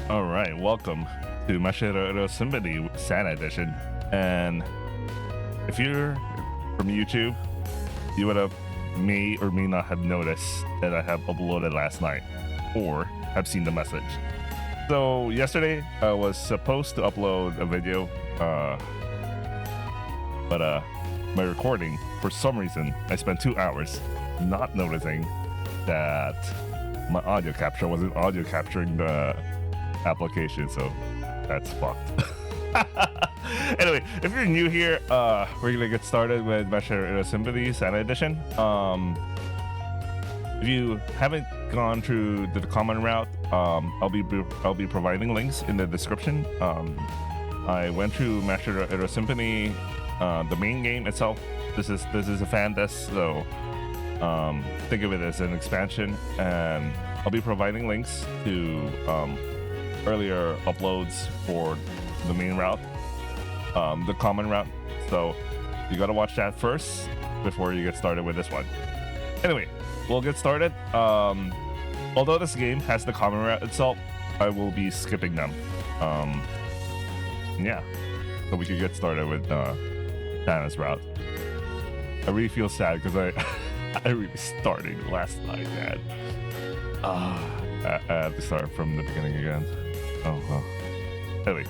All right, welcome to Mashiro-iro Symphony Santa Edition. And if you're from YouTube, you would have may or may not have noticed that I have uploaded last night or have seen the message. So yesterday I was supposed to upload a video, but my recording, for some reason, I spent 2 hours not noticing that my audio capture wasn't audio capturing the application, so that's fucked. Anyway, if you're new here, we're gonna get started with Mashiro-iro Symphony Santa Edition. If you haven't gone through the common route, I'll be providing links in the description. I went through Mashiro-iro Symphony, the main game itself. This is a fan desk, so think of it as an expansion, and I'll be providing links to earlier uploads for the main route, the common route. So you got to watch that first before you get started with this one. Anyway, we'll get started. Although this game has the common route itself, I will be skipping them. Yeah, so we could get started with Santa's route. I really feel sad because I really started last night, man. I have to start from the beginning again. Oh well. Anyway.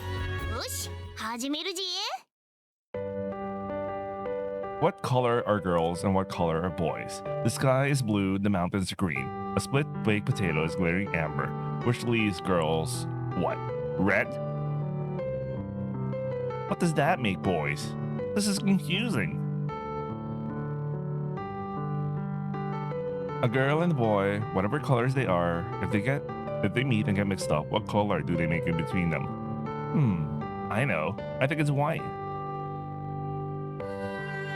What color are girls and what color are boys? The sky is blue, the mountains are green. A split baked potato is glaring amber, which leaves girls what? Red? What does that make boys? This is confusing. A girl and a boy, whatever colors they are, if they meet and get mixed up, what color do they make in between them? I know. I think it's white.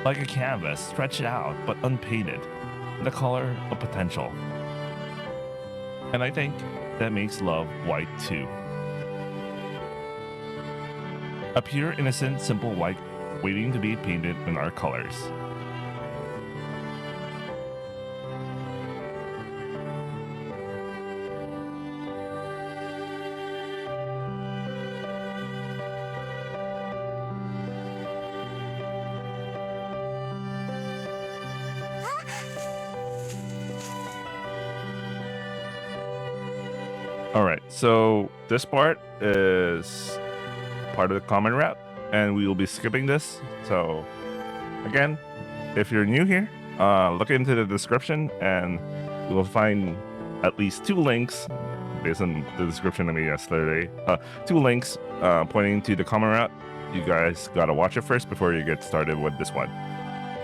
Like a canvas, stretched out but unpainted, the color of potential. And I think that makes love white too. A pure, innocent, simple white waiting to be painted in our colors. All right, so this part is part of the common route, and we will be skipping this. So again, if you're new here, look into the description and you will find at least 2 links based on the description I made yesterday. 2 links pointing to the common route. You guys gotta watch it first before you get started with this one.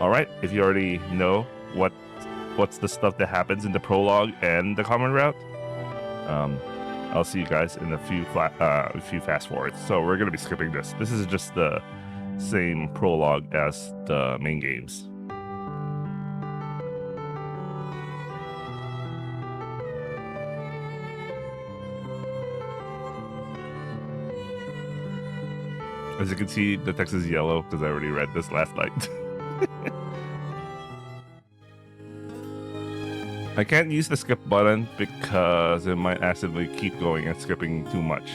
All right, if you already know what's the stuff that happens in the prologue and the common route, I'll see you guys in a few fast forwards. So we're gonna be skipping this. This is just the same prologue as the main games. As you can see, the text is yellow because I already read this last night. I can't use the skip button because it might accidentally keep going and skipping too much.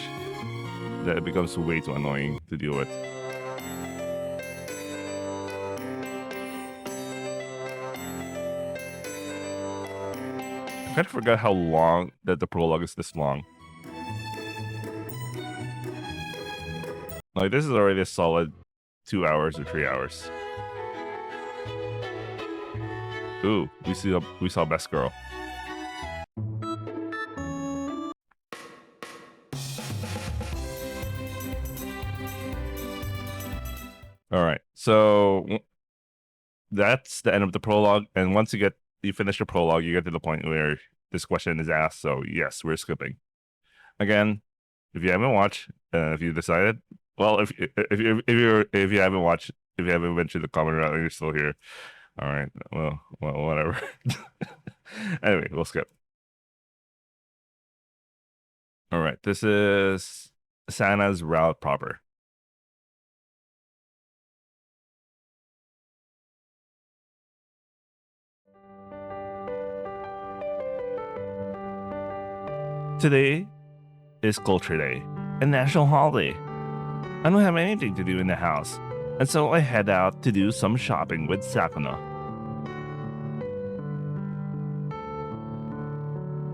That it becomes way too annoying to deal with. I kind of forgot how long that the prologue is this long. Like, this is already a solid 2 hours or 3 hours. Ooh, we saw Best Girl. All right, so that's the end of the prologue, and once you finish the prologue, you get to the point where this question is asked. So yes, we're skipping. Again, if you haven't watched, if you decided, well, if you haven't watched, if you haven't been to the common route and you're still here, all right, well, whatever. Anyway, we'll skip. All right, this is Santa's route proper. Today, is Culture Day, a national holiday. I don't have anything to do in the house, and so I head out to do some shopping with Sakuna.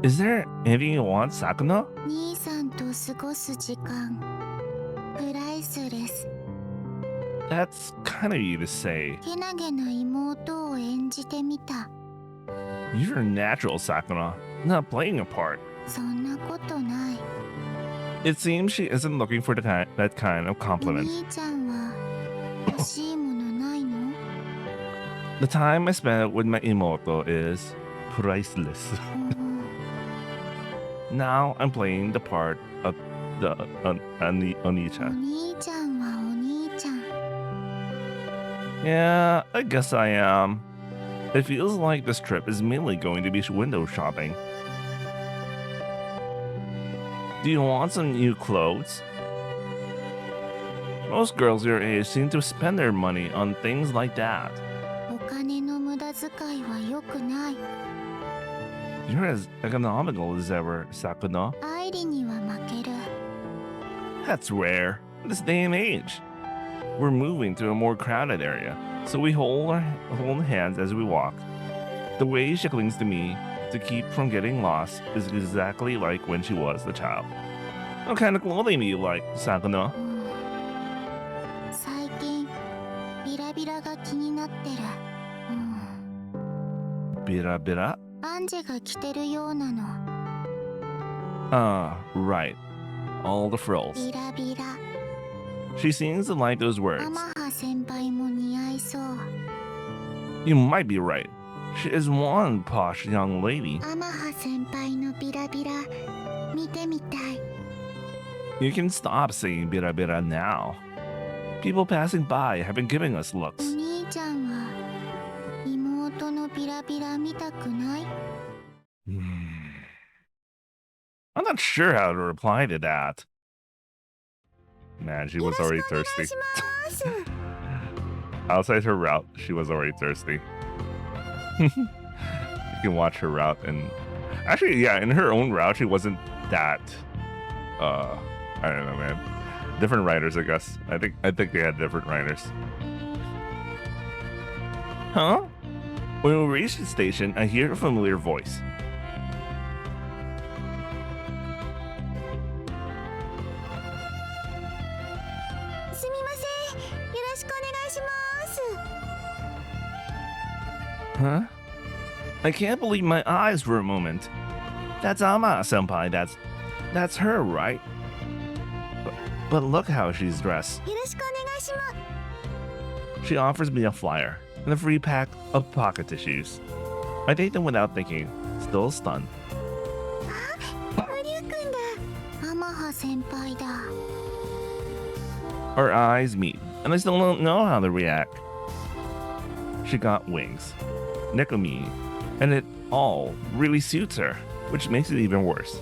Is there anything you want, Sakuna? 兄さんと過ごす時間プライスレス。 That's kind of you to say. けなげな妹を演じてみた。 You're a natural, Sakuna, not playing a part. そんなことない。 It seems she isn't looking for that kind of お compliment. 兄ちゃんは欲しいものないの？ The time I spent with my imoto is priceless. おお Now I'm playing the part of the お Onichan. 兄ちゃんはお兄ちゃん。 Yeah, I guess I am. It feels like this trip is mainly going to be window shopping. Do you want some new clothes? Most girls your age seem to spend their money on things like that. お金の無駄遣いは良くない。 You're as economical as ever, Sakuna. 愛理には負ける。 That's rare. In this day and age. We're moving to a more crowded area, so we hold hands as we walk. The way she clings to me to keep from getting lost is exactly like when she was a child. What kind of clothing do you like, Sakuna? 最近ビラビラが気になってる。Bira bira? アンジェが着てるようなの。 Ah, right. All the frills. ビラビラ。 She seems to like those ア words. マハ先輩も似合いそう。 You might be right. She is one posh young lady. アマハ先輩のビラビラ見てみたい。 You can stop saying bira bira now. People passing by have been giving us お looks. 兄ちゃんは妹のビラビラ見たくない？ I'm not sure how to reply to that. Man, she was already thirsty. します。 Outside her route, she was already thirsty. You can watch her route, and actually, yeah, in her own route, she wasn't that. I don't know, man. Different writers, I guess. I think they had different writers. Huh? When we reach the station, I hear a familiar voice. Huh? I can't believe my eyes for a moment. That's Ama-senpai. That's her, right? But look how she's dressed. よろしくお願いします。 She offers me a flyer and a free pack of pocket tissues. I take them without thinking, still stunned. マリュウくんだ。アマハ先輩だ。 Our eyes meet, and I still don't know how to react. She got wings, Nekumi, and it all really suits her, which makes it even worse.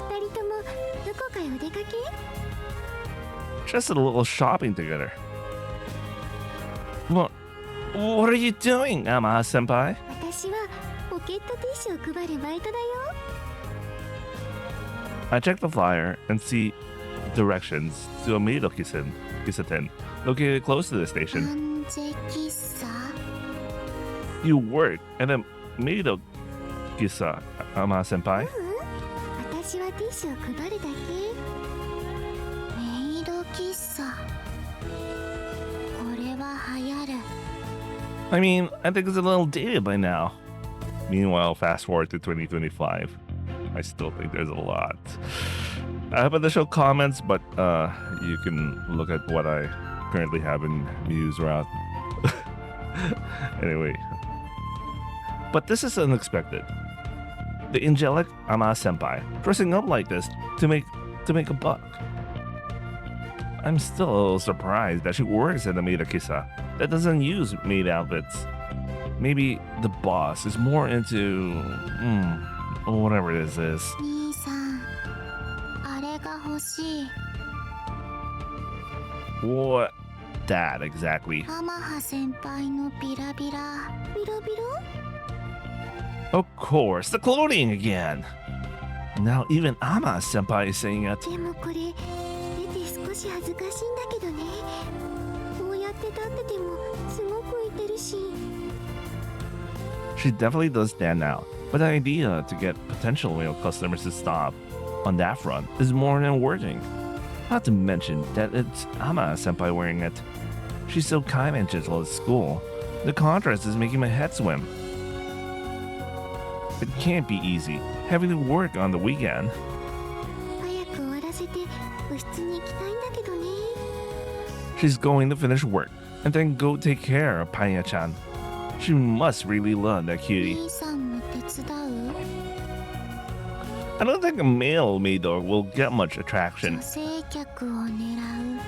二人ともどこかへお出かけ？ Just a little shopping together. What are you doing, Ama-senpai? 私はポケットティッシュを配るバイトだよ。 I check the flyer and see directions to a Meido-kisaten located close to the ア station. ンジェ喫茶？ You work at a Meido-kisa, Ama-senpai? 私はティッシュを配るだけ。メイド喫茶。これは流行る。 I mean, I think it's a little dated by now. Meanwhile, fast forward to 2025. I still think there's a lot. I have additional comments, but you can look at what I currently have in Muse route. Anyway. But this is unexpected. The angelic Ama-senpai dressing up like this to make a buck. I'm still a little surprised that she works at a Maid-kissa that doesn't use maid outfits. Maybe the boss is more into whatever this is. 兄さん、あれが欲しい。 What that exactly? アマハ先輩のビラビラ。ビラビラ？ Of course, the clothing again. Now even Ama-senpai is saying it. でもこれ出て少し恥ずかしいんだけどね。こうやって立っててもすごく浮いてるし。 She definitely does stand out, but the idea to get potential male customers to stop on that front is more than working. Not to mention that it's Ama-senpai wearing it. She's so kind and gentle at school. The contrast is making my head swim. It can't be easy, having to work on the weekend. 早く終わらせて部室に行きたいんだけどね。 She's going to finish work and then go take care of Panya-chan. She must really love that cutie. 兄さんも手伝う？ I don't think a male maid dog will get much attraction. 女性客を狙う。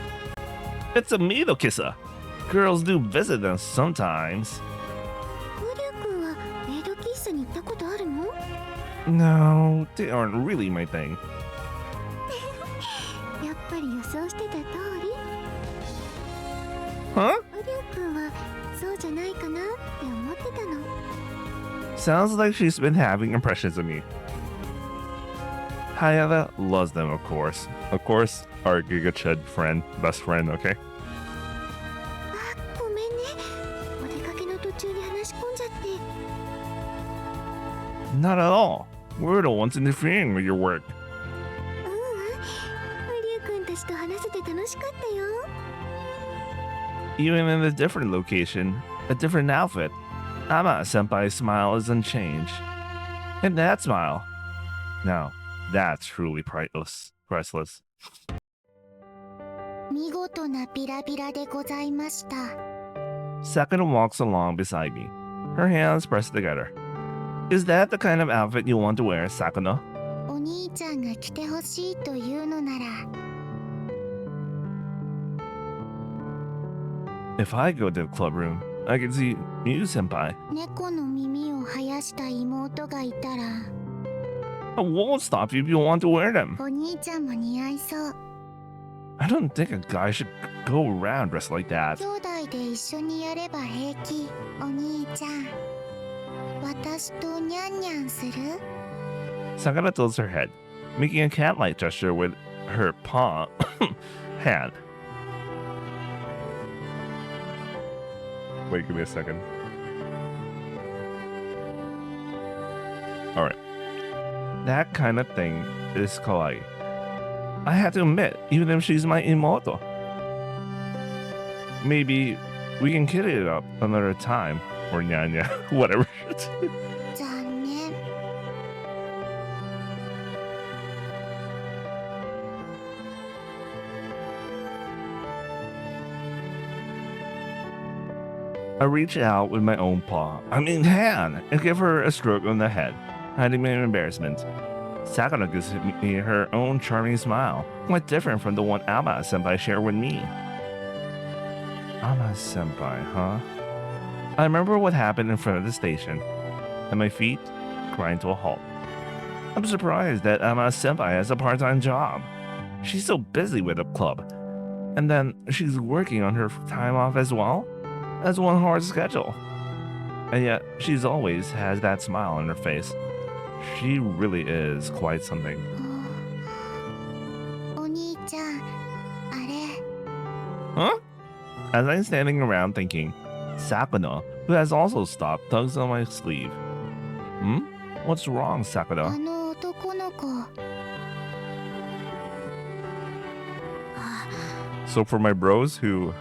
It's a maid kisser. Girls do visit them sometimes. ウリュウ君はメイド喫茶に行ったことあるの？ No, they aren't really my thing. やっぱり予想してた通り。 Huh? ウリュウ君はそうじゃないかなって思ってたの。 Sounds like she's been having impressions of me. Hayata loves them, of course. Of course, our Giga Chud friend, best friend, okay? あ、ごめんね。お出かけの途中に話し込んじゃって。 Not at all. We're the ones interfering with your work. ううん。ウリュウ君たちと話せて楽しかったよ。 Even in a different location, a different outfit, Ama-senpai's smile is unchanged. And that smile, now, that's truly priceless. 見事なビラビラでございました。 Sakura walks along beside me, her hands pressed together. Is that the kind of outfit you want to wear, Sakura? お兄ちゃんが着てほしいというのなら。 If I go to the club room, I can see Miu-senpai. 猫の耳を生やした妹がいたら、 I won't stop you if you want to wear them. お兄ちゃんも似合いそう。 I don't think a guy should go around dressed like that. 兄弟で一緒にやれば平気。お兄ちゃん、私とニャンニャンする？ Sakura tilts her head, making a cat-like gesture with her paw hand. Wait, give me a second. Alright. That kind of thing is kawaii. I have to admit, even if she's my imoto. Maybe we can kid it up another time. Or nyanya, whatever. 残念。 I reach out with my own paw, hand, and give her a stroke on the head, hiding my embarrassment. Sakura gives me her own charming smile, quite different from the one Ama-senpai shared with me. Ama-senpai, huh? I remember what happened in front of the station, and my feet grind to a halt. I'm surprised that Ama-senpai has a part-time job. She's so busy with the club. And then she's working on her time off as well? That's one hard schedule. And yet, she's always has that smile on her face. She really is quite something. お兄ちゃん、あれ。 Huh? As I'm standing around thinking, Sakura, who has also stopped, tugs on my sleeve. Hmm? What's wrong, あ Sakura? の男の子。 So for my bros who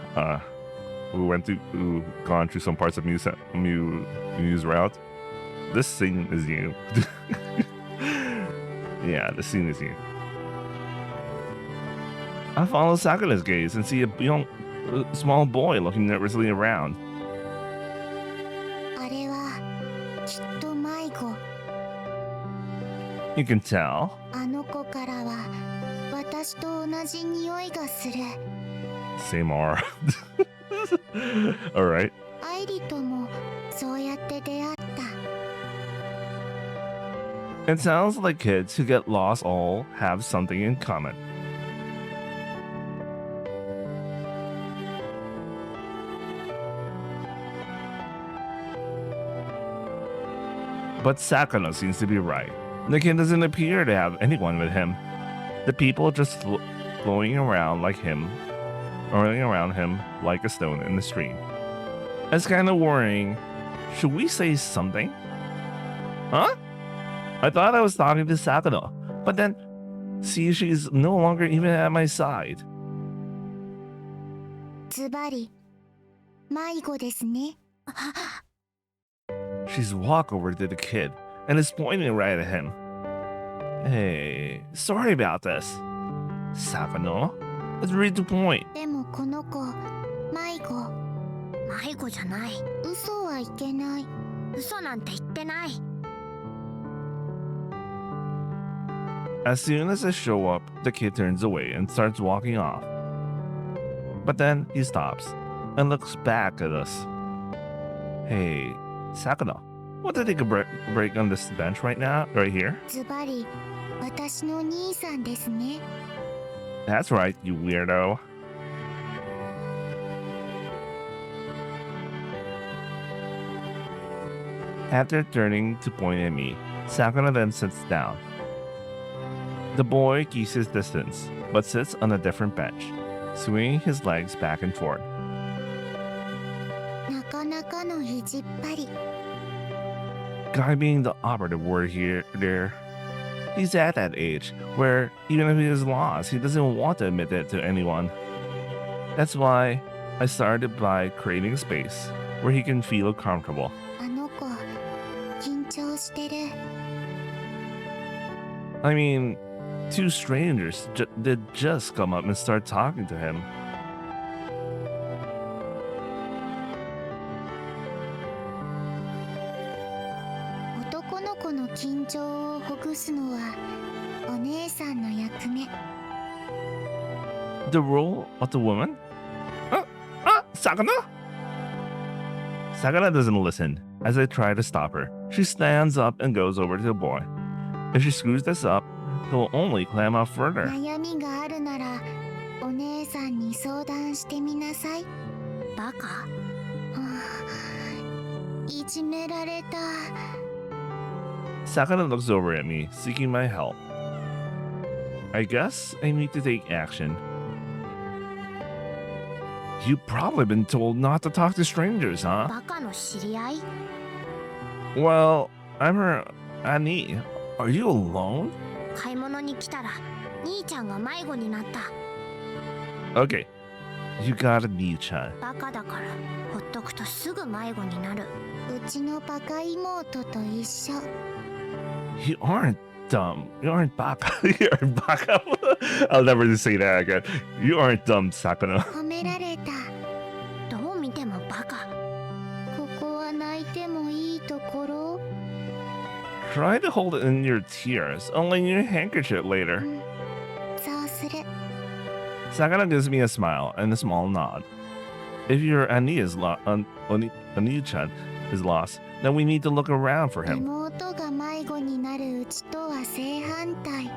gone through some parts of Mew's route, this scene is you. Yeah, this scene is you. I follow Sakura's gaze and see a small boy looking nervously around. あれはきっと迷子。 You can tell. あの子からは私と同じ匂いがする。 Same R. Alright. アイリともそうやって出会った。 It sounds like kids who get lost all have something in common. But Sakura seems to be right. The kid doesn't appear to have anyone with him. The people just flowing around like him, rolling around him like a stone in the stream. It's kind of worrying. Should we say something? Huh? I thought I was talking to Sakano, but then see, she's no longer even at my side. ズバリ迷子ですね。 She's walked over to the kid and is pointing right at him. Hey, sorry about this. Sakano, let's read the point. でもこの子迷子。迷子じゃない。嘘はいけない。嘘なんて言ってない。 As soon as I show up, the kid turns away and starts walking off. But then he stops and looks back at us. Hey, Sakano, want to take a break on this bench right now, right here? ズバリ私の兄さんですね。 That's right, you weirdo. After turning to point at me, Sakano then sits down. The boy keeps his distance, but sits on a different bench, swinging his legs back and forth. なかなかの意地っぱり。 Guy being the operative word here, there. He's at that age where even if he is lost, he doesn't want to admit it to anyone. That's why I started by creating a space where he can feel comfortable. あの子緊張してる。 I mean, two strangers did just come up and start talking to him.「男の子の緊張をほぐすのはお姉さんの役目。 The role of the woman? Sakana? Sakana doesn't listen. As I try to stop her, she stands up and goes over to the boy. If she screws this up, he'll only climb up further. 悩みがあるならお姉さんに相談してみなさい。バカ。はあ、いじめられた。 Sakana looks over at me, seeking my help. I guess I need to take action. You've probably been told not to talk to strangers, huh? バカの知り合い？ Well, I'm her Annie. Are you alone? 買い物に来たら兄ちゃんが迷子になった。 Okay, you got a Nichan. バカだからほっとくとすぐ迷子になる。うちのバカ妹と一緒。 You aren't dumb. You aren't baka. You aren't baka. I'll never say that again. You aren't dumb, Sakano. 褒められた。どう見てもバカ。ここは泣いてもいいところ。 Try to hold it in your tears. I'll lend you a handkerchief later. そうする。 Sakano gives me a smile and a small nod. If your Annie is Ani-chan is lost, then we need to look around for him. 妹が迷子になるうちとは正反対。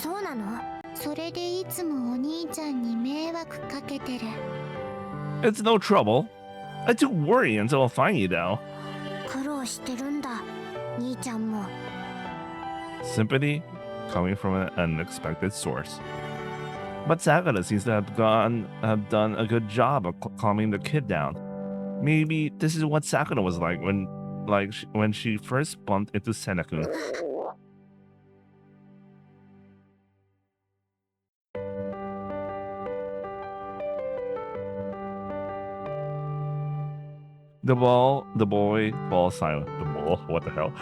そうなの？それでいつもお兄ちゃんに迷惑かけてる。 It's no trouble. I do worry until I find you, though. 苦労してるんだ。兄ちゃんも。 Sympathy coming from an unexpected source. But Sakana seems to have done a good job of calming the kid down. Maybe this is what Sakana was like when she first bumped into Senakun. The boy falls silent. The ball, what the hell?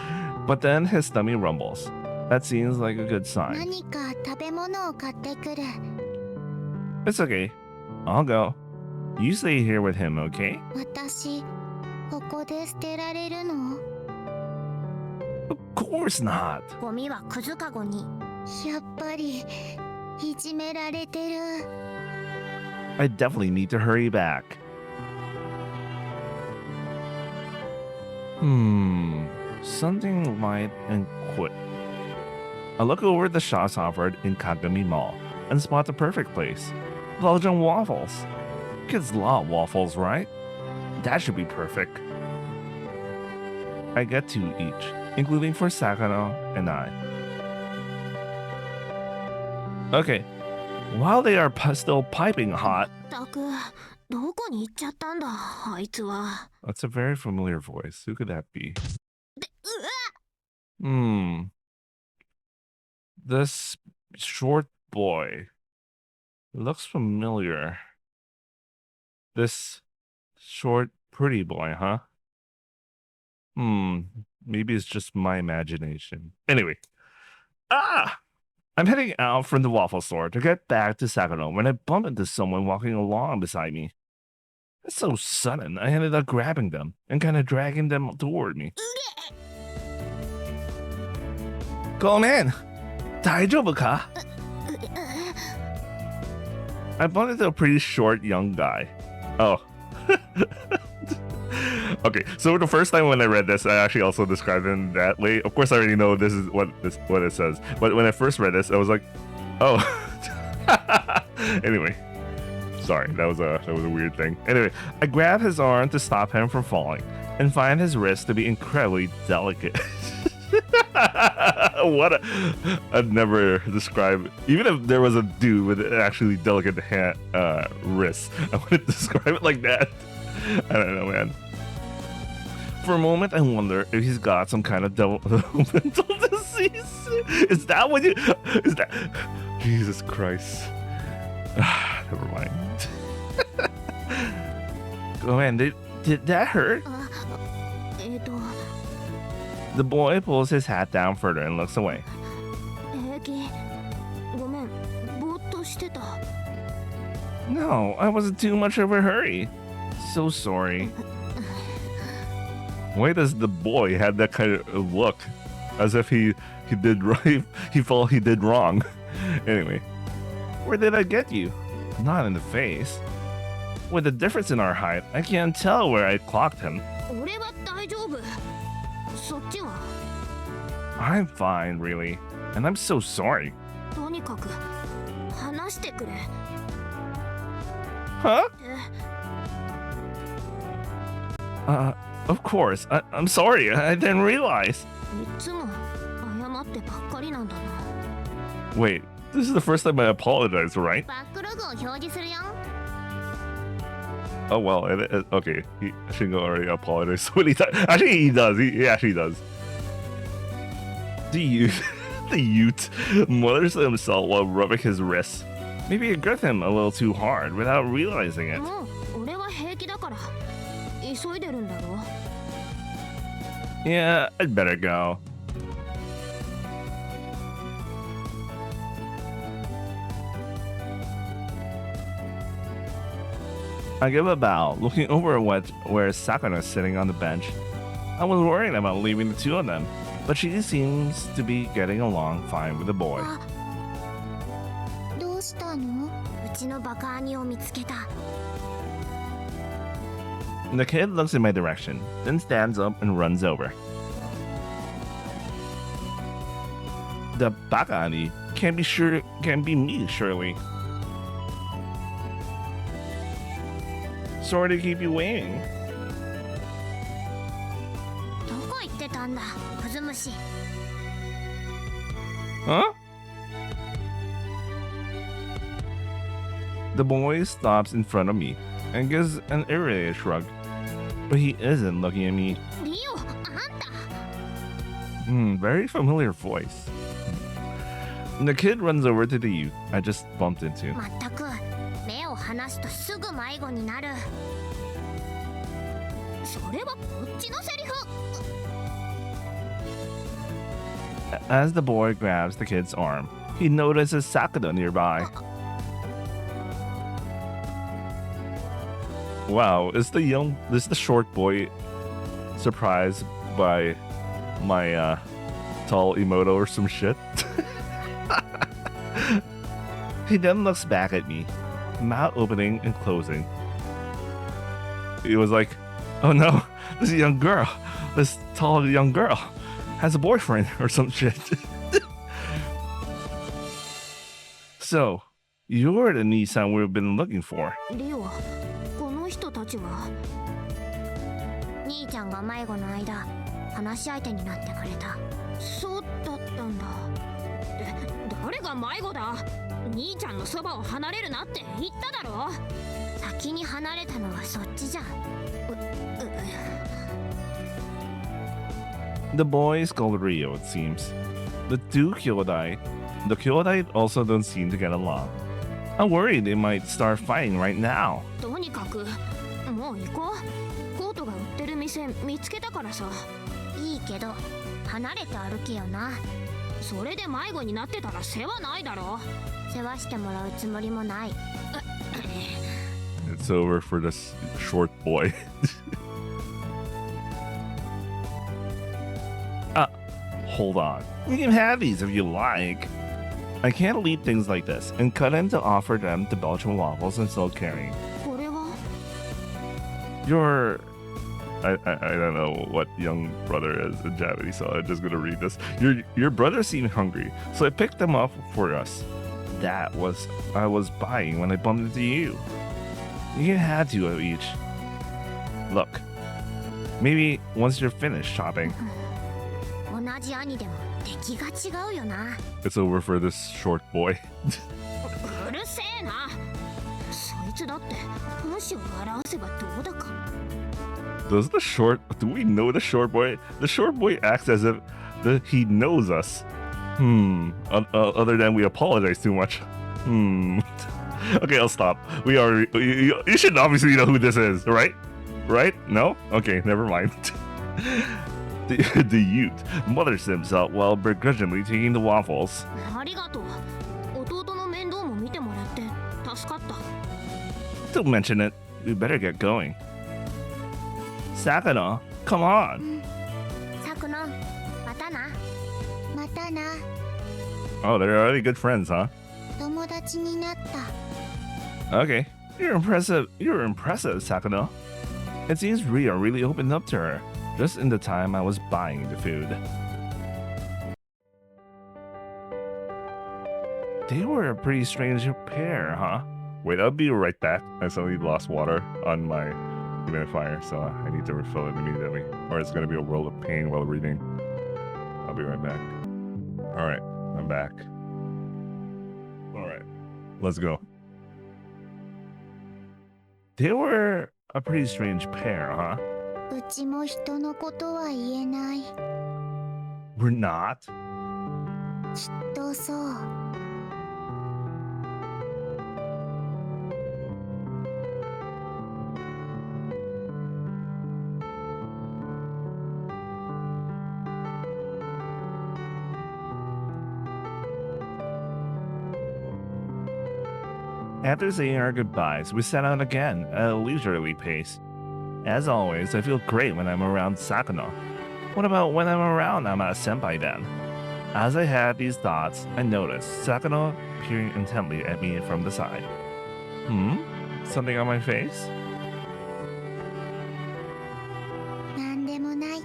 But then his tummy rumbles. That seems like a good sign. 何か食べ物を買ってくる。 It's okay. I'll go. You stay here with him, okay? 私、ここで捨てられるの？ Of course not. ゴミはくずかごに。やっぱり、いじめられてる。 I definitely need to hurry back. Something light and quick. I look over the shops offered in Kagami Mall and spot the perfect place. Belgian waffles. Kids love waffles, right? That should be perfect. I get 2 each, including for Sakano and I. Okay. While they are still piping hot. たくどこに行っちゃったんだあいつは。 That's a very familiar voice. Who could that be? うわ Hmm. This short boy looks familiar. This short, pretty boy, huh? Maybe it's just my imagination. Anyway. I'm heading out from the waffle store to get back to Sakano when I bump into someone walking along beside me. It's so sudden, I ended up grabbing them and kind of dragging them toward me. Go in! 大丈夫か? I bumped into a pretty short young guy. Oh. Okay, so the first time when I read this, I actually also described it in that way. Of course, I already know this is what it says. But when I first read this, I was like, oh. Anyway, sorry, that was a weird thing. Anyway, I grab his arm to stop him from falling, and find his wrist to be incredibly delicate. I'd never describe, even if there was a dude with actually delicate wrists, I wouldn't describe it like that. I don't know, man. For a moment, I wonder if he's got some kind of developmental disease. Is that what you... Is that... Jesus Christ. Never mind. Go ahead. Did that hurt? The boy pulls his hat down further and looks away. 平気ごめんぼーっとしてた No, I wasn't too much of a hurry. So sorry. Why does the boy have that kind of look? As if he did right, he felt he did wrong. Anyway, where did I get you? Not in the face. With the difference in our height, I can't tell where I clocked him. 俺は大丈夫そっちは I'm fine, really. And I'm so sorry. とにかく話してくれ Huh? Of course. I'm sorry. I didn't realize. いつも謝ってばっかりなんだな Wait, this is the first time I apologize, right? バックログを表示するよ Oh, well, okay. He shouldn't already apologize so many times. Actually, he does. He actually does. The Ute mutters to himself while rubbing his wrists. Maybe it gripped him a little too hard without realizing it. もう俺は平気だから急いでるんだろ Yeah, I'd better go. I give a bow, looking over where Sakano is sitting on the bench. I was worried about leaving the two of them, but she seems to be getting along fine with the boy. どうしたのうちのバカ兄を見つけた The kid looks in my direction, then stands up and runs over. The Bakani can't be me, surely. Sorry to keep you waiting. どこ行ってたんだクズ虫 Huh? The boy stops in front of me and gives an irritated shrug, but he isn't looking at me. リオあんた Very familiar voice. The kid runs over to the youth I just bumped into. まったく目を離すとすぐ迷子になるそれはこっちのセリフ As the boy grabs the kid's arm, he notices Sakura nearby. Wow, is the short boy surprised by my tall emoto or some shit? He then looks back at me, mouth opening and closing. He was like, oh no, this tall young girl has a boyfriend or some shit. So, you're the Nissan we've been looking for. リオこの人たちは兄ちゃんが迷子の間話し相手になってくれたそうだったんだ誰が迷子だ兄ちゃんのそばを離れるなって言っただろ。先に離れたのはそっちじゃん。The boy is called Rio, it seems. The two Kyodai, the Kyodai also don't seem to get along. I'm worried they might start fighting right now. とにかくもう行こう。コートが売ってる店見つけたからさ。いいけど離れて歩きよな。それで迷子になってたら世話ないだろ。世話してもらうつもりもない。It's over for this short boy. Hold on. You can have these if you like. I can't leave things like this and cut in to offer them to Belgian waffles and still carrying. これは Your I don't know what young brother is in Japanese, so I'm just gonna read this. Your brother seemed hungry, so I picked them up for us. That was I was buying when I bumped into you. You can have two of each. Look, maybe once you're finished shopping. 同じ兄でも敵が違うよな。 It's over for this short boy. うるせえな。そいつだって話を笑わせばどうだか。Do we know the short boy? The short boy acts as if he knows us. Other than we apologize too much. Okay, I'll stop. You should obviously know who this is, right? Right? No? Okay, never mind. The youth mothers himself while begrudgingly taking the waffles. ありがとう。弟の面倒も見てもらって助かった。Don't mention it. We better get going. Sakano, come on. サクノン、またな。またな。 Oh, they're already good friends, huh? 友達になった。 Okay. You're impressive, Sakano. It seems Ria really opened up to her, just in the time I was buying the food. They were a pretty strange pair, huh? Wait, I'll be right back. I suddenly lost water on my humidifier, so I need to refill it immediately, or it's gonna be a world of pain while reading. I'll be right back. Alright, I'm back. Alright, let's go. They were a pretty strange pair, huh? うちも人のことは言えない。 We're not? きっとそう。 After saying our goodbyes, we set out again at a leisurely pace. As always, I feel great when I'm around Sakano. What about when I'm around Senpai then? As I had these thoughts, I noticed Sakano peering intently at me from the side. Something on my face? なんでもない。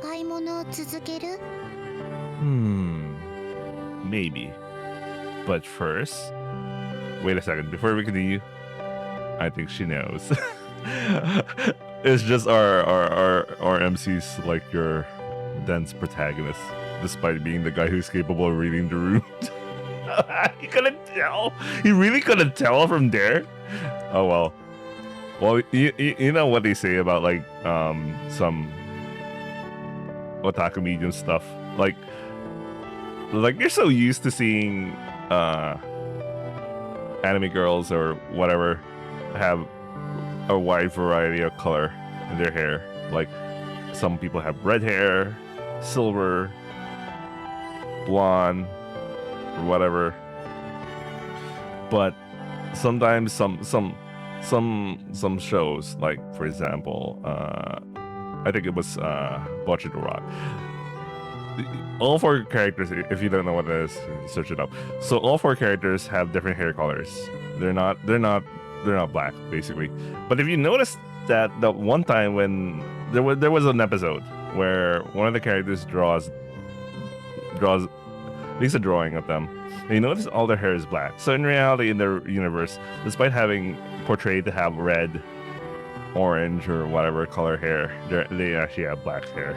買い物を続ける？ Maybe. But first... Wait a second, before we continue, I think she knows. It's just our MC's like your dense protagonist, despite being the guy who's capable of reading the room. He couldn't tell. He really couldn't tell from there. Oh well. Well, you know what they say about like some otaku medium stuff. Like you're so used to seeing anime girls or whatever have a wide variety of color in their hair. Like some people have red hair, silver, blonde, or whatever. But sometimes some shows, like for example, I think it was Bocce the Rock. All four characters, if you don't know what it is, search it up. So all four characters have different hair colors. They're not black, basically. But if you notice that the one time when there was an episode where one of the characters draws at least a drawing of them, and you notice all their hair is black. So in reality, in their universe, despite having portrayed to have red, orange, or whatever color hair, they actually have black hair.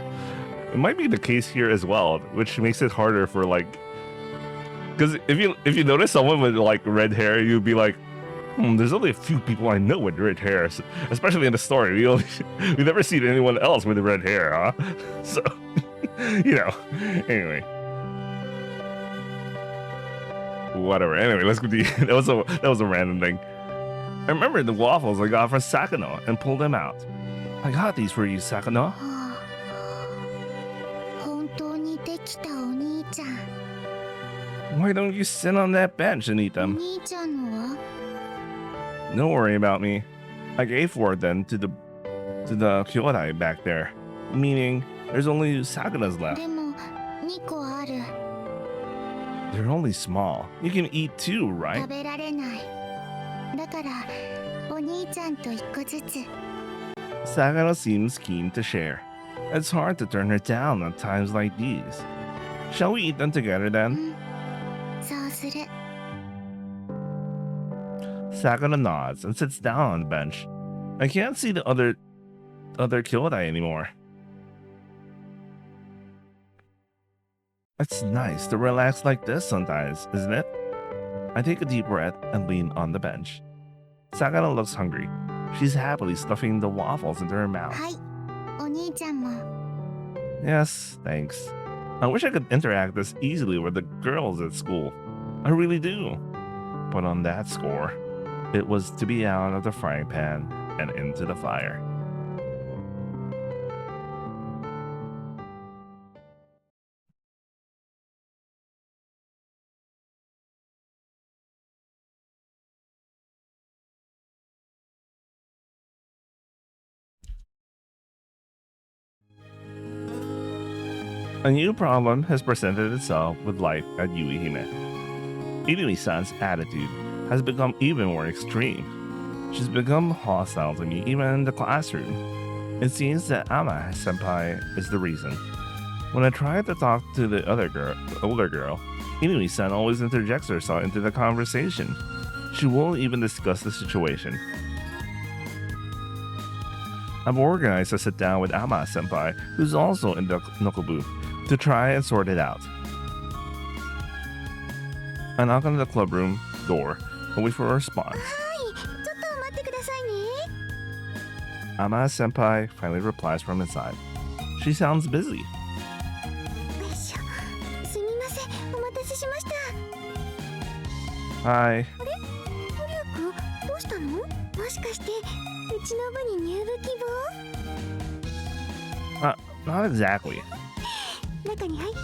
It might be the case here as well, which makes it harder for like Because if you notice someone with like red hair, you'd be like, there's only a few people I know with red hair, especially in the story. We never seen anyone else with red hair, huh? So, anyway. Whatever. Anyway, let's continue. That was a random thing. I remember the waffles I got from Sakano and pulled them out. I got these for you, Sakano. 本当にできたお兄ちゃん。 Why don't you sit on that bench and eat お them? 兄ちゃんのは Don't worry about me. I gave 4 of them to the Kyodai back there. Meaning, there's only Sakana's left. でも2個ある。 They're only small. You can eat 2, 食 right? べられない。だからお兄ちゃんと1個ずつ。 Sakano seems keen to share. It's hard to turn her down at times like these. Shall we eat them together う then? ん。そうする。 Sakano nods and sits down on the bench. I can't see the other Kyodai anymore. It's nice to relax like this sometimes, isn't it? I take a deep breath and lean on the bench. Sakano looks hungry. She's happily stuffing the waffles into her mouth. はい。お兄ちゃんも。 Yes, thanks. I wish I could interact this easily with the girls at school. I really do. But on that score, it was to be out of the frying pan and into the fire. A new problem has presented itself with life at Yuihime. Inui-san's attitude has become even more extreme. She's become hostile to me even in the classroom. It seems that Ama-senpai is the reason. When I try to talk to the older girl, Inui-san always interjects herself into the conversation. She won't even discuss the situation. I've organized a sit down with Ama-senpai, who's also in the Nokobu, to try and sort it out. I knock on the clubroom door and wait for a response. はい。ちょっと待ってくださいね。 Ama-senpai finally replies from inside. She sounds busy. よいしょ。すみません。お待たせしました。 Hi. オリュウ君、どうしたの？もしかしてうちの部に入部希望？ Not exactly. 中に入って。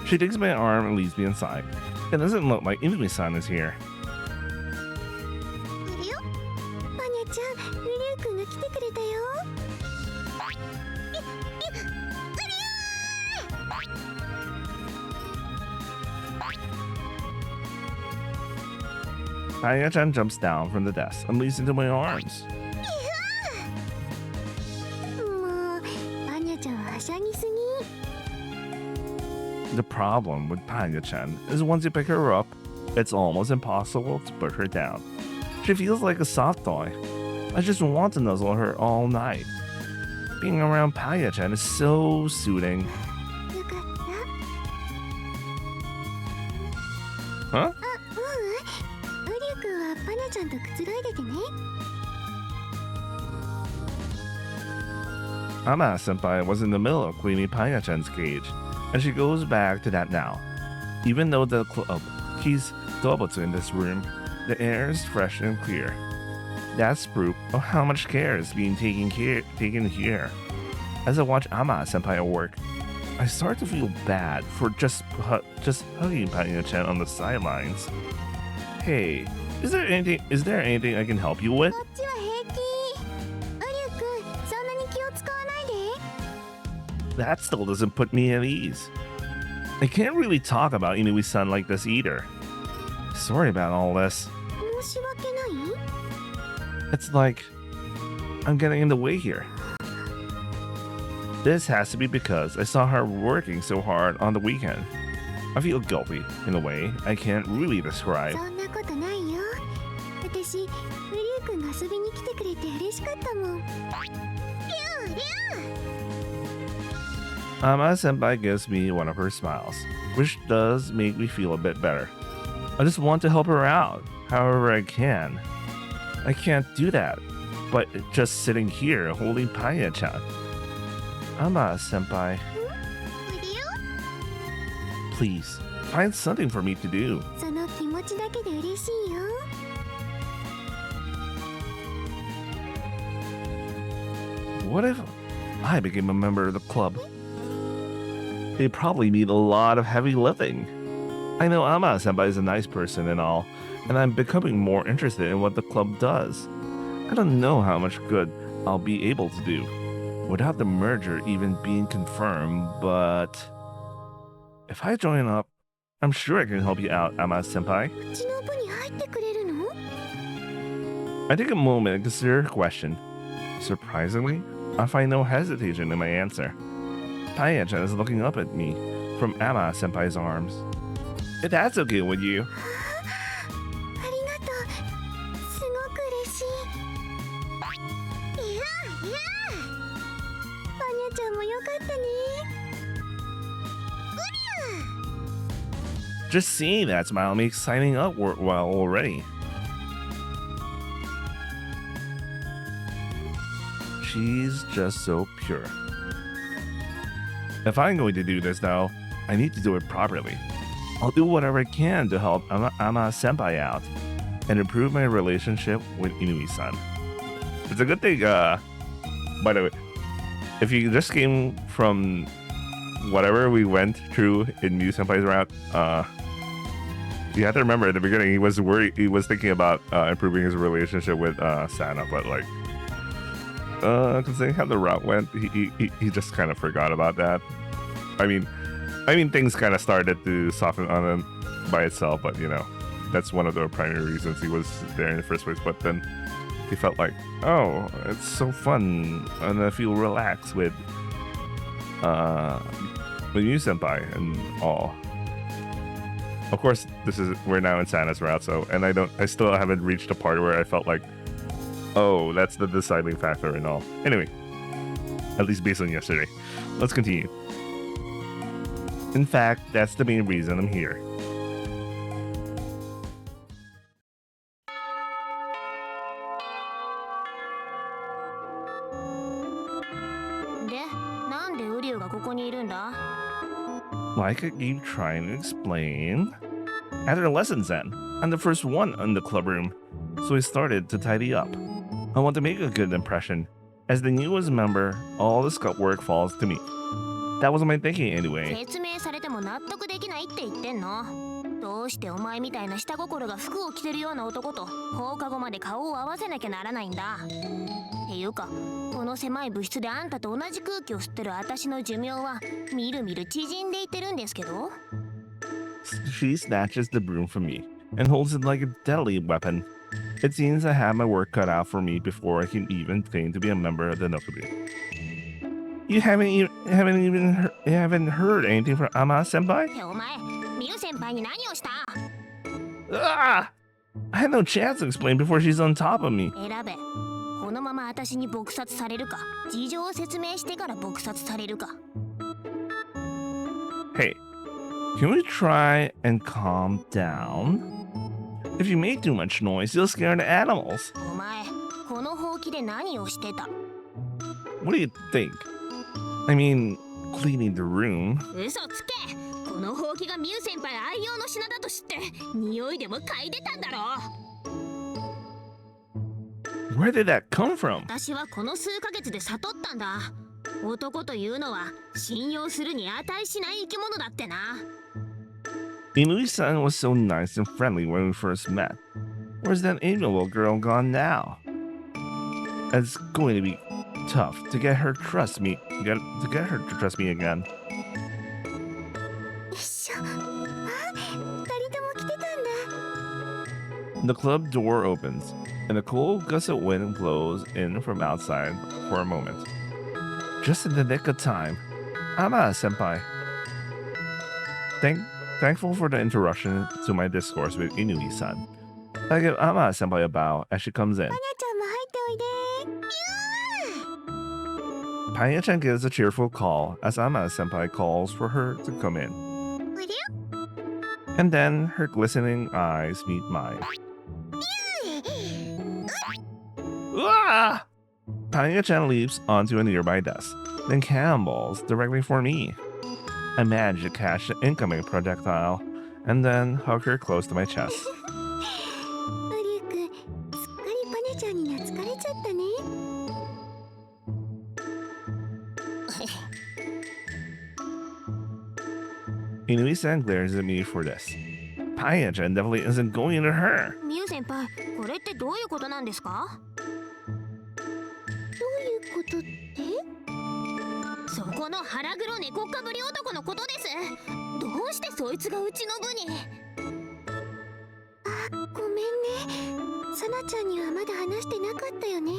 She takes my arm and leads me inside. It doesn't look like Inui-san is here. いるよ。パニャちゃん、ウリュウ君が来てくれたよ。 Aya-chan jumps down from the desk and leads into my arms. もう、パニャちゃんははしゃぎすぎ。 The problem with Panya-chan is once you pick her up, it's almost impossible to put her down. She feels like a soft toy. I just want to nuzzle her all night. Being around Panya-chan is so soothing. よかった。 Huh? ウリュウ君はパニャちゃんとくつろいでてね。 Ama-senpai was in the middle of cleaning Panya-chan's cage, and she goes back to that now. Even though the club keys Dobotsu in this room, the air is fresh and clear. That's proof of how much care is being taken here. As I watch Ama-senpai at work, I start to feel bad for just hugging Panya-chan on the sidelines. Hey, is there anything I can help you with? こっちは平気。ウリュウ君、そんなに気を使わないで。 That still doesn't put me at ease. I can't really talk about Inui-san like this either. Sorry about all this. 申し訳ない？ It's like I'm getting in the way here. This has to be because I saw her working so hard on the weekend. I feel guilty in a way I can't really describe. そんなことないよ。私、ウリュウ君が遊びに来てくれて嬉しかったもん。リュウリュウ。Ama-senpai gives me one of her smiles, which does make me feel a bit better. I just want to help her out, however I can. I can't do that, but just sitting here holding Paya-chan. Ama-senpai, おいでよ please, find something for me to do. その気持ちだけで嬉しいよ What if I became a member of the club? They probably need a lot of heavy lifting. I know Ama-senpai is a nice person and all, and I'm becoming more interested in what the club does. I don't know how much good I'll be able to do without the merger even being confirmed, but if I join up, I'm sure I can help you out, Ama-senpai. うちの部に入ってくれるの I take a moment to consider her question. Surprisingly, I find no hesitation in my answer. Paya-chan is looking up at me from Ama-senpai's arms. If that's okay with you. ありがとうすごく嬉しいいやいやパニャちゃんもよかったね Just seeing that smile makes signing up work well already. She's just so pure. If I'm going to do this though, I need to do it properly. I'll do whatever I can to help Ama-senpai out and improve my relationship with Inui-san. It's a good thing, by the way, if you just came from whatever we went through in Miu-senpai's route, you have to remember at the beginning he was worried, he was thinking about improving his relationship with Sana, but like, considering how the route went, he just kind of forgot about that. I mean things kind of started to soften on him by itself, but you know, that's one of the primary reasons he was there in the first place. But then he felt like, oh, it's so fun, and I feel relaxed with Miu-senpai and all. Of course, we're now in Sana's route, so, and I still haven't reached a part where I felt like, oh, that's the deciding factor and all. Anyway, at least based on yesterday. Let's continue. In fact, that's the main reason I'm here. Like I keep trying to explain. After lessons then, I'm the first one in the club room, so I started to tidy up. I want to make a good impression. As the newest member, all the scout work falls to me. That was my thinking anyway. 説明されても納得できないって言ってんの。どうしてお前みたいな下心が服を着てるような男と放課後まで顔を合わせなきゃならないんだ。っていうか、この狭い部室であんたと同じ空気を吸ってる私の寿命はみるみる縮んでいってるんですけど。She snatches the broom from me and holds it like a deadly weapon. It seems I have my work cut out for me before I can even claim to be a member of the Nokubu. You haven't heard anything from Ama-senpai? お前、ミュ先輩に何をした？ Ah! I had no chance to explain before she's on top of me. 選べ。このまま私に撲殺されるか、事情を説明してから撲殺されるか。Hey, can we try and calm down? If you make too much noise, you'll scare the animals. お前、このほうきで何をしてた？ What do you think? I mean, cleaning the room. 嘘つけ！このほうきがミュ先輩愛用の品だと知って、匂いでも嗅いでたんだろう。 Where did that come from? 私はこの数ヶ月で悟ったんだ。男というのは信用するに値しない生き物だってな。 Inui-san was so nice and friendly when we first met. Where's that amiable girl gone now? It's going to be tough to get her to trust me again. 一緒あ、二人とも来てたんだ The club door opens, and a cold gust of wind blows in from outside for a moment. Just in the nick of time. Ama-senpai. Thankful for the interruption to my discourse with Inui-san. I give Ama-senpai a bow as she comes in. パニャちゃんも入っておいで Paya-chan gives a cheerful call as Ama-senpai calls for her to come in. あれ And then her glistening eyes meet mine. Ah! Paya-chan leaps onto a nearby desk, then cannonballs directly for me. I manage to catch the incoming projectile, and then hug her close to my chest. マリュウ君すっかりパネちゃんに懐かれちゃったね。 Inui-san glares at me for this. Paya-chan definitely isn't going into her. ミュウ先輩、これってどういうことなんですか？どういうことって？そこの腹黒猫っかぶり男のことです。どうしてそいつがうちの部に？あ、ごめんね。サナちゃんにはまだ話してなかったよね。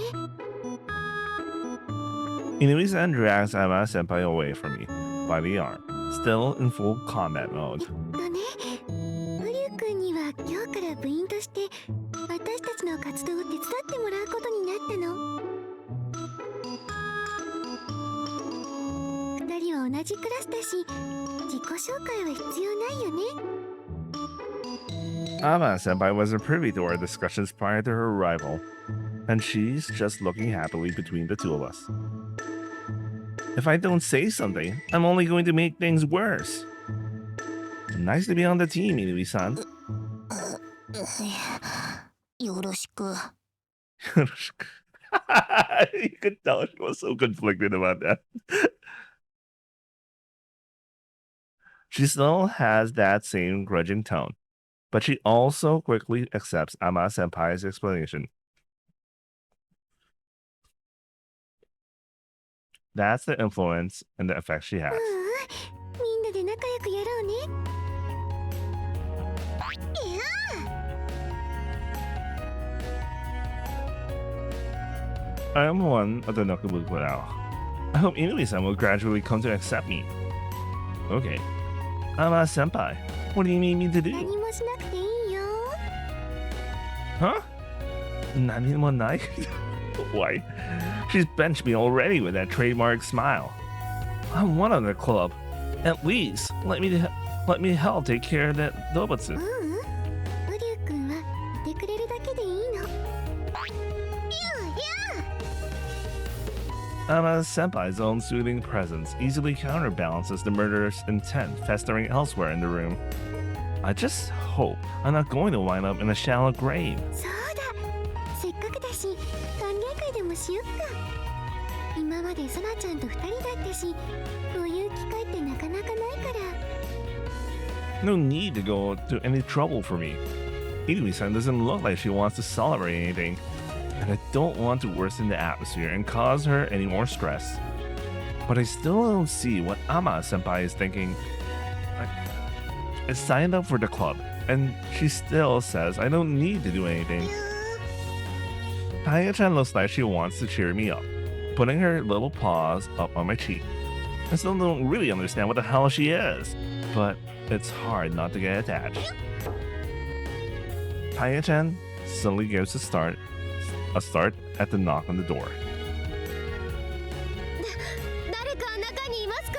Inui-san drags Ama-senpai away from me by the arm, still in full combat mode. マリュウ君には今日から部員として私たちの活動を手伝ってもらうことになったの。二人は同じクラスだし、自己紹介は必要ないよね。 Ama-senpai wasn't privy to our discussions prior to her arrival, and she's just looking happily between the two of us. If I don't say something, I'm only going to make things worse. Nice to be on the team, Inui-san. よろしく。 You could tell she was so conflicted about that. She still has that same grudging tone, but she also quickly accepts Ama-senpai's explanation. That's the influence and the effect she has. みんなで仲良くやろうね。I am one of the Nokubuku now. I hope Inui-san will gradually come to accept me. Okay. Ama-senpai, what do you need me to 何 do? もしなくていいよ。 Huh? Nani-mo-nai? Why? She's benched me already with that trademark smile. I'm one of the club. At least, let me help take care of that う Dobutsu. ん、マリュウ君はいてくれるだけでいいの。 Ama-senpai's own soothing presence easily counterbalances the murderous intent festering elsewhere in the room. I just hope I'm not going to wind up in a shallow grave. そうだ。せっかくだし、歓迎会でもしよっか。今までサナちゃんと二人だったし、こういう機会ってなかなかないから。 No need to go to any trouble for me. Inui-san doesn't look like she wants to celebrate anything, and I don't want to worsen the atmosphere and cause her any more stress. But I still don't see what Ama-senpai is thinking. I signed up for the club, and she still says I don't need to do anything. Paya-chan looks like she wants to cheer me up, putting her little paws up on my cheek. I still don't really understand what the hell she is, but it's hard not to get attached. Paya-chan suddenly gives a start at the knock on the door. 誰か中にいますか？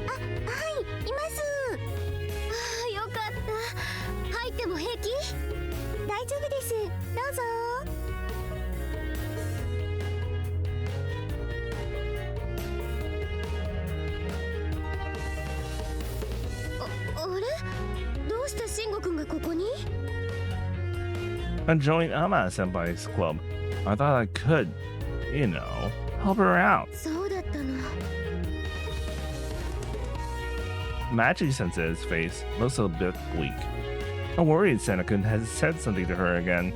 あ、はい、います。あ、よかった。入っても平気？大丈夫です。どうぞ。あれ？どうして慎吾くんがここに？ I joined Ama-senpai's club. I thought I could, help her out. そうだったの。 Machi-sensei's face looks a bit bleak. A worried Senekun has said something to her again.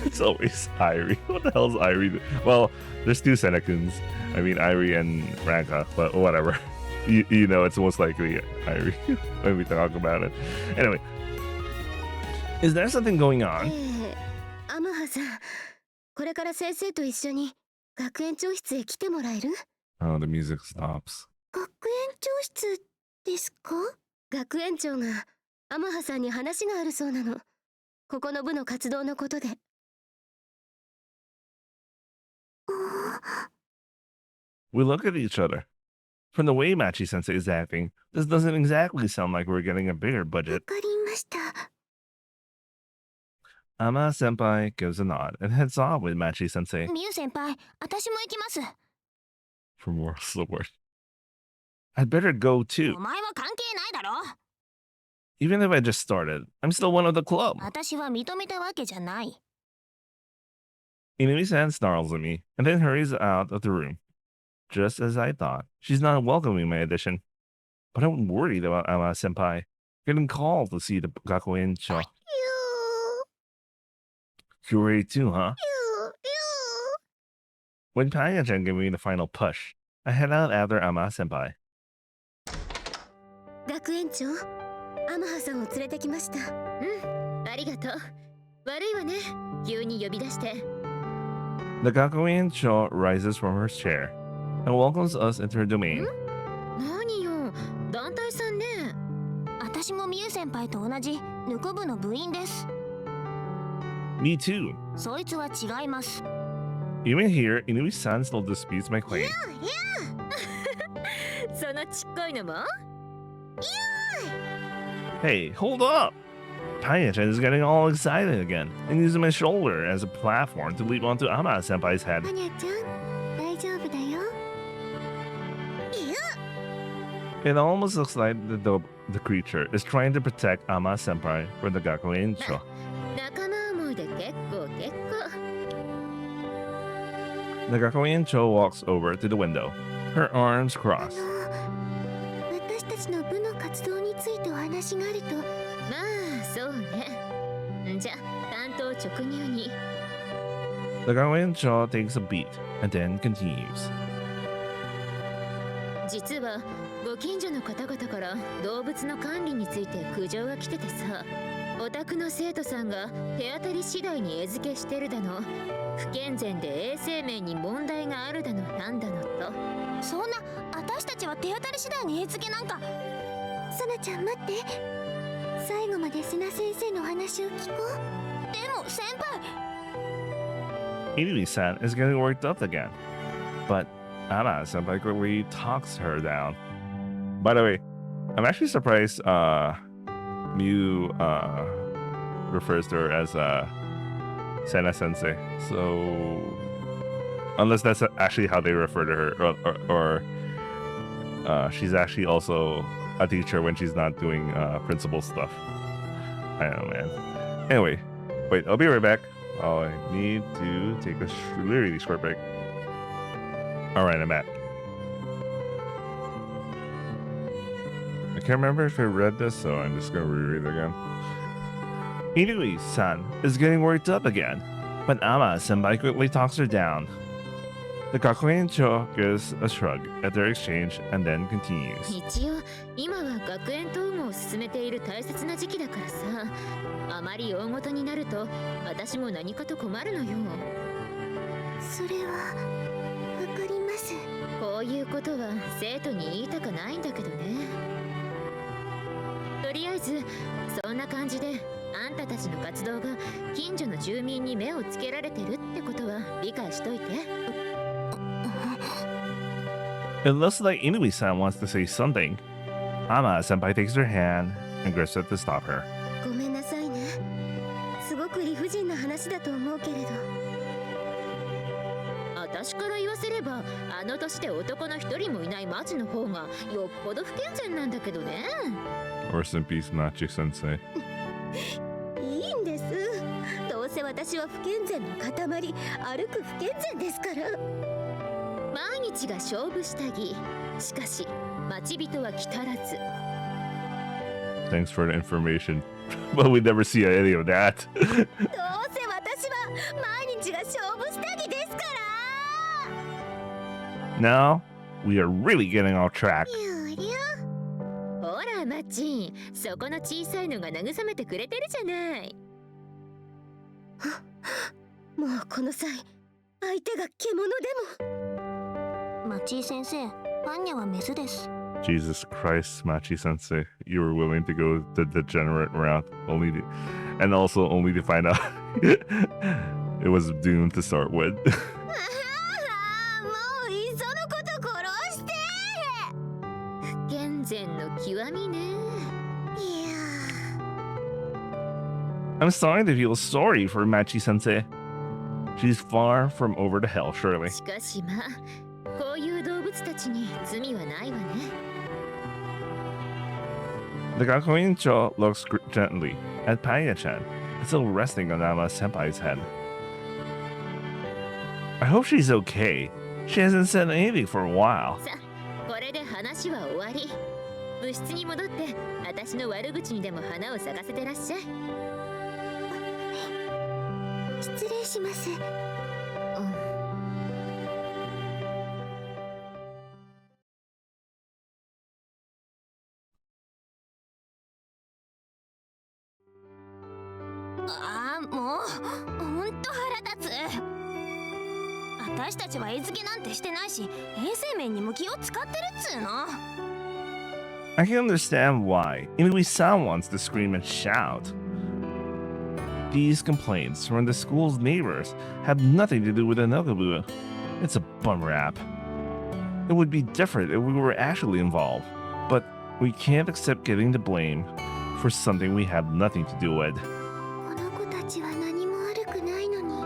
It's always Irie. What the hell's Irie? Well, there's two Senekuns. I mean, Irie and Ranka, but whatever. You know, it's most likely Irie when we talk about it. Anyway, is there something going on? アマハさん、これから先生と一緒に学園長室へ来てもらえる？ Oh, the music stops. 学園長室ですか？学園長がアマハさんに話があるそうなの。ここの部の活動のことで。We look at each other. From the way Machi-sensei is acting, this doesn't exactly sound like we're getting a bigger わ budget. かりました。 Ama-senpai gives a nod and heads off with Machi-sensei ミュウ先輩、私も行きます。 for more sword. I'd better go お too. 前は関係ないだろ。 Even if I just started, I'm still one of the club. 私は認めたわけじゃない。 Inui-san snarls at me and then hurries out of the room. Just as I thought, she's not welcoming my addition. But I'm worried about Ama-senpai getting called to see the Gakuen-cho. ゆ You're worried too, huh? ー、ゆー、 When Panya-chan gave me the final push, I head out after Ama-senpai. 学園長、アマハさんを連れてきました。ありがとう。悪いわね、急に呼び出して。 The Gakuen-cho rises from her chair and welcomes us into her domain. 何よ、団体さんね。私もミュウ先輩と同じヌコ部の部員です。 Me too. そいつは違います。 Even here, Inui-san still disputes my claim. そのちっこいのも Hey, hold up! Panya-chan is getting all excited again and using my shoulder as a platform to leap onto Ama-senpai's head. パニャちゃん、大丈夫だよ。 It almost looks like the creature is trying to protect Ama-senpai from the Gakuen-cho. 仲間思いで結構結構。 The Gakuen-cho walks over to the window, her arms crossed. 私たちの部の活動についてお話があると。まあ、そうね。じゃ、担当直入に。 The Gakuen-cho takes a beat and then continues. 実はご近所の方々から動物の管理について苦情が来ててさ、お宅の生徒さんが手当たり次第に餌付けしてるだの、不健全で衛生面に問題があるだのなんだのと。そんな、私たちは手当たり次第に餌付けなんか。サナちゃん待って、最後までセナ先生の話を聞こう。でも先輩。 Inui-san is getting worked up again, but Ama-senpai quickly talks her down. By the way, I'm actually surprised Miu refers to her as Sena Sensei. So, unless that's actually how they refer to her, or she's actually also a teacher when she's not doing principal stuff. I don't know, man. Anyway, wait, I'll be right back. Oh, I need to take a really short break. Alright, I'm back. I can't remember if I read this, so I'm just gonna reread it again. Inui-san is getting worked up again, but Ama-senpai quickly talks her down. The Gakuen-cho gives a shrug at their exchange and then continues. 一応今は学園統合を進めている大切な時期だからさ、あまり大ごとになると私も何かと困るのよ。それはわかります。こういうことは生徒に言いたくないんだけどね。とりあえずそんな感じであんたたちの活動が近所の住民に目をつけられてるってことは理解しといて。 It looks like Inui-san wants to say something. Ama-senpai takes her hand and grips it to stop her. ごめんなさいね。すごく理不尽な話だと思うけれど。私から言わせれば、あの年で男の一人もいない町の方がよっぽど不健全なんだけどね。 Rest in peace, Machi-sensei. いいんです。どうせ私は不健全の塊、歩く不健全ですから。毎日が勝負下着。しかし、町人は来たらず。 Thanks for the information. But we never see any of that. どうせ私は毎日が勝負下着ですから。 Now, we are really getting off track. ほらマッチン、そこの小さいのが慰めてくれてるじゃない。もうこの際、相手が獣でも。マッチー先生、パンニャはメスです。 Jesus Christ, Machi-sensei, you were willing to go the degenerate route, and also only to find out it was doomed to start with. 善の極みね。いや I'm starting to feel sorry for Machi-sensei. She's far from over to hell, surely. しかしまあ、こういう動物たちに罪はないわね。The Gakuin-cho looks gently at Paya-chan, still resting on Ama-senpai's head. I hope she's okay. She hasn't said anything for a while. さあ、これで話は終わり。部室に戻って私の悪口にでも花を咲かせてらっしゃい。失礼します。ああ、もうほんと腹立つ。私たちは餌付けなんてしてないし、衛生面にも気を使ってるっつうの。I can understand why. Inui-san wants to scream and shout. These complaints from the school's neighbors have nothing to do with Inokabu. It's a bum rap. It would be different if we were actually involved, but we can't accept getting the blame for something we have nothing to do with. この子たちは何も悪くないのに。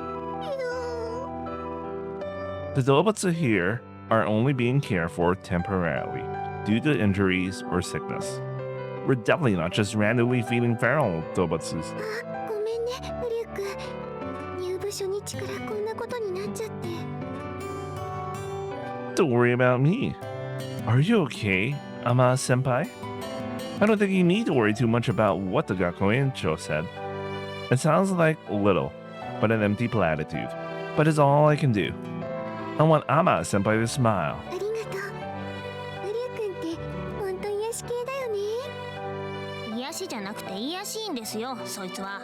The Dobutsu here are only being cared for temporarily due to injuries or sickness. We're definitely not just randomly feeding feral Dobutsus. あ、ごめんね、ブリュック。入部初日からこんなことになっちゃって。Don't worry about me. Are you okay, Ama-senpai? I don't think you need to worry too much about what the Gakuin-cho said. It sounds like little, but an empty platitude. But it's all I can do. I want Ama-senpai to smile. ありがとう。ブリュックってほんと癒し系だよね。癒しじゃなくて癒しいんですよ、そいつは。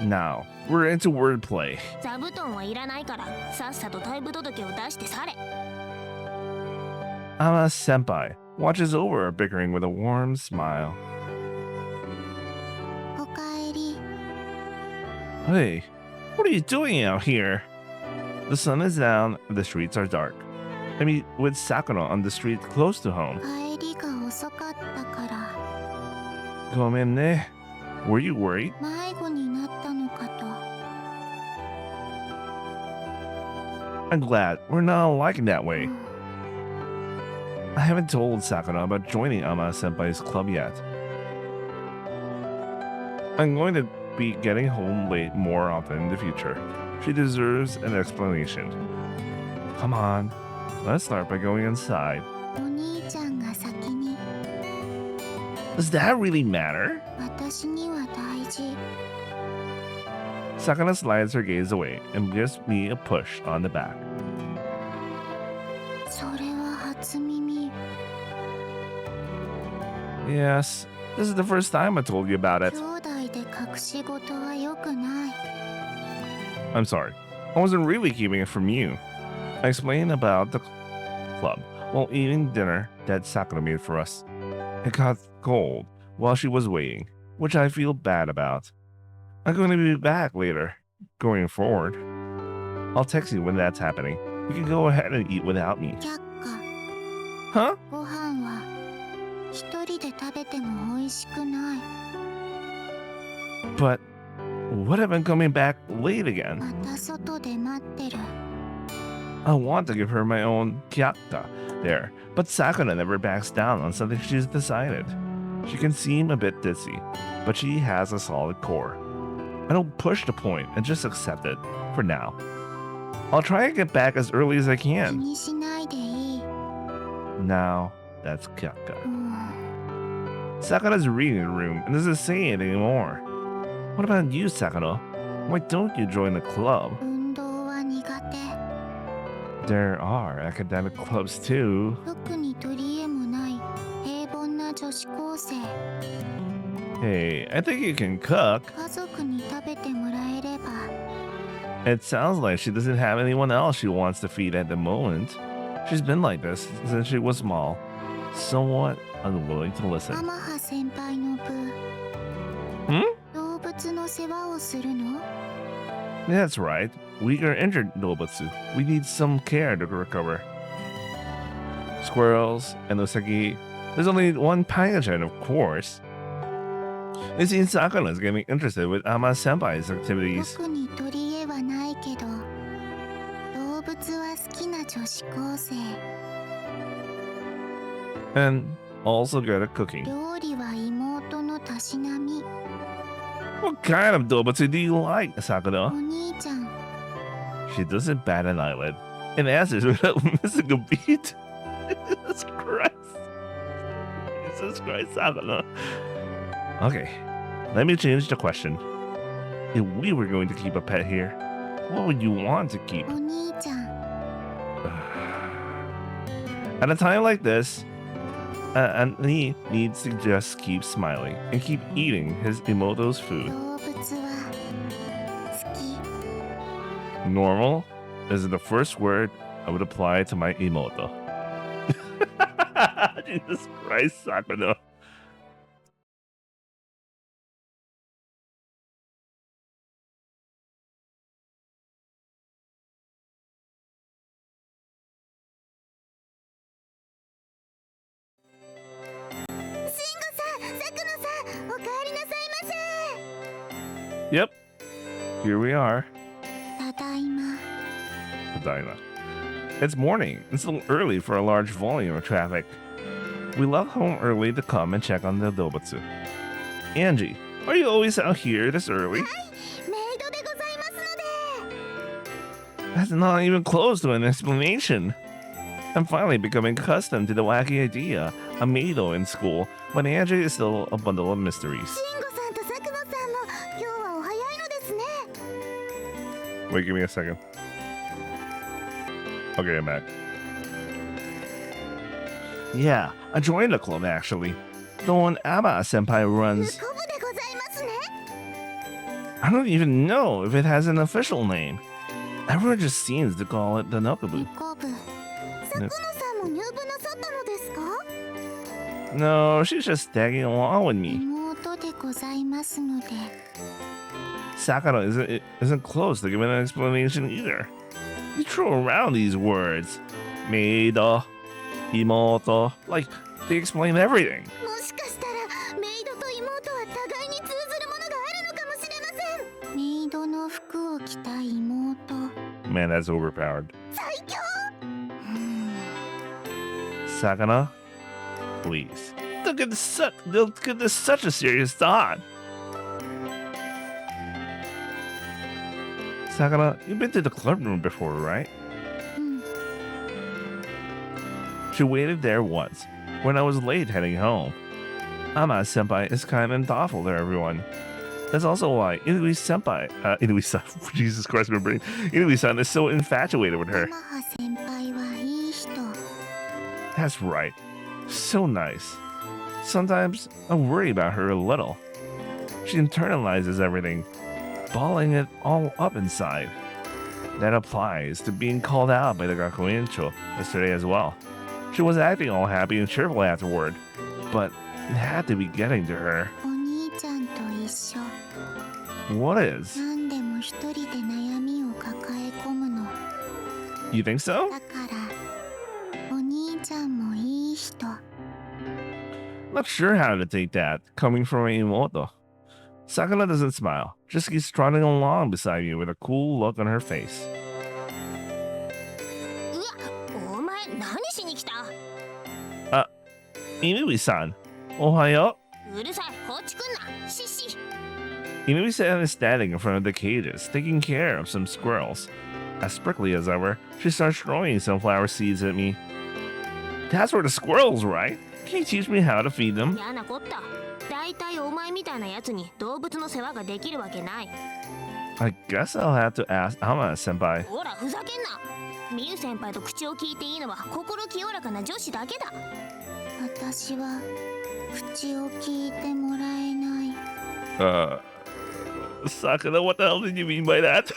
Now, we're into wordplay. 座布団はいらないから、さっさと退部届を出してされ。Ama-senpai watches over our bickering with a warm smile. おかえり。 Hey, what are you doing out here? The sun is down and the streets are dark. I meet with Sakura on the street close to home. 帰りが遅かったから。 Gomenne. Were you worried? 迷子になったのかと。 I'm glad we're not alike in that way. I haven't told Sakura about joining Ama-senpai's club yet. I'm going to be getting home late more often in the future. She deserves an explanation. Come on, let's start by going inside. お兄ちゃんが先に。 Does that really matter? 私には大事。 Sakura slides her gaze away and gives me a push on the back. それは初耳。 Yes, this is the first time I told you about it. 兄弟で隠し事は良くない。 I'm sorry. I wasn't really keeping it from you. I explained about the club while eating dinner that Sakura made for us. It got cold while she was waiting, which I feel bad about. I'm going to be back later, going forward. I'll text you when that's happening. You can go ahead and eat without me. 却下。 Huh? ご飯は一人で食べても美味しくない。 But what if I'm coming back late again? また外で待ってる。 I want to give her my own kyatta there, but Sakura never backs down on something she's decided. She can seem a bit ditzy, but she has a solid core. I don't push the point and just accept it for now. I'll try and get back as early as I 気 can. にしないでいい。 Now, that's kyatta. うん。 Sakura's reading the room and doesn't say anything anymore. What about you, Sakura? Why don't you join the club? 運動は苦手。 There are academic clubs too. 特に取り柄もない平凡な女子高生。 Hey, I think you can cook. 家族に食べてもらえれば。 It sounds like she doesn't have anyone else she wants to feed at the moment. She's been like this since she was small, somewhat unwilling to listen. 天羽先輩の部。 Hmm? 動物の世話をするの？ That's right. Weak or injured Nobutsu. We need some care to recover. Squirrels and Usagi There's only one Pangagen, of course. It seems Sakura is getting interested with Ama-senpai's activities. 特に取り柄はないけど、動物は好きな女子高生。 And also good at cooking. 料理は妹のたしなみ。 What kind of dobutsu do you like, Sakura? お兄ちゃん、 She doesn't bat an eyelid and answers without missing a beat. Jesus Christ. Jesus Christ, Sakura. Okay, let me change the question. If we were going to keep a pet here, what would you want to keep? お兄ちゃん、 At a time like this, Annie needs to just keep smiling and keep eating his Imoto's food. 動物は好き。 Normal is the first word I would apply to my Imoto. Jesus Christ, Sakura. Yep, here we are. ただいま。 Tadaima. It's morning. It's a little early for a large volume of traffic. We left home early to come and check on the Dobutsu. Angie, are you always out here this early? メイドでございますので。 That's not even close to an explanation. I'm finally becoming accustomed to the wacky idea of Meido in school, but Angie is still a bundle of mysteries. 慎吾さんと佐久野さんも今日はお早いのですね。 Wait, give me a second. Okay, I'm back. Yeah, I joined the club actually. The one Ama-senpai ム runs. コブでございますね。 I don't even know if it has an official name. Everyone just seems to call it the ム Nokobu. コブ。佐久野さんも入部なさったのですか？ No, she's just tagging along with me. 妹でございますので。 Sakura isn't close to giving an explanation either. You throw around these words. Meida, Imoto, like they explain everything. もしかしたらメイドと妹は互いに通ずるものがあるのかもしれません。メイドの服を着た妹。 Man, that's overpowered. 最強。 Sakura, please. Look at this such a serious thought. Sakura, you've been to the club room before, right? うん。 She waited there once, when I was late heading home. Ama-senpai is kind and thoughtful to everyone. That's also why Inui-senpai, Inui-san, Jesus Christ, my brain. Inui-san is so infatuated with her. マハ先輩はいい人。 That's right. So nice. Sometimes I worry about her a little. She internalizes everything, balling it all up inside. That applies to being called out by the Gakuincho yesterday as well. She was acting all happy and cheerful afterward, but it had to be getting to her. お兄ちゃんと一緒。 What is? 何でも一人で悩みを抱え込むの。 You think so? だからお兄ちゃんもいい人。 Not sure how to take that, coming from Imoto. Sakura doesn't smile, just keeps trotting along beside me with a cool look on her face. うわ、お前何しに来た？ Inui-san, ohayo? うるさい、こっち来んな。しっし。 Inui-san is standing in front of the cages, taking care of some squirrels. As prickly as ever, she starts throwing sunflower seeds at me. That's for the squirrels, right? Can you teach me how to feed them? 嫌なこった。だいたいお前みたいなやつに動物の世話ができるわけない。 I guess I'll have to ask Ama-senpai. ほら、ふざけんな。ミユ先輩と口を聞いていいのは心清らかな女子だけだ。私は口を聞いてもらえない。 Sakura, what the hell did you mean by that?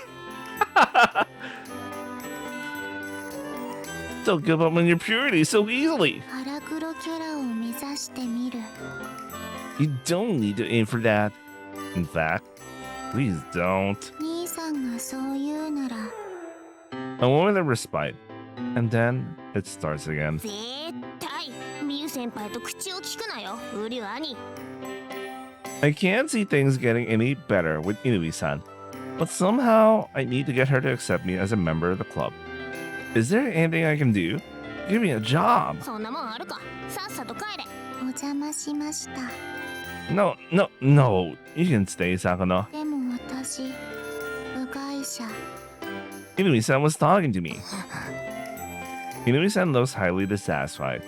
Don't give up on your purity so easily. 腹黒キャラを目指してみる。 You don't need to aim for that. In fact, please don't. 兄さんがそう言うなら。 A moment of respite, and then it starts again. 絶対ミユ先輩と口を聞くなよ、ウリュウ兄。 I can't see things getting any better with Inui-san, but somehow I need to get her to accept me as a member of the club. Is there anything I can do? Give me a job. そんなもんあるか。さっさと帰れ。お邪魔しました。 No. You can stay, Sakano. でも私部外者。 Inui-san was talking to me. Inui-san looks highly dissatisfied,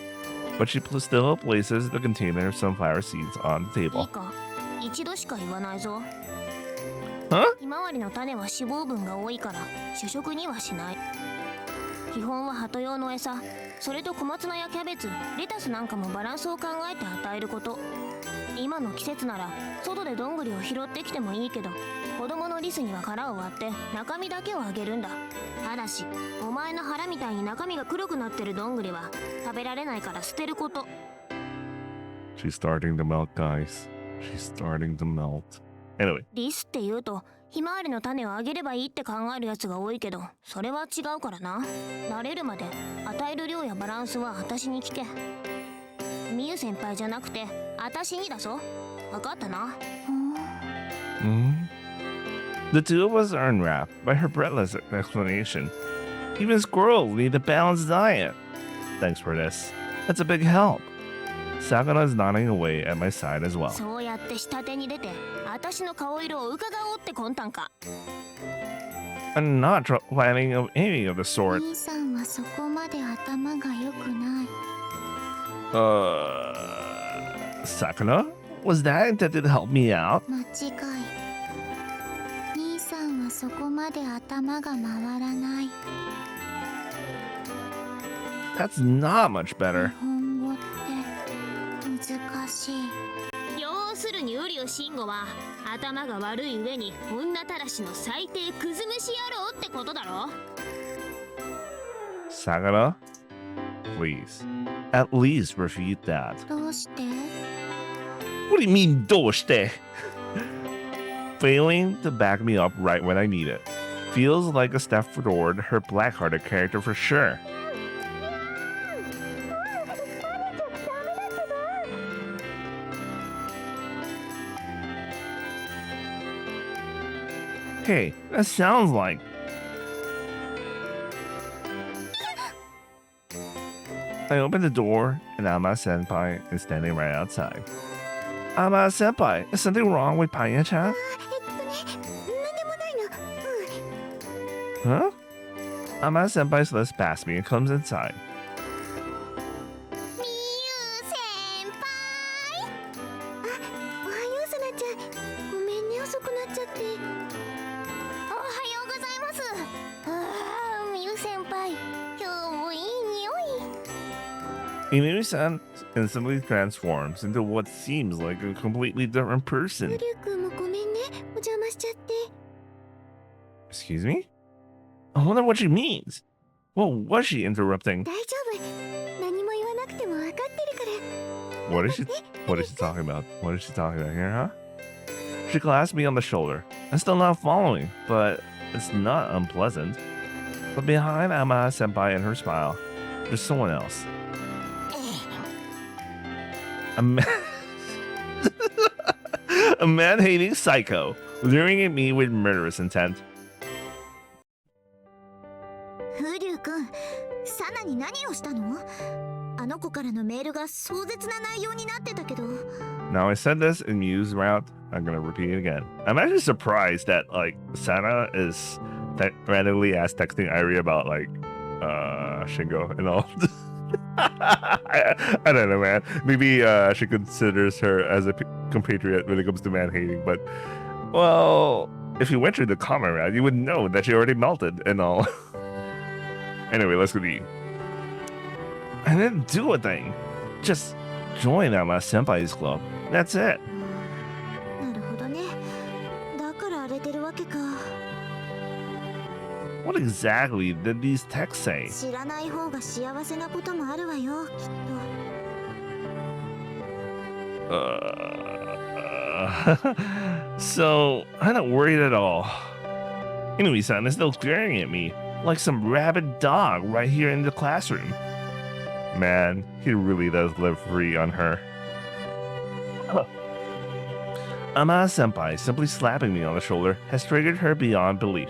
but she still places the container of sunflower seeds on the いい table. か、一度しか言わないぞ。 Huh? ひまわりの種は脂肪分が多いから主食にはしない。基本は鳩用の餌、それと小松菜やキャベツ、レタスなんかもバランスを考えて与えること。今の季節なら外でどんぐりを拾ってきてもいいけど、子供のリスには殻を割って中身だけをあげるんだ。ただしお前の腹みたいに中身が黒くなってるどんぐりは食べられないから捨てること。 She's starting to melt, guys. She's starting to melt. Anyway. リスって言うとひまわりの種をあげればいいって考えるやつが多いけど、それは違うからな。慣れるまで与える量やバランスは私に聞け。みゆ先輩じゃなくて私にだぞ。分かったな。The two of us are unwrapped by her breathless explanation. Even squirrels need a balanced diet. Thanks for this. That's a big help. Sakano is nodding away at my side as well. そうやって下手に出て私の顔色を伺おうって魂胆か。 I'm not planning of any of the sort. 兄さんはそこまで頭が良くない。 Sakano? Was that intended to help me out? 間違い。兄さんはそこまで頭が回らない。 That's not much 日 better. 本語って難しい。要するにウリュウ慎吾は頭が悪い上に女たらしの最低クズ飯野郎ってことだろ。 Sakano? Please. At least refute that. どうして？ What do you mean, doshite? Failing to back me up right when I need it. Feels like a step toward her black-hearted character for sure. Hey, that sounds like... I open the door and Ama-senpai is standing right outside. Ama-senpai, is something wrong with Paya-chan? なんでもないの。Huh? Ama-senpai slips past me and comes inside. みゆ先輩。おはようさなちゃん。ごめんね遅くなっちゃって。おはようございます。ああ、みゆ先輩、今日もいい匂い。 Inui-san instantly transforms into what seems like a completely different ウ person. リュウ君もごめんねお邪魔しちゃって。 Excuse me? I wonder what she means. What was she interrupting? 大丈夫。何も言わなくても分かってるから。 What is she talking about? What is she talking about here, huh? She clasped me on the shoulder. I'm still not following, but it's not unpleasant. But behind Ama-senpai and her smile, there's someone else. A a man-hating psycho, leering at me with murderous intent. ウリュウ君、サナに何をしたの？あの子からのメールが壮絶な内容になってたけど。 Now I said this in Mew's route. I'm gonna repeat it again. I'm actually surprised that like Sana is randomly texting Irie about like Shingo and all. I don't know, man. Maybe she considers her as a compatriot when it comes to man hating, but well, if you went through the comment round, you would know that she already melted and all. Anyway, let's continue. I didn't do a thing. Just join Ama-senpai's club. That's it. なるほどね。だから荒れてるわけか。 What exactly did these texts say? 知らない方が幸せなこともあるわよ、きっと。So, I'm not worried at all. Inui-san is still glaring at me like some rabid dog right here in the classroom. Man, he really does live free on her. Ama-senpai simply slapping me on the shoulder has triggered her beyond belief.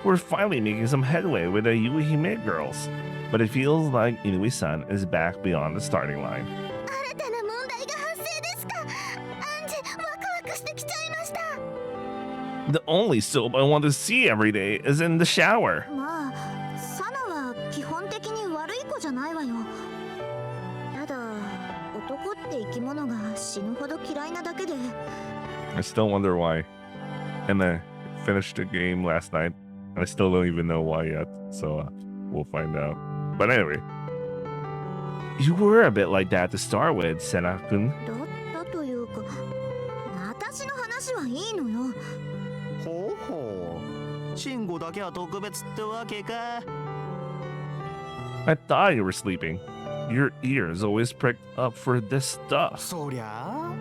We're finally making some headway with the Yuihime girls, but it feels like Inui-san is back beyond the starting line. 新たな問題が発生ですか。アンジェ、ワクワクしてきちゃいました。 The only soap I want to see every day is in the shower. まあ、サナは基本的に悪い子じゃないわよ。ただ、男って生き物が死ぬほど嫌いなだけで。I still wonder why. And I finished the game last night. I still don't even know why yet, so we'll find out. But anyway, you were a bit like that to start with, Sena-kun. だというか、私の話はいいのよ。ほうほう。慎吾だけは特別ってわけか。I thought you were sleeping. Your ears always pricked up for this stuff. そりゃあ、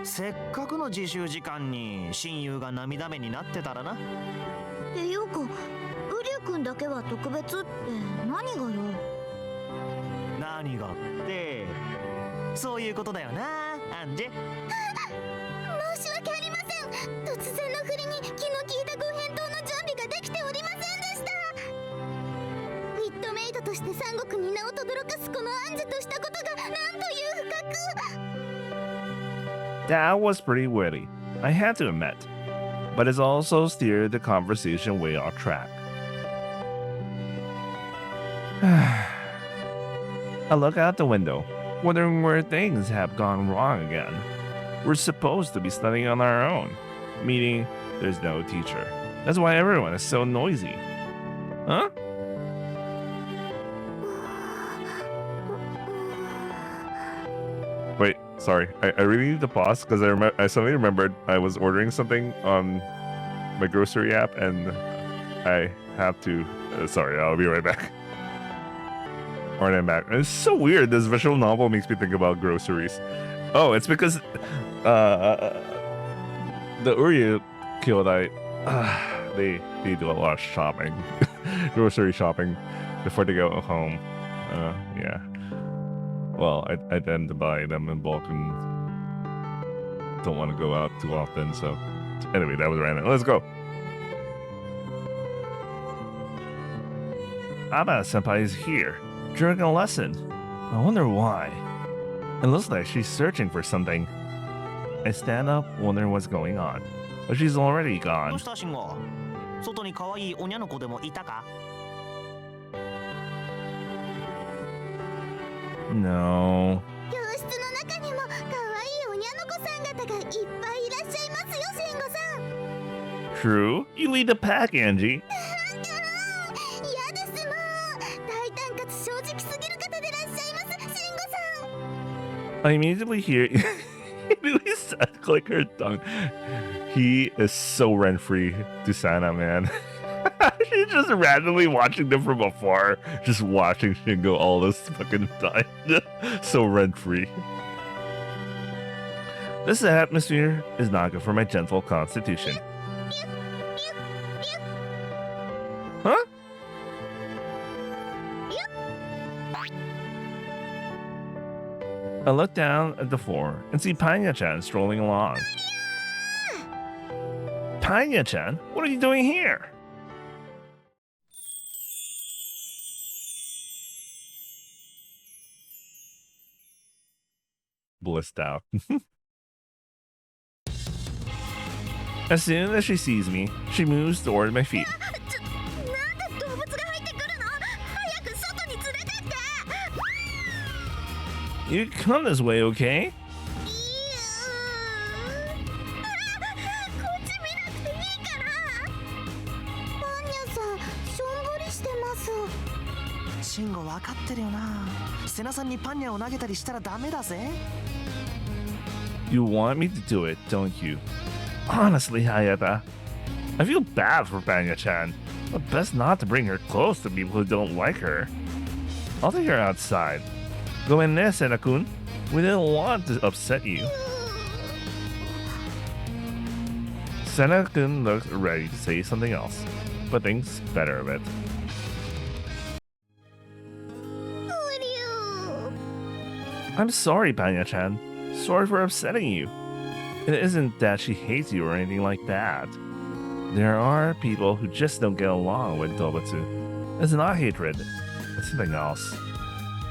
せっかくの自習時間に親友が涙目になってたらな。っていうか、ウリュウ君だけは特別って何がよ。何がって、そういうことだよな、アンジェ。申し訳ありません。突然の振りに気の利いたご返答の準備ができておりませんでした。ウィットメイドとして三国に名を轟かすこのアンジェとしたことがなんという不覚。 That was pretty witty, I had to admit. But it's also steered the conversation way off track. I look out the window, wondering where things have gone wrong again. We're supposed to be studying on our own, meaning there's no teacher. That's why everyone is so noisy. Huh? Wait, sorry. I really need to pause because I suddenly remembered I was ordering something on my grocery app and I have to. Sorry, I'll be right back. Alright, I'm back. It's so weird. This visual novel makes me think about groceries. Oh, it's because the Uryu Kyodai, they do a lot of shopping, grocery shopping before they go home. Yeah. Well, I tend to buy them in bulk and don't want to go out too often, so anyway, that was random. Let's go. Ama-senpai is here, during a lesson. I wonder why. It looks like she's searching for something. I stand up, wondering what's going on. But she's already ど gone. うした慎吾？外に可愛いおにゃの子でもいたか？ No. 教室の中にも可愛いおにゃの子さん方がいっぱいいらっしゃいますよ、慎吾さん。 True. You lead the pack, Angie. 嫌ですもう。大胆かつ正直すぎる方でいらっしゃいます、慎吾さん。 I immediately hear Luisa click her tongue. He is so rent-free to Sana, man. She's just randomly watching them from afar. Just watching Shingo all this fucking time. So rent-free. This atmosphere is not good for my gentle constitution. Huh? I look down at the floor and see Panya-chan strolling along. Panya-chan? What are you doing here? Blissed out. As soon as she sees me, she moves toward my feet. なんで動物が入ってくるの？早く外に連れてって。 You come this way, okay? こっち見なくていいから。パンニャさん、しょんぼりしてます。慎吾分かってるよな。セナさんにパンニャを投げたりしたらダメだぜ。 You want me to do it, don't you? Honestly, Hayata, I feel bad for Panya-chan, but best not to bring her close to people who don't like her. I'll take her outside. Go in there, Sena-kun. We didn't want to upset you. Sena-kun looks ready to say something else, but thinks better of it. ウリュ I'm sorry, Panya-chan. Sorry for upsetting you. It isn't that she hates you or anything like that. There are people who just don't get along with Dobutsu. It's not hatred. It's something else.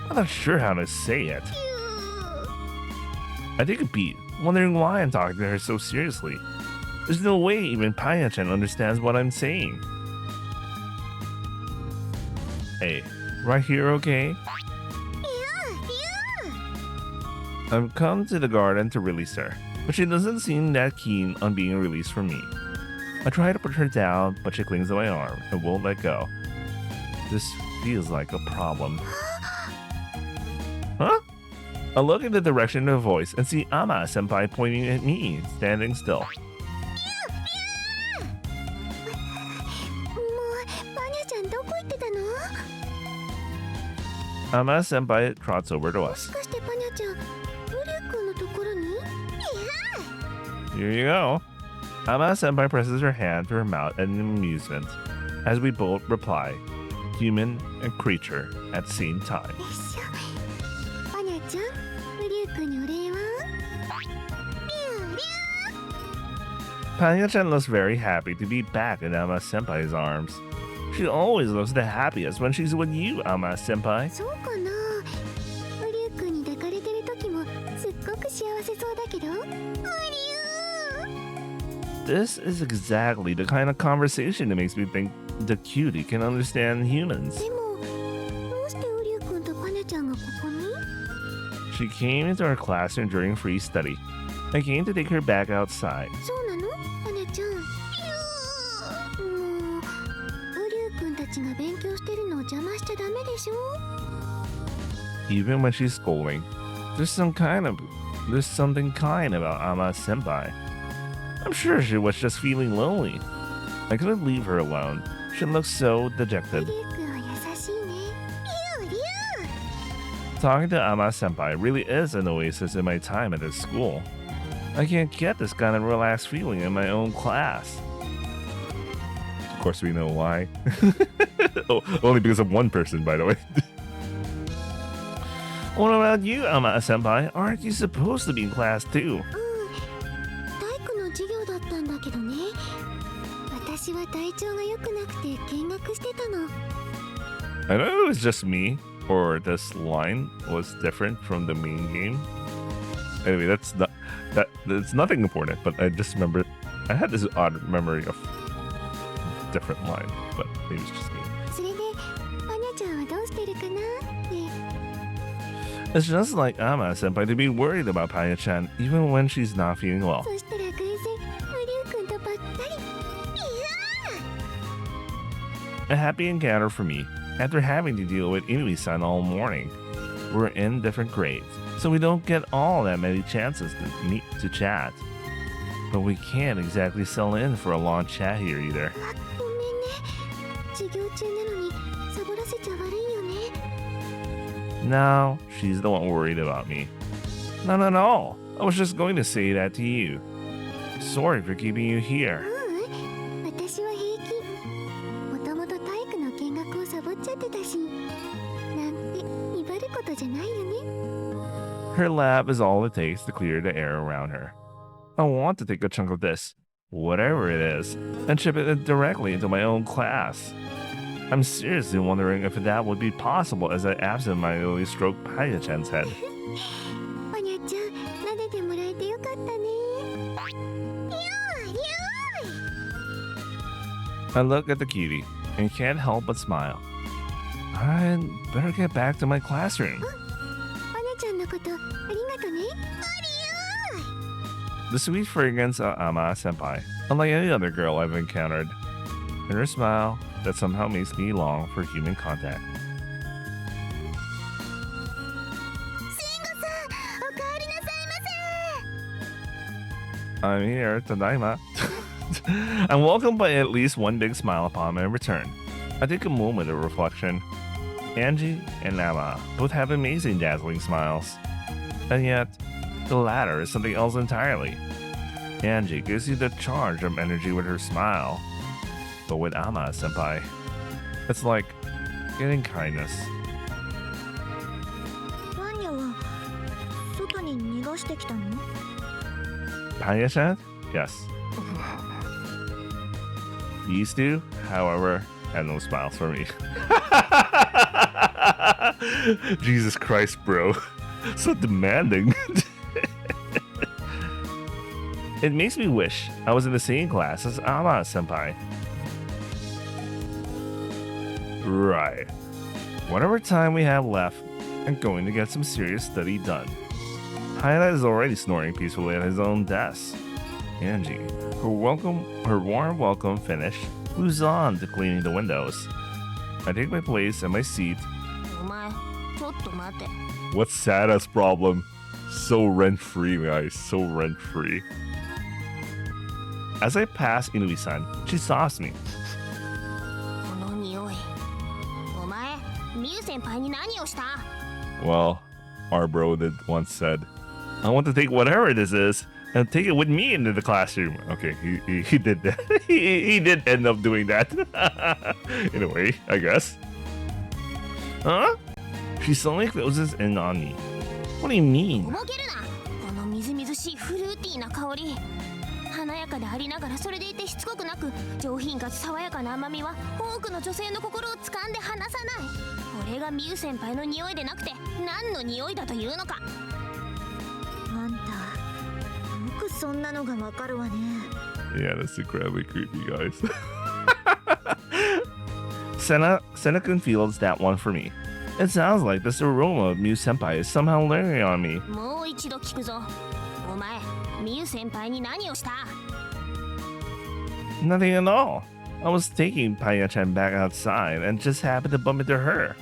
I'm not sure how to say it. I take a beat, wondering why I'm talking to her so seriously. There's no way even Panya-chan understands what I'm saying. Hey, right here, okay? I've come to the garden to release her, but she doesn't seem that keen on being released from me. I try to put her down, but she clings to my arm and won't let go. This feels like a problem. Huh? I look in the direction of the voice and see Ama-senpai pointing at me, standing still. もうバニャちゃんどこ行ってたの？ Ama-senpai trots over to も us. しかしてバニャちゃんウリュウ君のところに？ Here you go. Ama-senpai presses her hand to her mouth in amusement, as we both reply, human and creature at the same time. よいしょ。バニャちゃん、ウリュウ君にお礼は？ Panya-chan looks very happy to be back in Ama-senpai's arms. She always looks the happiest when she's with you, Ama-senpai. そうかな。ウリュウ君に抱かれてる時もすっごく幸せそうだけど。ウリュウ。 This is exactly the kind of conversation that makes me think the cutie can understand humans. でもどうしてウリュウ君とバニャちゃんがここに？ She came into our classroom during free study. I came to take her back outside. そうなの？バニャちゃん。もうウリュウ君たちが勉強してるのを邪魔しちゃダメでしょ？ Even when she's scolding, there's something kind about Ama-senpai. I'm sure she was just feeling lonely. I couldn't leave her alone. She looked so ウ dejected. リュウ君は優しいね。リュウリュウ。 Talking to Ama-senpai really is an oasis in my time at this school. I can't get this kind of relaxed feeling in my own class. Of course, we know why. Oh, only because of one person, by the way. What about you, Ama-senpai? Aren't you supposed to be in class too? 体育の授業だったんだけどね。私は体調が良くなくて見学してたの。 I don't know if it's just me or this line was different from the main game. Anyway, that's nothing important, but I just remember I had this odd memory of different line, but maybe it's just me. それでバニャちゃんはどうしてるかなって。 It's just like Ama-senpai to be worried about Panya-chan even when she's not feeling well. そしたら偶然ウリュウ君とばったり。 A happy encounter for me after having to deal with Inui-san all morning. We're in different grades, so we don't get all that many chances to meet to chat. But we can't exactly settle in for a long chat here either. ごめんね。授業中なのにサボらせちゃ悪いよね。 Now, she's the one worried about me. Not at all. I was just going to say that to you. Sorry for keeping you here. 私は平気。もともと体育の見学をサボっちゃってたし。なんて威張ることじゃないよね。 Her laugh is all it takes to clear the air around her. I want to take a chunk of this, whatever it is, and ship it directly into my own class. I'm seriously wondering if that would be possible as I absentmindedly stroke Paya-chan's head. バニャちゃん、撫でてもらえてよかったね。 I look at the cutie and can't help but smile. I'd better get back to my classroom. バニャちゃんのことありがとね。 The sweet fragrance of Ama-senpai, unlike any other girl I've encountered, and her smile that somehow makes me long for human contact. 慎吾さん、おかえりなさいませ。 I'm here, tadaima. I'm welcomed by at least one big smile upon my return. I take a moment of reflection. Angie and Nama both have amazing, dazzling smiles. And yet, the latter is something else entirely. Angie gives you the charge of energy with her smile. But with Ama-senpai, it's like getting kindness. バニャは外に逃がしてきたの？ Panya-chan? Yes. These two, however, had no smiles for me. Jesus Christ, bro. So demanding. It makes me wish I was in the same class as Ama-senpai. Right. Whatever time we have left, I'm going to get some serious study done. Haida is already snoring peacefully at his own desk. Angie, her warm welcome finished, moves on to cleaning the windows. I take my place in my seat. お前ちょっと待て。 What's Sada's problem? So rent-free, guys. So rent-free. As I pass Inui-san, she stops me. この匂い。お前ミユ先輩に何をした？ Well, our bro did once said, I want to take whatever this is and take it with me into the classroom. Okay, he did that. he did end up doing that. In a way, I guess. Huh? She suddenly closes in on me. What do you と mean? ぼけるな。このみずみずしいフルーティーな香り。華やかでありながらそれでいてしつこくなく、上品かつ爽やかな甘みは多くの女性の心を掴んで離さない。これがミユ先輩の匂いでなくて何の匂いだというのか。あんた、よくそんなのがわかるわね。 Yeah, that's incredibly creepy, guys. Senna-kun feels that one for me. It sounds like this aroma of Miyu-senpai is somehow lingering on me. もう一度聞くぞ。お前ミユ先輩に何をした？ Nothing at all. I was taking Panya-chan back outside and just happened to bump into her.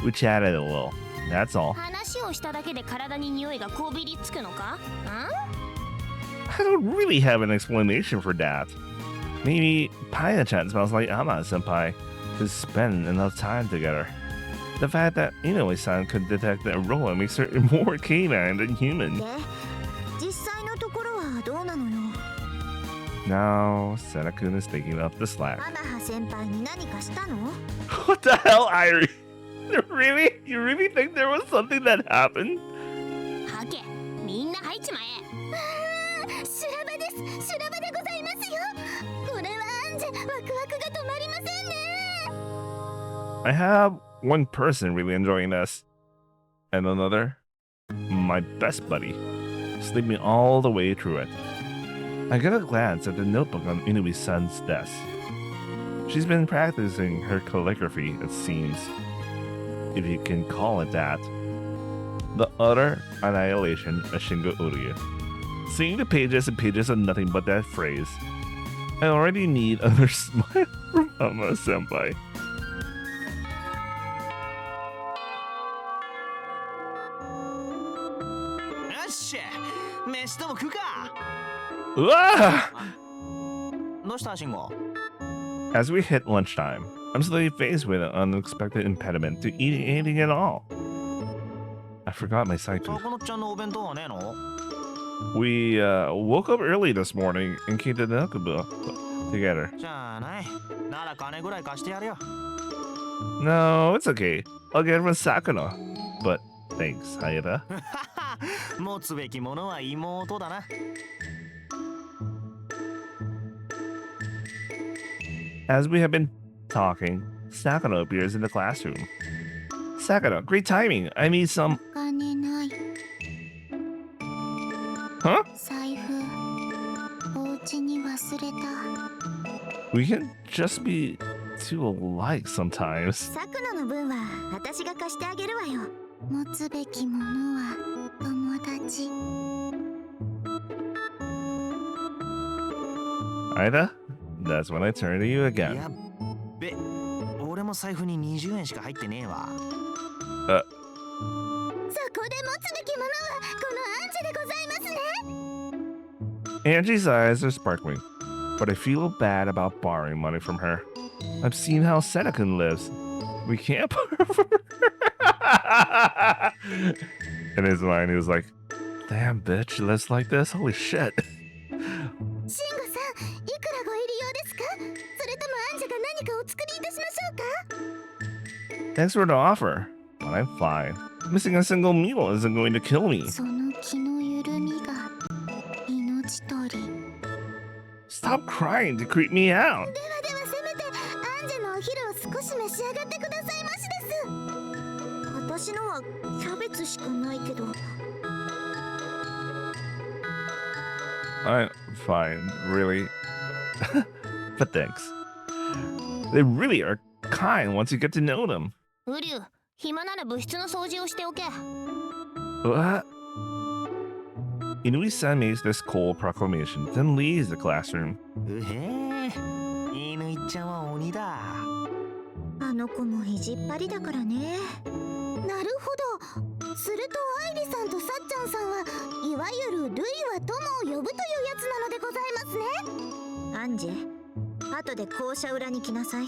We chatted a little. That's all. 話をしただけで体に匂いがこびりつくのか？ん？ I don't really have an explanation for that. Maybe Panya-chan smells like Ama-senpai. Just spend enough time together. The fact that Inoue-san could detect the aroma makes her more canine than human. で、実際のところはどうなのよ。 Now, Senna-kun is taking up the slack. アナハ先輩に何かしたの？ What the hell, Irie? Really? You really think there was something that happened? はけ、みんな入っちまえ。修羅場です。修羅場でございますよ。これはアンジェ、ワクワクが止まりませんね。 I have one person really enjoying this, and another, my best buddy, sleeping all the way through it. I get a glance at the notebook on Inui-san's desk. She's been practicing her calligraphy, it seems, if you can call it that. The utter annihilation of Shingo Uryu. Seeing the pages and pages of nothing but that phrase, I already need another smile from Ama-senpai. よっしゃ、飯でも食うか。 Ah! どうした慎吾？ As we hit lunchtime, I'm suddenly faced with an unexpected impediment to eating anything at all. I forgot my side food. 魚ちゃんのお弁当はねえの？ We woke up early this morning and came to the Nakubu together. じゃあない。なら金ぐらい貸してやるよ。 No, it's okay. I'll get it from Sakura. But thanks, Hayata. 持つべきものは妹だな。 As we have been talking, Sakura appears in the classroom. Sakura, great timing. I need some. お金ない。 Huh? 財布、お家に忘れた。 We can just be too alike sometimes. さくらの分は私が貸してあげるわよ。持つべきものは友達。 Aida, that's when I turn to you や again. っべ、俺も財布に20円しか入ってねえわ。そこで持つべきものはこのアンジェでございますね。 Angie's eyes are sparkling, but I feel bad about borrowing money from her. I've seen how Senna-kun lives. We can't borrow from her. In his mind, he was like, damn, bitch, she lives like this? Holy shit. 慎吾さん、いくらご入り用ですか？それともアンジェが何かお作りいたしましょうか？ Thanks for the offer, but I'm fine. Missing a single meal isn't going to kill me. その Stop crying to creep me out. ではではせめてアンジェのお昼を少し召し上がってくださいましです。私のはキャベツしかないけど。I'm fine, really. But thanks. They really are kind once you get to know them. ウリュウ、暇なら部室の掃除をしておけ。 What? Inui-san makes this cold proclamation, then leaves the classroom. うへえ、犬ちゃんは鬼だ。あの子も意地っ張りだからね。なるほど。すると愛理さんとさっちゃんさんはいわゆるルイは友を呼ぶというやつなのでございますね。アンジェ、後で校舎裏に来なさい。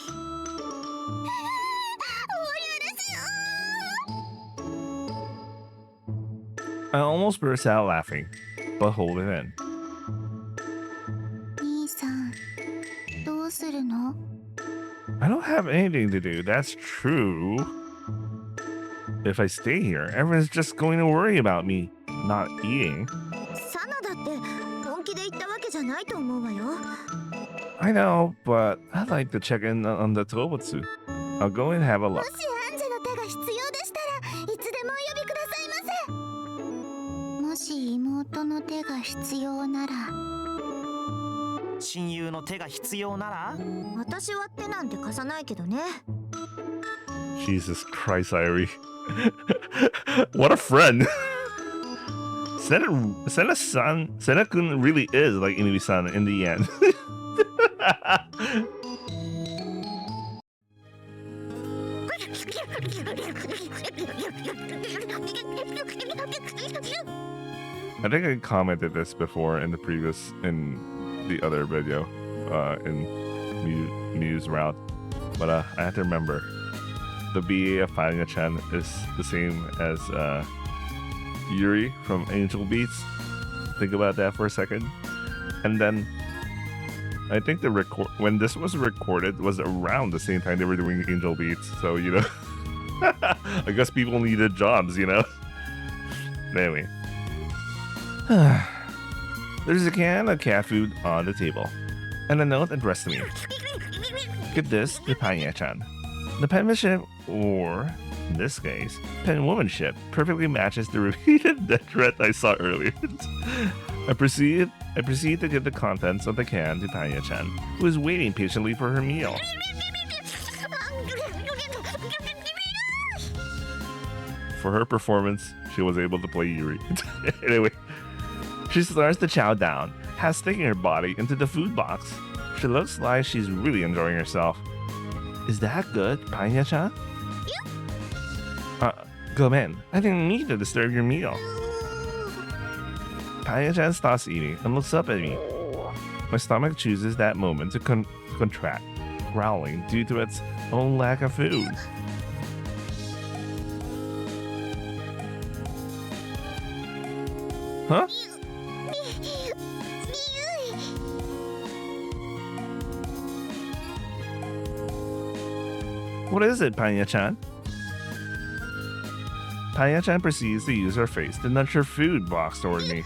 I almost burst out laughing, but hold it in. 兄さん、どうするの？ I don't have anything to do, that's true. If I stay here, everyone's just going to worry about me not eating. サナだって本気で言ったわけじゃないと思うわよ。I know, but I'd like to check in on the Tobutsu. I'll go and have a も look. しアンジェの手が必要でしたらいつでもお呼びくださいませ。もし妹の手が必要なら。親友の手が必要なら？私は手なんて貸さないけどね。 Jesus Christ, Irie. What a friend. Sena-kun really is like Inui-san in the end. I think I commented this before in the other video, in Muse route, but I have to remember the BA of Panya-chan is the same as Yuri from Angel Beats. Think about that for a second. And then I think when this was recorded was around the same time they were doing Angel Beats. So, you know, I guess people needed jobs, you know? Anyway. There's a can of cat food on the table, and a note addressed to me. Give this to Panya-chan. The penmanship, or in this case, penwomanship, perfectly matches the repeated death threat I saw earlier. I proceed to give the contents of the can to Panya-chan, who is waiting patiently for her meal. For her performance, she was able to play Yuri. Anyway, she starts to chow down, has sticking her body into the food box. She looks like she's really enjoying herself. Is that good, Panya-chan? Go in. I didn't mean to disturb your meal. Panya-chan stops eating and looks up at me. My stomach chooses that moment to contract, growling due to its own lack of food. Huh? What is it, Panya-chan? Panya-chan proceeds to use her face to nudge her food box toward me.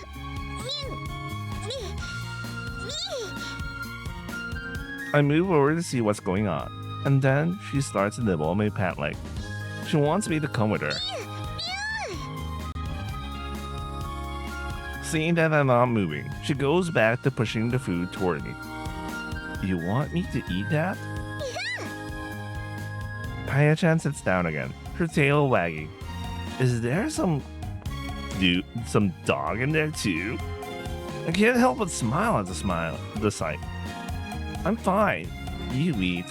I move over to see what's going on, and then she starts to nibble on my pant leg. She wants me to come with her. Seeing that I'm not moving, she goes back to pushing the food toward me. You want me to eat that? Panya-chan sits down again, her tail wagging. Is there some dog in there too? I can't help but smile at the sight. I'm fine. You eat.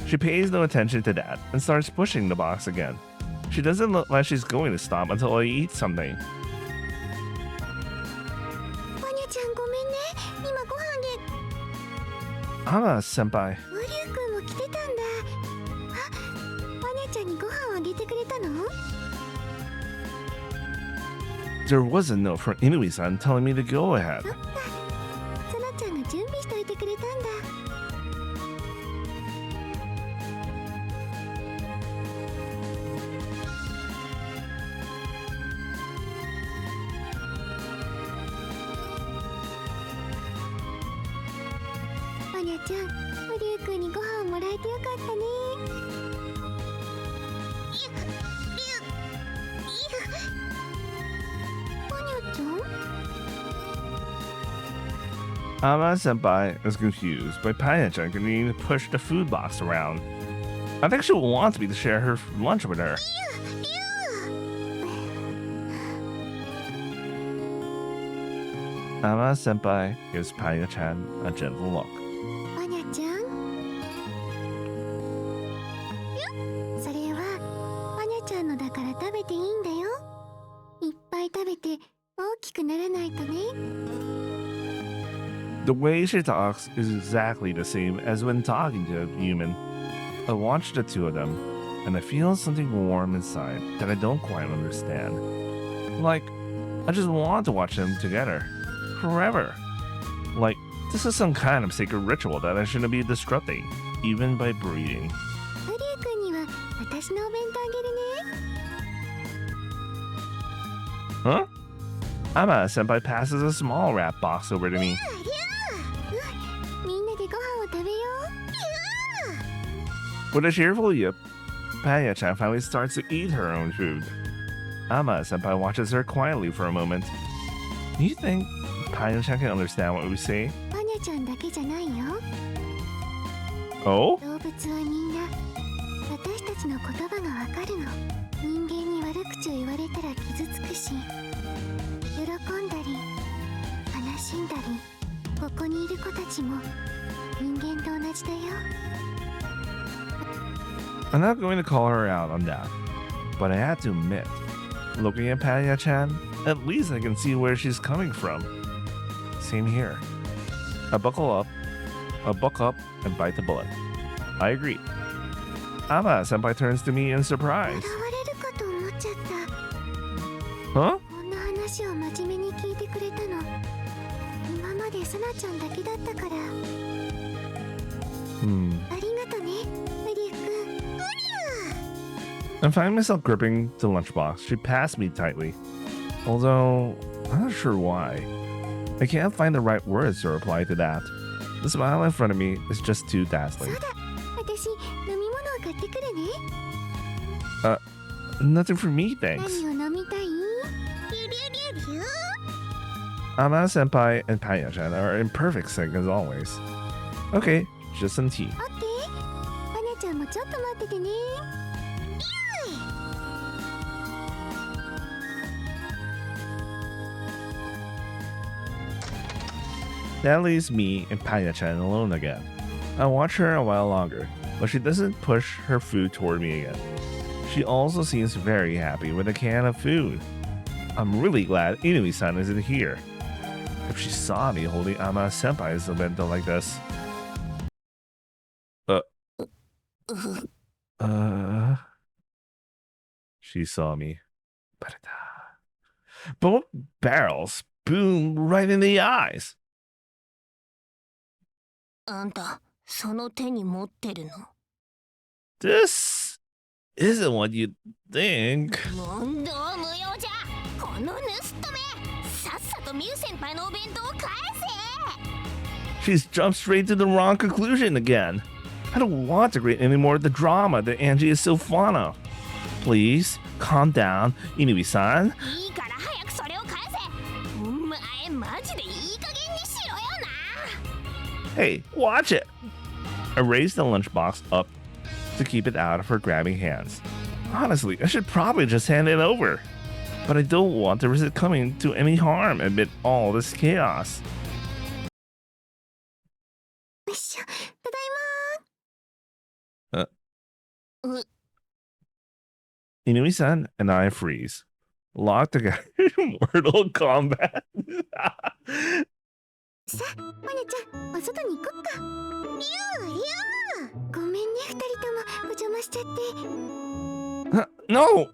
She pays no attention to that and starts pushing the box again. She doesn't look like she's going to stop until I eat something. パニャちゃんごめんね。今ご飯Anna senpai. ウリュウ君も来てたんだ。あ、パニャちゃんにご飯あげてくれたの？ There was a note from Inui-san telling me to go ahead. そっか。サナちゃんが準備しといてくれたんだ。ちゃん、ウリュウ君にご飯もらえてよかったね。アニャちゃん？ Ama-senpai is confused by Panya-chan continuing to push the food box around. I think she wants me to share her lunch with her. Ama-senpai gives Panya-chan a gentle look. アニャちゃん？それはアニャちゃんのだから食べていいんだよ。いっぱい食べて大きくならないとね。 The way she talks is exactly the same as when talking to a human. I watch the two of them, and I feel something warm inside that I don't quite understand. Like, I just want to watch them together. Forever. Like, this is some kind of sacred ritual that I shouldn't be disrupting, even by breeding. ウリュウ君には私のお弁当あげるね。 Huh? Ama-senpai passes a small wrap box over to me. みんなでご飯を食べよう。 With a cheerful yip, Panya-chan finally starts to eat her own food. Ama-senpai watches her quietly for a moment. Do you think Panya-chan can understand what we say? アニャちゃんだけじゃないよ。 Oh? 動物はみんな私たちの言葉がわかるの。人間に悪口を言われたら傷つくし、喜んだり悲しんだり、ここにいる子たちも人間と同じだよ。 I'm not going to call her out on that, but I have to admit, looking at Panya-chan, at least I can see where she's coming from. Same here. I buck up and bite the bullet. I agree. Ama-senpai turns to me in surprise. 笑われるかと思っちゃった。 Huh? こんな話を真面目に聞いてくれたの。今までサナちゃんだけだったから。ありがとね、ウリュウ君。I find myself gripping the lunchbox she passed me tightly. Although, I'm not sure why. I can't find the right words to reply to that. The smile in front of me is just too そ dazzling. うだ、私飲み物を買ってくるね。 Nothing for me, thanks. 何を飲みたい？ Ama-senpai and Panya-chan are in perfect sync as always. Okay, just some tea. オッケー。アニャちゃんもちょっと待っててね。 That leaves me and Panya-chan alone again. I watch her a while longer, but she doesn't push her food toward me again. She also seems very happy with a can of food. I'm really glad Inui-san isn't here. If she saw me holding Ama-senpai's bento like this... She saw me. Both barrels boom right in the eyes. あんたその手に持ってるの。 This isn't what you think. 問答無用じゃ。この盗人め、さっさとミュウ先輩のお弁当を返せ。 She's jumped straight to the wrong conclusion again. I don't want to create any more of the drama that Angie is so fond of. Please, calm down, Inui-san. いいから早くそれを返せ。お前マジでいい加減にしろよな。 Hey, watch it! I raised the lunchbox up to keep it out of her grabbing hands. Honestly, I should probably just hand it over. But I don't want to risk it coming to any harm amid all this chaos. よいしょ、ただいま。 Inui-san and I freeze, locked together in mortal combat. さあ、マネちゃん、お外に行こっか。ごめんね、二人ともお邪魔しちゃって。 No,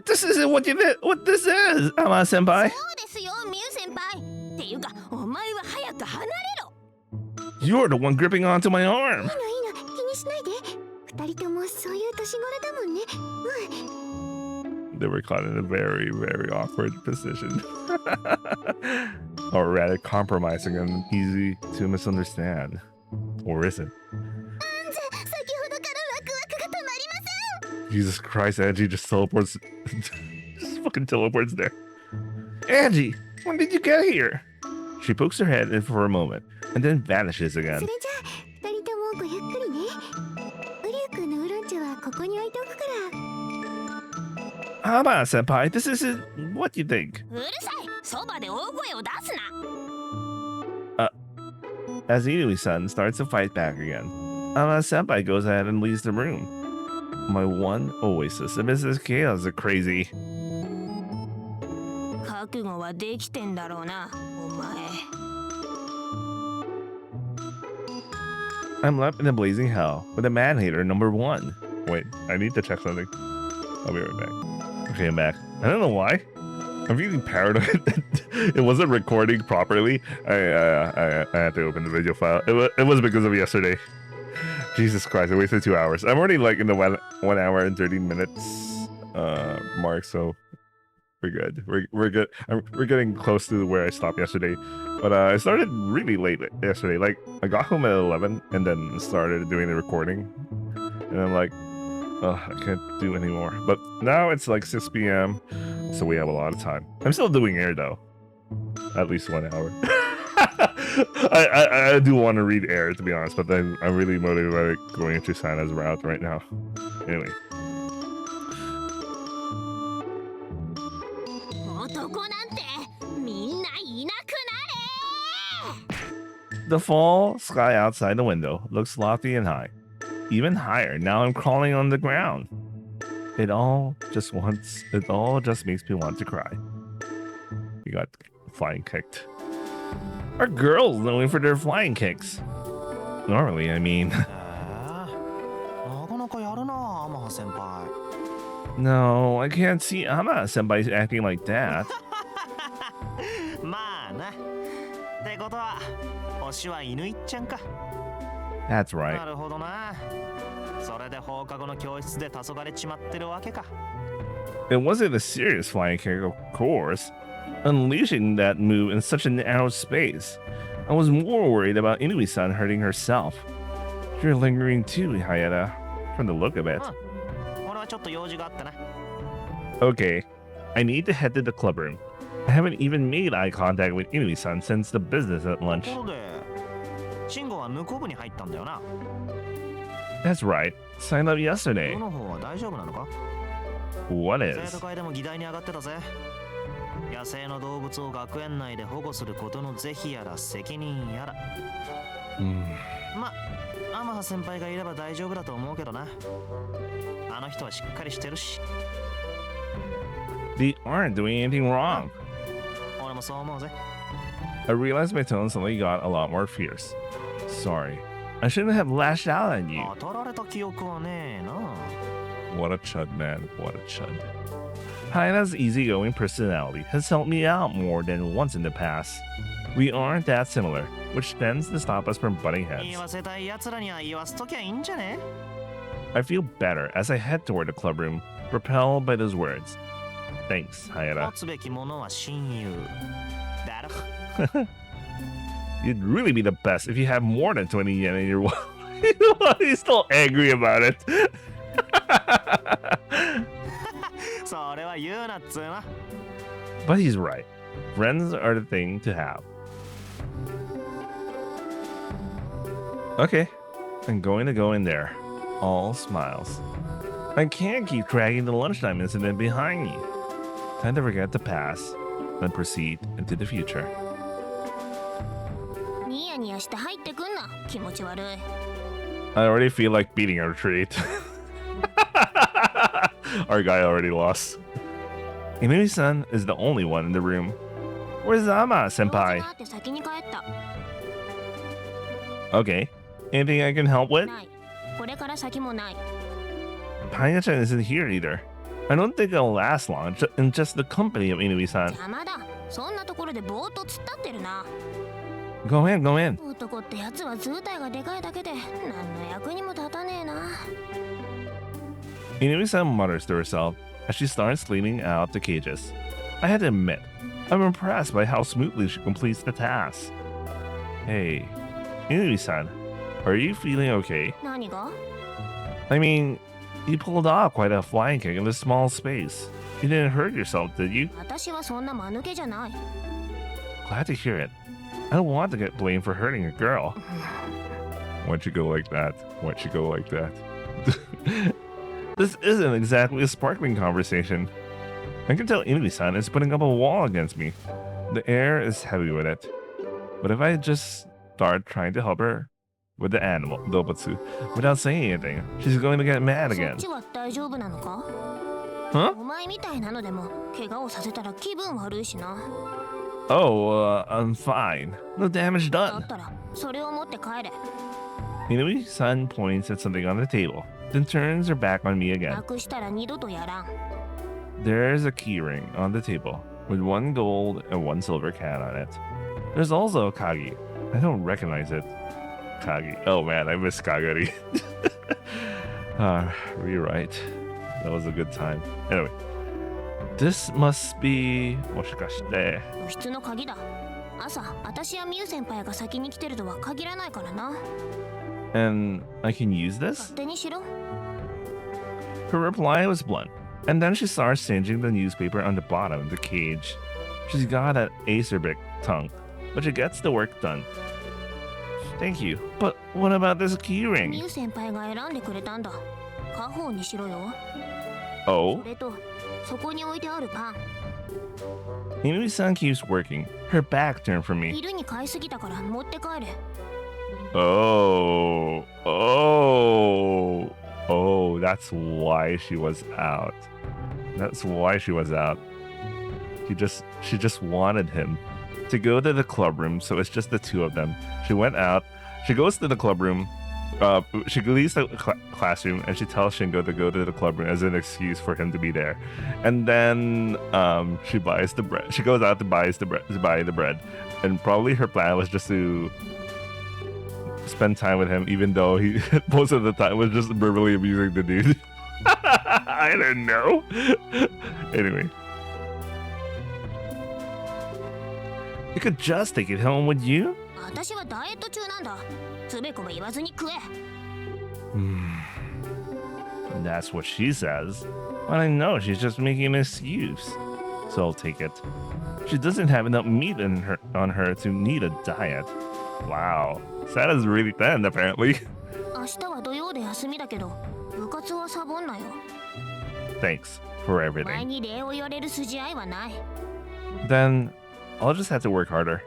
this isn't what you did. What this is, Ama-senpai. そうですよ、ミュウ先輩。っていうか、お前は早く離れろ。 You're the one gripping onto my arm. いいのいいの、気にしないで。二人ともそういう年頃だもんね。They were caught in a very, very awkward position. Or rather, compromising and easy to misunderstand. Or is it? 先ほどからワクワクが止まりません。 Jesus Christ, Angie just teleports. Just fucking teleports there. Angie, when did you get here? She pokes her head in for a moment and then vanishes そ again. れじゃあ2人ともごゆっくりね。ウリュウ君のウーロン茶はここに置いておくから。 Hama senpai, this isn't what you think. うるさい、そばで大声を出すな。 As Inui-san starts to fight back again, Hama senpai goes ahead and leaves the room. My one oasis amidst this chaos is crazy. 覚悟はできてんだろうな、お前。 I'm left in a blazing hell with a man-hater number 1. Wait, I need to check something. I'll be right back. Okay, I'm back. I don't know why. I'm feeling paranoid that it wasn't recording properly. I had to open the video file. It was because of yesterday. Jesus Christ, I wasted 2 hours. I'm already like in the 1 hour and 13 minutes mark, so we're good. We're good. We're getting close to where I stopped yesterday. But I started really late yesterday. Like, I got home at 11 and then started doing the recording. And I'm like, oh, I can't do anymore. But now it's like 6 p.m. So we have a lot of time. I'm still doing air though. At least 1 hour. I do want to read air, to be honest, but then I'm really motivated by going into Sana's route right now. Anyway. 男なんてみんないなくなれ。 The fall sky outside the window looks lofty and high. Even higher, now I'm crawling on the ground. It all just makes me want to cry. You got flying kicked. Are girls known for their flying kicks? Normally, I mean. なかなかやるな、天羽先輩。 No, I can't see Ama senpai acting like that. まあな。ってことは、推しは犬いっちゃんか。 That's right. なるほどな。それで放課後の教室で黄昏れちまってるわけか。 It wasn't a serious flying kick, of course. Unleashing that move in such a narrow space. I was more worried about Inui-san hurting herself. You're lingering too, Hayata, from the look of it. 俺はちょっと用事があってな。 Okay, I need to head to the clubroom. I haven't even made eye contact with Inui-san since the business at lunch. ところで、慎吾は向こう部に入ったんだよな。 That's right. Signed up yesterday. 部の方は大丈夫なのか？ What 生 is? 徒会でも議題に上がってたぜ。野生の動物を学園内で保護することの是非やら責任やら。ま、天羽先輩がいれば大丈夫だと思うけどな。あの人はしっかりしてるし。 They aren't doing anything wrong. 俺もそう思うぜ。 I realized my tone suddenly got a lot more fierce. Sorry. I shouldn't have lashed out at you. 当たられた記憶はねえな。 What a chud, man. What a chud. Haina's easygoing personality has helped me out more than once in the past. We aren't that similar, which tends to stop us from butting 言 heads. わせたい奴らには言わせときゃいいんじゃね？ I feel better as I head toward the clubroom, propelled by those words. Thanks, 持 Hayata. つべきものは親友。だろ。 You'd really be the best if you had more than 20 yen in your wallet. He's still angry about it. それは言うなっつうな。 But he's right. Friends are the thing to have. Okay, I'm going to go in there. All smiles. I can't keep dragging the lunchtime incident behind me. Time to forget the past, then proceed into the future. ニヤニヤして入ってくんな、気持ち悪い。 I already feel like beating our retreat. Our guy already lost. Inui-san is the only one in the room. Where's Ama, 用事 senpai? があって先に帰った。 Okay. Anything I can help with? ない。これから先もない。 Panya-chan isn't here either. I don't think I'll last long in just the company of Inui-san. 邪魔だ。そんなところでぼーっと突っ立ってるな。 Go in, go in. 男ってやつは図体がでかいだけで何の役にも立たねえな。 Inui-san mutters to herself as she starts cleaning out the cages. I had to admit, I'm impressed by how smoothly she completes the task. Hey, Inui-san, Are you feeling okay? 何が I mean, you pulled off quite a flying kick in this small space. You didn't hurt yourself, did you? 私はそんな間抜けじゃない Glad to hear it. I don't want to get blamed for hurting a girl. Why'd you go like that? Why'd you go like that? This isn't exactly a sparkling conversation. I can tell Inui-san is putting up a wall against me. The air is heavy with it. But if I just start trying to help her with the animal, Dobutsu, without saying anything, she's going to get mad そっ again. ちは大丈夫なのか Huh? お前みたいなのでも怪我をさせたら気分悪いしな Oh, I'm fine. No damage だ done. ったらそれを持って帰れ Inui-san points at something on the table, then turns her back on me again. なくしたら二度とやらん There's a keyring on the table with 1 gold and 1 silver can on it. There's also a kagi. I don't recognize it. Kagi. Oh man, I miss Kagari. Rewrite. That was a good time. Anyway, this must be もしかして。部室の鍵だ朝私やミュウ先輩が先に来てるとは限らないからな And I can use 勝 this? 手にしろ Her reply was blunt, and then she starts changing the newspaper on the bottom of the cage. She's got an acerbic tongue, but she gets the work done. Thank you, but what about this ミ keyring? ュウ先輩が選んでくれたんだ家宝にしろよ Oh? それとそこに置いてあるパン Inui-san keeps working, her back turned from me. 昼に買いすぎたから持って帰れ Oh, oh, oh, that's why she was out. That's why she was out. She just wanted him to go to the club room, so it's just the two of them. She went out, she goes to the club room, she leaves the classroom and she tells Shingo to go to the club room as an excuse for him to be there. And then she buys the bread. She goes out to buy the bread. And probably her plan was just to spend time with him, even though he most of the time was just verbally abusing the dude. I don't know. Anyway. You could just take it home with you? 私はダイエット中なんだつべこべ言わずに食え That's what she says. But I know she's just making an excuse. So I'll take it. She doesn't have enough meat on her to need a diet. Wow. Sada's really thin, apparently. 明日は土曜で休みだけど部活はサボんなよ Thanks for 前 everything. に礼を言われる筋合いはない Then I'll just have to work harder.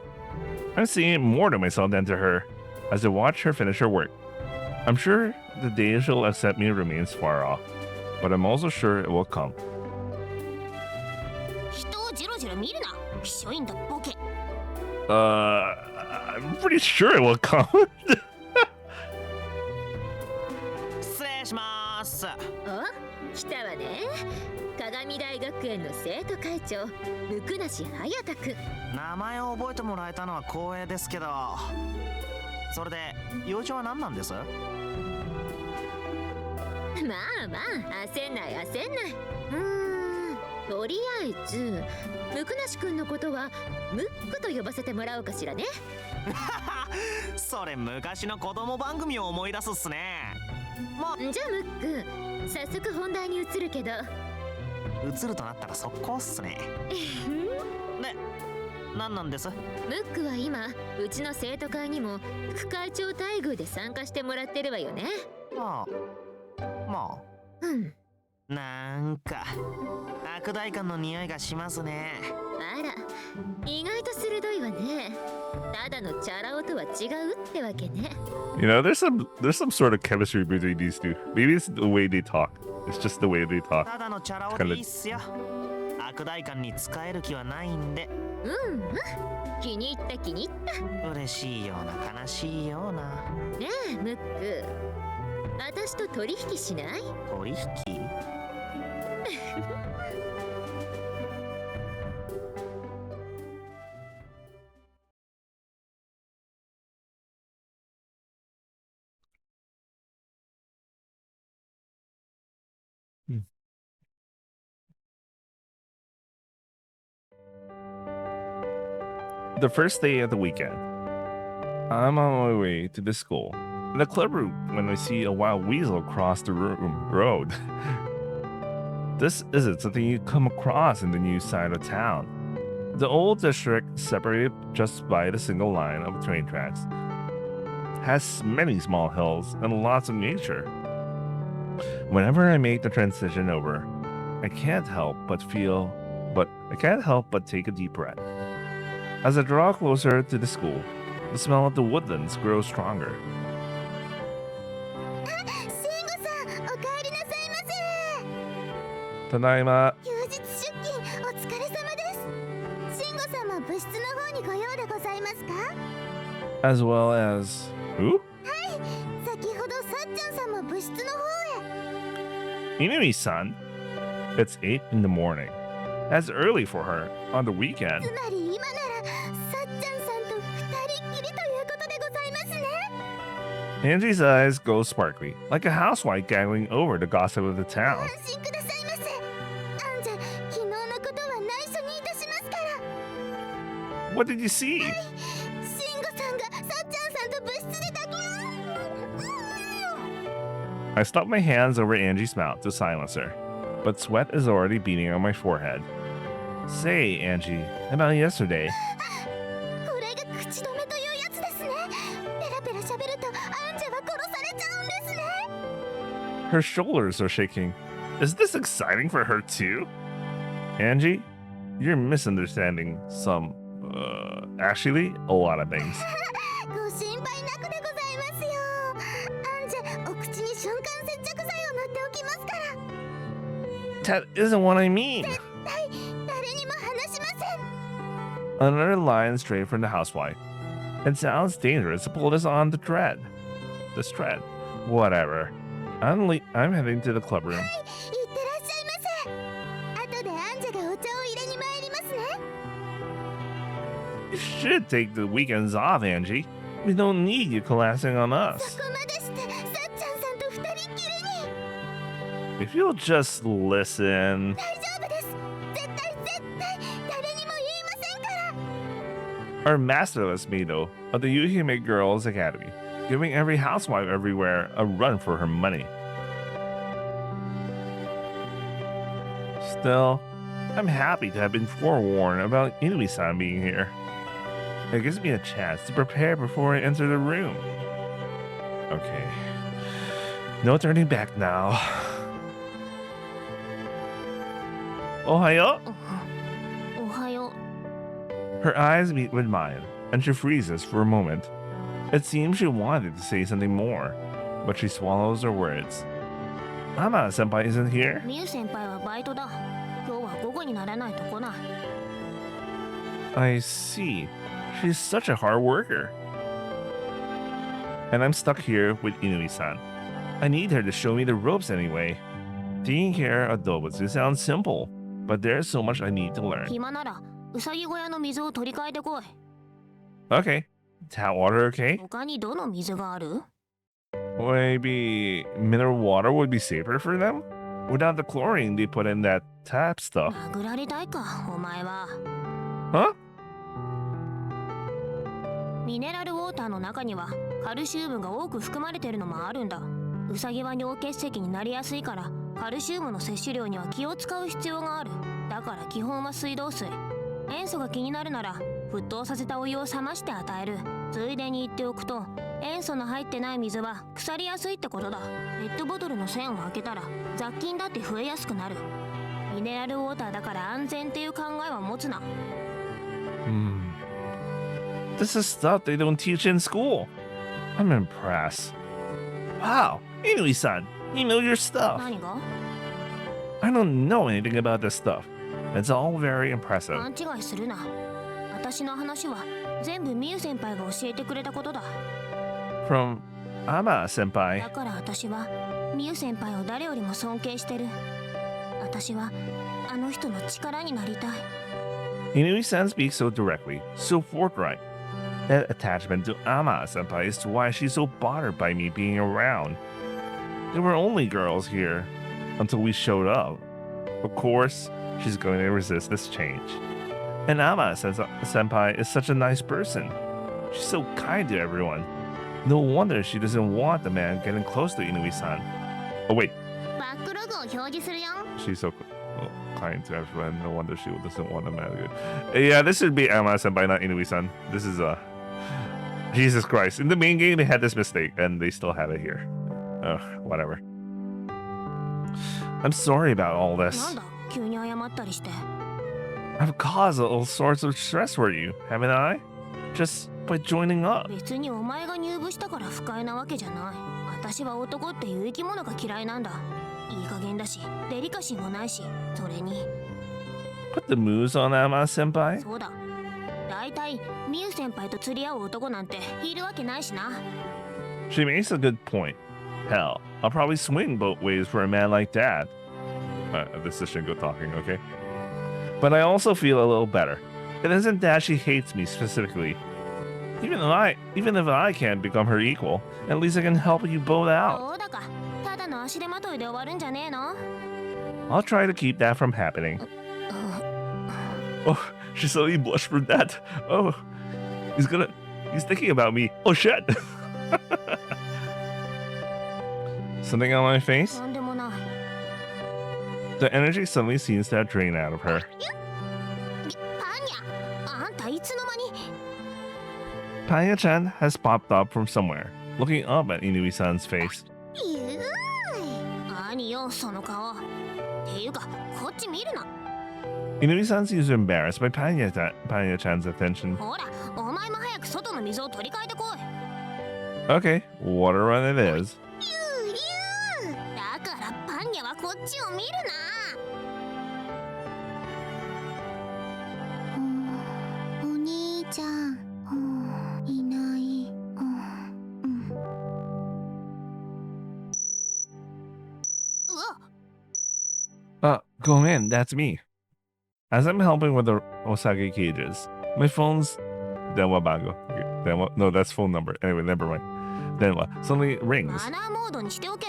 I'm seeing it more to myself than to her as I watch her finish her work. I'm sure the day she'll accept me remains far off, but I'm also sure it will come. 人をジロジロ見るなきしょいんだボケ I'm pretty sure it will come. 失礼しますお来たわね鏡大学園の生徒会長温梨隼人君名前を覚えてもらえたのは光栄ですけどそれで用事は何なんですまあまあ焦んない焦んないとりあえず温梨君のことはムックと呼ばせてもらおうかしらねそれ昔の子供番組を思い出すっすねじゃあムック早速本題に移るけど映るとなったら速攻っすねで何なんですムックは今うちの生徒会にも副会長待遇で参加してもらってるわよねまあなんか悪代官の匂いがしますねあら意外と鋭いわねただのチャラ男とは違うってわけね You know, there's some sort of chemistry between these two. Maybe it's the way they talk. It's just the way they talk. ただのチャラ男でいいっすよ悪代官に使える気はないんで気に入った気に入った嬉しいような悲しいようなねえムック私と取引しない取引The first day of the weekend, I'm on my way to the school. in the club room when I see a wild weasel cross the road. This isn't something you come across in the new side of town. The old district, separated just by a single line of train tracks, has many small hills and lots of nature. Whenever I make the transition over, I can't help but take a deep breath. As I draw closer to the school, the smell of the woodlands grows stronger. 慎吾さん、お帰りなさいませ。 Tadaima. 休日出勤お疲れ様です。慎吾さんも部室の方にご用でございますか？ As well as... Who? 先ほどさっちゃんさんも部室の方へ。 Inui-san. It's 8 in the morning. That's early for her on the weekend. つまり今ならさっちゃんさんと二人っきりということでございますね。 Angie's eyes go sparkly, like a housewife gaggling over the gossip of the town. 安心くださいませ。アンジェ、昨日のことは内緒にいたしますから。 What did you see? 慎吾さんがさっちゃんさんと部室で抱き。 I stop my hands over Angie's mouth to silence her, but sweat is already beating on my forehead. Say, Angie, about yesterday. これが口止めというやつですね。ペラペラ喋るとアンジェは殺されちゃうんですね。 Her shoulders are shaking. Is this exciting for her too? Angie, you're misunderstanding actually, a lot of things. ご心配なくでございますよ。アンジェ、お口に瞬間接着剤を塗っておきますから。 That isn't what I mean. はい、誰にも話しません。 Another line straight from the housewife. It sounds dangerous to pull this on the thread. This thread. Whatever. I'm heading to the club room. いってらっしゃいませ。後でアンジェがお茶を入れに参りますね。 You should take the weekends off, Angie. We don't need you collapsing on us. そこまでしてさっちゃんさんと二人っきりに。 If you'll just listen. 大丈夫です。絶対誰にも言いませんから。 Our masterless Mido of the Yuhime Girls Academy, giving every housewife everywhere a run for her money. Still, I'm happy to have been forewarned about Inui-san being here. It gives me a chance to prepare before I enter the room. Okay. No turning back now. Ohayo? おはよ Her eyes meet with mine, and she freezes for a moment. It seems she wanted to say something more, but she swallows her words. Ama-senpai isn't here? う。ミユ先輩はバイトだ。今日は午後にならないと来ない。 I see. She's such a hard worker. And I'm stuck here with Inui-san. I need her to show me the ropes anyway. Taking care of Dobutsu sounds simple, but there's so much I need to learn. 暇ならうさぎ小屋の水を取り替えてこい。 Okay. Tap water, okay? 他にどの水がある？ Maybe mineral water would be safer for them? Without the chlorine they put in that tap stuff. 殴られたいか、お前は。 Huh? ミネラルウォーターの中にはカルシウムが多く含まれてるのもあるんだ。ウサギは尿結石になりやすいからカルシウムの摂取量には気を使う必要がある。だから基本は水道水。塩素が気になるなら沸騰させたお湯を冷まして与える。ついでに言っておくと塩素の入ってない水は腐りやすいってことだ。ペットボトルの栓を開けたら雑菌だって増えやすくなる。ミネラルウォーターだから安全っていう考えは持つな。This is stuff they don't teach in school. I'm impressed. Wow, Inui-san, you know your stuff. 何が？ I don't know anything about this stuff. It's all very impressive. 勘違いするな。私の話は全部ミユ先輩が教えてくれたことだ。 From Ama-senpai. だから私はミユ先輩を誰よりも尊敬してる。私はあの人の力になりたい。 Inui-san speaks so directly, so forthright. That attachment to Ama-senpai is why she's so bothered by me being around. There were only girls here until we showed up. Of course, she's going to resist this change. And Ama-senpai is such a nice person. She's so kind to everyone. No wonder she doesn't want the man getting close to Inui-san. Oh wait, バックログを表示するよ。 she's so kind to everyone. No wonder she doesn't want the man. Yeah, this should be Ama-senpai, not Inui-san. This is Jesus Christ. In the main game, they had this mistake, and they still have it here. Whatever. I'm sorry about all なん this. だ急に謝ったりして。 I've caused all sorts of stress for you, haven't I? Just by joining up. 別にお前が入部したから不快なわけじゃない。私は男っていう生き物が嫌いなんだ。いい加減だし、デリカシーもないし、それに。 Put the moves on Ama-senpai? そうだ。だいたいミユ先輩と釣り合う男なんているわけないしな。 She makes a good point. Hell, I'll probably swing both ways for a man like that. This is Shingo talking, okay? But I also feel a little better. It isn't that she hates me specifically. Even if I can't become her equal, at least I can help you both out. そうだか。ただの足手まといで終わるんじゃねえの？ I'll try to keep that from happening. Oh, she suddenly blushed for that. Oh, he's thinking about me. Oh shit. Something on my face? なんでもない。 The energy suddenly seems to have drained out of her. パンニャ、あんたいつの間に？ Panya-chan has popped up from somewhere, looking up at Inui-san's face. 何よその顔。っていうかこっち見るな。 Inui-san seems embarrassed by Panya-chan's attention. ほら、お前も早く外の水を取り替えてこい。 Okay, water run it is. だからパンニャはこっちを見るな。お兄ちゃん、いない。うわ、 Go in, that's me. As I'm helping with the Osage cages, my phone's Denwa Bago. Okay, Denwa, no, that's phone number. Anyway, never mind. Denwa suddenly rings. マナーモードにしておけ。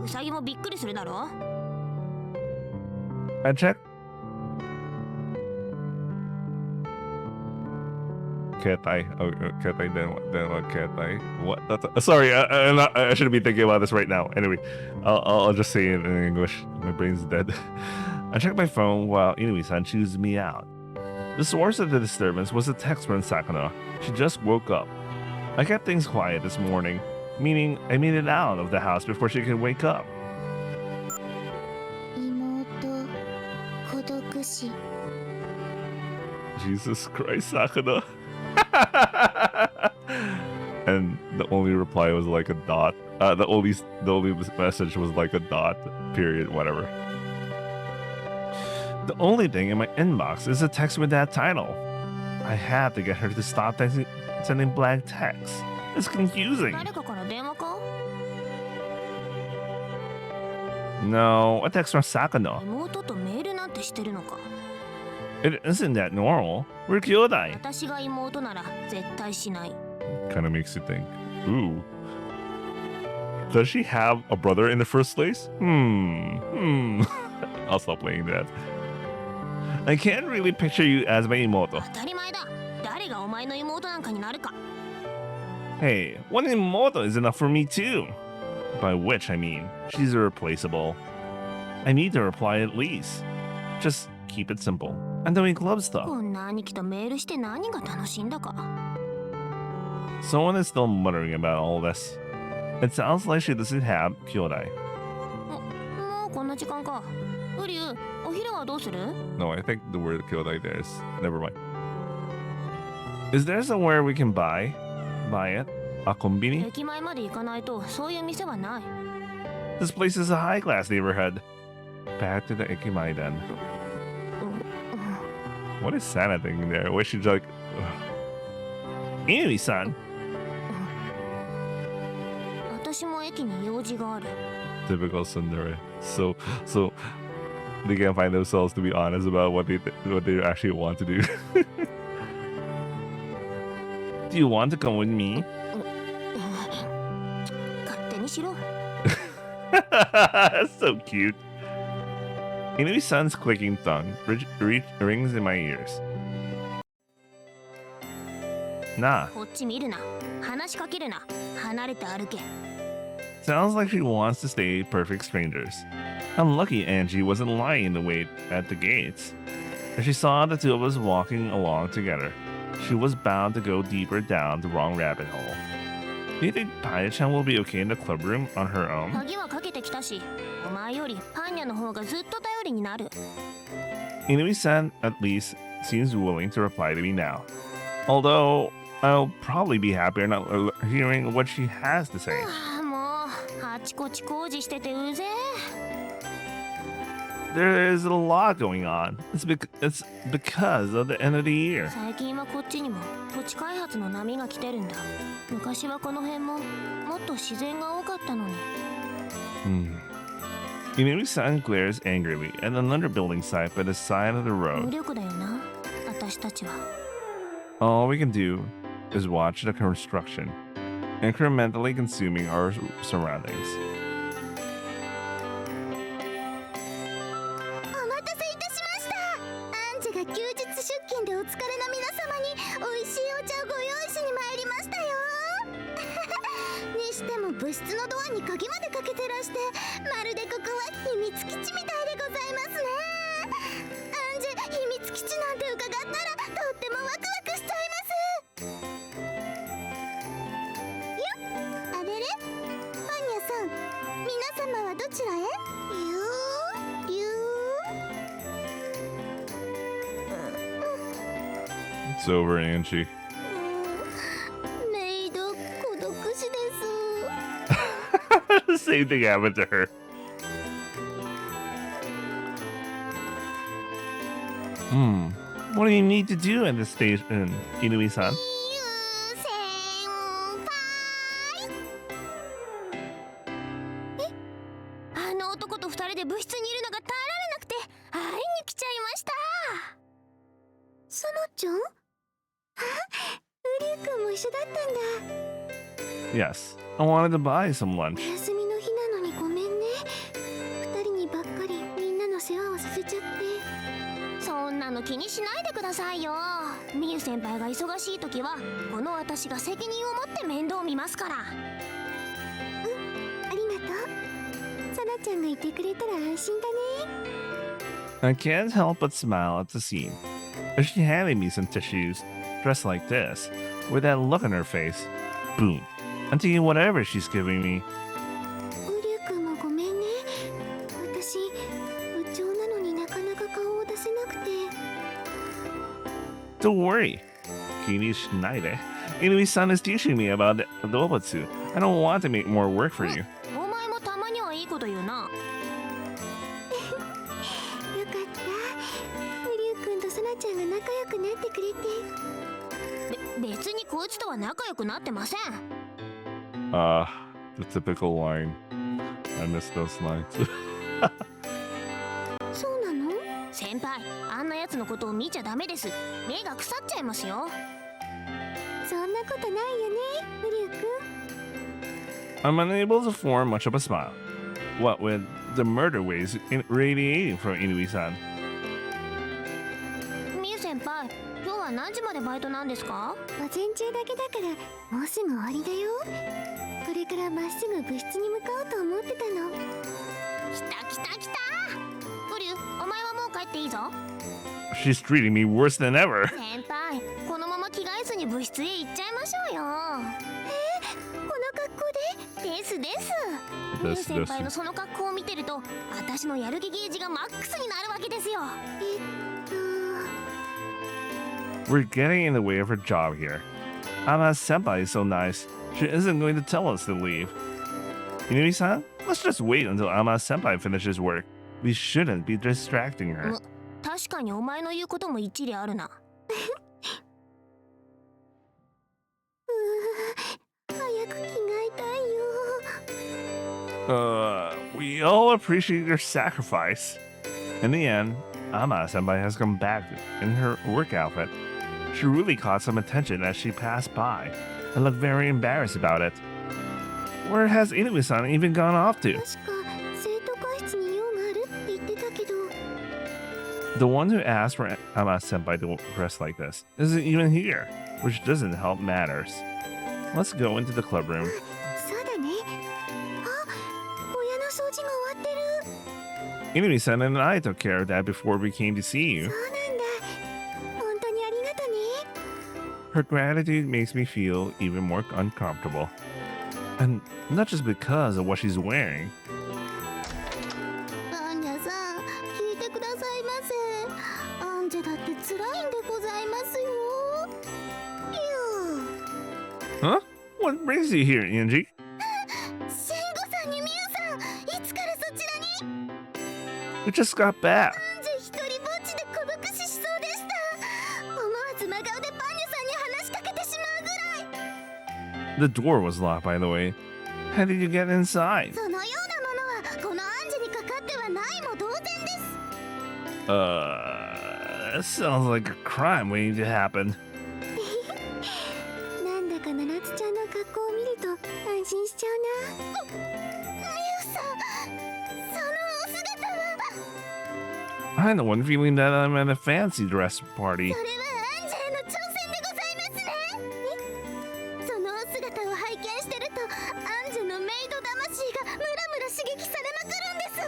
ウサギもびっくりするだろ。 I check. Ketai. Oh, Ketai, Denwa, Ketai. What? Sorry, I shouldn't be thinking about this right now. Anyway, I'll just say it in English. My brain's dead. I checked my phone while Inui-san chooses me out. The source of the disturbance was a text from Sakana. She just woke up. I kept things quiet this morning, meaning I made it out of the house before she could wake up. 妹、孤独死。 Jesus Christ, Sakana. And the only reply was like a dot. The only message was like a dot, period, whatever. The only thing in my inbox is a text with that title. I had to get her to stop sending blank texts. It's confusing. 誰かから電話か？ No, a text from Sakano. 妹とメールなんてしてるのか。 It isn't that normal. We're kyodai. 私が妹なら絶対しない。 Kind of makes you think. Ooh. Does she have a brother in the first place? I'll stop playing that. I can't really picture you as my 当 imoto. たり前だ。誰がお前の妹なんかになるか。 Hey, one imoto is enough for me too. By which I mean, she's irreplaceable. I need to reply at least. Just keep it simple. I'm doing club stuff. こんな兄貴とメールして何が楽しいんだか。 Someone is still muttering about all this. It sounds like she doesn't have kyodai. もうこんな時間か。ウリュウ、お昼はどうする？ No, I think the word kyodai there is... Never mind. Is there somewhere we can buy it? A konbini? 駅前まで行かないとそういう店はない。 This place is a high-class neighborhood. Back to the ekimai then. What is Sana thinking there? Why she's like... Inui-san! 私も駅に用事がある。 Typical tsundere. So they can't find themselves to be honest about what they actually want to do. Do you want to come with me? 勝手にしろ。 So cute. Inui-san's clicking tongue rings in my ears. Nah. こっち見るな。話しかけるな。離れて歩け。 Sounds like she wants to stay perfect strangers. I'm lucky Angie wasn't lying in the wait at the gates. As she saw the two of us walking along together, she was bound to go deeper down the wrong rabbit hole. Do you think Paya-chan will be okay in the club room on her own? 鍵はかけてきたし、お前よりパンニャの方がずっと頼りになる。 Inui-san at least seems willing to reply to me now. Although, I'll probably be happier not hearing what she has to say. もうあちこち工事しててうぜえ。 There is a lot going on. It's because of the end of the year. 最近はこっちにも土地開発の波が来てるんだ。昔はこの辺ももっと自然が多かったのに。Inui-san glares angrily at another building site by the side of the 無 road. 力だよな、私たちは。 All we can do is watch the construction, incrementally consuming our surroundings. お待たせいたしました。アンジェが休日出勤でお疲れの皆様に美味しいお茶をご用意しに参りましたよ。にしても部室のドアに鍵までかけてらして、まるでここは秘密基地みたいでございますね。アンジェ、秘密基地なんて伺ったらとってもワクワクしちゃいます。よっ、あれれ、パンニャさん、皆様はどちらへ？It's over, Angie. メイド孤独死です。 The same thing happened to her. What do you need to do at this station, Inui-san? 先輩。あの男と二人で部室にいるのが耐えられなくて会いに来ちゃいました。サナちゃん？あ、ウリュウ君も一緒だったんだ。 Yes, I wanted to buy some lunch. お休みの日なのにごめんね。二人にばっかりみんなの世話をさせちゃって。そんなの気にしないでくださいよ。ミユ先輩が忙しい時はこの私が責任を持って面倒見ますから。ありがとう。サナちゃんがいてくれたら安心だね。 I can't help but smile at the scene. As she handed me some tissues, dressed like this, with that look on her face. Boom. I'm taking whatever she's giving me. ウリュウ君もごめんね。私、部長なのになかなか顔を出せなくて。 Don't worry. Kini Schneider. Inui-san is teaching me about the Dobutsu. I don't want to make more work for you. お前もたまにはいいこと言うな。よかった。ウリュウ君とサナちゃんが仲良くなってくれて。別にこいつとは仲良くなってません。 The typical line. I miss those lines. そうなの？先輩、あんな奴のことを見ちゃダメです。目が腐っちゃいますよ。そんなことないよね、ウリュウ君。 I'm unable to form much of a smile. What with the murder waves radiating from Inui-san. ミユ先輩、今日は何時までバイトなんですか？午前中だけだからもうすぐ終わりだよ。これからまっすぐ部室に向かおうと思ってたの。来た来た来た。ウリュウ、お前はもう帰っていいぞ。 She's treating me worse than ever. 先輩、このまま着替えずに部室へ行っちゃいましょうよ。この格好で？ですです。ミユ先輩のその格好を見てると、私のやる気ゲージがマックスになるわけですよ。We're getting in the way of her job here. Ama Senpai is so nice. She isn't going to tell us to leave. Inui-san, let's just wait until Ama Senpai finishes work. We shouldn't be distracting her. 確かにお前の言うことも一理あるな。早く着替えたいよ。We all appreciate your sacrifice. In the end, Ama Senpai has come back in her work outfit. She really caught some attention as she passed by and looked very embarrassed about it. Where has Inui-san even gone off to? 確か生徒会室に用があるって言ってたけど。 The one who asked for Ama Senpai to dress like this isn't even here. which doesn't help matters. Let's go into the club room. そうだね。あ、親の掃除が終わってる。 Inui-san and I took care of that before we came to see you. そうなんだ。本当にありがとね。 Her gratitude makes me feel even more uncomfortable. And not just because of what she's wearing. アンジャさん、聞いてくださいませ。アンジャだって辛いんでございますよ。Huh? What brings you here, Angie? シェンゴさんにミュウさん、いつからそちらに？ We just got back. アンジャ一人ぼっちで孤独死しそうでした。思わず真顔でパンニャさんに話しかけてしまうぐらい。 The door was locked, by the way. How did you get inside? そのようなものはこのアンジャにかかってはないも同然です。 That sounds like a crime waiting to happen. なんだかナナツちゃんの格好を見ると安心しちゃうな。ミュウさん、そのお姿は。 I'm the one feeling that I'm at a fancy dress party. それはアンジャへの挑戦でございますね。そのお姿を拝見してるとアンジャのメイド魂がムラムラ刺激されまくるんです。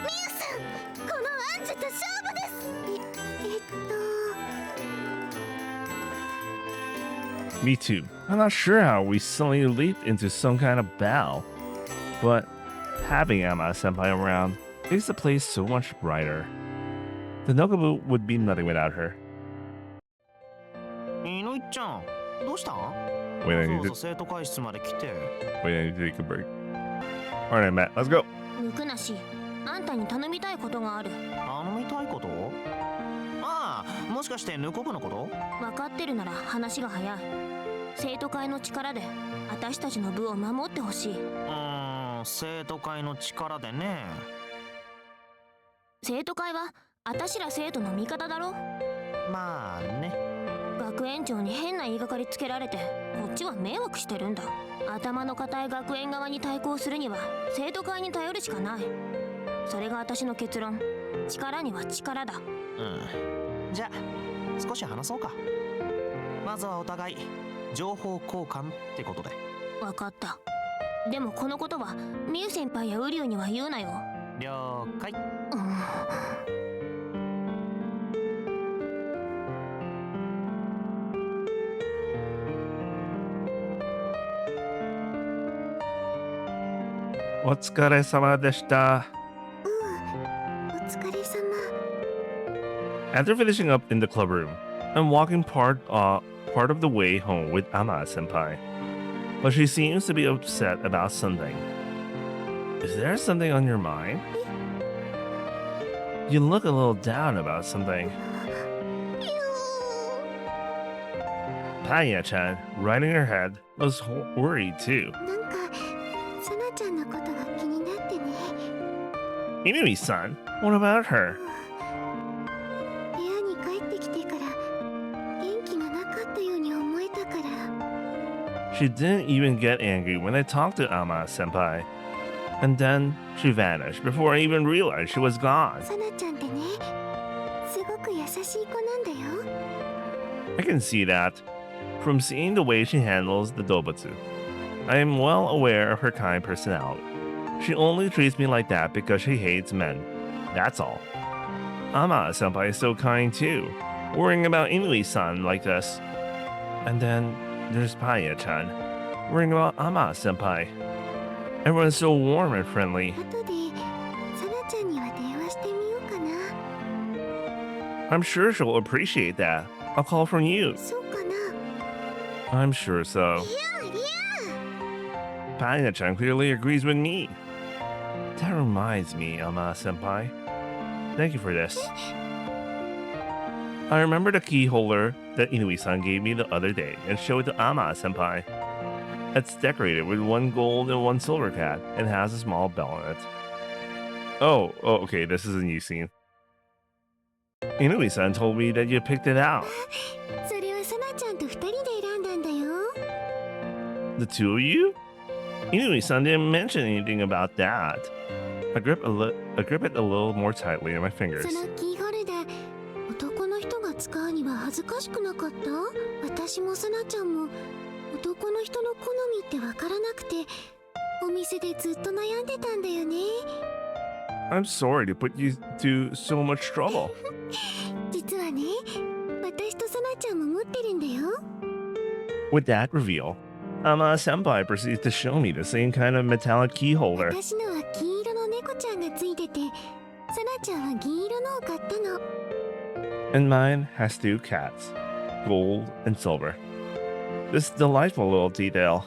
ミュウさん、このアンジャと勝負です。Me too. I'm not sure how we suddenly leaped into some kind of battle. But having Ama-senpai around makes the place so much brighter. The Nokobu would be nothing without her. いのいちゃん、どうしたん？ Wait, I わ need ざ to わざ生徒会室まで来て。 wait, I need to take a break. Alright, Matt, let's go. ぬくなし、あんたに頼みたいことがある。頼みたいこと？ああ、もしかしてヌコ部のこと？分かってるなら話が早い。生徒会の力で私たちの部を守ってほしい。生徒会の力でね。生徒会は私ら生徒の味方だろ。まあね。学園長に変な言いがかりつけられてこっちは迷惑してるんだ。頭の固い学園側に対抗するには生徒会に頼るしかない。それが私の結論。力には力だ。じゃあ少し話そうか。まずはお互い情報交換ってことで。分かった。でもこのことはミュウ先輩やウリュウには言うなよ。了解。お疲れ様でした。お疲れ様。 After finishing up in the club room, I'm walking part of the way home with Ama-senpai. But she seems to be upset about something. Is there something on your mind? You look a little down about something. Panya-chan, riding her head, was worried too. なんかサナちゃんのことが気になってね。 Inui-san, what about her? 部屋に帰ってきてから元気がなかったように思えたから。 She didn't even get angry when I talked to Ama-senpai. And then she vanished before I even realized she was gone. サナちゃんってね、すごく優しい子なんだよ。 I can see that from seeing the way she handles the Dobutsu. I am well aware of her kind personality. She only treats me like that because she hates men. That's all. Ama-senpai is so kind too, worrying about Inui-san like this. And then there's Paya-chan, worrying about Ama-senpai. Everyone's so warm and friendly. 後でサナちゃんには電話してみようかな。 I'm sure she'll appreciate that. I'll call from you. そうかな。 I'm sure so. Panya-chan clearly agrees with me. That reminds me, Ama-senpai. Thank you for this. I remember the key holder that Inui-san gave me the other day and showed to Ama-senpai. It's decorated with one gold and one silver cat and has a small bell in it. Oh, okay, this is a new scene. Inui-san told me that you picked it out. それはサナちゃんと二人で選んだんだよ。 The two of you? Inui-san didn't mention anything about that. I grip it a little more tightly in my fingers. そのキーホルダー、男の人が使うには恥ずかしくなかった？私もさなちゃんも男の人の好みってわからなくて、お店でずっと悩んでたんだよね。I'm sorry to put you to so much trouble. 実はね、私とさなちゃんも持ってるんだよ。With that reveal, Senpai proceeds to show me the same kind of metallic key holder. 私のは金色の猫ちゃんがついてて、さなちゃんは銀色のを買ったの。And mine has 2 cats, gold and silver. This delightful little detail,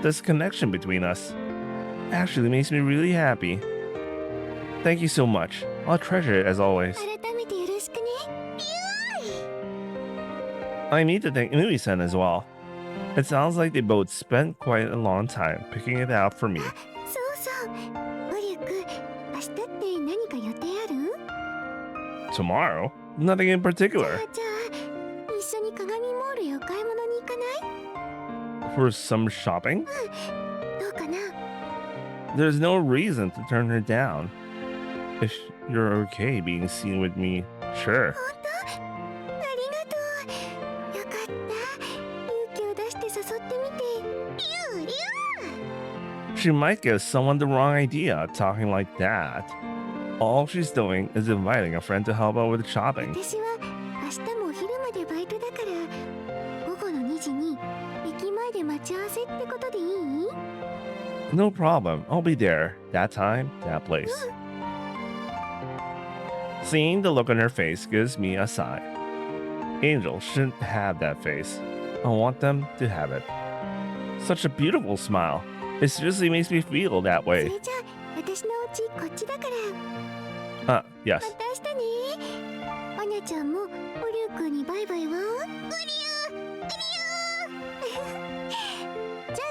this connection between us, actually makes me really happy. Thank you so much. I'll treasure it as always. 改めてよろしくね。I need to thank Umi-san as well. It sounds like they both spent quite a long time picking it out for me. そうそう。オリュック、明日って何か予定ある？ Tomorrow? Nothing in particular. じゃあ一緒に鏡モールへお買い物に行かない？ For some shopping? どうかな？ There's no reason to turn her down. If you're okay being seen with me, sure. 本当？ありがとう。よかった。勇気を出して誘ってみて。リュウリュウ。 She might give someone the wrong idea talking like that. All she's doing is inviting a friend to help out with shopping. 私は明日もお昼までバイトだから、午後の2時に駅前で待ち合わせってことでいい？ No problem. I'll be there. That time, that place. Seeing the look on her face gives me a sigh. Angels shouldn't have that face. I want them to have it. Such a beautiful smile. It seriously makes me feel that そ way. れじゃあ私のお家こっちだから。 Yes. また明日ね。アニャちゃんもオリュウ君にバイバイは？オリュウ、オリュウ。じゃ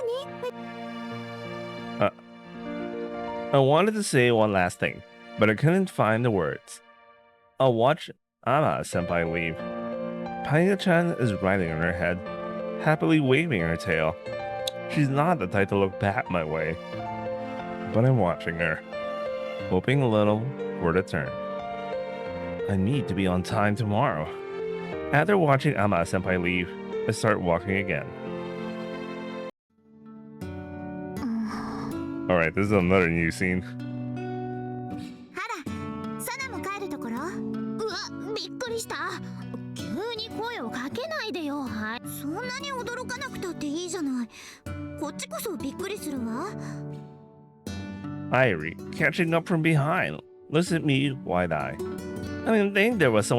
あね。 I wanted to say one last thing, but I couldn't find the words. I'll watch Ama-senpai leave. Panya-chan is riding on her head, happily waving her tail. She's not the type to look back my way. But I'm watching her, hoping a little for the turn. I need to be on time tomorrow. After watching Ama-senpai leave, I start walking again. Alright, this is another new scene. あら、サナも帰るところ？うわ、びっくりした。急に声をかけないでよ。はい。そんなに驚かなくたっていいじゃない。こっちこそびっくりするわ。Irie, catching up from behind, looks at me wide-eyed. I didn't think there was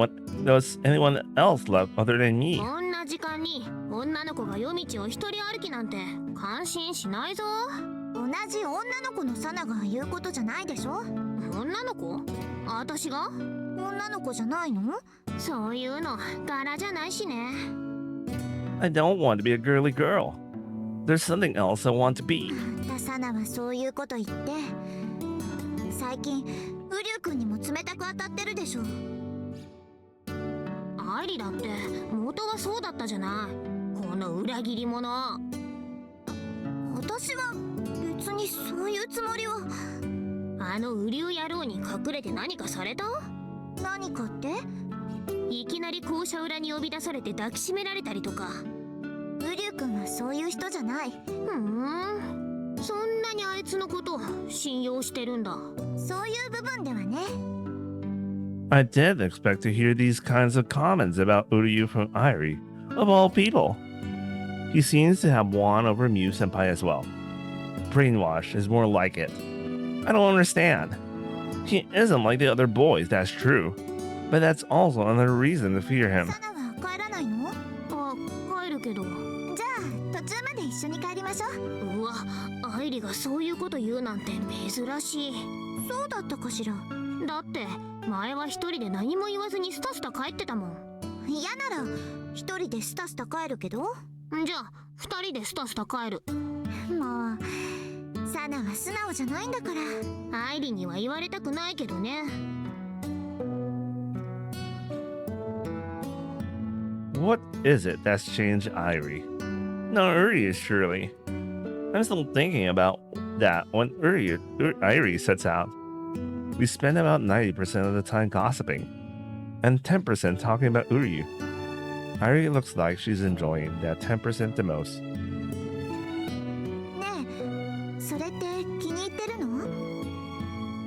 anyone else left other than me. こんな時間に女の子が夜道を一人歩きなんて感心しないぞ。同じ女の子のサナが言うことじゃないでしょ？女の子？私が？女の子じゃないの？そういうの柄じゃないしね。I don't want to be a girly girl. There's something else I want to be. サナはそういうこと言って。最近ウリュウ君にも冷たく当たってるでしょ。アイリだって元はそうだったじゃない。この裏切り者。私は別にそういうつもりは。あのウリュウ野郎に隠れて何かされた？何かって？いきなり校舎裏に呼び出されて抱きしめられたりとか。ウリュウ君はそういう人じゃない。そんなにあいつのこと信用してるんだ。そういう部分ではね。I didn't expect to hear these kinds of comments about Uryu from Irie, of all people. He seems to have won over Miu-senpai as well. Brainwash is more like it. I don't understand. He isn't like the other boys, that's true. But that's also another reason to fear him. サナは帰らないの？あ、帰るけど。じゃあ途中まで一緒に帰りましょう。うわ、アイリがそういうこと言うなんて珍しい。そうだったかしら。だって前は一人で何も言わずにスタスタ帰ってたもん。嫌なら一人でスタスタ帰るけど。じゃあ二人でスタスタ帰る。もうサナは素直じゃないんだから。アイリには言われたくないけどね。What is it that's changed Irie? No, Uri surely. I'm still thinking about that when Irie sets out. We spend about 90% of the time gossiping, and 10% talking about Uryu. Irie looks like she's enjoying that 10% the most. ねえ、それって気に入ってるの？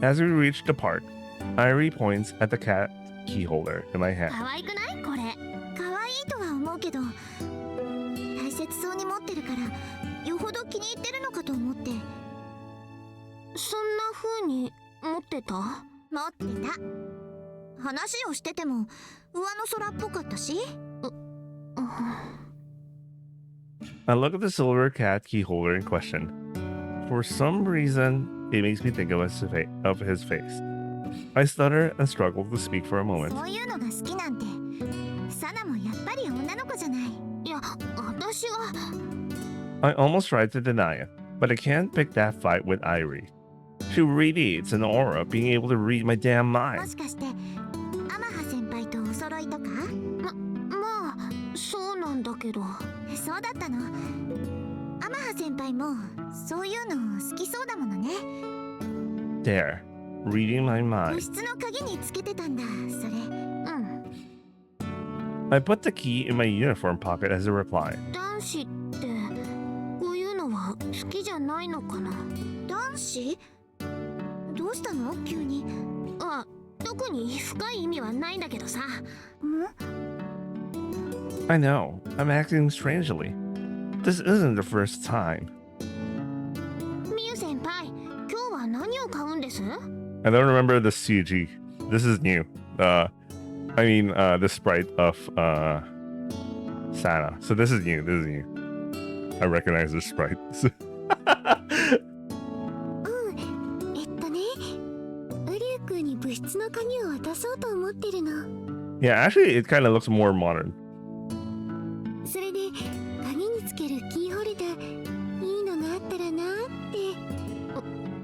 As we reach the park, Irie points at the cat key holder in my hand. 可愛くないこれ。可愛いとは思うけど、大切そうに持ってるからよほど気に入ってるのかと思って。そんな風に持ってた？持ってた。話をしてても上の空っぽかったし。I look at the silver cat key holder in question. For some reason, it makes me think of his face. I stutter and struggle to speak for a moment. そういうのが好きなんて、サナもやっぱり女の子じゃない。いや、私は。I almost tried to deny it, but I can't pick that fight with Irie. She radiates an aura of being able to read my damn も mind. しかして、アマハ先輩とお揃いとか？まあ、そうなんだけど。そうだったの。アマハ先輩もそういうの好きそうだものね。There, reading my 個 mind. 室の鍵につけてたんだ、それ。I put the key in my uniform pocket as a reply. 男子ってこういうのは好きじゃないのかな？男子？どうしたの急に？特に深い意味はないんだけどさ。I know, I'm acting strangely. This isn't the first time. ミユ先輩、今日は何を買うんです？ I don't remember the CG. This is new. The sprite of Sana. So this is new. I recognize this sprite. ウリュウ君に部室の鍵を渡そうと思ってるの。 Yeah, actually, it kind of looks more modern. それで鍵につけるキーホルダーいいのがあったらなって。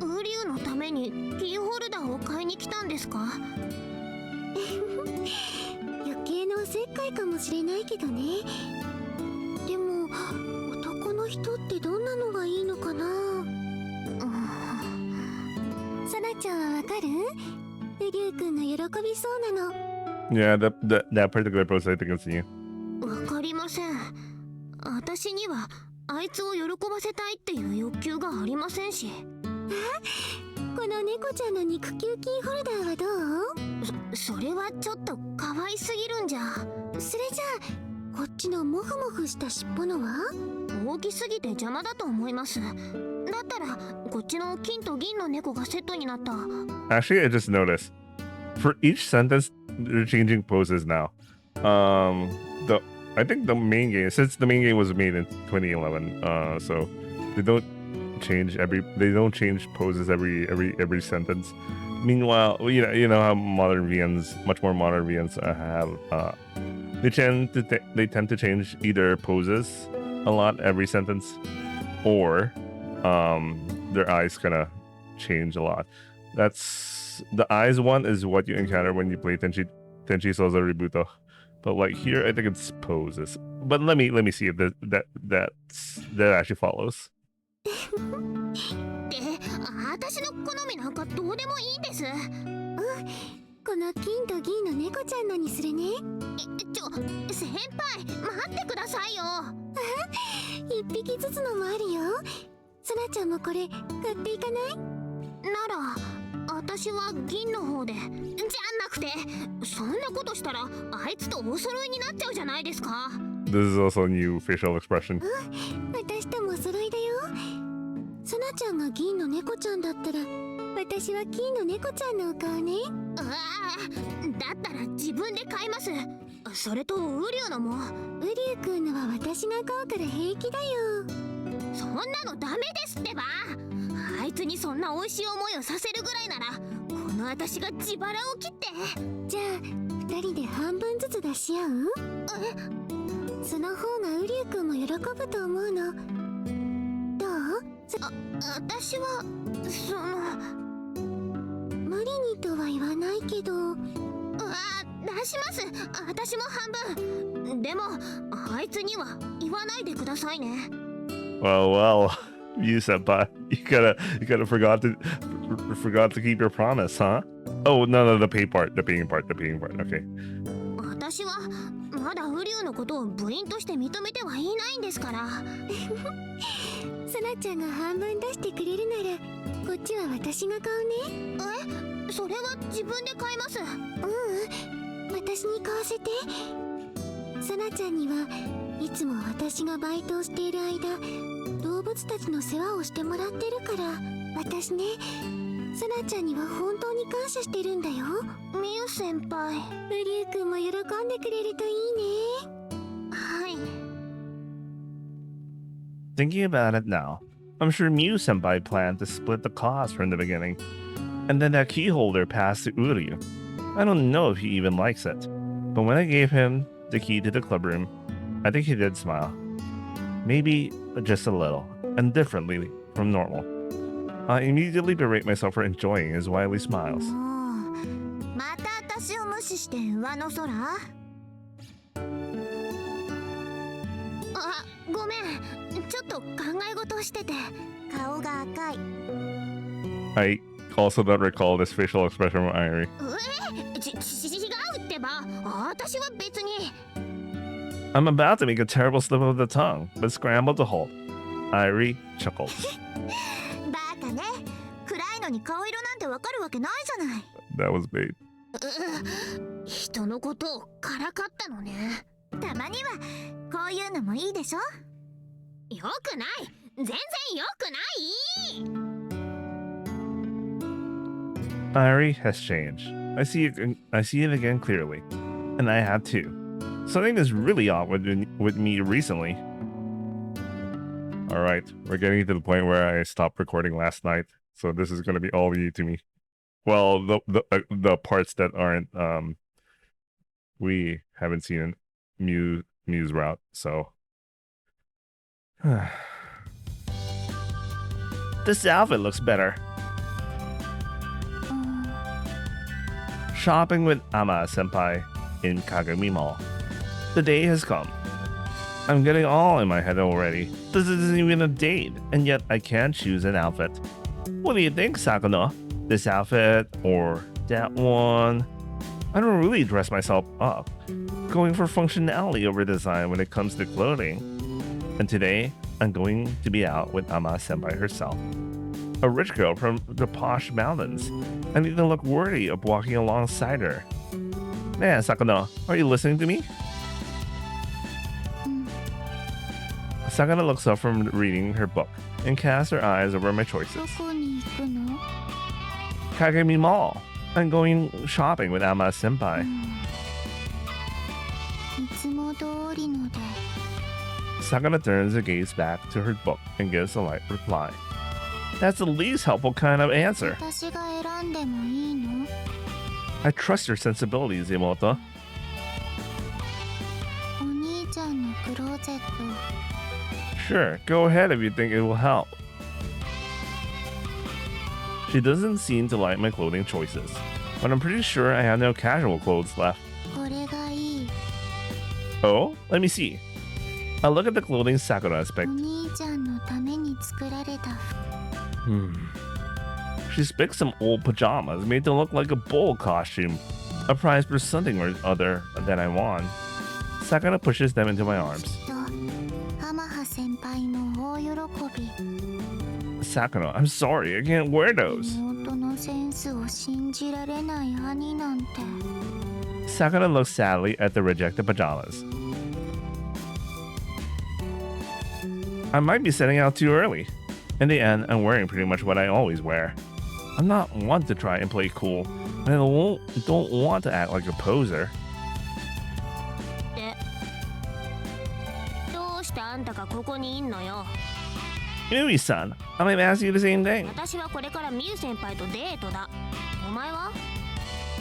ウリュウのためにキーホルダーを買いに来たんですか？余計なおせっかいかもしれないけどね。でも男の人ってどんなのがいいのかな。サナちゃんはわかる？ウリュウ君が喜びそうなの。 Yeah, that particular pose I think it's new. わかりません。私にはあいつを喜ばせたいっていう欲求がありませんし。この猫ちゃんの肉球キーホルダーはどう？それはちょっと可愛すぎるんじゃ。それじゃあこっちのモフモフした尻尾のは？大きすぎて邪魔だと思います。だったらこっちの金と銀の猫がセットになった。 Actually, I just noticed. For each sentence, they're changing poses now. I think the main game, since the main game was made in 2011, so they don't change poses every sentence. Meanwhile, you know how much more modern VNs have, they tend to change either poses a lot every sentence, or their eyes kind of change a lot. That's the eyes one is what you encounter when you play Tenchi Souza Rebuto. But like here, I think it's poses. But let me see if that actually follows. で、私の好みなんかどうでもいいんです。この金と銀の猫ちゃんのにするね。先輩、待ってくださいよ。一匹ずつのもあるよ。サナちゃんもこれ買っていかない？なら私は銀の方で。じゃなくて、そんなことしたらあいつとお揃いになっちゃうじゃないですか。 This is also a new facial expression. 私ともお揃いだよ。サナちゃんが銀の猫ちゃんだったら私は金の猫ちゃんのを買うね。だったら自分で買います。それとウリュウのも。ウリュウ君のは私が買うから平気だよ。そんなのダメですってば。あいつにそんな美味しい思いをさせるぐらいならこの私が自腹を切って。じゃあ2人で半分ずつ出し合う？その方がウリュウ君も喜ぶと思うの。どう？私はその無理にとは言わないけど。出します。私も半分。でもあいつには言わないでくださいね。Well, you senpai, you kind of forgot to keep your promise, huh? Oh no, the paying part. Okay. 私はまだウリュウのことを部員として認めてはいないんですから。サナちゃんが半分出してくれるならこっちは私が買うね。え、それは自分で買います。私に買わせて。サナちゃんにはいつも私がバイトをしている間動物たちの世話をしてもらってるから、私ね、サナちゃんには本当に感謝してるんだよ。ミユ先輩。ウリュウくんも喜んでくれるといいね。はい。Thinking about it now, I'm sure Mew-senpai planned to split the cost from the beginning, and then that key holder passed to Uryu. I don't know if he even likes it, but when I gave him the key to the club room, I think he did smile. Maybe just a little, and differently from normal. I immediately berate myself for enjoying his wily smiles. また私を無視して上の空？あ、ごめん。ちょっと考え事をしてて顔が赤い。I also don't recall this facial expression from Irie. 違うってば。私は別に。I'm about to make a terrible slip of the tongue, but scrambled to halt. Irie chuckles. バカね。暗いのに顔色なんてわかるわけないじゃない。That was bait. 人のことをからかったのね。たまにはこういうのもいいでしょ。よくない。全然よくない。Irie has changed. I see it again clearly, and I have too. Something is really odd with me recently. All right, we're getting to the point where I stopped recording last night, so this is going to be all new to me. Well, the parts that aren't we haven't seen in Mew's route, so. This outfit looks better. Shopping with Ama-senpai in Kagami Mall. The day has come. I'm getting all in my head already. This isn't even a date, and yet I can't choose an outfit. What do you think, Sakano? This outfit or that one? I don't really dress myself up, going for functionality over design when it comes to clothing. And today, I'm going to be out with Ama-senpai herself. A rich girl from the posh mountains. I need to look worthy of walking alongside her. Man, Sakano, are you listening to me? Sakano looks up from reading her book and casts her eyes over my choices. Kagami Mall. I'm going shopping with Ama-senpai. Sakano turns her gaze back to her book and gives a light reply. That's the least helpful kind of answer. I trust your sensibilities, Imoto. Sure, go ahead if you think it will help. She doesn't seem to like my clothing choices, but I'm pretty sure I have no casual clothes left. Oh, let me see. I'll look at the clothing Sakura has picked. She's picked some old pajamas made to look like a bull costume, a prize for something or other that I won. Sakura pushes them into my arms. Sakura, I'm sorry, I can't wear those. Sakura looks sadly at the rejected pajamas. I might be setting out too early. In the end, I'm wearing pretty much what I always wear. I'm not one to try and play cool, and I don't want to act like a poser. Yui-san, I might ask you the same thing.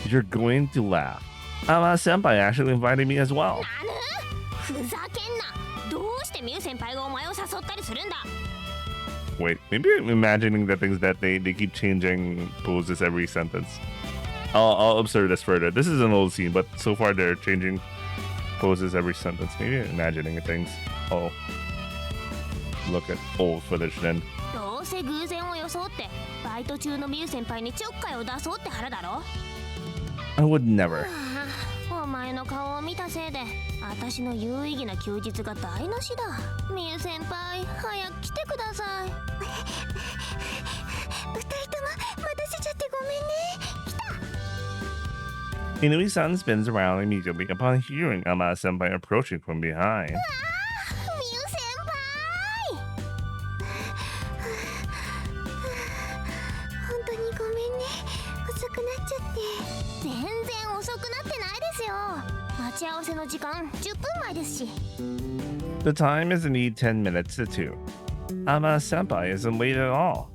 You're going to laugh. Ama-senpai actually invited me as well. Wait, maybe I'm imagining the things that they keep changing poses every sentence. I'll observe this further. This is an old scene, but so far they're changing poses every sentence. Maybe I'm imagining things. Oh. Look at old footage then. I would never. 顔を見たせいで私の有意義な休日が台無しだ。みゆ先輩、早く来てください。二人とも待たせちゃってごめんね。 Inui-san spins around immediately upon hearing Ama-senpai approaching from behind. みゆ先輩。本当にごめんね、遅くなっちゃって。全然遅くなってないですよ。待ち合わせの時間10分前ですし。 The time is indeed 10 minutes to 2. Ama-senpai isn't late at all.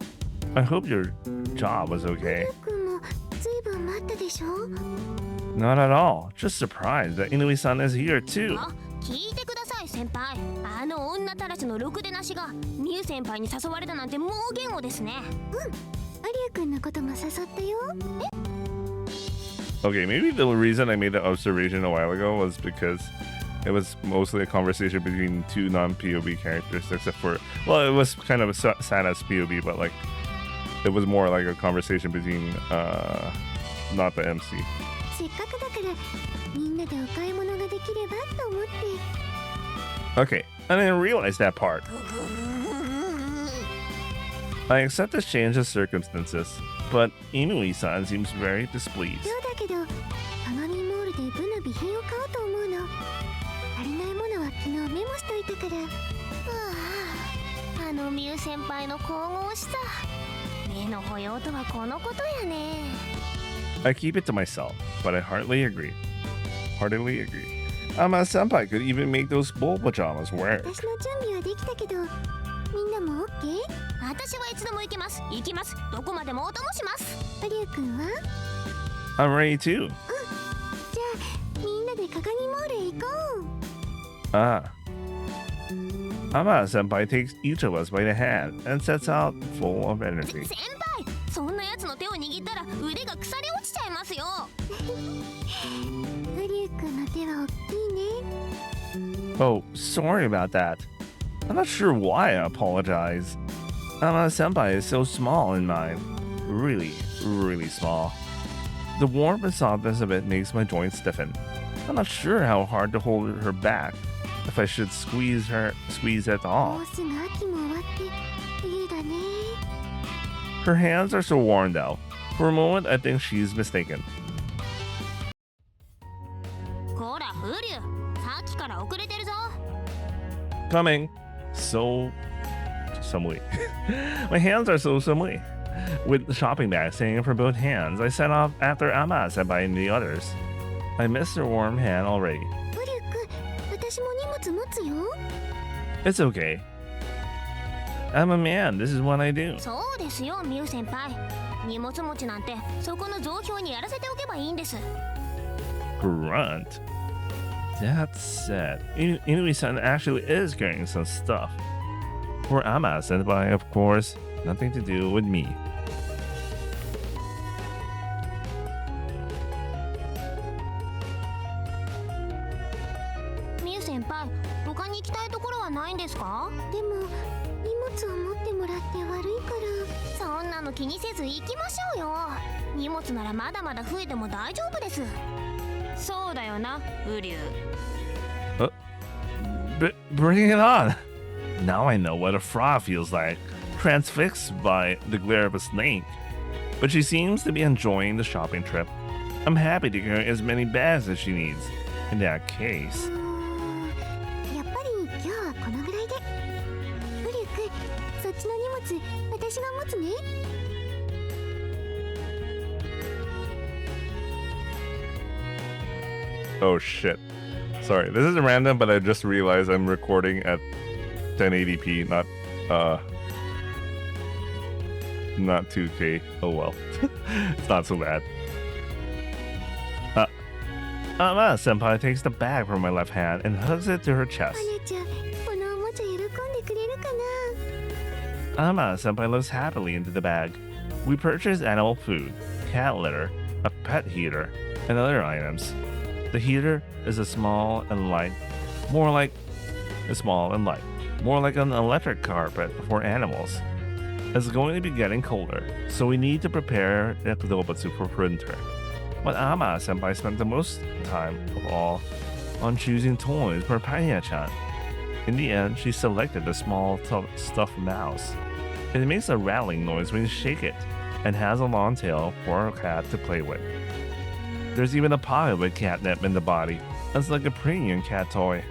I hope your job was okay. 君もずいぶん待ったでしょ。 Not at all. Just surprised that Inui-san is here too. あ、聞いてください先輩。あの女たらしのろくでなしがみゆ先輩に誘われたなんて妄言をですね。アリュウ君のことも誘ったよ。 Okay, maybe the reason I made the observation a while ago was because it was mostly a conversation between two non-POV characters, except for, well, it was kind of Sana's POV, but like, it was more like a conversation between, not the MC. せっかくだからみんなでお買い物ができればと思って。 Okay, I didn't realize that part. I accept this change of circumstances, but Inui-san seems very displeased. そうだけど、アマミモールで部の備品を買おうと思うの。足りないものは昨日メモしといたから。あのみゆ先輩の神々しさ。目の保養とはこのことやね。 I keep it to myself, but I heartily agree. Ama-senpai could even make those bull pajamas work. 私の準備はできたけど、みんなも OK？ 私はいつでも行けます。行きます。どこまでもお供します。アリュウ君は？ I'm ready too. じゃあみんなで鏡モールへ行こう。 Ah. Ama-senpai takes each of us by the hand and sets out full of energy. 先輩、そんなやつの手を握ったら腕が腐り落ちちゃいますよ。アリュウ君の手は大きいね。 Oh, sorry about that. I'm not sure why I apologize. Ama-senpai is so small in mine. Really, really small. The warmth and softness of it makes my joints stiffen. I'm not sure how hard to hold her back. If I should squeeze at も all. うすぐ秋も終わって冬だね。 Her hands are so worn out. For a moment, I think she's mistaken. こら風流、さっきから遅れてるぞ。 Coming. So suddenly. My hands are so suddenly. With the shopping bag hanging from both hands, I set off after Ama-senpai and the others. I miss her warm hand already. アリュウ君、私も荷物持つよ。 It's okay. I'm a man. This is what I do. そうですよ、みゆ先輩。荷物持ちなんてそこの雑表にやらせておけばいいんです。 Grunt. That said, Inui-san actually is carrying some stuff. For Ama-senpai, of course, nothing to do with me. みゆ先輩、他に行きたいところはないんですか？でも荷物を持ってもらって悪いから。そんなの気にせず行きましょうよ。荷物ならまだまだ増えても大丈夫です。そうだよな、ウリュウ。Bring it on! Now I know what a frog feels like, transfixed by the glare of a snake. But she seems to be enjoying the shopping trip. I'm happy to carry as many bags as she needs. In that case. やっぱり今日はこのぐらいで。ウリュウ君、そっちの荷物私が持つね。 Oh shit. Sorry, this is random, but I just realized I'm recording at 1080p, not 2K. Oh well. It's not so bad. Ama-senpai takes the bag from my left hand and hugs it to her chest. アネちゃん、このおもちゃ喜んでくれるかな。 Ama-senpai looks happily into the bag. We purchased animal food, cat litter, a pet heater, and other items. The heater is small and light, more like an electric carpet for animals. It's going to be getting colder, so we need to prepare the Dokubotsu for winter. But Ama-senpai spent the most time of all on choosing toys for Panya-chan. In the end, she selected the small stuffed mouse. It makes a rattling noise when you shake it, and has a long tail for a cat to play with. There's even a pocket with catnip in the body. It's like a premium cat toy.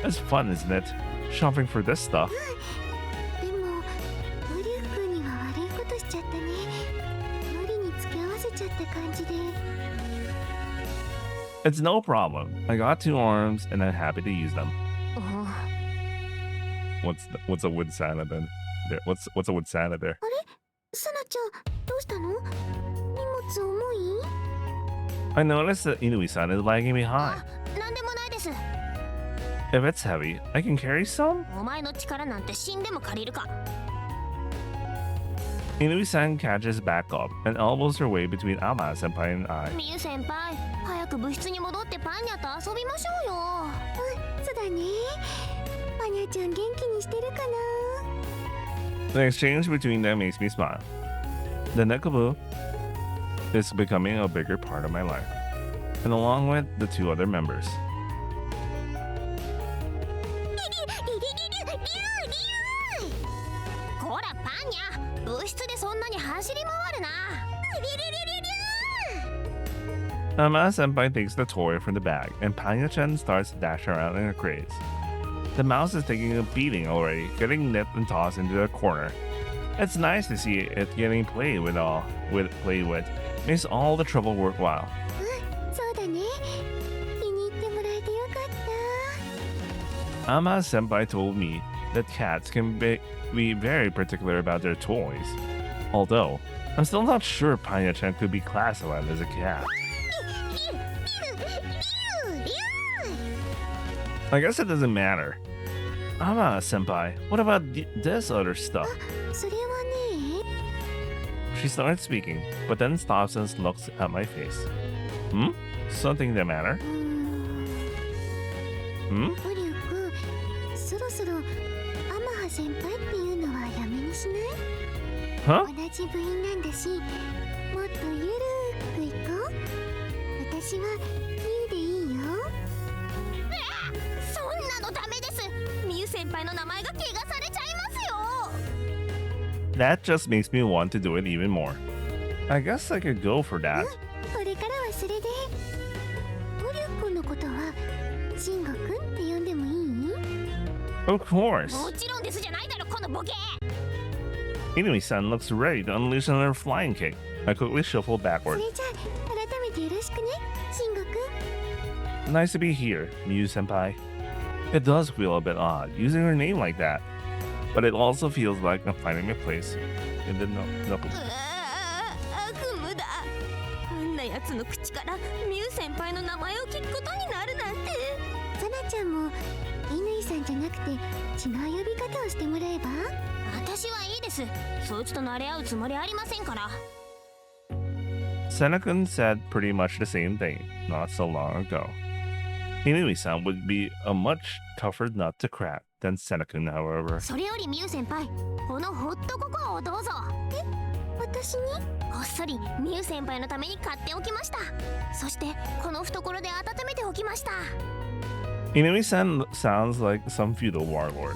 It's fun, isn't it? Shopping for this stuff. でもウリュウ君には悪いことしちゃったね。無理に付け合わせちゃった感じで。 It's no problem. I got 2 arms and I'm happy to use them. What's a wood Santa then? There, what's a wood Santa there? サナちゃん、どうしたの？荷物重い？ I noticed that Inui-san is lagging behind. なんでもないです。 If it's heavy, I can carry some? お前の力なんて死んでも借りるか。 Inui-san catches back up and elbows her way between Ama-senpai and I. ミユ先輩、早く部室に戻ってパンニャと遊びましょうよ。そうだね。パニャちゃん元気にしてるかな？ The exchange between them makes me smile. The Nekaboo is becoming a bigger part of my life, and along with the 2 other members. こらパンニャ、部室でそんなに走り回るな。 Ama-senpai takes the toy from the bag, and Panya-chan starts to dash around in a craze. The mouse is taking a beating already, getting nipped and tossed into a corner. It's nice to see it getting played with. Makes all the trouble worthwhile. そうだね。気に入ってもらえてよかった。 Ama-senpai told me that cats can be very particular about their toys. Although, I'm still not sure Panya-chan could be classified as a cat. I guess it doesn't matter. Ama-senpai, what about this other stuff? それはね。 She starts speaking, but then stops and looks at my face. Something the matter? ウリュウ君、そろそろアマハ先輩っていうのはやめにしない？ Huh? 同じ部員なんだし、もっとゆるーくいこう。私はユウでいいよ。そんなのダメです。ミユ先輩の名前が怪我されちゃいますよ。 That just makes me want to do it even more. I guess I could go for that. これからはそれで。ウリュウ君のことはシンゴ君って呼んでもいい？ Of course. もちろんですじゃないだろこのボケ。 Inui-san looks ready to unleash another flying kick. I quickly shuffle そ backward. れじゃあ改めてよろしくね、シンゴ君。 Nice to be here, Miyu-senpai. It does feel a bit odd using her name like that, but it also feels like I'm finding my place in the no. 悪夢だ。あんなやつの口からミユ先輩の名前を聞くことになるなんて。サナちゃんも乾さんじゃなくて違う呼び方をしてもらえば？私はいいです。そいつと慣れ合うつもりありませんから。 Senna-kun said pretty much the same thing not so long ago. Inui-san would be a much tougher nut to crack than Senna-kun, however. それよりミユ先輩、このホットココアをどうぞ。私に？こっそりミユ先輩のために買っておきました。そしてこの懐で温めておきました。 Inui-san sounds like some feudal warlord.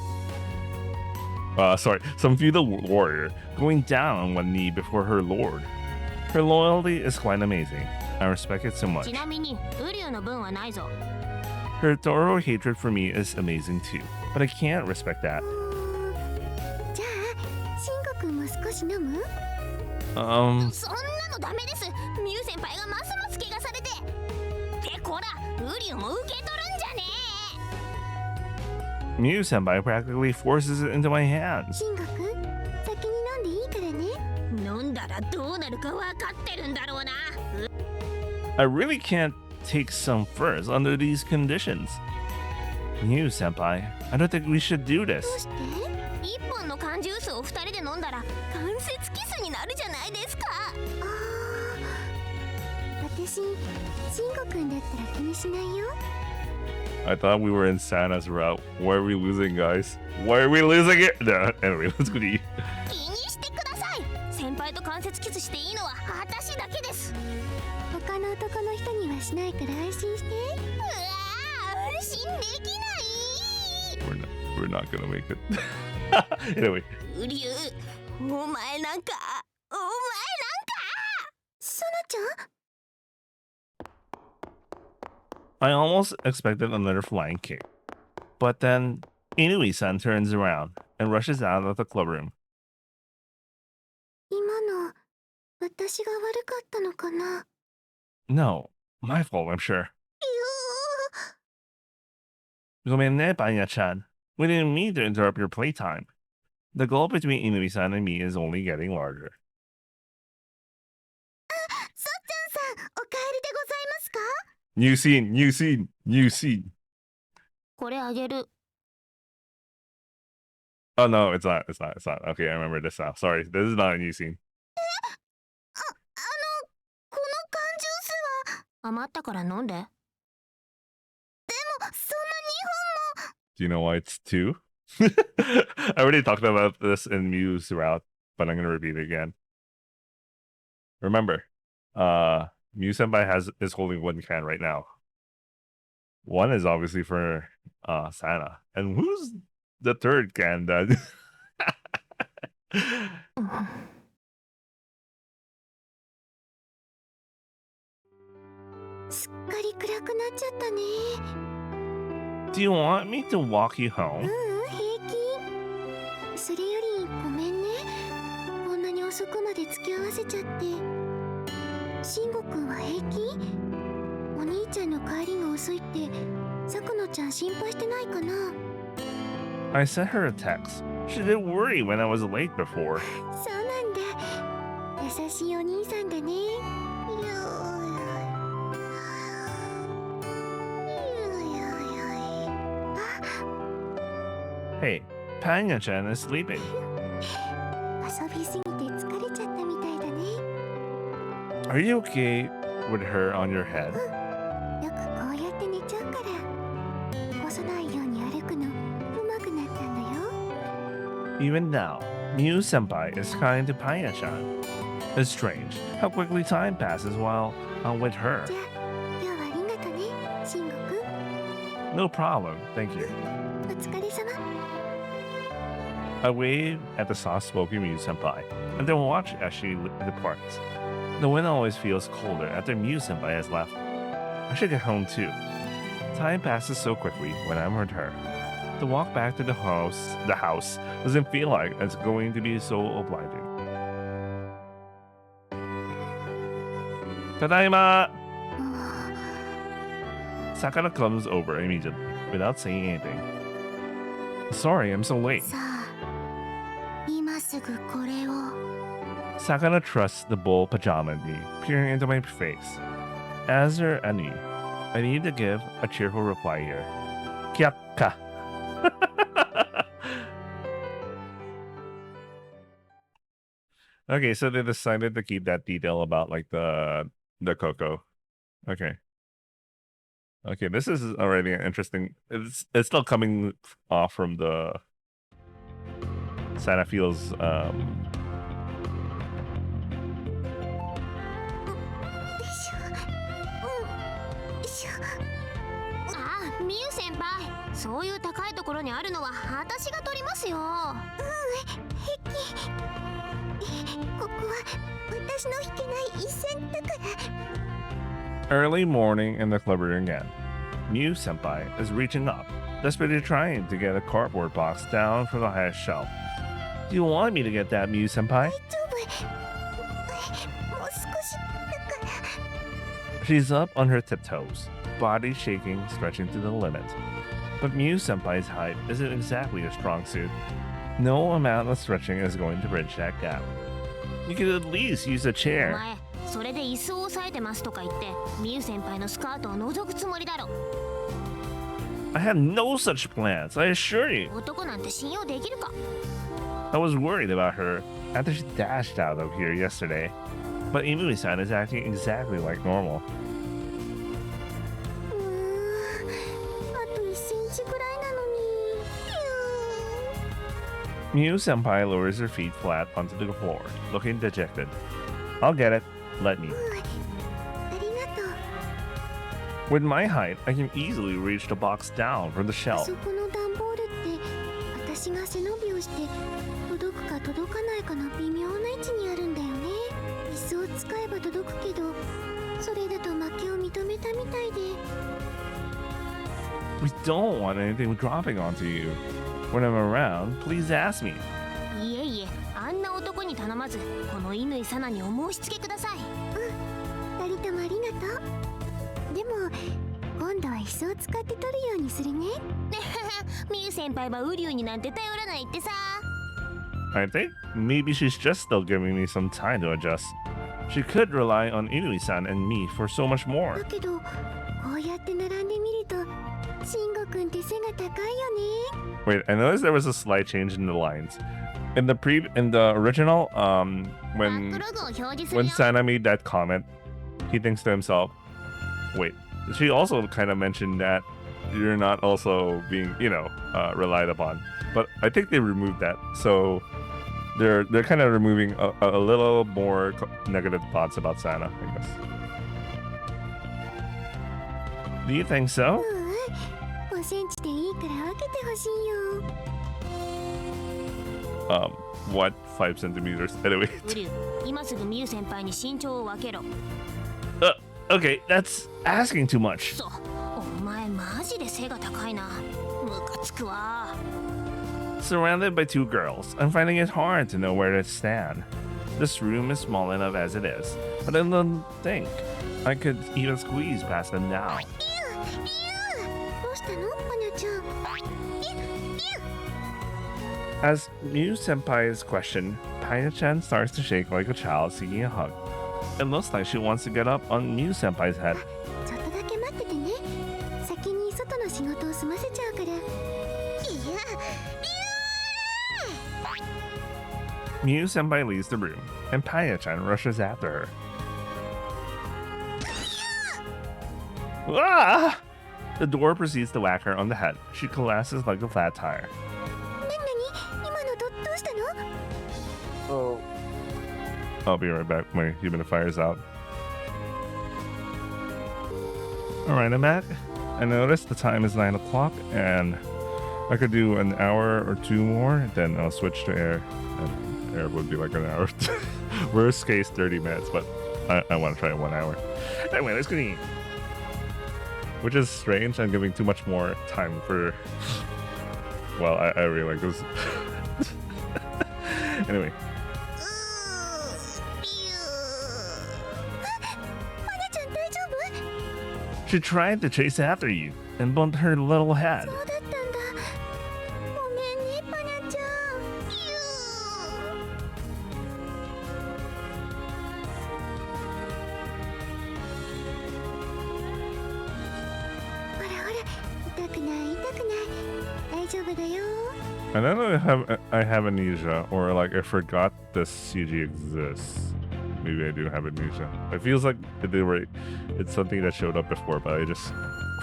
Some feudal warrior going down on one knee before her lord. Her loyalty is quite amazing. I respect it so much. ちなみにウリュウの分はないぞ。 Her thorough hatred for me is amazing too, but I can't respect that. じゃあシンゴ君も少し飲む？そんなのダメです。ミユ先輩がますます怪我されて。てこら、ウリュウも受け取るんじゃね Miyu-senpai practically forces it into my hands. シンゴ君、先に飲んでいいからね。え。飲んだらどうなるか分かってるんだろうな。 I really can't take some first under these conditions. Miyu-senpai, I don't think we should do this. どうして？一本の缶ジュースを二人で飲んだら関節キスになるじゃないですか。ああ、私シンゴ君だったら気にしないよ。 I thought we were in Santa's route. Why are we losing, guys? Why are we losing it? No, anyway, let's go to eat. 気にしてください。先輩と関節キスしていいのは私だけです。他の男しないから安心して。うわー、安心できない。 We're not gonna make it. Anyway. ウリュウ、お前なんかソナちゃん I almost expected another flying kick. But then Inui-san turns around and rushes out of the clubroom. 今の私が悪かったのかな。 No, my fault, I'm sure. ごめんね, Panya-chan. We didn't mean to interrupt your playtime. The gulf between Inui-san and me is only getting larger. さっちゃんさん、お帰りでございますか？ New scene, new scene, new scene. これあげる。 Oh no, it's not. Okay, I remember this now. Sorry, this is not a new scene. この缶ジュースは。余ったから飲んで。でもそんな Do you know why it's 2? I already talked about this in Mew's route, but I'm gonna repeat it again. Remember, Mew Senpai is holding one can right now. One is obviously for Sana. And who's the third can then? すっかり暗くなっちゃったね。 Do you want me to walk you home? 平気。それよりごめんね。こんなに遅くまで付き合わせちゃって。慎吾くんは平気？お兄ちゃんの帰りが遅いってさくのちゃん心配してないかな？ I sent her a text. She didn't worry when I was late before. そうなんだ。優しいお兄さんだね。Hey, Panya-chan is sleeping. 遊びすぎて疲れちゃったみたいだね。 Are you okay with her on your head? よくこうやって寝ちゃうから。起こさないように歩くの上手くなったんだよ。 Even now, Mew Senpai is kind to Panya-chan. It's strange how quickly time passes while I'm with her. じゃあ今日はありがとね、慎吾くん。 No problem, thank you. お疲れ様。 I wave at the soft-spoken Mew Senpai and then watch as she departs. The wind always feels colder after Mew Senpai has left. I should get home too. Time passes so quickly when I'm with her. The walk back to the house doesn't feel like it's going to be so obliging. Tadaima! Sakura comes over immediately without saying anything. Sorry, I'm so late. さあ、今すぐこれを。 Sakura trusts the bull pajama in me, peering into my face. As her enemy, I need to give a cheerful reply here. Kyakka. Okay, so they decided to keep that detail about like the cocoa. Okay. Okay, this is already interesting. It's still coming off from the Santa feelsああ、ミユ先輩、そういう高いところにあるのは私が取りますよ。ここは私の引けない一線だから。 early morning in the clubroom again. Mew Senpai is reaching up, desperately trying to get a cardboard box down from the highest shelf. Do you want me to get that, Mew Senpai? 大丈夫。もう少しだから。 She's up on her tiptoes, body shaking, stretching to the limit. But Mew Senpai's height isn't exactly a strong suit. No amount of stretching is going to bridge that gap. You could at least use a お chair. 前、それで椅子を押さえてますとか言って、ミユ先輩のスカートを覗くつもりだろ。 I have no such plans, I assure you. 男なんて信用できるか。 I was worried about her after she dashed out of here yesterday. But Inui-san is acting exactly like normal. あと1センチぐらいなのに。 Mew Senpai lowers her feet flat onto the floor, looking dejected. I'll get it. Let me. ありがとう。With my height, I can easily reach the box down from the あ shelf. そこの段ボールって私が背伸びをして届くか届かないかの微妙な位置にあるんだよね。椅子を使えば届くけどそれだと負けを認めたみたいで。 We don't want anything dropping onto you. When I'm around, please ask me. いえいえ、あんな男に頼まずこの乾サナにお申し付けください。二人ともありがとう。でも今度は椅子を使って取るようにするね。ミユ先輩はウリュウになんて頼らないってさ。 I think maybe she's just still giving me some time to adjust. She could rely on Inui-san and me for so much more. だけどこうやって並んでみると慎吾くんって背が高いよね。 Wait, I noticed there was a slight change in the lines. In the original, バッ when クログを表示する when よ。 Sana made that comment, he thinks to himself, wait, she also kind of mentioned that you're not also being, relied upon. But I think they removed that. So they're kind of removing a little more negative thoughts about Sana, I guess. Do you think so? 5センチでいいから分けてほしいよ。 What 5 centimeters? Anyway. ウリュウ、今すぐミユ先輩に身長を分けろ。 Okay, that's asking too much. そう、お前マジで背が高いな。ムカつくわ。 Surrounded by 2 girls, I'm finding it hard to know where to stand. This room is small enough as it is, but I don't think I could even squeeze past them now. どうしたのパニャちゃん。 As Miu-senpai's question, Panya-chan starts to shake like a child seeking a hug. It looks like she wants to get up on Miu-senpai's head. ちょっとだけ待っててね。先に外の仕事を済ませちゃうから。いや、 Miu-senpai leaves the room, and Panya-chan rushes after her. Ah! The door proceeds to whack her on the head. She collapses like a flat tire. なに今のどうしたの？ Oh. I'll be right back. My humidifier's out. Alright, I'm back. I noticed the time is 9 o'clock, and I could do an hour or 2 more, then I'll switch to air. And air would be like an hour. Worst case, 30 minutes, but I want to try 1 hour. Anyway, let's go eat. Which is strange. I'm giving too much more time for... Well, I really like this. Anyway. パニャちゃん大丈夫？ She tried to chase after you and bumped her little head. そうだったんだ。ごめんねパニャちゃん。ほらほら、痛くない痛くない。大丈夫だよ。 I don't know if I have amnesia or like I forgot this CG exists. Maybe I do have amnesia. It feels like it's something that showed up before, but I just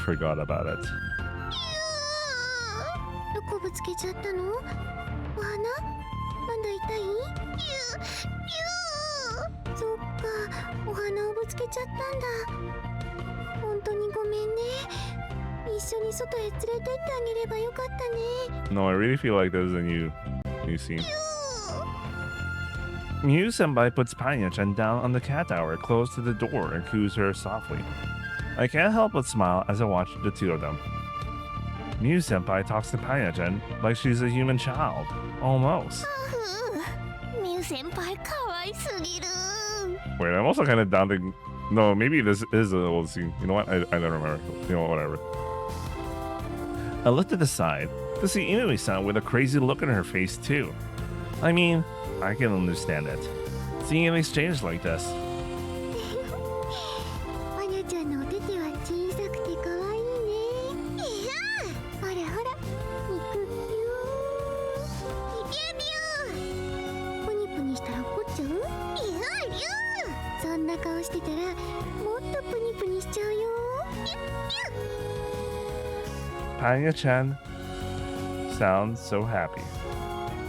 forgot about it. どこぶつけちゃったの？お花？まだ痛い？そっか、お花をぶつけちゃったんだ。本当にごめんね。一緒に外へ連れてってあげればよかったね。 No, I really feel like this is a new scene. Miu-senpai puts Panya-chan down on the cat tower close to the door and coos her softly. I can't help but smile as I watch the two of them. Miu-senpai talks to Panya-chan like she's a human child. Almost. ミユ先輩可愛すぎる。 Wait, I'm also kind of down to... No, maybe this is an old scene. You know what? I don't remember. You know what? Whatever. I looked to the side to see Inui-san with a crazy look on her face too. I mean, I can understand it. Seeing an exchange like this. パニャちゃんのお手手は小さくて可愛いね。ほらほら、肉ピュー。プニプニしたら怒っちゃう？そんな顔してたらもっとプニプニしちゃうよ。 Panya-chan sounds so happy.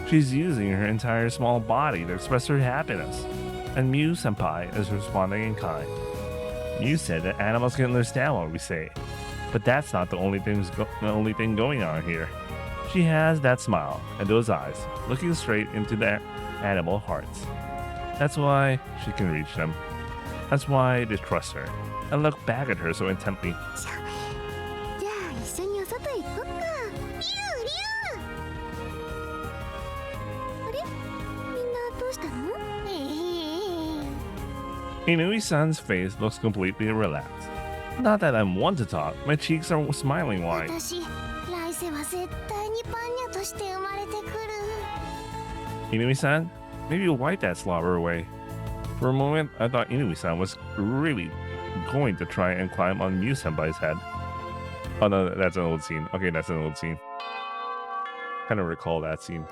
She's using her entire small body to express her happiness, and Miu-senpai is responding in kind. You said that animals can understand what we say, but that's not the only thing going on here. She has that smile and those eyes looking straight into their animal hearts. That's why she can reach them. That's why they trust her and look back at her so intently. じゃあ一緒にお外へ行こっか。あれみんなどうしたの？ Inui-san's face looks completely relaxed. Not that I'm one to talk, my cheeks are smiling wide. 私来世は絶対にパンニャとして生まれてくる。 Inui-san, maybe you wipe that slobber away. For a moment, I thought Inui-san was really going to try and climb on Miu-senpai's head. Oh no, that's an old scene. Okay, that's an old scene. Kind of recall that scene.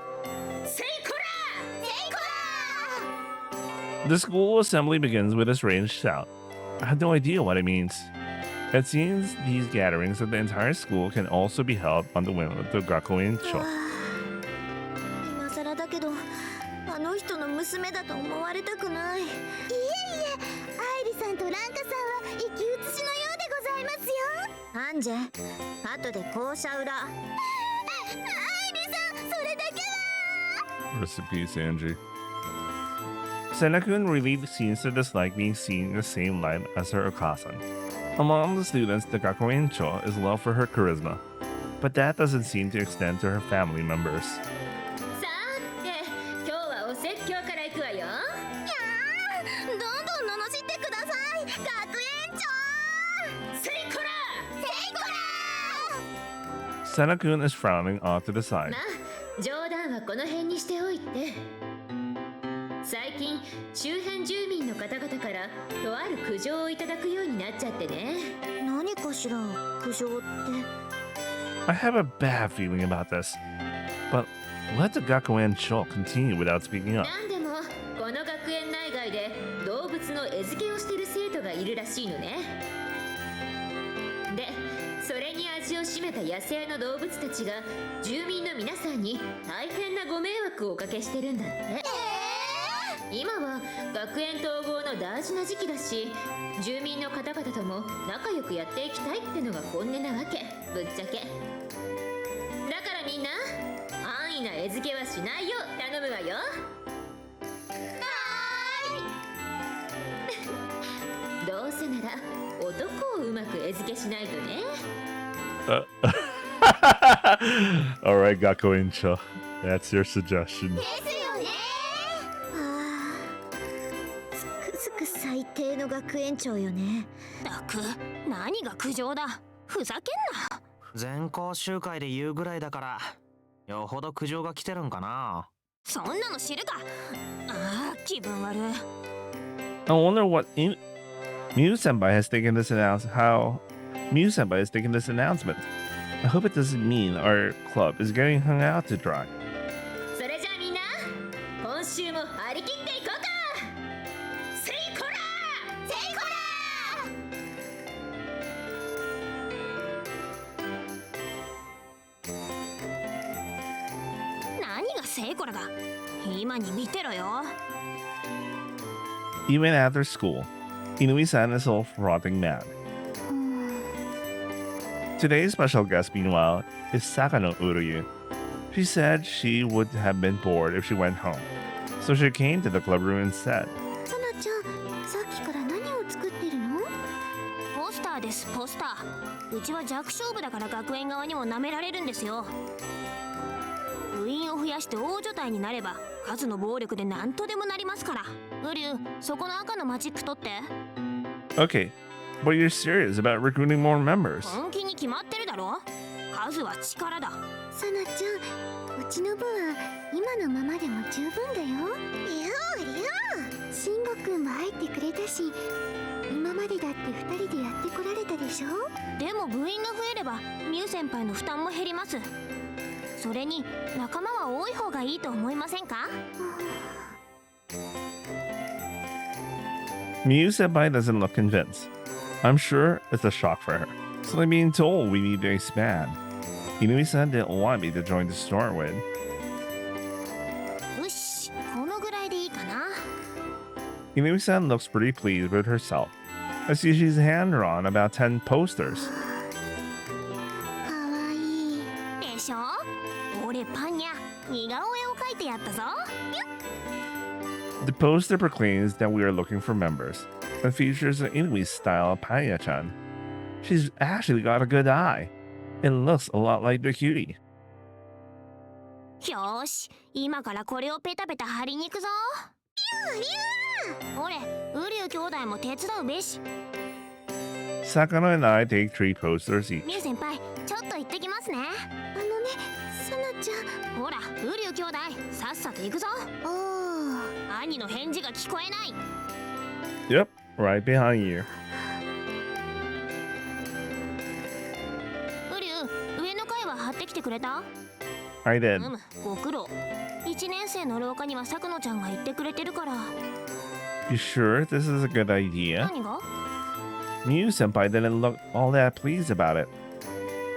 The school assembly begins with a strange shout. I have no idea what it means. It seems these gatherings of the entire school can also be held on the whim of the Gakuin-cho. 今更だけど、あの人の娘だと思われたくない。いえいえ、愛理さんとランカさんは生き写しのようでございますよ。アンジェ、後で校舎裏。愛理さん、それだけは。Rest in peace, Angie. Senakun really seems to dislike being seen in the same light as her Okasan. Among the students, the Gakuin-cho is loved for her charisma, but that doesn't seem to extend to her family members. さて今日はお説教から行くわよ。いやー、どんどん罵ってください、学園長。セイコラ Senakun is frowning off to the side. まあ冗談はこの辺にしておいて。最近周辺住民の方々からとある苦情をいただくようになっちゃってね。何かしら、苦情って。 I have a bad feeling about this, but let the Gakuin-cho continue without speaking up. なんでもこの学園内外で動物の餌付けをしている生徒がいるらしいのね。でそれに味を占めた野生の動物たちが住民の皆さんに大変なご迷惑をおかけしてるんだって。今は学園統合の大事な時期だし、住民の方々とも仲良くやっていきたいってのが本音なわけ、ぶっちゃけ。だからみんな安易な餌付けはしないよう頼むわよ。どうせなら男をうまく餌付けしないとね。Alright, Gakuin-cho, that's your suggestion. ですよね。つくづく最低の学園長よね。たく、何が苦情だ。ふざけんな。全校集会で言うぐらいだからよほど苦情が来てるんかな。そんなの知るか。ああ、気分悪い。 I wonder what Miu-senpai has taken this how Miu-senpai has taken this announcement. I hope it doesn't mean our club is getting hung out to dry. それじゃあみんな今週も張り切っていこうか。セイコラセイコ何がセイコラだ。今に見てろよ。 Even after school, Inui-san is still frothing mad. Today's special guest, meanwhile, is Sakano Uryu. She said she would have been bored if she went home, so she came to the club room instead. サナちゃん、さっきから何を作ってるの？ポスターです、ポスター。うちは弱小部だから学園側にも舐められるんですよ。部員を増やして大所帯になれば数の暴力で何とでもなりますから。ウリュウ、そこの赤のマジック取って。 Okay, but you're serious about recruiting more members. 本気に決まってるだろ。数は力だ。サナちゃん、うちの部は今のままでも十分だよ。慎吾くんも入ってくれたし、今までだって二人でやってこられたでしょ。でも部員が増えればミュウ先輩の負担も減ります。それに仲間は多い方がいいと思いませんか？ Miu-senpai doesn't look convinced. I'm sure it's a shock for her. So I'm being told we need to expand. Inui-san didn't want me to join to start with. よし、このぐらいでいいかな。 Inui-san looks pretty pleased with herself. I see she's hand-drawn about 10 posters. かわいい。でしょ。俺パンニャ似顔絵を描いてやったぞ。 The poster proclaims that we are looking for members and features an Inui-style Panya-chan. She's actually got a good eye. It looks a lot like the cutie. よーし、今からこれをペタペタ貼りに行くぞ。ほれ、ウリュウ兄弟も手伝うべし。 Sakano and I take 3 posters each. ミュウ先輩、ちょっと行ってきますね。あのね、サナちゃん。ほら、ウリュウ兄弟、さっさと行くぞ。おお。兄の返事が聞こえない。 Yep, right behind you. ウリュウ、上の階は貼ってきてくれた？ I did. ご苦労。1年生の廊下にはさくのちゃんが言ってくれてるから。 You sure this is a good idea? 何が？ Miu-senpai didn't look all that pleased about it.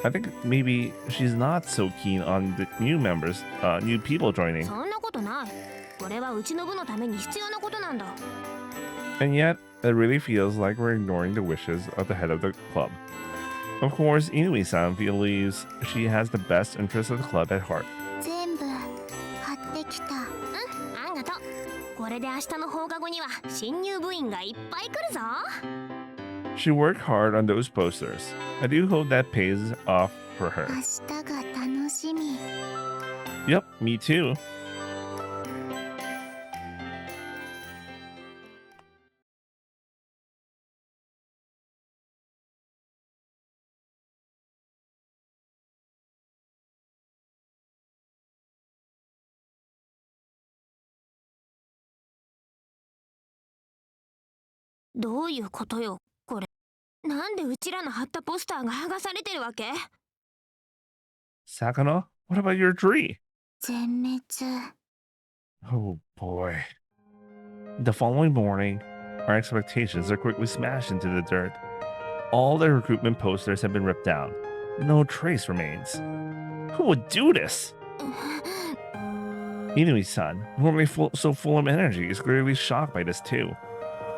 I think maybe she's not so keen on the new members, new people joining. そんなことない。これはうちの部のために必要なことなんだ。 And yet, it really feels like we're ignoring the wishes of the head of the club. Of course, Inui-san believes she has the best interests of the club at heart. 全部貼ってきた。ありがとう。これで明日の放課後には新入部員がいっぱい来るぞ。 She worked hard on those posters. I do hope that pays off for her. 明日が楽しみ。 Yep, me too.「どういうことよ、これ。なんでうちらの貼ったポスターが剥がされてるわけ？ Sakano, what about your tree? 全滅。 Oh boy. The following morning, our expectations are quickly smashed into the dirt. All the recruitment posters have been ripped down. No trace remains. Who would do this? Inui-san, normally so full of energy, is clearly shocked by this too.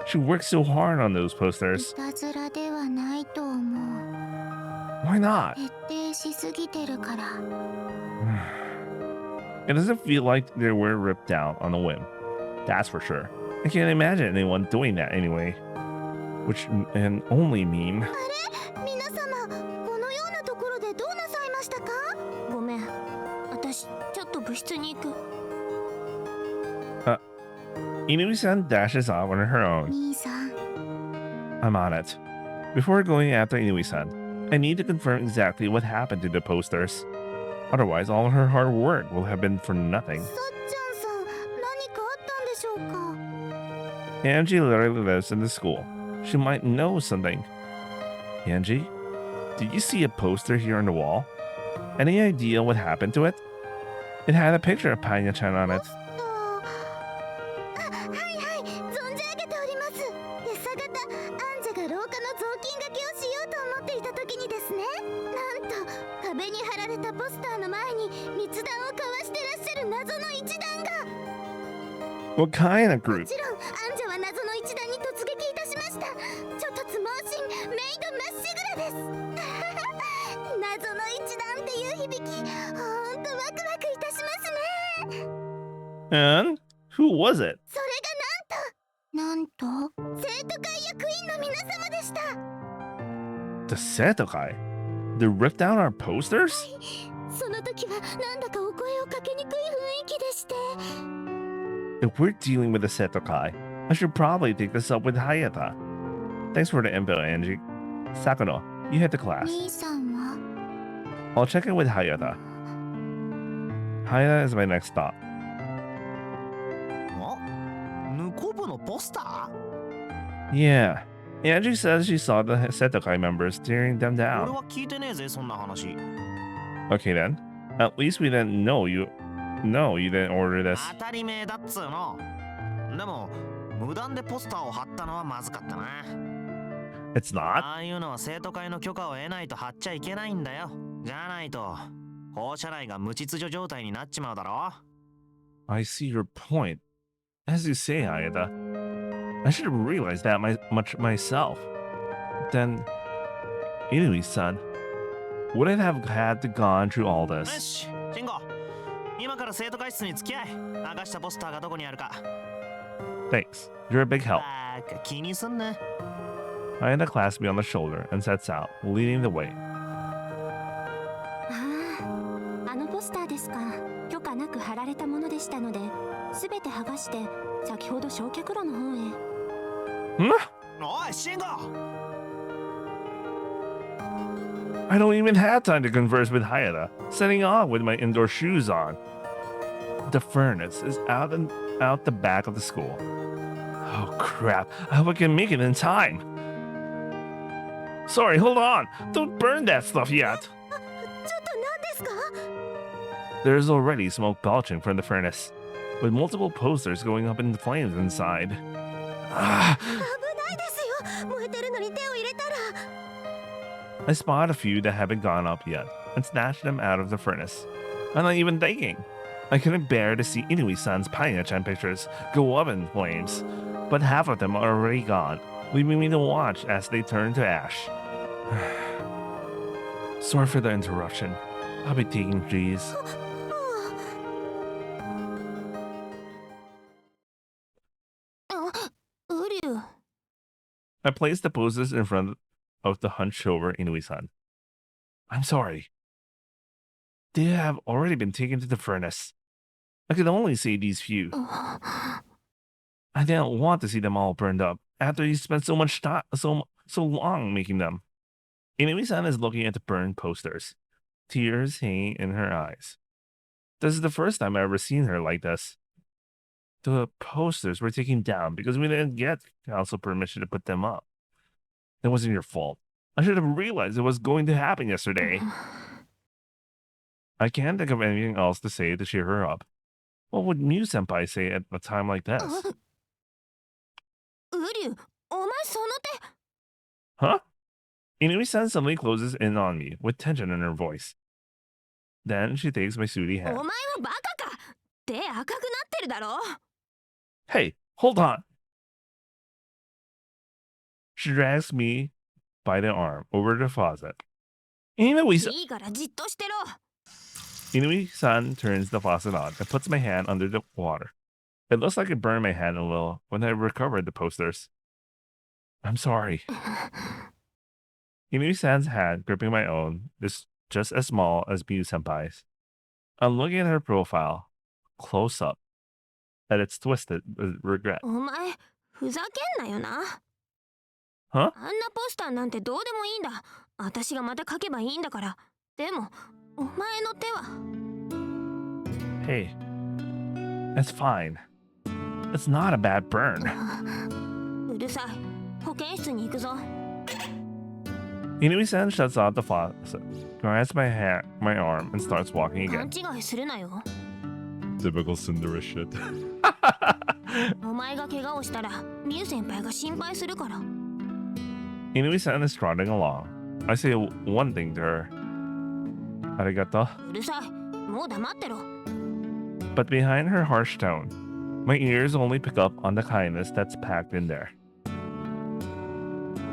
She worked so hard on those い posters. たずらではないと思う。 Why not? 徹底しすぎてるから。 It doesn't feel like they were ripped down on a whim. That's for sure. I can't imagine anyone doing that anyway. Which can only mean... 皆様、このようなところでどうなさいましたか？ごめん。私、ちょっと部室に行く。 Inui-san dashes off on her own. 兄さん。 I'm on it. Before going after Inui-san, I need to confirm exactly what happened to the posters. Otherwise, all her hard work will have been for nothing. さっちゃんさん、何かあったんでしょうか？ Angie literally lives in the school. She might know something. Angie, did you see a poster here on the wall? Any idea what happened to it? It had a picture of Panya-chan on it. はいはい、存じ上げております。朝方、アンジェが廊下の雑巾がけをしようと思っていた時にですね、なんと壁に貼られたポスターの前に密談を交わしてらっしゃる謎の一団が。 What kind of も group? ちろん、アンジェは謎の一団に突撃いたしました。ちょっとつ盲信、メイドまっしぐらです。謎の一団っていう響き、ほんとワクワクいたしますね。 And who was it? それがなんと生徒会役員の皆様でした。 The Setokai? They ripped down our posters? その時はなんだかお声をかけにくい雰囲気でして。 If we're dealing with the Setokai, I should probably take this up with Hayata. Thanks for the info, Angie. Sakano, you head to class. 兄さんは I'll check in with Hayata. Hayata is my next stop. 抜こ部のポスタ Yeah. Angie says she saw the Setokai members tearing them ー？俺 down. は聞いてねえぜ、そんな話。 Okay then. At least we didn't know you. No, you didn't order this. 当たり前だっつうの。でも、無断でポスターを貼ったのはまずかったな。 It's not? ああいうのは生徒会の許可を得ないと貼っちゃいけないんだよ。じゃないと、校舎内が無秩序状態になっちまうだろ。 I see your point. As you say, Hayata, I should have realized that much myself. Then, Inui-san, would it have had to gone through all よ this? し慎吾今から生徒会室に付き合い剥がしたポスターがどこにあるか Thanks. You're a big help. バカ気にすんな I had a class me on the shoulder and sets out, leading the way. あのポスターですか。許可なく貼られたものでしたので、すべて剥がして先ほど焼却炉の方へ。おい慎吾 I don't even have time to converse with Hayata, setting off with my indoor shoes on. The furnace is out the back of the school. Oh crap, I hope I can make it in time. Sorry, hold on. Don't burn that stuff yet. ちょっと何ですか。 There's already smoke belching from the furnace, with multiple posters going up in flames inside. 危ないですよ。燃えてるのに手を入れたら。 I spot a few that haven't gone up yet and snatched them out of the furnace. I'm not even thinking. I couldn't bear to see Inui-san's Pine-chan pictures go up in flames, but half of them are already gone, leaving me to watch as they turn to ash. Sorry for the interruption. I'll be taking these. I placed the posters in front of the hunched-over Inui-san. I'm sorry. They have already been taken to the furnace. I could only see these few. I didn't want to see them all burned up after you spent so much time, so long making them. Inui-san is looking at the burned posters, tears hanging in her eyes. This is the first time I've ever seen her like this. The posters were taken down because we didn't get council permission to put them up. It wasn't your fault. I should have realized it was going to happen yesterday. I can't think of anything else to say to cheer her up. What would Mew-senpai say at a time like this? Huh? Inui-san suddenly closes in on me with tension in her voice. Then she takes my sooty hand. Hey, hold on! She drags me by the arm over the faucet. Inui-san turns the faucet on and puts my hand under the water. It looks like it burned my hand a little when I recovered the posters. I'm sorry. Inui-san's hand gripping my own is just as small as Mew-senpai's. I'm looking at her profile, close up, and it's twisted with regret. Huh? あんなポスターなんてどうでもいいんだ。私がまた書けばいいんだから。でも、お前の手は。Hey, it's fine. It's not a bad burn. うるさい。保健室に行くぞ。Inui-san shuts off the faucet, grabs my arm, and starts walking 勘 again. 違いするなよ。 Typical Cinderella shit. お前が怪我をしたら、ミュウ先輩が心配するから。Inui-san is trotting along. I say one thing to her. Arigato. うるさい。もう黙ってろ。 But behind her harsh tone, my ears only pick up on the kindness that's packed in there.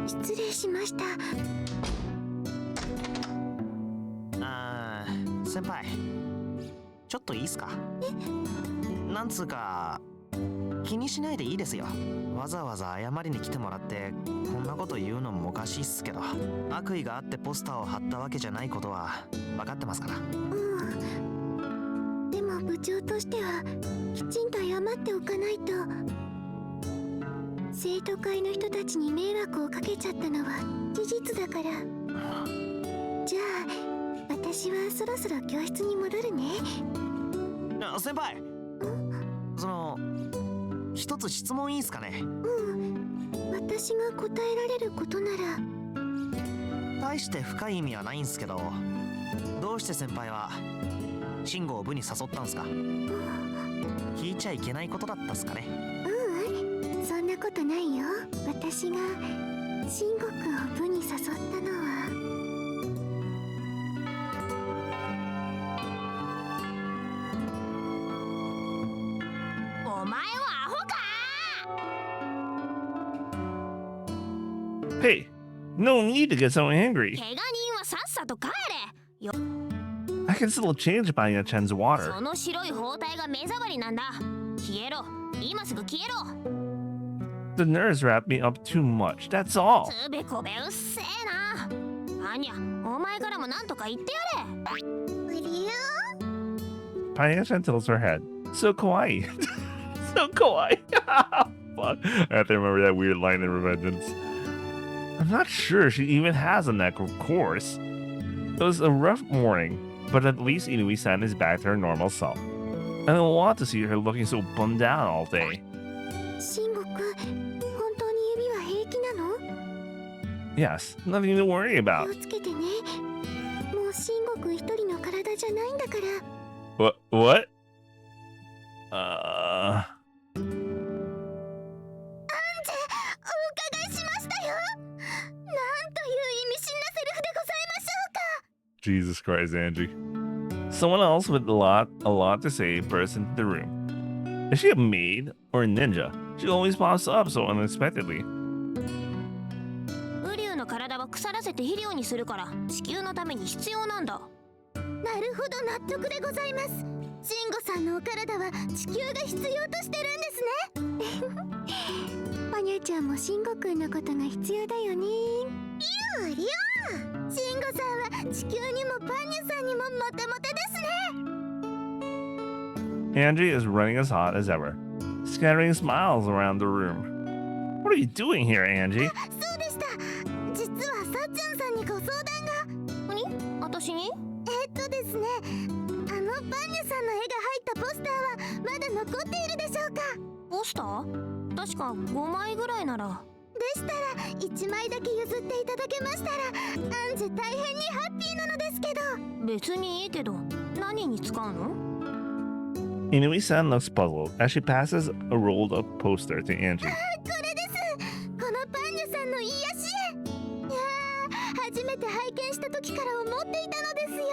失礼しました。先輩ちょっといいっすかなんつうか気にしないでいいですよわざわざ謝りに来てもらってこんなこと言うのもおかしいっすけど悪意があってポスターを貼ったわけじゃないことは分かってますからでも部長としてはきちんと謝っておかないと生徒会の人たちに迷惑をかけちゃったのは事実だからじゃあ私はそろそろ教室に戻るね先輩その一つ質問いいっすかね私が答えられることなら大して深い意味はないんすけどどうして先輩は慎吾を部に誘ったんすか聞いちゃいけないことだったっすかねそんなことないよ私が慎吾くんを部に誘ったのはお前はアホか Hey, No need to get so angry. 怪我人はさっさと帰れ。 I can still change Panya-chan's water. その白い包帯が目障りなんだ。消えろ。今すぐ消えろ。 The nurse wrapped me up too much, that's all. つべこべうっせえな。パニャ、お前からもなんとか言ってやれ。Panya-chan tilts her head. So kawaii. So kawaii. Fuck. I have to remember that weird line in Revengeance. I'm not sure she even has a neck, of course. It was a rough morning, but at least Inui-san is back to her normal self. I don't want to see her looking so bummed out all day. 慎吾くん、本当に指は平気なの？ Yes, nothing to worry 気 about. をつけてね。もう慎吾くん一人の体じゃないんだから。What? What? お伺いしましたよ。なんという意味深なセリフでございましょうか。 Jesus Christ, Angie. Someone else with a lot to say bursts into the room. Is she a maid or a ninja? She always pops up so unexpectedly. ウリュウの体は腐らせて肥料にするから地球のために必要なんだ。なるほど、納得でございます。慎吾さんのお体は地球が必要としてるんですね。パニャちゃんも慎吾くんのことが必要だよね。りょう慎吾さんは地球にもパニャさんにもモテモテですね。 Angie is running as hot as ever, scattering smiles around the room. What are you doing here, Angie? そうでした。実はさっちゃんさんにご相談が。何？私に？ですね。パニャさんの絵が入ったポスターはまだ残っているでしょうか？ポスター？確か5枚ぐらいなら。でしたら1枚だけ譲っていただけましたら、アンジェ大変にハッピーなのですけど。別にいいけど、何に使うの？ Inui-san looks puzzled as she passes a rolled up poster to Angie. これです。このパンニャさんの癒し絵。いやー、初めて拝見した時から思っていたのですよ。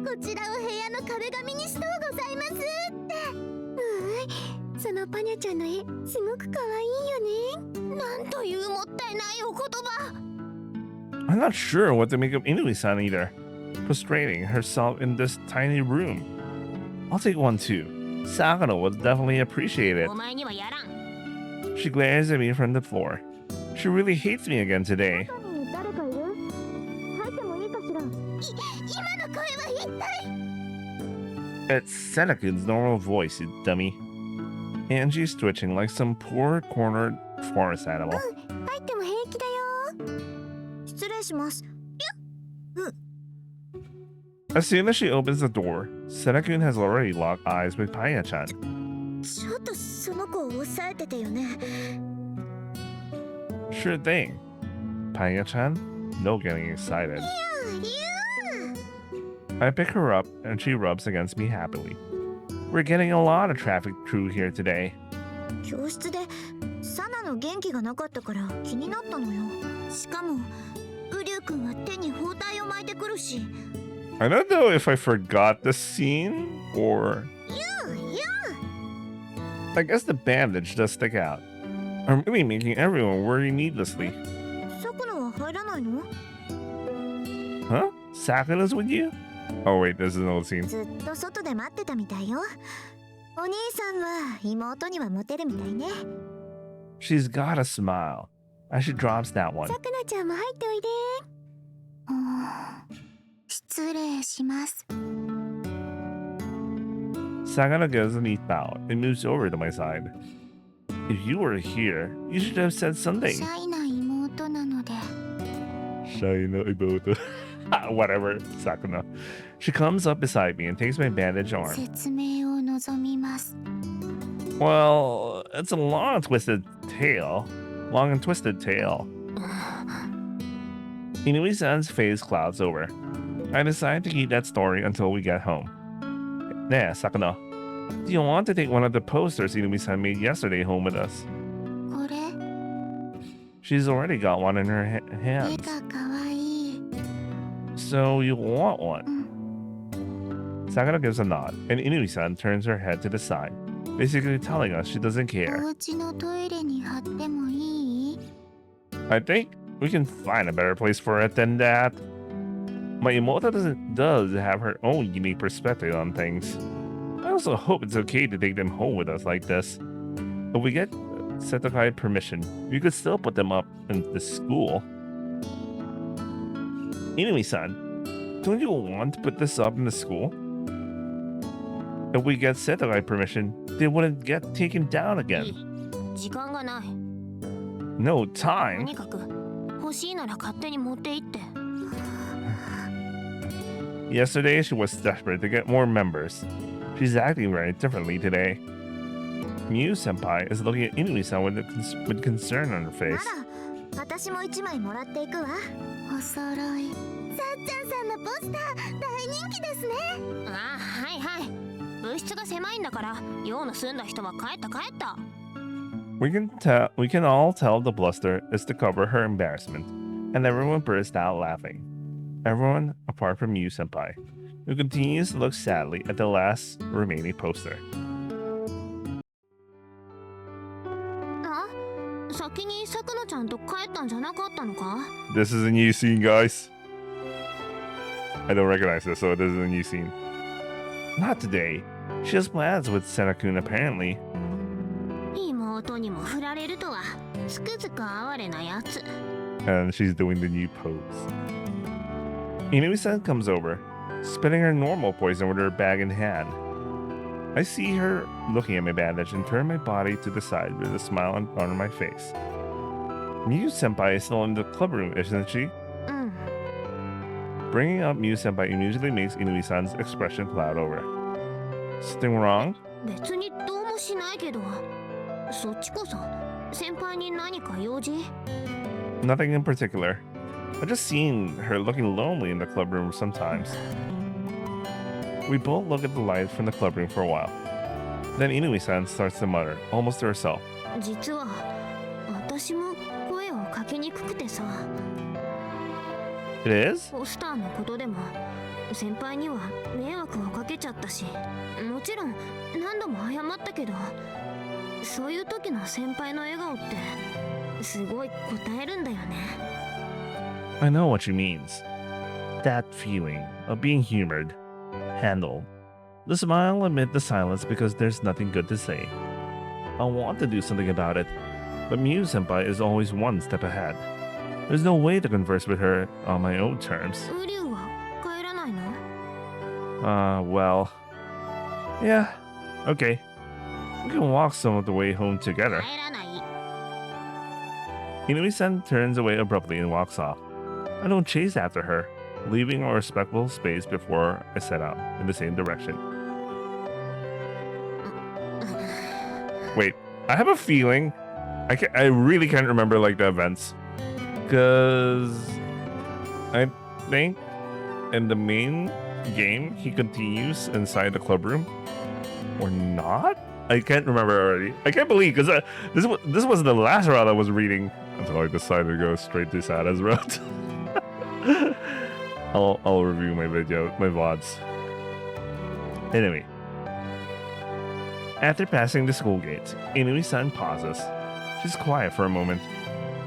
こちらを部屋の壁紙にしとうございますって。そのパニャちゃんの絵、すごく可愛いよね。なんというもったいないお言葉。 I'm not sure what to make of Inui-san either, frustrating herself in this tiny room. I'll take one too. Sakura will definitely appreciate it. お前にはやらん。 She glares at me from the floor. She really hates me again today. 誰かいる？入ってもいいかしら？今の声は一体？ It's Seneca's normal voice, you dummy. Angie's twitching like some poor cornered forest animal. 入っても平気だよ。失礼します。 As soon as she opens the door, Senekun has already locked eyes with Paya-chan. ちょっとその子を抑えててよね。 Sure thing. Paya-chan? No getting excited. I pick her up and she rubs against me happily. We're getting a lot of traffic through here today. 教室でサナの元気がなかったから気になったのよ。しかもウリュウ君は手に包帯を巻いてくるし。 I don't know if I forgot the scene or... I guess the bandage does stick out. I'm really making everyone worry needlessly. サクナは入らないの？ Huh? Sakura's with you? Oh wait, this is an old scene. ずっと外で待ってたみたいよ。お兄さんは妹にはモテるみたいね。 She's got a smile as she drops that one. サクナちゃんも入っておいで。失礼します。 Sakura gives a neat bow and moves over to my side. If you were here, you should have said something. シャイな妹なので。 Shy no iboto. Whatever, Sakura. She comes up beside me and takes my bandaged arm. 説明を望みます。 Well, it's a long and twisted tale. Long and twisted tale. Inui-san's face clouds over. I decide to keep that story until we get home. Nah, Sakura. Do you want to take one of the posters Inui-san made yesterday home with us? これ She's already got one in her 絵 hands. が可愛い。 So you want one? Sakura gives a nod, and Inui-san turns her head to the side, basically telling us she doesn't care. お家のトイレに貼ってもいい？ I think We can find a better place for it than that. My Imota does have her own unique perspective on things. I also hope it's okay to take them home with us like this. If we get Setokai permission, we could still put them up in the school. Inui-san, don't you want to put this up in the school? If we get Setokai permission, they wouldn't get taken down いい again. 時間がない No と time. にかく欲しいなら勝手に持って行って Yesterday, she was desperate to get more members. She's acting very differently today. Miu-senpai is looking at Inui-san with concern on her な face. ら私も1枚もらっていくわ。お揃い。さっちゃんさんのポスター大人気ですね。ああはいはい部室が狭いんだから用の済んだ人は帰った帰った We can all tell the bluster is to cover her embarrassment, and everyone burst out laughing. Everyone apart from Miu-senpai, who continues to look sadly at the last remaining poster. あ先にさくらちゃんと帰ったんじゃなかったのか This is a new scene, guys. I don't recognize this, so this is a new scene. Not today. She has plans with Senakun, apparently. 妹にも振られるとはつくづく哀れなやつ And she's doing the new pose. Inui-san comes over, spitting her normal poison with her bag in hand. I see her looking at my bandage and turn my body to the side with a smile on my face. Miu-senpai is still in the club room, isn't she? うん Bringing up Miu-senpai immediately makes Inui-san's expression cloud over. Something wrong? 別にどうもしないけどそっちこそ先輩に何か用事 Nothing in particular. I've just seen her looking lonely in the club room sometimes. We both look at the light from the club room for a while. Then Inui-san starts to mutter, almost to herself. 実は私も声をかけにくくてさ It is? ポスターのことでも先輩には迷惑をかけちゃったしもちろん何度も謝ったけどそういう時の先輩の笑顔ってすごい応えるんだよね I know what she means. That feeling of being humored, handled. The smile amid the silence because there's nothing good to say. I want to do something about it, but Miu-senpai is always one step ahead. There's no way to converse with her on my own terms. ウリュウは帰らないの Well... Yeah, okay. We can walk some of the way home together. 帰らない Inui-san turns away abruptly and walks off. I don't chase after her, leaving a respectful space before I set out in the same direction. Wait, I have a feeling I really can't remember like the events, because I think in the main game he continues inside the club room, or not. I can't remember already. I can't believe because this was the last route I was reading until I decided to go straight to Sada's route. I'll review my VODs. Anyway, after passing the school gate, Inui-san pauses. She's quiet for a moment,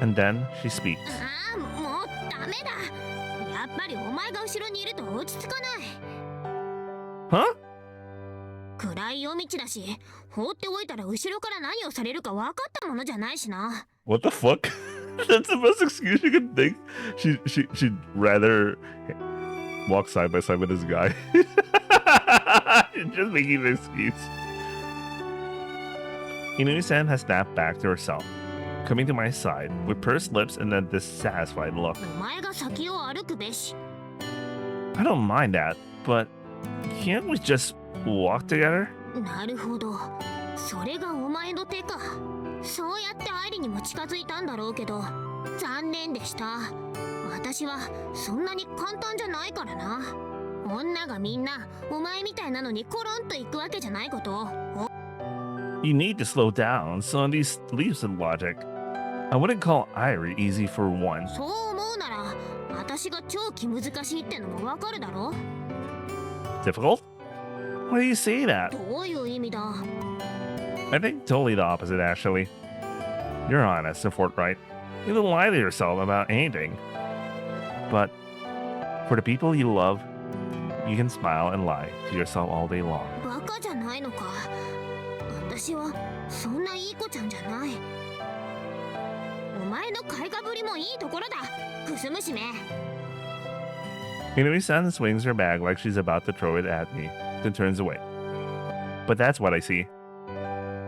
and then she speaks. ああもうダメだやっぱりお前が後ろにいると落ち着かない Huh? 暗い夜道だし放っておいたら後ろから何をされるか分かったものじゃないしな What the fuck? That's the best excuse you could think. She'd rather walk side by side with this guy. Just making an excuse. Inui-san has snapped back to herself, coming to my side with pursed lips and a dissatisfied look. お前が先を歩くべし I don't mind that, but can't we just walk together? なるほどそれがお前の手かそうやって愛理にも近づいたんだろうけど残念でした私はそんなに簡単じゃないからな女がみんなお前みたいなのにコロンと行くわけじゃないことを You need to slow down some of these leaps of logic. I wouldn't call Irie easy for one. そう思うなら私が超気難しいってのもわかるだろ Difficult? Why do you say that? どういう意味だ I think totally the opposite, actually. You're honest and forthright. You don't lie to yourself about anything. But for the people you love, you can smile and lie to yourself all day long. バカじゃないのか。私はそんないい子ちゃんじゃない。お前の買いかぶりもいいところだ。クスムシめ。Inui-san swings her bag like she's about to throw it at me, then turns away. But that's what I see.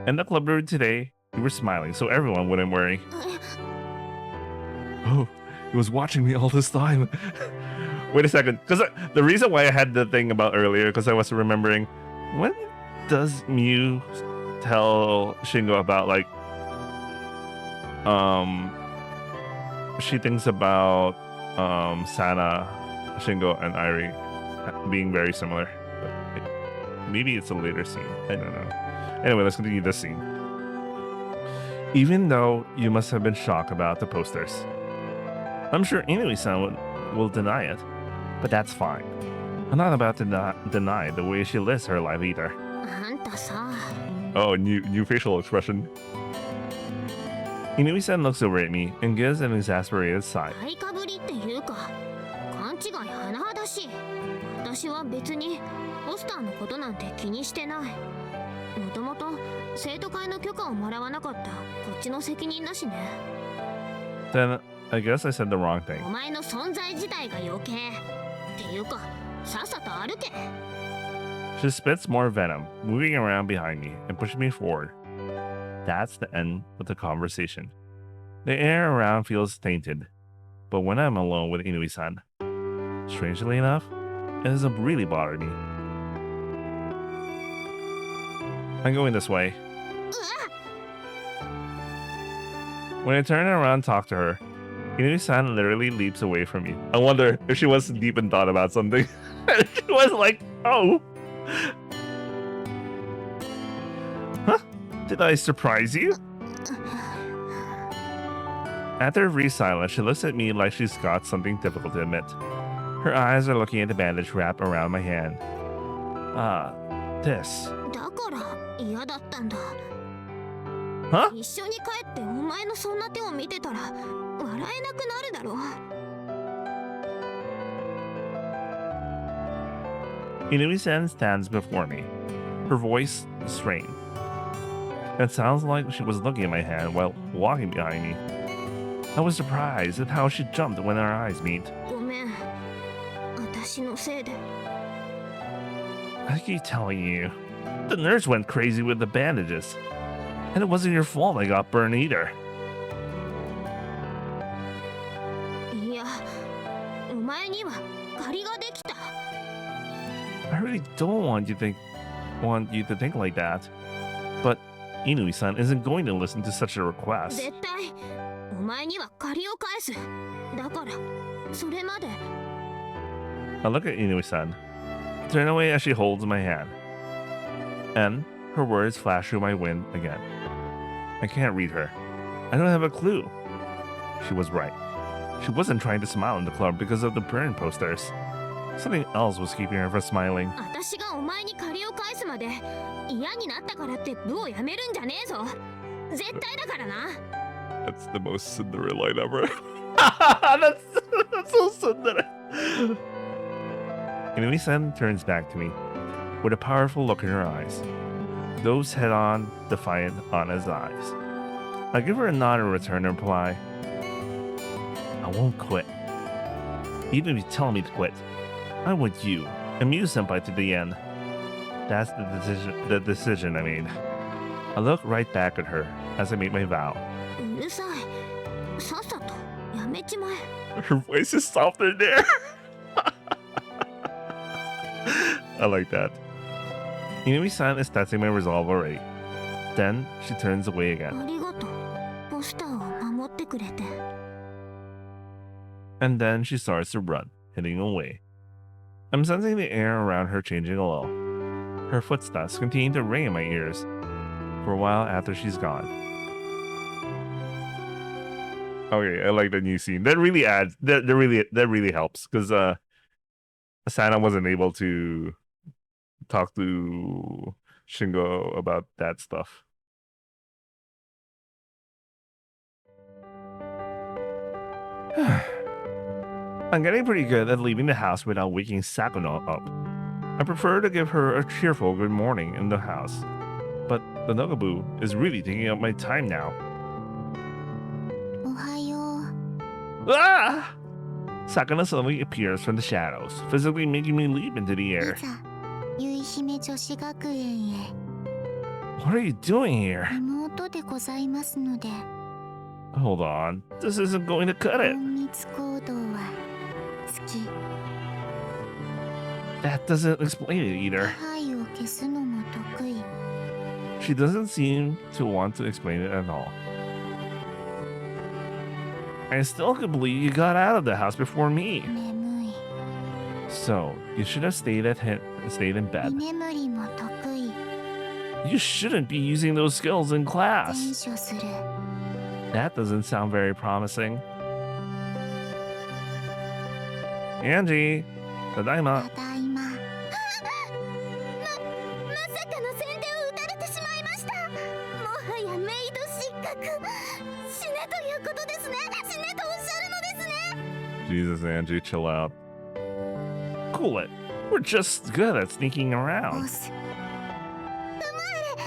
In the club room today, you were smiling, so everyone wouldn't worry. Oh, he was watching me all this time. Wait a second, because the reason why I had the thing about earlier, because I was remembering, when does Miu tell Shingo about, like, she thinks about Sana, Shingo, and Airi being very similar. Maybe it's a later scene. I don't know. Anyway, let's continue this scene. Even though you must have been shocked about the posters, I'm sure Inui-san will deny it, but that's fine. I'm not about to deny the way she lives her life either. あんたさ。 Oh, new facial expression. Inui-san looks over at me and gives an exasperated sigh. 買いかぶりっていうか、勘違い甚だしい。私は別にポスターのことなんて気にしてない。もともと生徒会の許可をもらわなかったこっちの責任だしね。 Then I guess I said the wrong thing. お前の存在自体が余計。っていうか、さっさと歩け。 She spits more venom, moving around behind me and pushing me forward. That's the end of the conversation. The air around feels tainted, but when I'm alone with Inui-san, strangely enough, it doesn't really bother me. I'm going this way. When I turn around and talk to her, Inui-san literally leaps away from me. I wonder if she was deep in thought about something. She was like, oh. Huh? Did I surprise you? After a brief silence, she looks at me like she's got something difficult to admit. Her eyes are looking at the bandage wrapped around my hand. This. だから嫌だったんだ。 Huh? 一緒に帰ってお前のそんな手を見てたら笑えなくなるだろう。 Inui-san stands before me, her voice strained. It sounds like she was looking at my hand while walking behind me. I was surprised at how she jumped when our eyes meet. ごめん。私のせいで。 I keep telling you, the nurse went crazy with the bandages. And it wasn't your fault I got burned either. いや、お前には借りができた。 I really don't want you to think like that. But Inui-san isn't going to listen to such a request. 絶対お前には借りを返す。だからそれまで。 I look at Inui-san, turn away as she holds my hand. And her words flash through my wind again. I can't read her. I don't have a clue. She was right. She wasn't trying to smile in the club because of the burn posters. Something else was keeping her from smiling. 私がお前に借りを返すまで嫌になったからって部を辞めるんじゃねえぞ。絶対だからな。 That's the most Cinderella line ever. that's so Cinderella. Inui-san turns back to me with a powerful look in her eyes. Those head-on, defiant, honest eyes. I give her a nod in return and reply, I won't quit. Even if you tell me to quit, I'm with you and Miu-senpai to the end. That's the decision I made. I look right back at her as I make my vow. うるさい。さっさとやめちまえ。 Her voice is softer there. I like that. Inui-san is testing my resolve already. Then she turns away あ again. りがとう。ポスターを守ってくれて。 And then she starts to run, heading away. I'm sensing the air around her changing a little. Her footsteps continue to ring in my ears for a while after she's gone. Okay, I like the new scene. That really adds. That really helps because Sana wasn't able to talk to Shingo about that stuff. I'm getting pretty good at leaving the house without waking Sakuna up. I prefer to give her a cheerful good morning in the house. But the Nogaboo is really taking up my time now. おはよう。 Ah! Sakuna suddenly appears from the shadows, physically making me leap into the い air. ざ、結姫女子学園へ。 What are you doing here? 妹でございますので、 Hold on, this isn't going to cut it. 隠密行動は好き。 That doesn't explain it either. 愛を消すのも得意。 She doesn't seem to want to explain it at all. I still can't believe you got out of the house before me. 眠い。 So, you should have stayed in 居 bed. 眠りも得意。 You shouldn't be using those skills in 前 class. 処する。 That doesn't sound very promising. Angie, tadaima. ただいま。まさかの先手を打たれてしまいました。もはやメイド失格。死ねということですね。死ねとおっしゃるのですね。 Jesus, Angie, chill out. Cool it. We're just good at sneaking ボ around. ス。お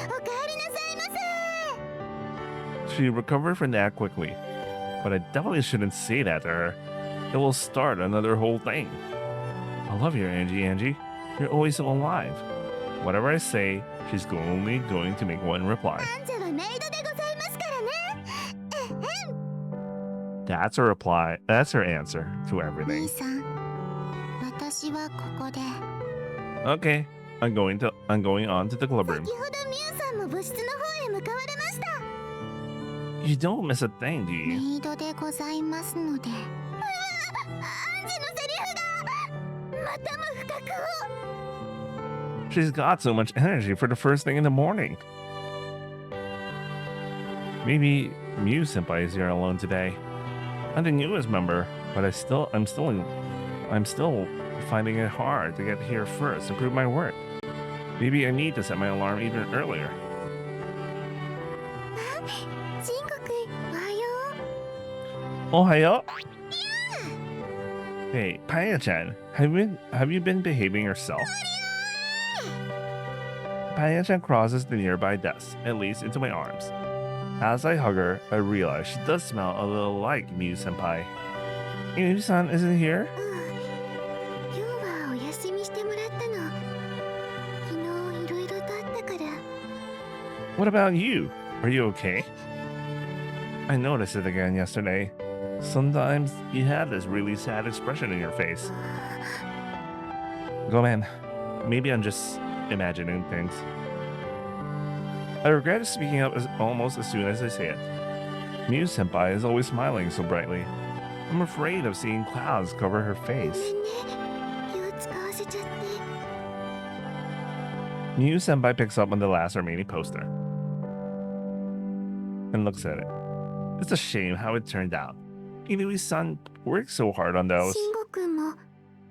かえりなさいませ。 She recovered from that quickly. But I definitely shouldn't say that to her. It will start another whole thing. I love you, Angie. You're always so alive. Whatever I say, she's only going to make one reply. アンジェはメイドでございますからね。 That's her reply. That's her answer to 兄 everything. さん、私はここで。 Okay, I'm going on to the club room. 先ほどミュウさんも部室の方へ向かわれました。 You don't miss a thing, do メ you? イドでございますので。アンジェのセリフがまたも不覚を。 She's got so much energy for the first thing in the morning. Maybe Mew Senpai is here alone today. I'm the newest member, but I'm still finding it hard to get here first and prove my worth. Maybe I need to set my alarm even earlier. ジンコくん、おはよ Ohayo? Hey, Paya-chan, have you been behaving yourself? Paya-chan crosses the nearby desk and leads into my arms. As I hug her, I realize she does smell a little like Miyu-senpai. Miyu-san isn't here? う。今日はお休みしてもらったの。昨日いろいろとあったから。 What about you? Are you okay? I noticed it again yesterday. Sometimes you have this really sad expression in your face. Go man, maybe I'm just imagining things. I regret speaking up almost as soon as I say it. Miyu-senpai is always smiling so brightly. I'm afraid of seeing clouds cover her ご face. めんね。気を使わせちゃって。 Miyu-senpai picks up on the last remaining poster and looks at it. It's a shame how it turned out. Inui-san worked so hard on those. 慎吾くんも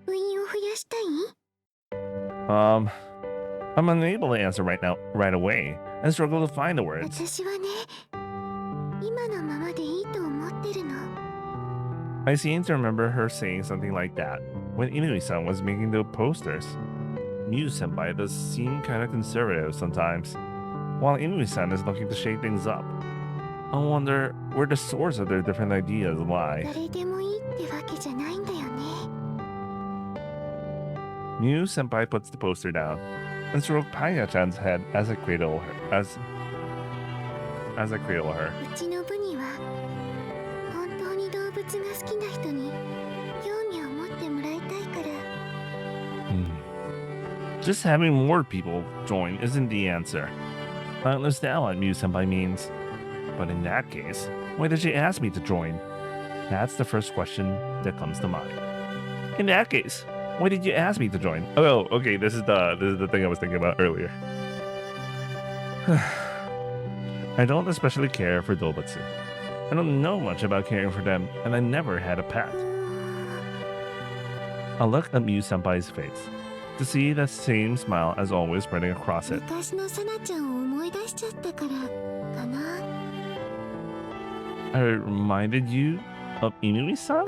部員を増やしたい？ I'm unable to answer right away and struggle to find the words. 私はね、今のままでいいと思ってるの。 I seem to remember her saying something like that when Inui-san was making the posters. Miyu-senpai does seem kind of conservative sometimes, while Inui-san is looking to shake things up. I wonder where the source of their different ideas lie. 誰でもいいってわけじゃないんだよね。 Miyu-senpai puts the poster down and strokes Paya-chan's head as I cradle her. As I cradle her. うちの部には本当に動物が好きな人に興味を持ってもらいたいから。 Just having more people join isn't the answer. I understand what Miyu-senpai means. But in that case, why did she ask me to join? That's the first question that comes to mind. In that case, why did you ask me to join? Oh, okay, this is the thing I was thinking about earlier. I don't especially care for Dobutsu. I don't know much about caring for them, and I never had a pet. I look at Miyu-senpai's face to see that same smile as always spreading across it. 昔のさなちゃんを思い出しちゃったからかな。 I reminded you of Inui-san?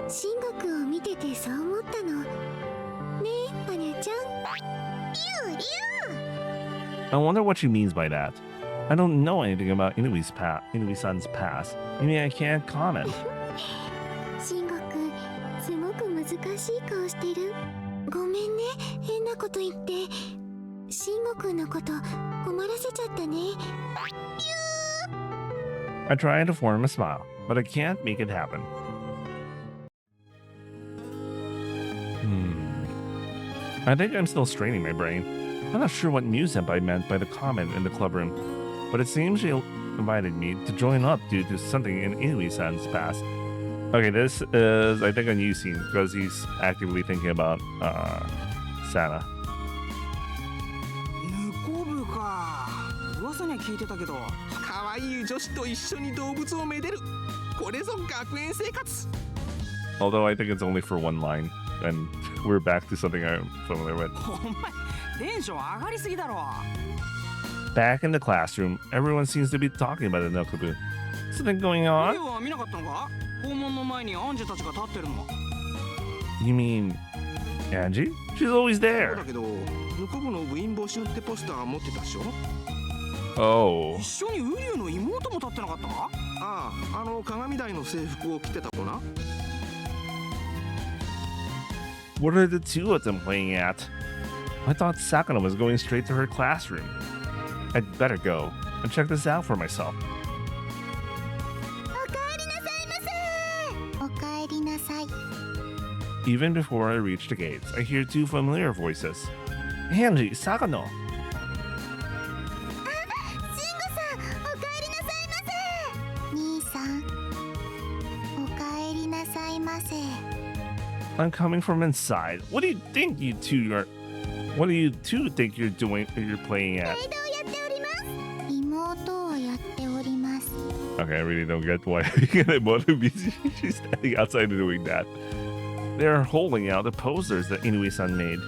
進学を見ててそう思ったの。ねえ、パニャちゃん。リュウリ I wonder what she means by that. I don't know anything about Inui-san's past. Maybe I can't comment. 進学、すごく難しい顔してる。ごめんね、変なこと言って。進吾のこと困らせちゃったね。 I try to form a smile, but I can't make it happen. I think I'm still straining my brain. I'm not sure what Mew-senpai meant by the comment in the clubroom, but it seems she invited me to join up due to something in Inui-san's past. Okay, this is, I think, a new scene because he's actively thinking about Sana. 向こう部か噂には聞いてたけど可愛い女子と一緒に動物をめでるこれぞ学園生活 Although I think it's only for one line, and we're back to something I'm familiar with. お前テンション上がりすぎだろ Back in the classroom, everyone seems to be talking about the Nokobu. Something going リ on? オは見なかったのか校門の前にアンジェたちが立ってるの You mean Angie? She's always そう there. だけど向こう部の部員募集ってポスター持ってたでしょ Oh. 一緒にウリュウの妹も立ってなかったかああ、あの鏡台の制服を着てた子な What are the two of them playing at? I thought Sakano was going straight to her classroom. I'd better go and check this out for myself. おかえりなさいませ。おかえりなさい。 Even before I reach the gates, I hear two familiar voices. Angie, Sakano. 慎吾さん、おかえりなさいませ。兄さん、おかえりなさいませ。 I'm coming from inside. What do you think you two are? What do you two think you're doing? You're playing at? メイドをやっております。妹をやっております。 Okay, I really don't get why she's standing outside and doing that. They're holding out the posters that Inui-san made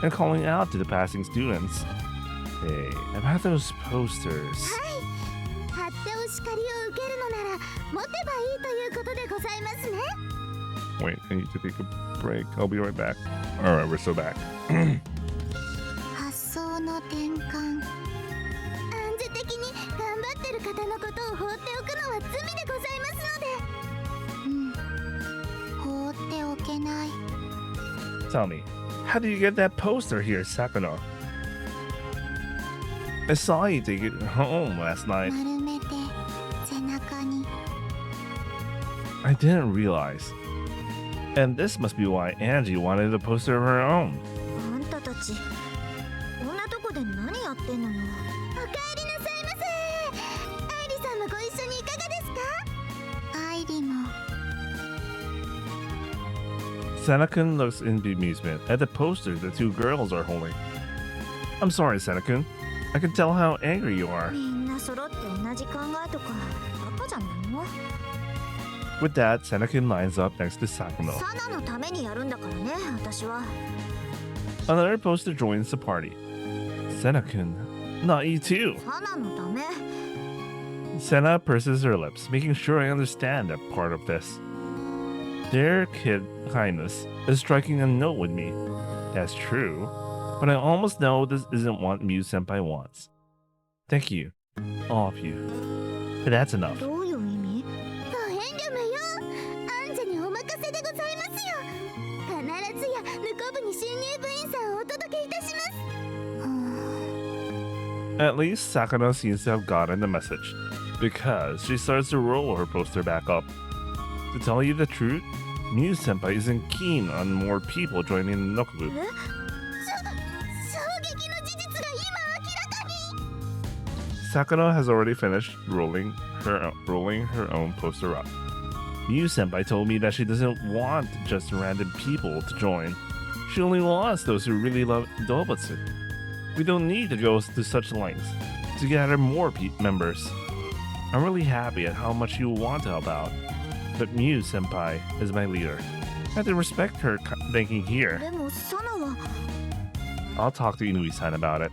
and calling out to the passing students. Hey, about those posters. 貼ってお叱りを受けるのなら持てばいいということでございますね。 Wait, I need to take a break. I'll be right back. All right, we're still back. 発想の転換。暗示的に頑張ってる方のことを放っておくのは罪でございますので。放っておけない。 Tell me, how did you get that poster here, Sakano? I saw you take it home last night. 丸めて背中に。 I didn't realize. And this must be why Angie wanted a poster of her own. あんたたちこんなとこで何やってんのよ。おかえりなさいませ。愛理さんもご一緒にいかがですか。愛理も。 Senna-kun looks in bemusement at the poster the two girls are holding. I'm sorry, Senna-kun. I can tell how angry you are. みんな揃って同じ考えとかバカじゃないの。 With that, Senna-kun lines up next to Sakano. サナのためにやるんだからね、私は。 Another poster joins the party. Senna-kun, not you too. サナのため。 Senna purses her lips, making sure I understand that part of this. Their kindness is striking a note with me. That's true, but I almost know this isn't what Mew-senpai wants. Thank you, all of you. But that's enough. どういう意味？ご遠慮無用。アンジェにお任せでございますよ。必ずや向こう部に新入部員さんをお届けいたします。 At least Sakano seems to have gotten the message, because she starts to roll her poster back up. To tell you the truth, Mew-senpai isn't keen on more people joining the Nokobu. 衝撃の事実が今明らかに。 Sakano has already finished rolling her own poster up. Mew-senpai told me that she doesn't want just random people to join. She only wants those who really love Dobutsu. We don't need to go to such lengths to gather more members. I'm really happy at how much you want to help out, but Mew-senpai is my leader. I have to respect her thinking here. でもサナは。 I'll talk to Inui-san about it.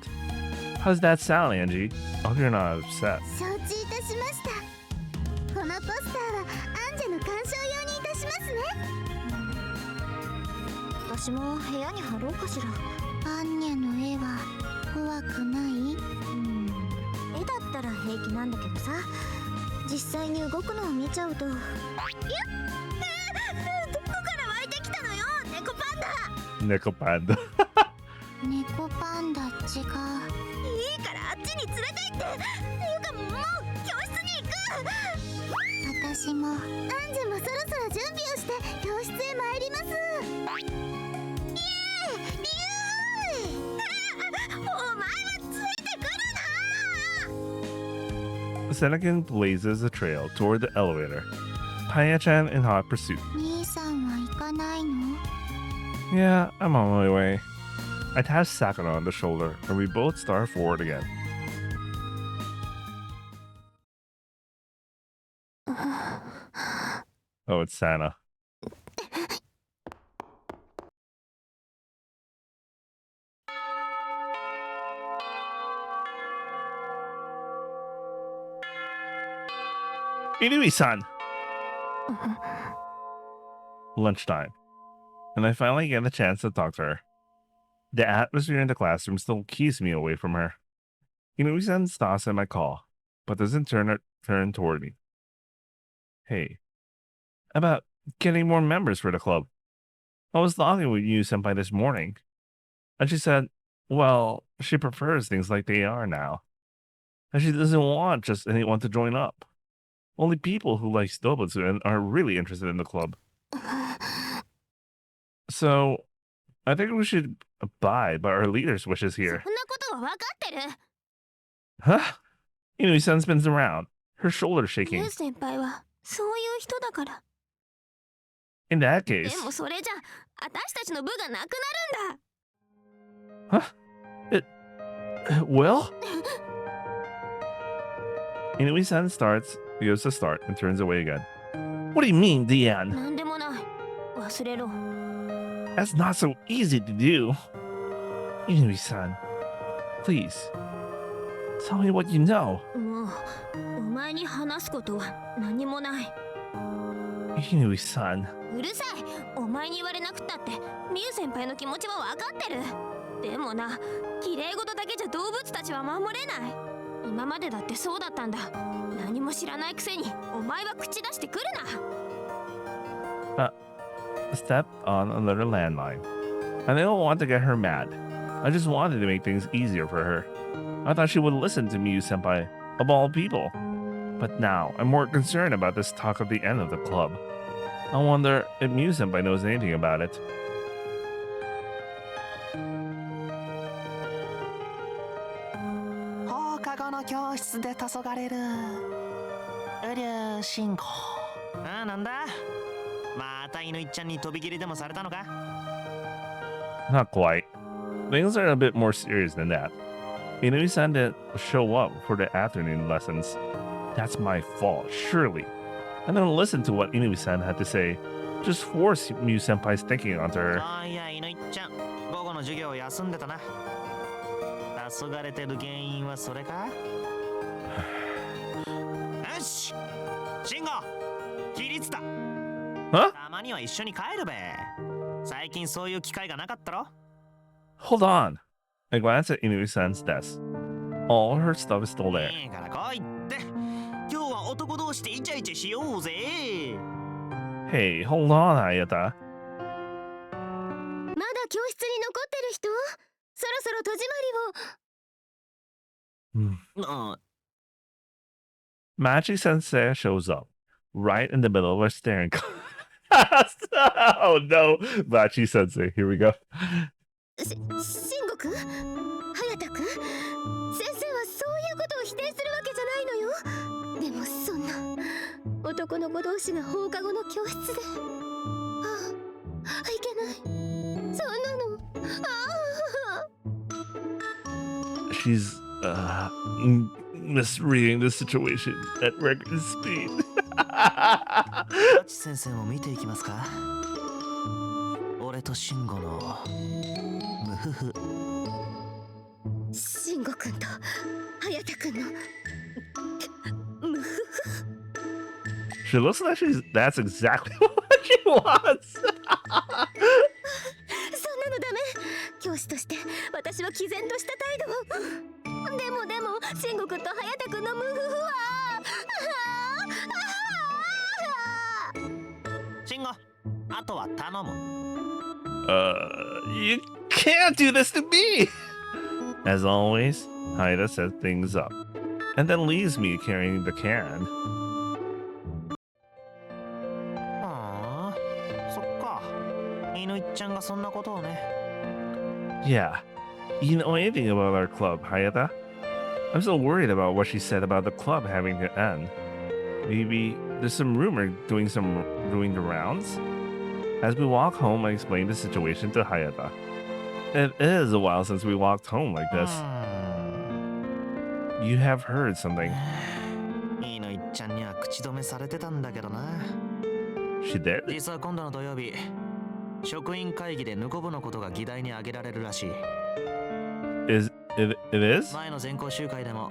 How's that sound, Angie? I hope you're not upset. 承知いたしました。このポスターはアンジェの監視しますね。私も部屋に貼ろうかしら。アンニャの絵は怖くない？絵だったら平気なんだけどさ、実際に動くのを見ちゃうと。どこから湧いてきたのよ、猫パンダ。 Nickel Panda. 猫パンダちが。いいからあっちに連れて行って。っていうかもう教室に行く。私もアンジュもそろそろ準備をして教室へ参ります。お前はついてくるな。 Senecan blazes a trail toward the elevator. Paya-chan in hot pursuit. 兄さんは行かないの？ Yeah, I'm on my way. I tap Sakura on the shoulder, and we both start forward again. Oh, it's Sana. Inui-san! Lunchtime. And I finally get a chance to talk to her. The atmosphere in the classroom still keeps me away from her. Inui-san stops at my call, but doesn't turn toward me. Hey, about getting more members for the club. I was talking with you senpai this morning, and she said, well, she prefers things like they are now, and she doesn't want just anyone to join up. Only people who like Dobutsu and are really interested in the club. So, I think we should abide by our leader's wishes そ here. んなことは分かってる。 Huh? Inui-san spins around, her shoulders ユ shaking. ウ先輩はそういう人だから。 In that で case, もそれじゃ私たちの部がなくなるんだ。 well? Inui-san goes to start and turns away again. What do you mean, Diane? なんでもない。忘れろ。 That's not so easy to do. Inui-san, please, tell me what you know. もうお前に話すことは何もない。 Inui-san. うるさい。お前に言われなくったってミユ先輩の気持ちは分かってる。でもな、綺麗事だけじゃ動物たちは守れない。今までだってそうだったんだ。何も知らないくせにお前は口出してくるな。 Stepped on another landmine. I didn't want to get her mad. I just wanted to make things easier for her. I thought she would listen to Miyu-senpai, of all people. But now, I'm more concerned about this talk of the end of the club. I wonder if Miyu-senpai knows anything about it. 放課後の教室で黄昏るうりゃ慎吾。ああ、なんだ、また犬いっちゃんに飛び切りでもされたのか？ Not quite. Things are a bit more serious than that. Inui-san didn't show up for the afternoon lessons. That's my fault, surely. I didn't listen to what Inui-san had to say. Just force Miyu-senpai's thinking onto her. あいや、犬いっちゃん、午後の授業を休んでたな。黄昏てる原因はそれか？よし、慎吾、起立だ。Huh? たまには一緒に帰るべ。最近そういう機会がなかったろ？ Hold on. I glance at Inui-san's desk. All her stuff is still there. いいから来いって。今日は男同士でイチャイチャしようぜ。 Hey, hold on, Ayata. まだ教室に残ってる人？そろそろ戸締まりを。あ、 Machi-sensei shows up, right in the middle of our staring Oh no, Machi-sensei, here we go. 慎吾くん、隼人くん、先生はそういうことを否定するわけじゃないのよ。でもそんな男の子同士が放課後の教室で、いけない。そんなの、She's misreading the situation at record speed. マチ先生も見ていきますか？俺と慎吾のムフフ。慎吾くんと隼人くんのムフフ。 She looks like that's exactly what she What? そんなのダメ。教師として私は毅然とした態度を。でも慎吾君と隼人君のムフフは慎吾、あとは頼む。You can't do this to me! As always, Haida sets things up, and then leaves me carrying the can. はあ、そっか。犬いちゃんがそんなことをね。Yeah. You know anything about our club, Hayata? I'm so worried about what she said about the club having to end. Maybe there's some rumor doing the rounds? As we walk home, I explain the situation to Hayata. It is a while since we walked home like this. You have heard something. 犬いちゃんには口止めされてたんだけどな。She did? 実は今度の土曜日、職員会議でヌコ部のことが議題に挙げられるらしい。It is? 前の全校集会でも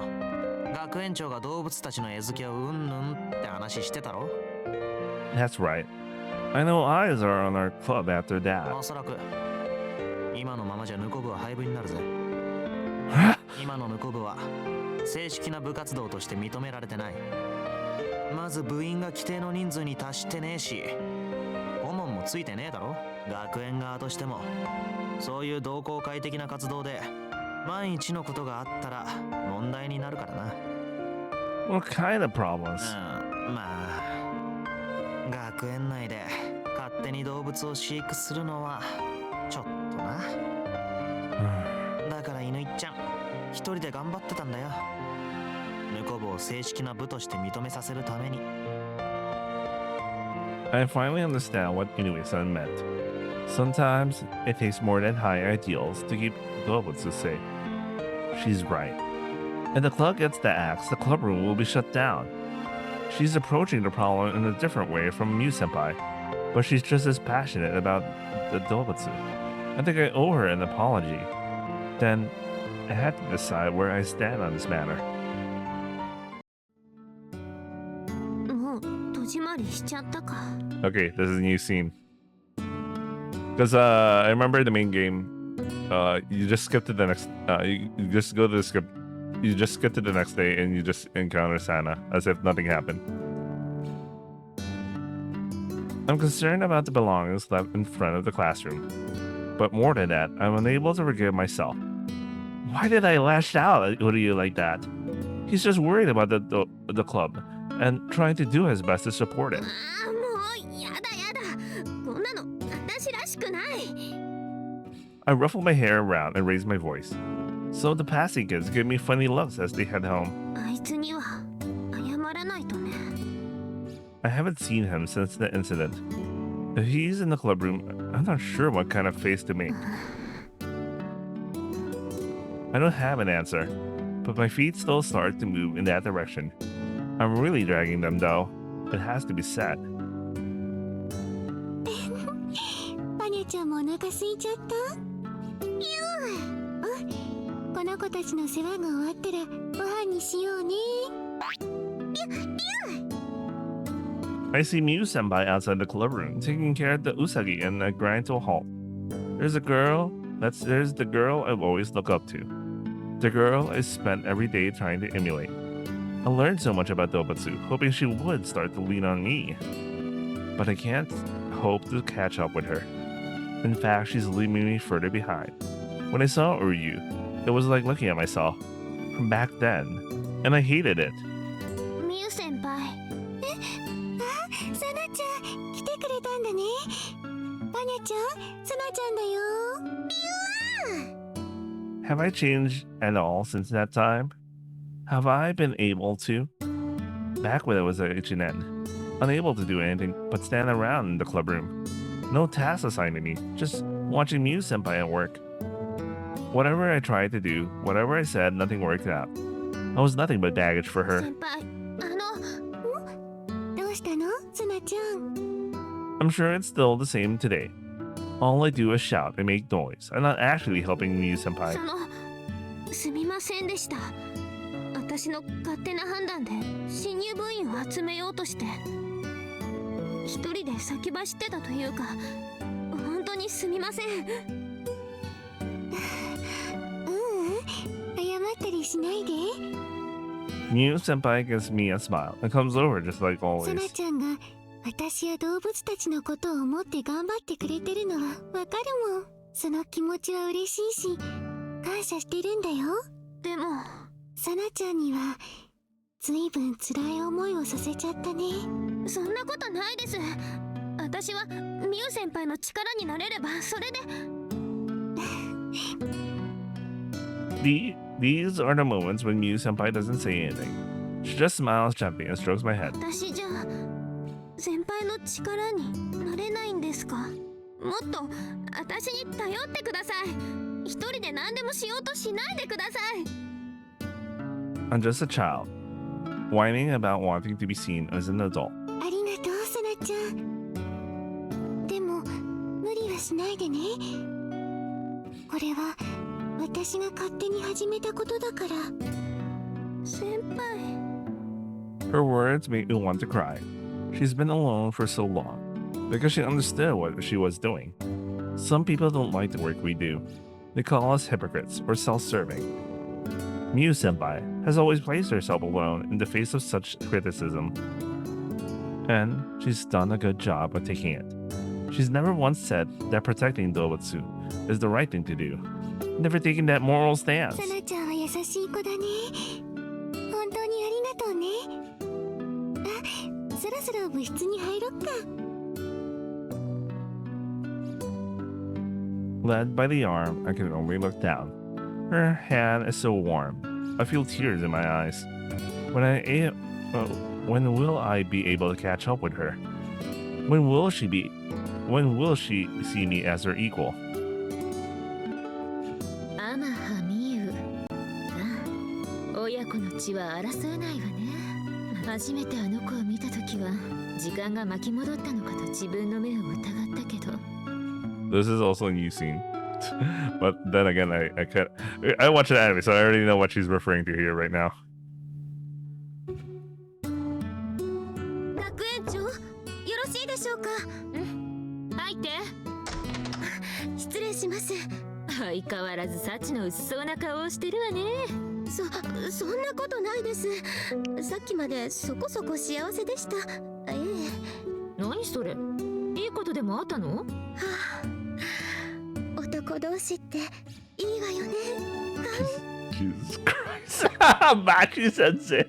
学園長が動物たちの餌付けをうんぬんって話してたろ。 That's right. I know eyes are on our club after that. おそらく今のままじゃヌコ部は廃部になるぜ。今のヌコ部は正式な部活動として認められてない。まず部員が規定の人数に達してねえし、顧問もついてねえだろ。学園側としてもそういう同好会的な活動で万一のことがあったら問題になるからな。What kind of problems? まあ学園内で勝手に動物を飼育するのはちょっとな。だから犬いっちゃん一人で頑張ってたんだよ。ヌコ部を正式な部として認めさせるために。I finally understand what Inui-san meant. Sometimes it takes more than high ideals to keep Dobutsu safe. She's right. If the club gets the axe, the club room will be shut down. She's approaching the problem in a different way from Miu-senpai, but she's just as passionate about the Dobutsu. I think I owe her an apology. Then I had to decide where I stand on this matter. もう戸締まりしちゃったか。 Okay, this is a new scene. Because I remember the main game, you just skip to the next, you just go to the script, you just skip to the next day and you just encounter Sana as if nothing happened. I'm concerned about the belongings left in front of the classroom. But more than that, I'm unable to forgive myself. Why did I lash out at Uryu like that? He's just worried about the club and trying to do his best to support it. ああ、もうやだやだ。こんなの私らしくない。 I ruffle my hair around and raise my voice. So the passing kids give me funny looks as they head home. あいつには謝らないとね。 I haven't seen him since the incident. If he's in the club room, I'm not sure what kind of face to make. I don't have an answer, but my feet still start to move in that direction. I'm really dragging them though. It has to be said. バニャちゃんもお腹空いちゃった？この子たちの世話が終わったらご飯にしようね。I see Miu-senpai outside the club room, taking care of the Usagi and I grind to a halt. There's the girl I've always looked up to. The girl I spent every day trying to emulate. I learned so much about Dobutsu, hoping she would start to lean on me. But I can't hope to catch up with her. In fact, she's leaving me further behind. When I saw Uryu, it was like looking at myself from back then, and I hated it. ミュウ先輩。サナちゃん来てくれたんだね。バニャちゃん、サナちゃんだよ。 Have I changed at all since that time? Have I been able to? Back when I was at H&N, unable to do anything but stand around in the club room. No tasks assigned to me, just watching Miu-senpai at work. Whatever I tried to do, whatever I said, nothing worked out. I was nothing but baggage for her. 先輩、どうしたの、サナちゃん。 I'm sure it's still the same today. All I do is shout and make noise. I'm not actually helping Miu-senpai. すみませんでした。私の勝手な判断で新入部員を集めようとして。一人で先走ってたというか、本当にすみません。謝ったりしないで。 Mew senpai gives me a smile and comes over just like さ always. なちゃんが私や動物たちのことを思って頑張ってくれてるのはわかるもん。その気持ちは嬉しいし感謝してるんだよ。でもさなちゃんにはずいぶん辛い思いをさせちゃったね。そんなことないです。私はミュウ先輩の力になれればそれで。These are the moments when Mew senpai doesn't say anything. She just smiles gently and strokes my head. 私じゃあ先輩の力になれないんですか？もっと私に頼ってください。一人で何でもしようとしないでください。 I'm just a child, whining about wanting to be seen as an adult. ありがとうさなちゃん。でも無理はしないでね。これは私が勝手に始めたことだから。先輩。 Her words made me want to cry. She's been alone for so long because she understood what she was doing. Some people don't like the work we do. They call us hypocrites or self-serving. Mew senpai has always placed herself alone in the face of such criticism, and she's done a good job of taking it. She's never once said that protecting Dobutsu is the right thing to do. Never taken that moral stance. さなちゃんは優しい子だね。本当にありがとうね。あ、そろそろ部室に入ろっか。 Led by the arm, I can only look down. Her hand is so warm. I feel tears in my eyes. When will I be able to catch up with her? When will she see me as her equal? アマハミユ。ああ、親子の血は争えないわね。初めてあの子を見たときは時間が巻き戻ったのかと自分の目を疑ったけど。 This is also a new scene. But then again, I watch an anime, so I already know what she's referring to here right now. 学園長、よろしいでしょうか？入って。失礼します。相変わらず幸の薄そうな顔をしてるわね。そんなことないです。さっきまでそこそこ幸せでした。ええ。何それ？いいことでもあったの？はあ、男同士っていいわよね。Jesus Christ. Machi sensei.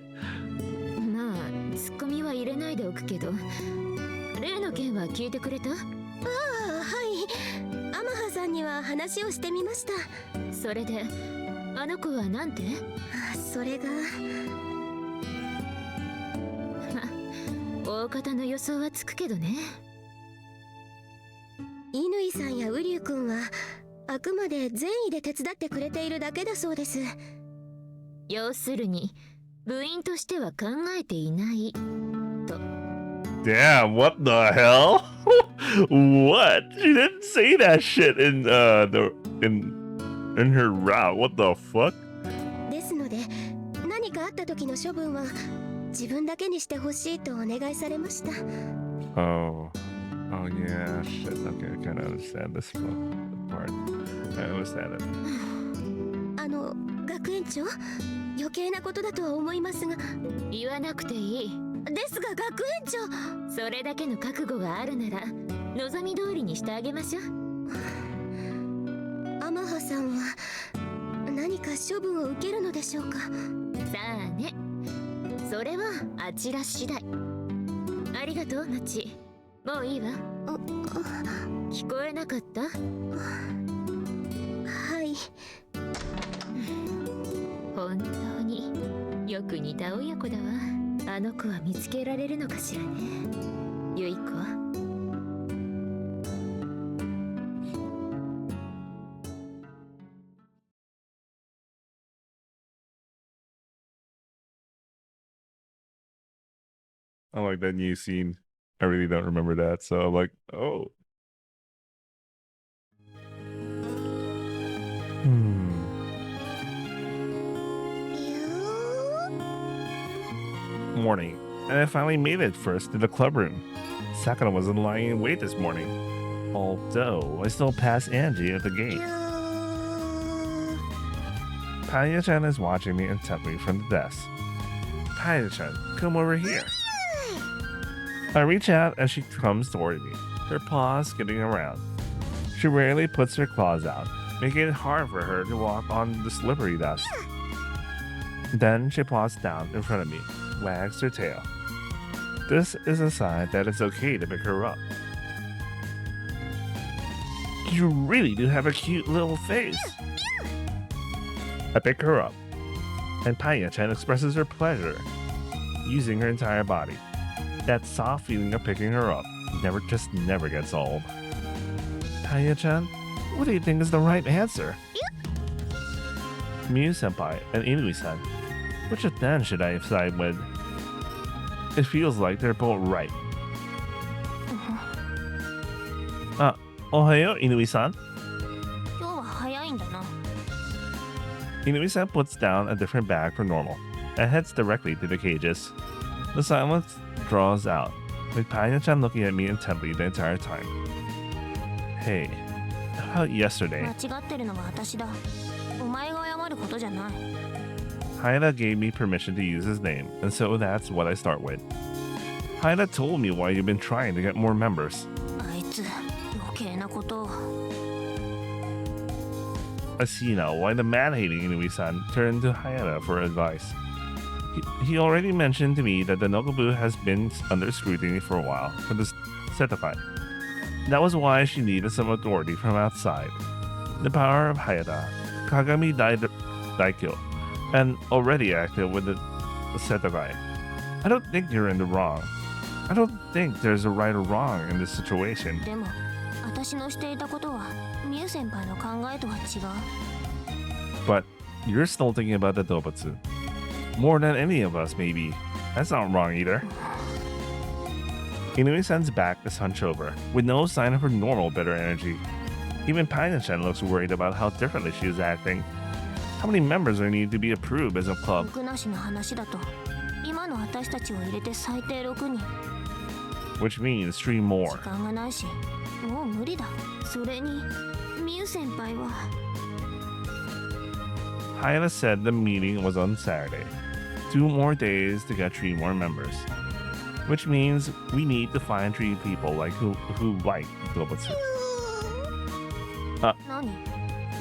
まあ、ツッコミは入れないでおくけど、例の件は聞いてくれた？ああ、はい。アマハさんには話をしてみました。それで、あの子はなんて？それが。大方の予想はつくけどね。乾さんやウリュウ君はあくまで善意で手伝ってくれているだけだそうです。要するに部員としては考えていないと。 Damn, what the hell? What? She didn't say that shit in her route. What the fuck? ですので何かあった時の処分は自分だけにしてほしいとお願いされました。 Oh yeah, shit. Okay, I kind of understand this part. I understand it. 学園長、余計なことだとは思いますが。言わなくていい。ですが学園長、それだけの覚悟があるなら望み通りにしてあげましょう。アマハさんは何か処分を受けるのでしょうか？さあね、それはあちら次第。ありがとうマチ。もういいわ。聞こえなかった？はい。本当によく似た親子だわ。あの子は見つけられるのかしらね。ゆい子。I like that new scene. I really don't remember that, so I'm like, oh. Morning, and I finally made it first to the club room. Sakura wasn't lying in wait this morning. Although, I still pass Angie at the gate. Panya-chan is watching me intently from the desk. Panya-chan, come over here. I reach out and she comes toward me, her paws skipping around. She rarely puts her claws out, making it hard for her to walk on the slippery dust. Then she plops down in front of me, wags her tail. This is a sign that it's okay to pick her up. You really do have a cute little face. I pick her up, and Panya-chan expresses her pleasure, using her entire body. That soft feeling of picking her up never gets old. Panya-chan, what do you think is the right answer? Miu-senpai and Inui-san, which of them should I side with? It feels like they're both right. Ohayo, Inui-san. 今日は早いんだな。 Inui-san puts down a different bag from normal and heads directly to the cages. The silence draws out, with Panya-chan looking at me intently the entire time. Hey, how about yesterday? 間違ってるのは私だ。お前が謝ることじゃない。 Haida gave me permission to use his name, and so that's what I start with. Haida told me why you've been trying to get more members. あいつ、余計なことを。 I see now why the man-hating Inui-san turned to Haida for advice. He already mentioned to me that the Nokobu has been under scrutiny for a while for the Setai. That was why she needed some authority from outside. The power of Haida, Kagami Daikyo, and already active with the Setai. I don't think you're in the wrong. I don't think there's a right or wrong in this situation. でも、私のしていたことは、ミュウ先輩の考えとは違う。 But you're still thinking about the Dobutsu. More than any of us, maybe. That's not wrong either. Inui-san's back is hunched over, with no sign of her normal bitter energy. Even Panya-chan looks worried about how differently she is acting. How many members are needed to be approved as a club? 僕なしの話だと、今の私たちを入れて最低6人。 Which means 3 more. 時間がないし、もう無理だ。それに、ミュウ先輩は。 Haida said the meeting was on Saturday. 2 more days to get 3 more members. Which means we need to find 3 people like who like Dobutsu. 何？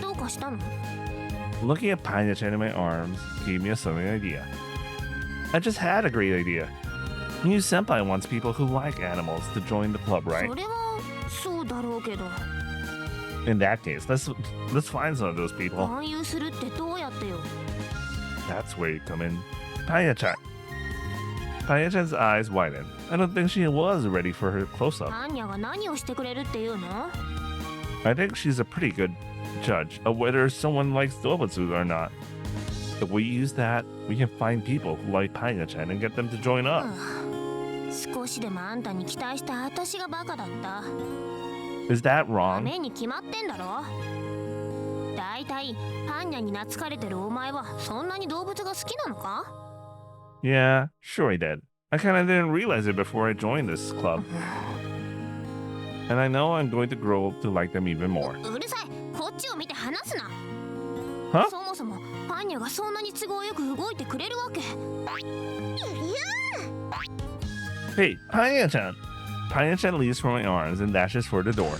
どうかしたの？ Looking at Panya-chan in my arms gave me a stunning idea. I just had a great idea. Miu-senpai wants people who like animals to join the club, right? それはそうだろうけど。 In that case, let's find some of those people. 勧誘するってどうやってよ。 That's where you come in. Panya-chan. Panya-chan's eyes widened. I don't think she was ready for her close-up. アンニャが何をしてくれるっていうの？ I think she's a pretty good judge of whether someone likes Dobutsu or not. If we use that, we can find people who like Panya-chan and get them to join up. 少しでもあんたに期待した私がバカだった。 Is that ダ wrong? メに決まってんだろ。だいたいパンニャに懐かれてるお前はそんなに動物が好きなのか？ Yeah, sure I did. I kinda didn't realize it before I joined this club. And I know I'm going to grow to like them even more. うるさい、こっちを見て話すな。 Huh? そもそもパンニャがそんなに都合よく動いてくれるわけ。 Hey, Panya-chan! Panya-chan leaves from my arms and dashes for the door,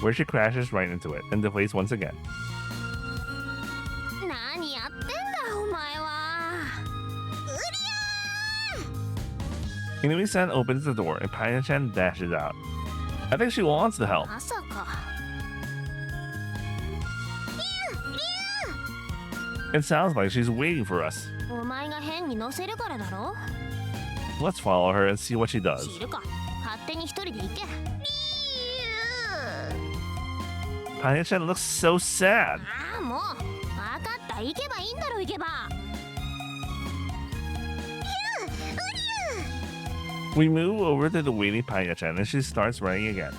where she crashes right into it and deflates once again. 何やってんだお前は。 Inui-san opens the door and Panya-chan dashes out. I think she wants to help. まさか。 It sounds like she's waiting for us. お前が変に乗せるからだろ。 Let's follow her and see what she does. 知るか。勝手に一人で行け。 Panya-chan looks so sad. ああもう。分かった。行けばいいんだろ行けば。 We move over to the waiting Panya-chan and she starts running again. ど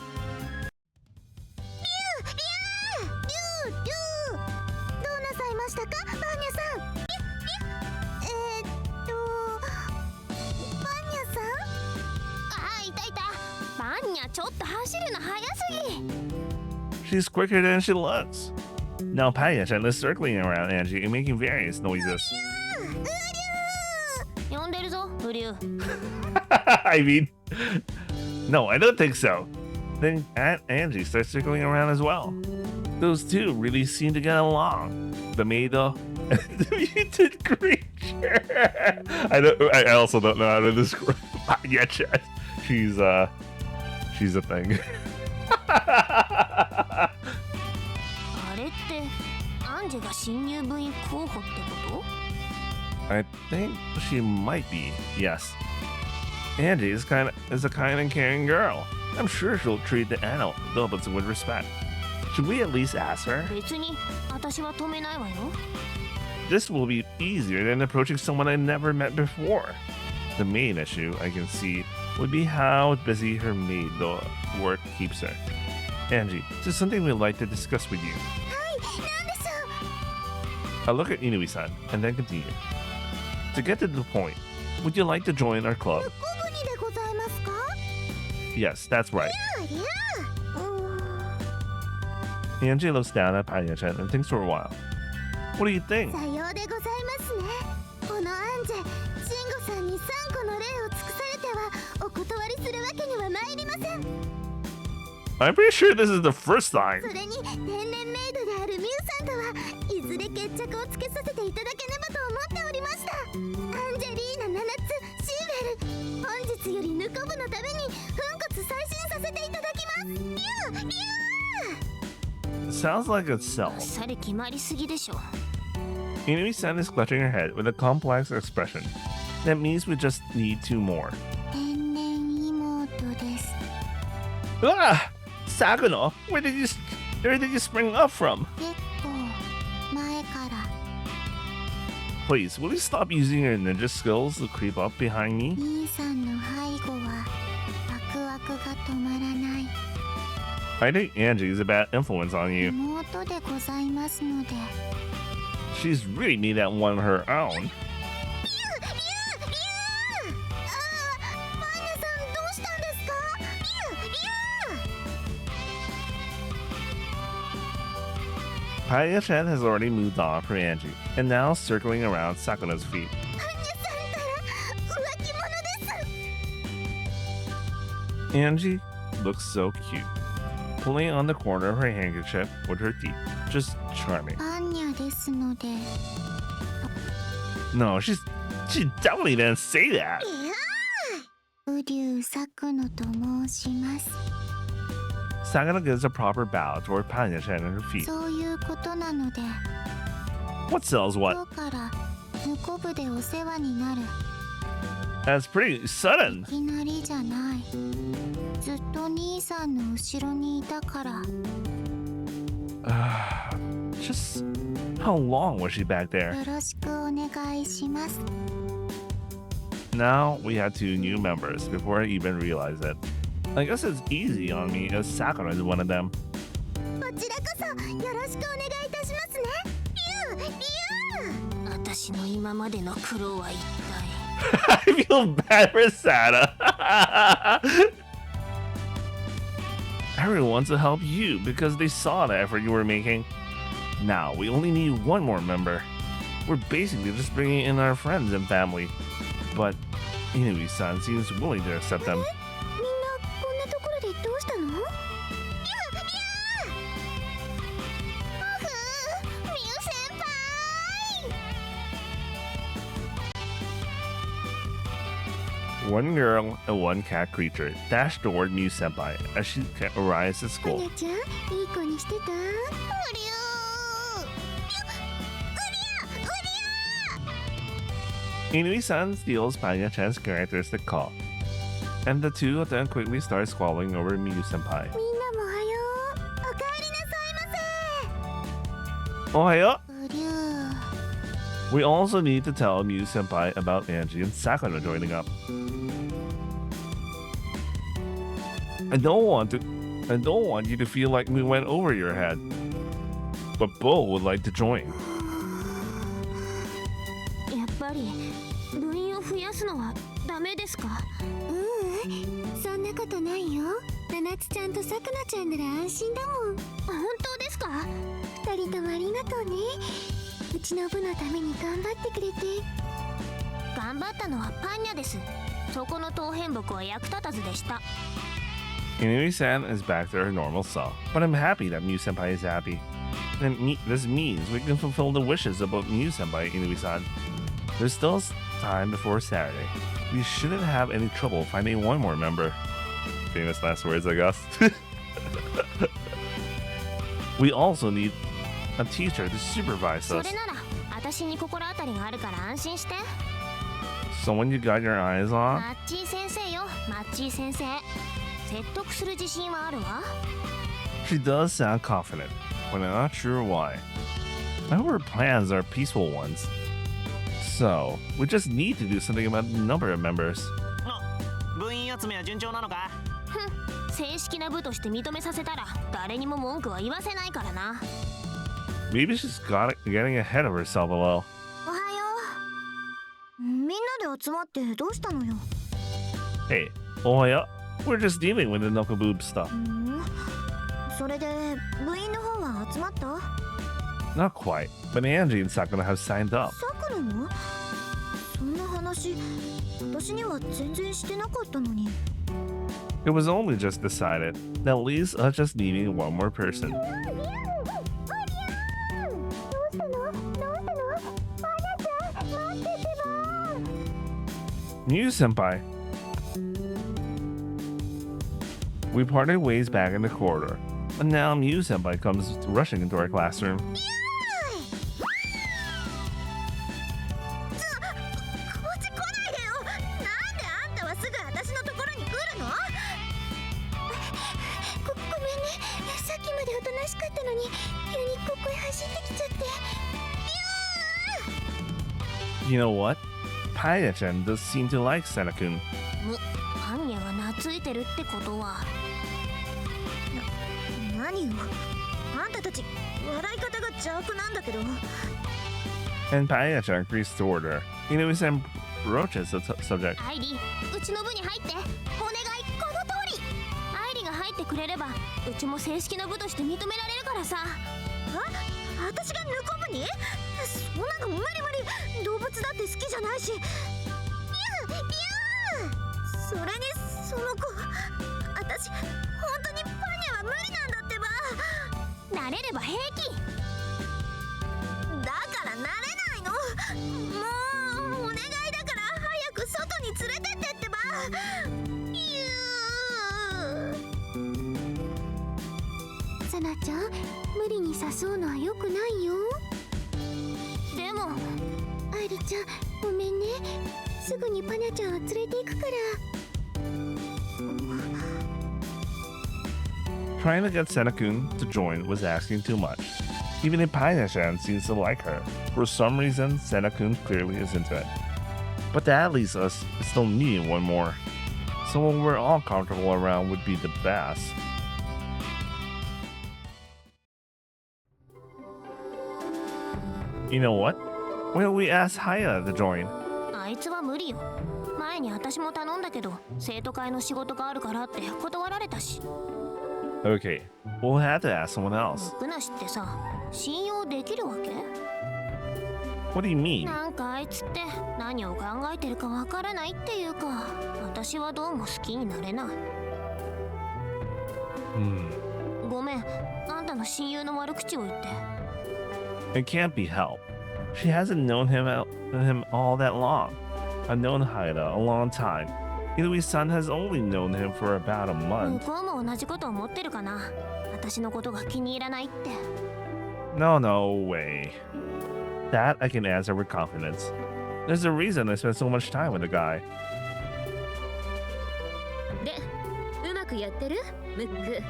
うなさいましたか、パンニャさん。パンニャさん。ああいたいた。にゃちょっと走るの速すぎ。 She's quicker than she looks. Now Paya-chan is circling around Angie and making various noises. 呼んでるぞ、ウリュウ。 I mean, no, I don't think so. Then Aunt Angie starts circling around as well. Those two really seem to get along. The maid, though, and the mutant creature. I also don't know how to describe Paya-chan. She's a thing. あれってアンジェが新入部員候補ってこと？ I think she might be. Yes. Angie is a kind and caring girl. I'm sure she'll treat the adults with respect. Should we at least ask her? 別に私は止めないわよ。 This will be easier than approaching someone I never met before. The main issue I can see would be how busy her maid work keeps her. Angie, this is something we'd like to discuss with you. はい、なんでしょう。 I'll look at Inui-san and then continue. To get to the point, would you like to join our club? 部にでございますか？ Yes, that's right. いや、Angie looks down at Paya-chan and thinks for a while. What do you think? さようでございますね。このアンジェ、シンゴさんに3個の例を尽くされてはお断りするわけには参りません。 I'm pretty sure this is the first time. それに天然メイドであるミュウさんとはいずれ決着をつけさせていただけねばと思っておりました。アンジェリーナ7つ、シーベル、本日よりヌコ部のために粉骨再審させていただきます。リュウリュウ Sounds like あっ itself. さり決まりすぎでしょ。 Inui-san is clutching her head with a complex expression. That means we just need 2 more. 天然妹です。 Ah! Sakuno, where did you spring up from? 結構前から Please, will you stop using your ninja skills to creep up behind me? 兄さんの背後はワクワクが止まらない I think Angie is a bad influence on you. 妹でございますので。 She's really made that one her own. パン屋さんどうしたんですか？ Paya-chan has already moved on from Angie, and now circling around Sakuno's feet. パン屋さんったら浮気者です。 Angie looks so cute, pulling on the corner of her handkerchief with her teeth. Just charming. パン屋ですので。 No, she definitely didn't say that. ウリュウサクノと申します。 Sakuno gives a proper bow toward Paya-chan and her feet. そういうことなので、 What sells 今 what? 日からヌコ部でお世話になる。 That's pretty sudden. いきなりじゃない。ずっと兄さんの後ろにいたから。 Just how long was she back there? よろしくお願いします。 Now we have 2 new members before I even realized it. I guess it's easy on me as Sakura is one of them. こちらこそよろしくお願いいたしますね。リュウリュウ。私の今までの苦労は一体。 I feel bad for Sada. Everyone wants to help you because they saw the effort you were making. Now we only need 1 more member. We're basically just bringing in our friends and family. But Inui-san seems willing to accept them. みんなこんなところでどうしたの？リュウリュウ。オフ、ミュウ先輩。 One girl and 1 cat creature dash toward Mew Senpai as she arrives at パ school. ン屋ちゃん、いい子にしてた？ウリュウ。 Inui-san steals Panya-chan's characteristic call, and the 2 of them quickly start squabbling over Mew Senpai. みんなもおはよう。おかえりなさいませ。 Ohayo! ウリュウ。 We also need to tell Mew Senpai about Angie and Sakura joining up. I don't want you to feel like we went over your head. But Bo would like to join. やっぱり部員を増やすのはダメですか？そんなことないよ。七つちゃんとさくらちゃんなら安心だもん。本当ですか？二人ともありがとうね。うちの部のために頑張ってくれて。頑張ったのはパンニャです。そこの当変木は役立たずでした。Inui-san is back to her normal self, but I'm happy that Miu-senpai is happy. And this means we can fulfill the wishes about Miu-senpai, Inui-san. There's still time before Saturday. We shouldn't have any trouble finding one more member. Famous last words, I guess. We also need a teacher to supervise そ us. れなら私に心当たりがあるから安心して。 Someone you got your eyes on? マッチー先生よ、マッチー先生。説得する自信はあるわ。 She does sound confident, but I'm not sure why. I hope her plans are peaceful ones. So, we just need to do something about the number of members. 部員集めは順調なのか？正式な部として認めさせたら誰にも文句は言わせないからな。 Maybe she's getting ahead of herself a little. おはよう。みんなで集まってどうしたのよ。 Hey, Ohaya, we're just dealing with the knuckle boob stuff. それで部員の方は集まった？ Not quite, but Angie and Sakura have signed up. さくらも？そんな話、私には全然してなかったのに。 It was only just decided that leaves us just needing one more person. Miu-senpai. We parted ways back in the corridor, and now Miu-senpai comes rushing into our classroom. ごめんね。さっきまでおとなしかったのに急にここへ走ってきちゃって。 You know what? Paya-chan does seem to like Senna-kun. パンニャが懐いてるってことは。何よ。あんたたち笑い方が邪悪なんだけど。 And Paya-chan agrees toward her. Inui-san broaches the subject. アイリ、うちの部に入って。お願い、この通り。アイリが入ってくれれば、うちも正式な部として認められるからさ。私が抜こ部に？そんなの無理無理。動物だって好きじゃないし。それにその子、私本当にパニャは無理なんだってば。慣れれば平気。だから慣れないの。もうお願いだから早く外に連れてってってば。さなちゃん、無理に誘うのは良くないよ。でも愛梨ちゃん、ごめんね。すぐにパニャちゃんを連れて行くから。 Trying to get Senna-kun to join was asking too much. Even if Paya-chan seems to like her, for some reason Senna-kun clearly is into it. But that leaves us still needing one more. Someone we're all comfortable around would be the best. You know what? Why don't we ask Haya to join? あいつは無理よ。前に私も頼んだけど、生徒会の仕事があるからって断られたし。 Okay, we'll have to ask someone else. 僕なしってさ、信用できるわけ？ What do you mean? なんかあいつって何を考えてるかわからないっていうか、私はどうも好きになれない。ごめん、あんたの親友の悪口を言って。 It can't be helped. She hasn't known him all that long. I've known Haida a long time. Inui-san has only known him for about a 向 month. こうも同じこと思ってるかな。私のことが気に入らないって。 No way. That I can answer with confidence. There's a reason I spent so much time with the guy. で、うまくやってる？ムック。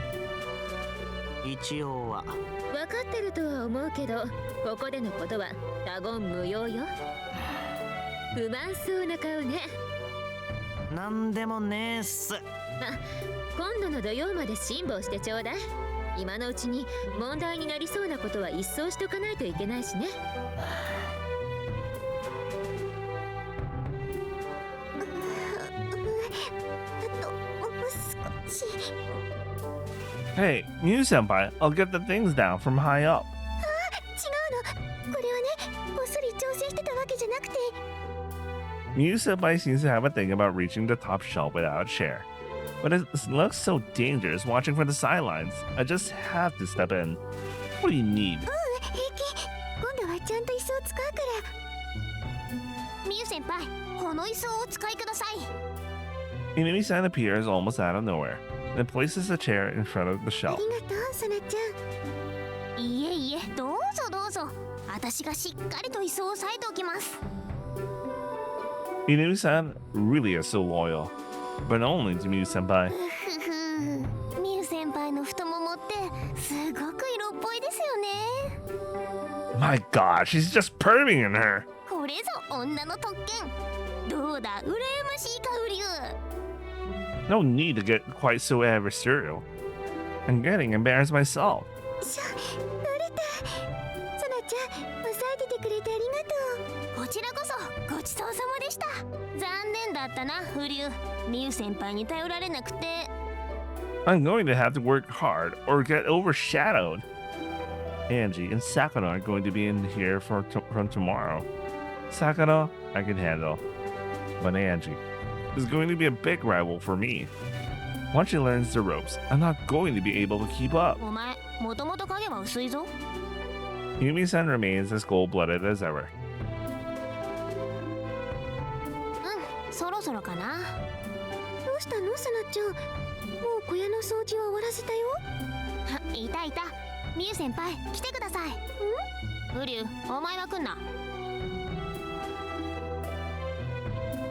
一応は。分かってるとは思うけど、ここでのことは他言無用よ。不満そうな顔ね。なんでもねえっす。今度の土曜まで辛抱してちょうだい。今のうちに問題になりそうなことは一掃しとかないといけないしね。あともう少し。Hey, Mew Senpai, I'll get the things down from high up. 違うの。これはね、こっそり調整してたわけじゃなくて。Mew Senpai seems to have a thing about reaching the top shelf without a chair. But it looks so dangerous watching from the sidelines. I just have to step in. What do you need? 平気。今度はちゃんと椅子を使うから。ミユ先輩、この椅子をお使いください。Inui-san appears almost out of nowhere and places a chair in front of the あ shelf. りがとう、さなちゃん。いえいえ、どうぞどうぞ。私がしっかりと椅子を押さえておきます。Inui-san really is so loyal, but only to Mew Senpai. ふふ、ミユ先輩の太ももってすごく色っぽいですよね。 My god, she's just perving in her. これぞ女の特権。どうだ、羨ましいかウリュウ。 No need to get quite so adversarial. I'm getting embarrassed myself. 乗れた。さなちゃん、押さえててくれてありがとう。こちらこそごちそうさまでした。残念だったなウリュウ。ミユ先輩に頼られなくて。 I'm going to have to work hard or get overshadowed. Angie and Sakura are going to be in here from tomorrow. Sakura, I can handle. But Angie is going to be a big rival for me. Once she learns the ropes, I'm not going to be able to keep up. お前、もともと影は薄いぞ。 Yumi-san remains as cold-blooded as ever. うん、そろそろかな。どうしたの、さなちゃん。もう小屋の掃除は終わらせたよ。いたいた。ミユ先輩、来てください。ウリュウ、お前は来んな。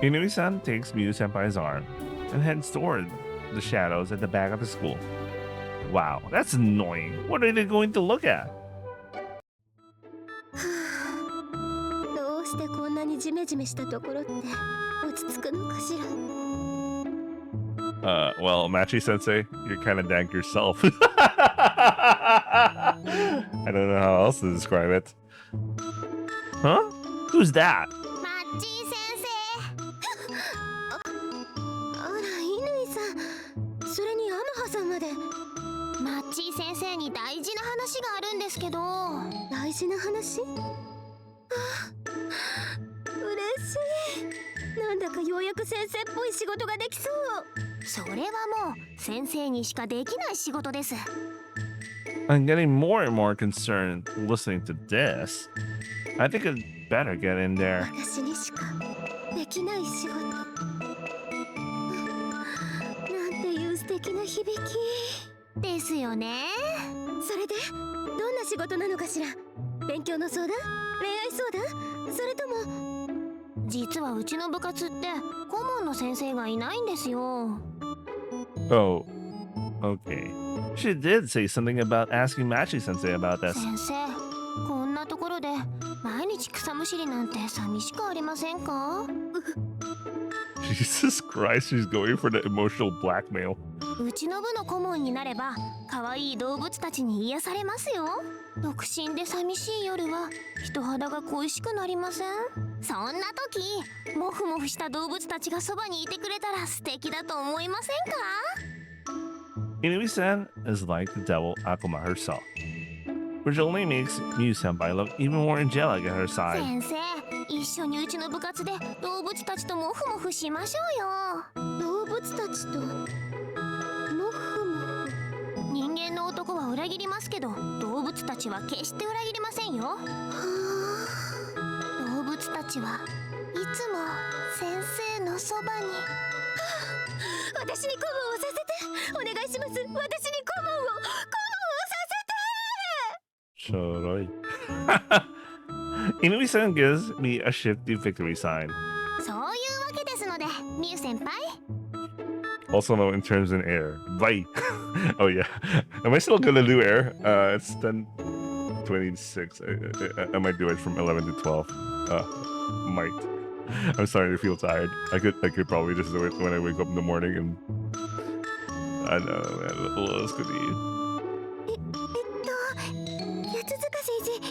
Inui-san takes Mew-senpai's arm and heads toward the shadows at the back of the school. Wow, that's annoying. What are they going to look at? どうしてこんなにジメジメしたところって落ち着くのかしら。Well, Machi-sensei, you're kind of dank yourself. I don't know how else to describe it. Huh? Who's that? マッチー先生。あら、乾さん。それにアマハさんまで。マッチー先生に大事な話があるんですけど。大事な話？あ、嬉しい。なんだかようやく先生っぽい仕事ができそう。それはもう先生にしかできない仕事です。 I'm getting more and more concerned listening to this. I think I'd better get in there. 私にしかできない仕事。なんていう素敵な響き。ですよね。それでどんな仕事なのかしら。勉強の相談？恋愛相談？それとも。実はうちの部活って顧問の先生がいないんですよ。 Oh, okay. She did say something about asking Machi-sensei about this. 先生、こんなところで毎日草むしりなんて寂しくありませんか？ Jesus Christ, she's going for the emotional blackmail. うちの部の顧問になれば可愛い動物たちに癒されますよ。独身で寂しい夜は人肌が恋しくなりません？そんな時モフモフした動物たちがそばにいてくれたら素敵だと思いませんか？ Inui-san is like the devil Akuma herself, which only makes Mew-senpai look even more angelic at her side. 先生、一緒にうちの部活で動物たちとモフモフしましょうよ。動物たちとモフモフ。人間の男は裏切りますけど動物たちは決して裏切りませんよ。はあ。動物たちはいつも先生のそばに。私に顧問をさせてお願いします。私に顧問をさせて。 Inui-san gives me a shifty victory sign, そういうわけですのでミュウ先輩。 also known in terms in air. Bye. Oh yeah. Am I still gonna do air? It's 10:26. I might do it from 11 to 12. Might. I'm starting to feel tired. I could probably just do it when I wake up in the morning and I know, man. What else could be? 八塚先生、よ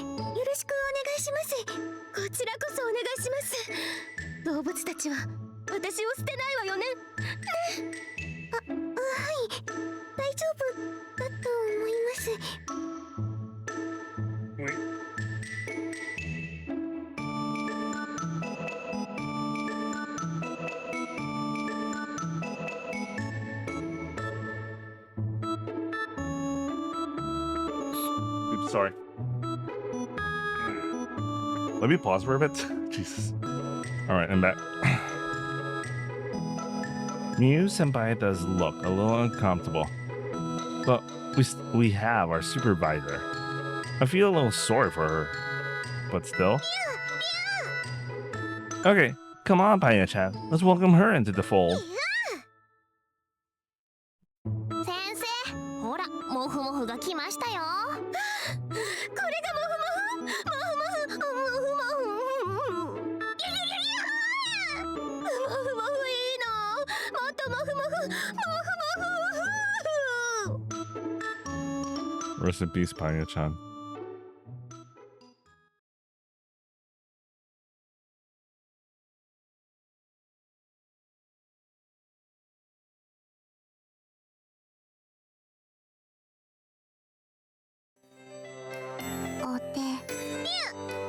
ろしくお願いします。こちらこそお願いします。動物たちは私を捨てないわよね。はい、大丈夫だと sorry. Let me pause for a bit. Jesus. All right, I'm back. Miu Senpai does look a little uncomfortable, but we have our supervisor. I feel a little sorry for her, but still. Okay, come on, Panya-chan. Let's welcome her into the fold. 先生ほらモフモフが来ましたよ。これがモフモフモフモフモフモフモフモフモフいいのもっとモフモフモフモフ Rest in peace, Panya-chan. お手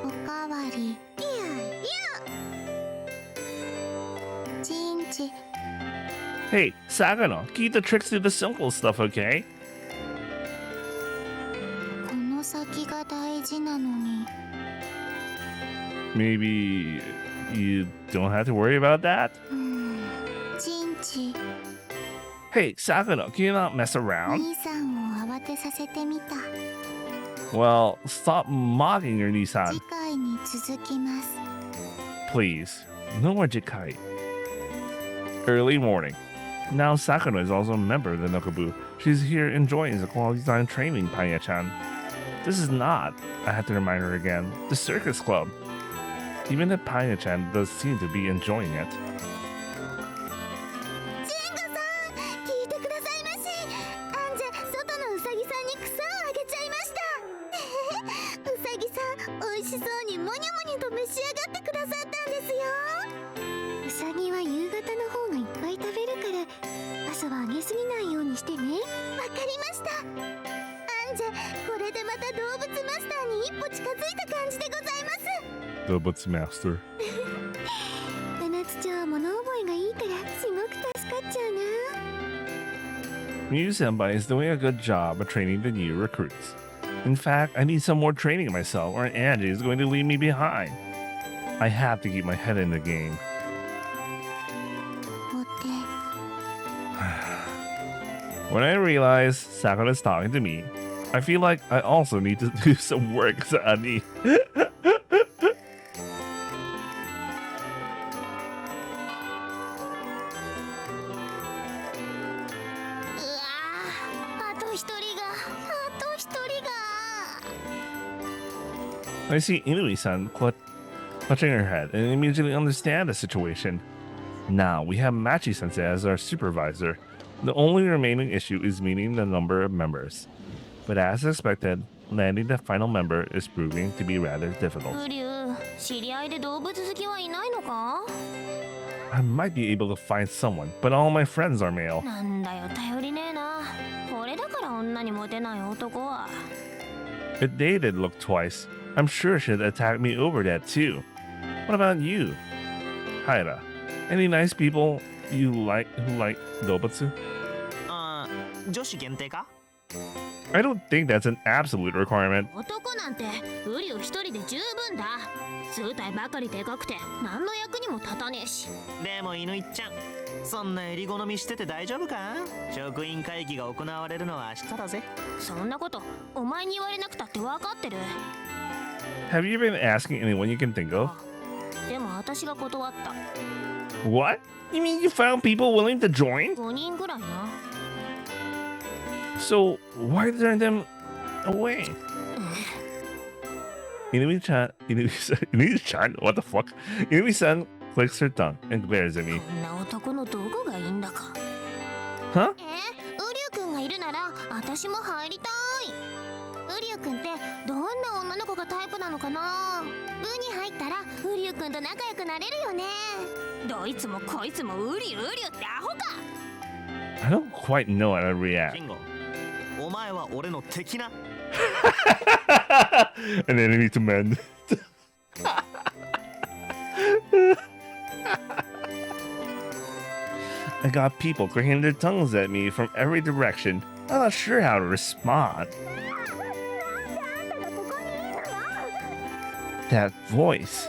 おかわりチンチ Hey, Sagano, keep the tricks to the simple stuff, okay? この先が大事なのに Maybe you don't have to worry about that? チンチ Hey, Sagano, can you not mess around? 兄さんを慌てさせてみた Well, stop mocking your 次 Nissan, 回に続きます please. No more Jikai. Early morning. Now Sakano is also a member of the Nokobu. She's here enjoying the quality time training, Panya-chan. This is not, I have to remind her again, the circus club. Even if Panya-chan does seem to be enjoying it. ジンゴさん聞いてくださいましあんじゃ外のウサギさんに草をあげちゃいましたウサギさん美味しそうにモニョモニョと召し上がってくださったんですよウサギは夕方の方がいっぱい食べるから朝はあげすぎないようにしてねわかりましたあんじゃこれでまた動物マスターに一歩近づいた感じでございます Robots Master. 七つ町は物覚えがいいからすごく助かっちゃうな Miu Senpai is doing a good job of training the new recruits. In fact, I need some more training myself or Angie is going to leave me behind. I have to keep my head in the game. お手 When I realize Sakura is talking to me, I feel like I also need to do some work as Ani. うわあと一人があと一人が I see Inui-san clutching her head and immediately understand the situation. Now we have Machi-sensei as our supervisor. The only remaining issue is meeting the number of members. But as expected, landing the final member is proving to be rather difficult. ウリュウ知り合いで動物好きはいないのか I might be able to find someone, but all my friends are male. なんだよ頼りねえなこれだから女にモテない男は If they did look twice, I'm sure she'd attack me over that too. What about you? Haira, any nice people you like who like Dobutsu? あー女子限定か I don't think that's an absolute requirement. 男なんてウリュウ一人で十分だ数体ばかりでかくて何の役にも立たねえしでも犬ちゃんそんな襟好みしてて大丈夫か職員会議が行われるのは明日だぜそんなことお前に言われなくたって分かってる Have you been asking anyone you can think of? でも私が断った What? You mean you found people willing to join? 5人ぐらいな So why turn them away? Inui-chan, what the fuck? Inui-san clicks her tongue and glares at me. こんな男のどこがいいんだか Huh? ウリュウくんがいるなら私も入りたいウリュウくんってどんな女の子がタイプなのかな部に入ったらウリュウくんと仲良くなれるよねどいつもこいつもウリュウウリュウってアホか I don't quite know how to react. キンゴお前は俺の敵な An enemy to men. I got people clicking their tongues at me from every direction. I'm not sure how to respond. That voice.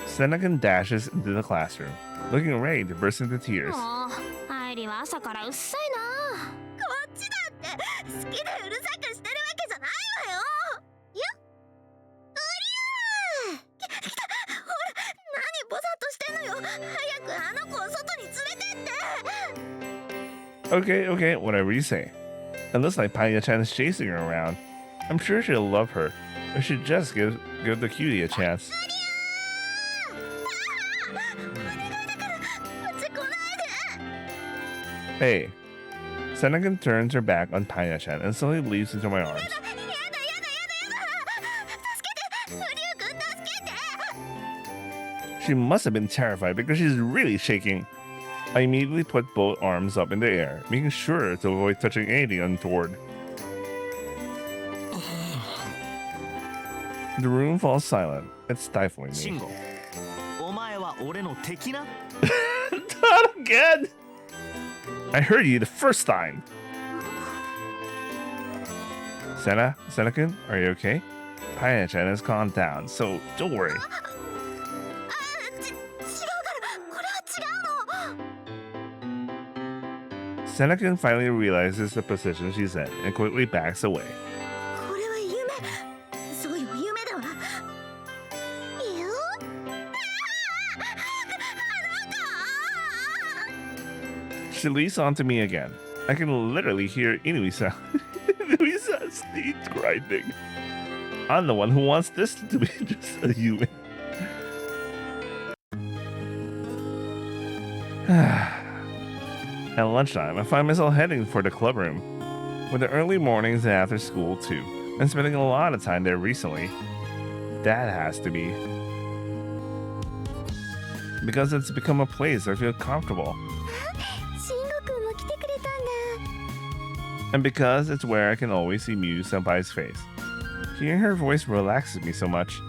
Seneca dashes into the classroom, looking ready to burst into tears. もう愛理は朝からうっさいな。こっちだって好きでうるさくしてるわけじゃないわよ。いや、うりゃー。来た。ほら、何ぼさっとしてんのよ。早くあの子を外に連れてって。 Okay, whatever you say. It looks like Panya-chan is chasing her around. I'm sure she'll love her. We should just give the cutie a chance. Hey. Seneca turns her back on Panya-chan and slowly leaps into my arms. She must have been terrified because she's really shaking. I immediately put both arms up in the air, making sure to avoid touching anything untoward. The room falls silent. It's stifling me. シンゴ、お前は俺の敵な。 Not again! I heard you the first time. Senna-kun, are you okay? Panya-chan has calmed down, so don't worry. 違うからこれは違うの。 Seneca finally realizes the position she's in and quickly backs away. これは夢。そうよ、夢だわ。よ。She leaps onto me again. I can literally hear Inuisa sneeze grinding. I'm the one who wants this to be just a human. At lunchtime, I find myself heading for the clubroom. With the early mornings and after school too, and spending a lot of time there recently. That has to be. Because it's become a place I feel comfortable. 慎吾くんも来てくれたんだ。 And because it's where I can always see Miu-senpai's face. Hearing her voice relaxes me so much.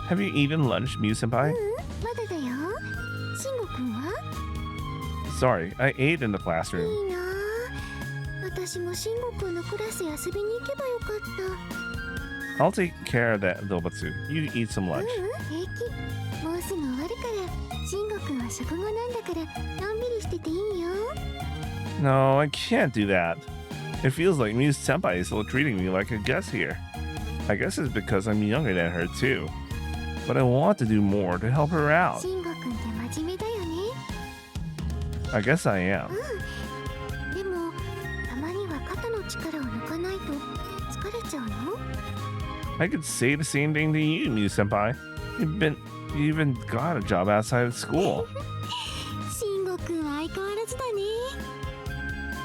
Have you eaten lunch, Miu-senpai? まだだよ。慎吾くんは？ Sorry, I ate in the classroom. いいなあ。私も慎吾くんのクラス遊びに行けばよかった。 I'll take care of that, Dobatsu. You eat some lunch. 平気。もうすぐ終わるから。慎吾くんは食後なんだからのんびりしてていいよ。 No, I can't do that. It feels like Miu-senpai is still treating me like a guest here. I guess it's because I'm younger than her too. But I want to do more to help her out. 慎吾くんって真面目だよね。 I guess I am. でもたまには肩の力を抜かないと疲れちゃうの？ I could say the same thing to you, Miu-senpai. You even got a job outside of school. 慎吾くんは相変わらずだね。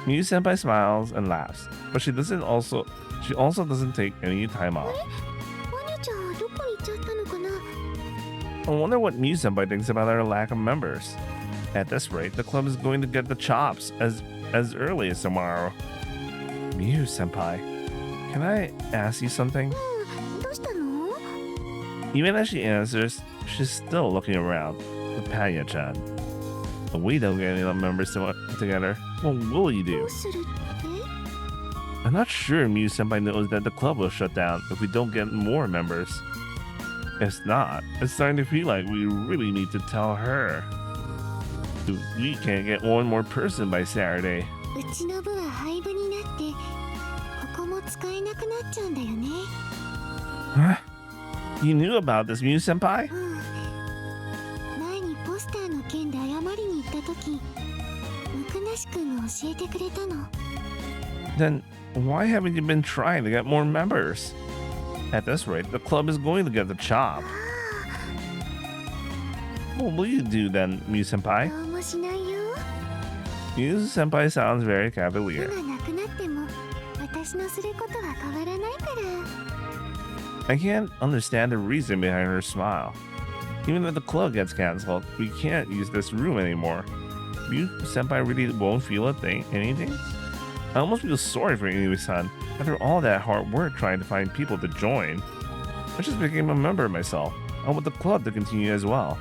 Miu-senpai smiles and laughs, but she also doesn't take any time off. ワニちゃんはどこに行っちゃったのかな？ I wonder what Miu-senpai thinks about our lack of members. At this rate, the club is going to get the chops as early as tomorrow. Miu-senpai, can I ask you something? どうしたの？ Even as she answers, she's still looking around with Panya-chan. If we don't get any members together, what will you ど do? うするって？ I'm not sure Miu-senpai knows that the club will shut down if we don't get more members. If not, it's starting to feel like we really need to tell her. We can't get one more person by Saturday. うちの部は廃部になってここも使えなくなっちゃうんだよね。 Huh? You knew about this, Miu-senpai? 前にポスターの件で謝りに行った時むくなしくんが教えてくれたの。 Then why haven't you been trying to get more members? At this rate, the club is going to get the chop. What will you do then, Miu-senpai? どうもしないよ。 Miu-senpai sounds very 部 cavalier. がなくなっても私のすることは変わらないから。 I can't understand the reason behind her smile. Even if the club gets cancelled, we can't use this room anymore. Miu-senpai really won't feel anything? I almost feel sorry for Inui-san after all that hard work trying to find people to join. I just became a member myself. I want the club to continue as well.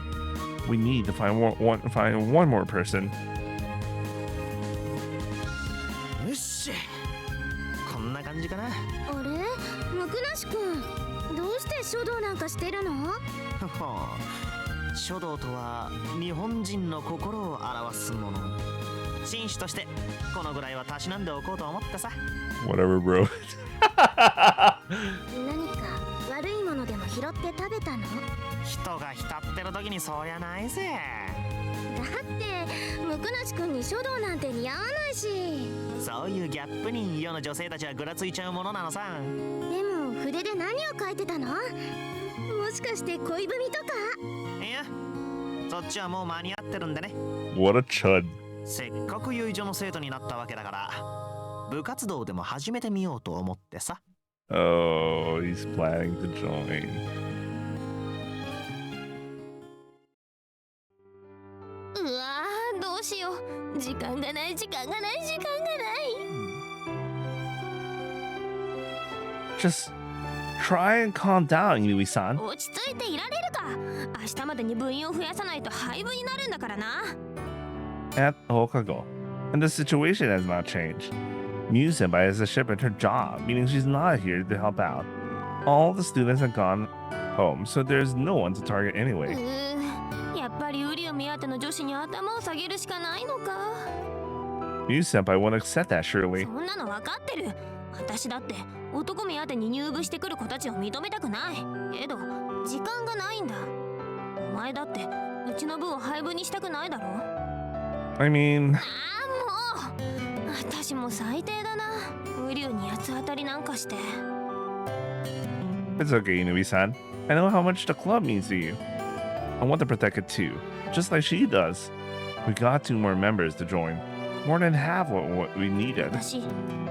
We need to find one more person. よしこんな感じかな。あれむくなしくん、どうして書道なんかしてるの？書道とは日本人の心を表すもの。紳士としてこのぐらいはたしなんでおこうと思ってさ。 Whatever, bro. 何か悪いものでも拾って食べたの？人が浸ってる時にそりゃないぜ。だってむくなしくんに書道なんて似合わないし。そういうギャップに世の女性たちはぐらついちゃうものなのさ。でも筆で何を書いてたの？もしかして恋文とか？いやそっちはもう間に合ってるんでね。 What a chud. せっかく友女の生徒になったわけだから部活動でも始めてみようと思ってさ。 Oh, he's planning to join. うわー、どうしよう。時間がない。Just try and calm down, Inui-san. 落ち着いていられるか。明日までに部員を増やさないと廃部になるんだからな。 At Hokago, and the situation has not changed. Miu-senpai has a ship at her job, meaning she's not here to help out. All the students have gone home, so there's no one to target anyway. やっぱりウリを目当ての女子に頭を下げるしかないのか。 Miu-senpai won't accept that, surely. そんなの分かってる。私だって男目当てに入部してくる子たちを認めたくないけど時間がないんだ。お前だってうちの部を廃部にしたくないだろ。 I mean... もう私も最低だな。ウリュウに八つ当たりなんかして。 It's okay, Inui-san. I know how much the club means to you. I want to protect it too, just like she does. We got 2 more members to join. More than half what we needed. 私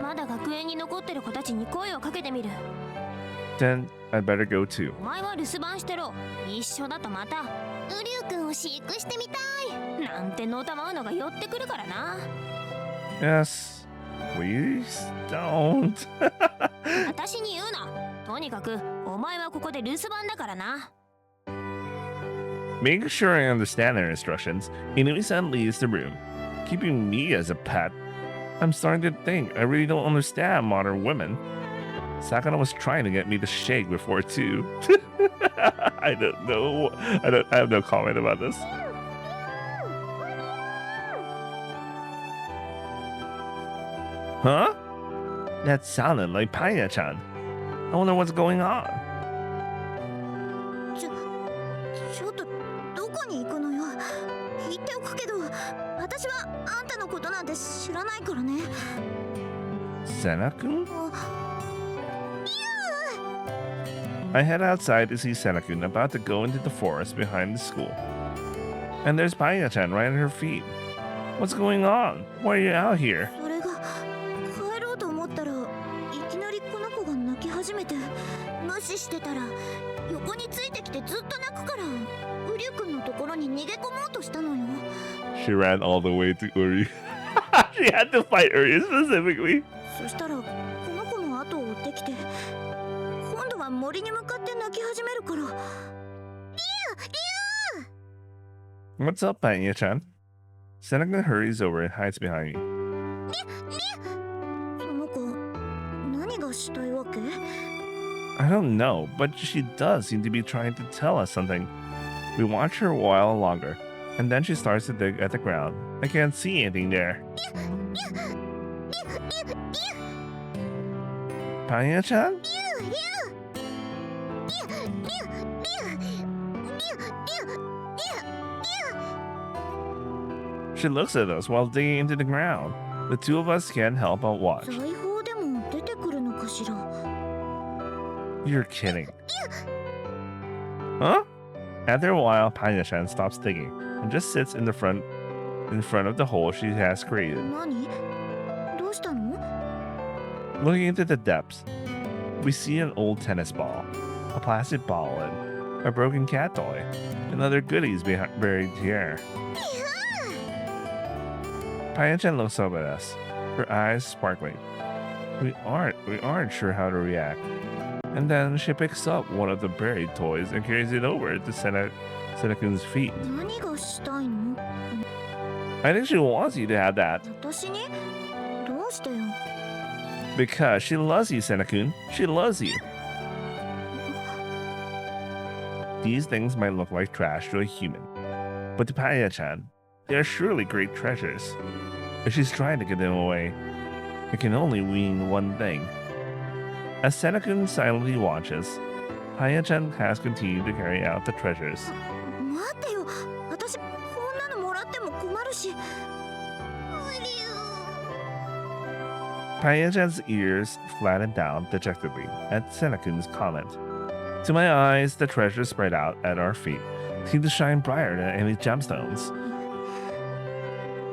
まだ学園に残ってる子たちに声をかけてみる。 Then I'd better go too. お前は留守番してろ。一緒だとまたウリュウ君を飼育してみたいなんてのたまうのが寄ってくるからな。 Yes, please don't. 私に言うな。とにかくお前はここで留守番だからな。 Making sure I understand their instructions, Inui-san leaves the room, keeping me as a pet. I'm starting to think I really don't understand modern women. Sakana was trying to get me to shake before too. I don't know. I have no comment about this. Huh? That sounded like Paya-chan. I wonder what's going on. ちょっとどこに行くのよ。言っておくけど私はあんたのことなんて知らないからね。 Senna-kun? I head outside to see Senna-kun about to go into the forest behind the school. And there's Paya-chan right at her feet. What's going on? Why are you out here? それが帰ろうと思ったらいきなりこの子が泣き始めて、無視してたら横についてきてずっと泣くからウリュウ君のところに逃げ込もうとしたのよ。 She ran all the way to Uri. She had to fight Uri specifically. そしたらこの子の後を追ってきて今度は森に向かって泣き始めるから。リュウ What's up, Paya-chan? Senna-kun hurries over and hides behind me. その子何がしたいわけ？ I don't know, but she does seem to be trying to tell us something. We watch her a while longer, and then she starts to dig at the ground. I can't see anything there. Paya-chan? She looks at us while digging into the ground. The 2 of us can't help but watch. 財宝でも出てくるのかしら。 You're kidding. Huh? After a while, Paya-chan stops digging and just sits in front of the hole she has created. 何？どうしたの？ Looking into the depths, we see an old tennis ball, a plastic ball lid, a broken cat toy, and other goodies buried here. Paya-chan looks up at us, her eyes sparkling. We aren't sure how to react. And then she picks up one of the buried toys and carries it over to Senakun's feet. 何がしたいの？ I think she wants you to have that. 私に？どうしてよ。 Because she loves you, Senakun. She loves you. These things might look like trash to a human, but to Paya-chan, they are surely great treasures. If she's trying to get them away, it can only mean one thing. As Senakun silently watches, Paya-chan has continued to carry out the treasures. 待ってよ。私こんなのもらっても困るし。 Paya-chan's ears flattened down dejectedly at Senakun's comment. To my eyes, the treasures spread out at our feet seem to shine brighter than any gemstones.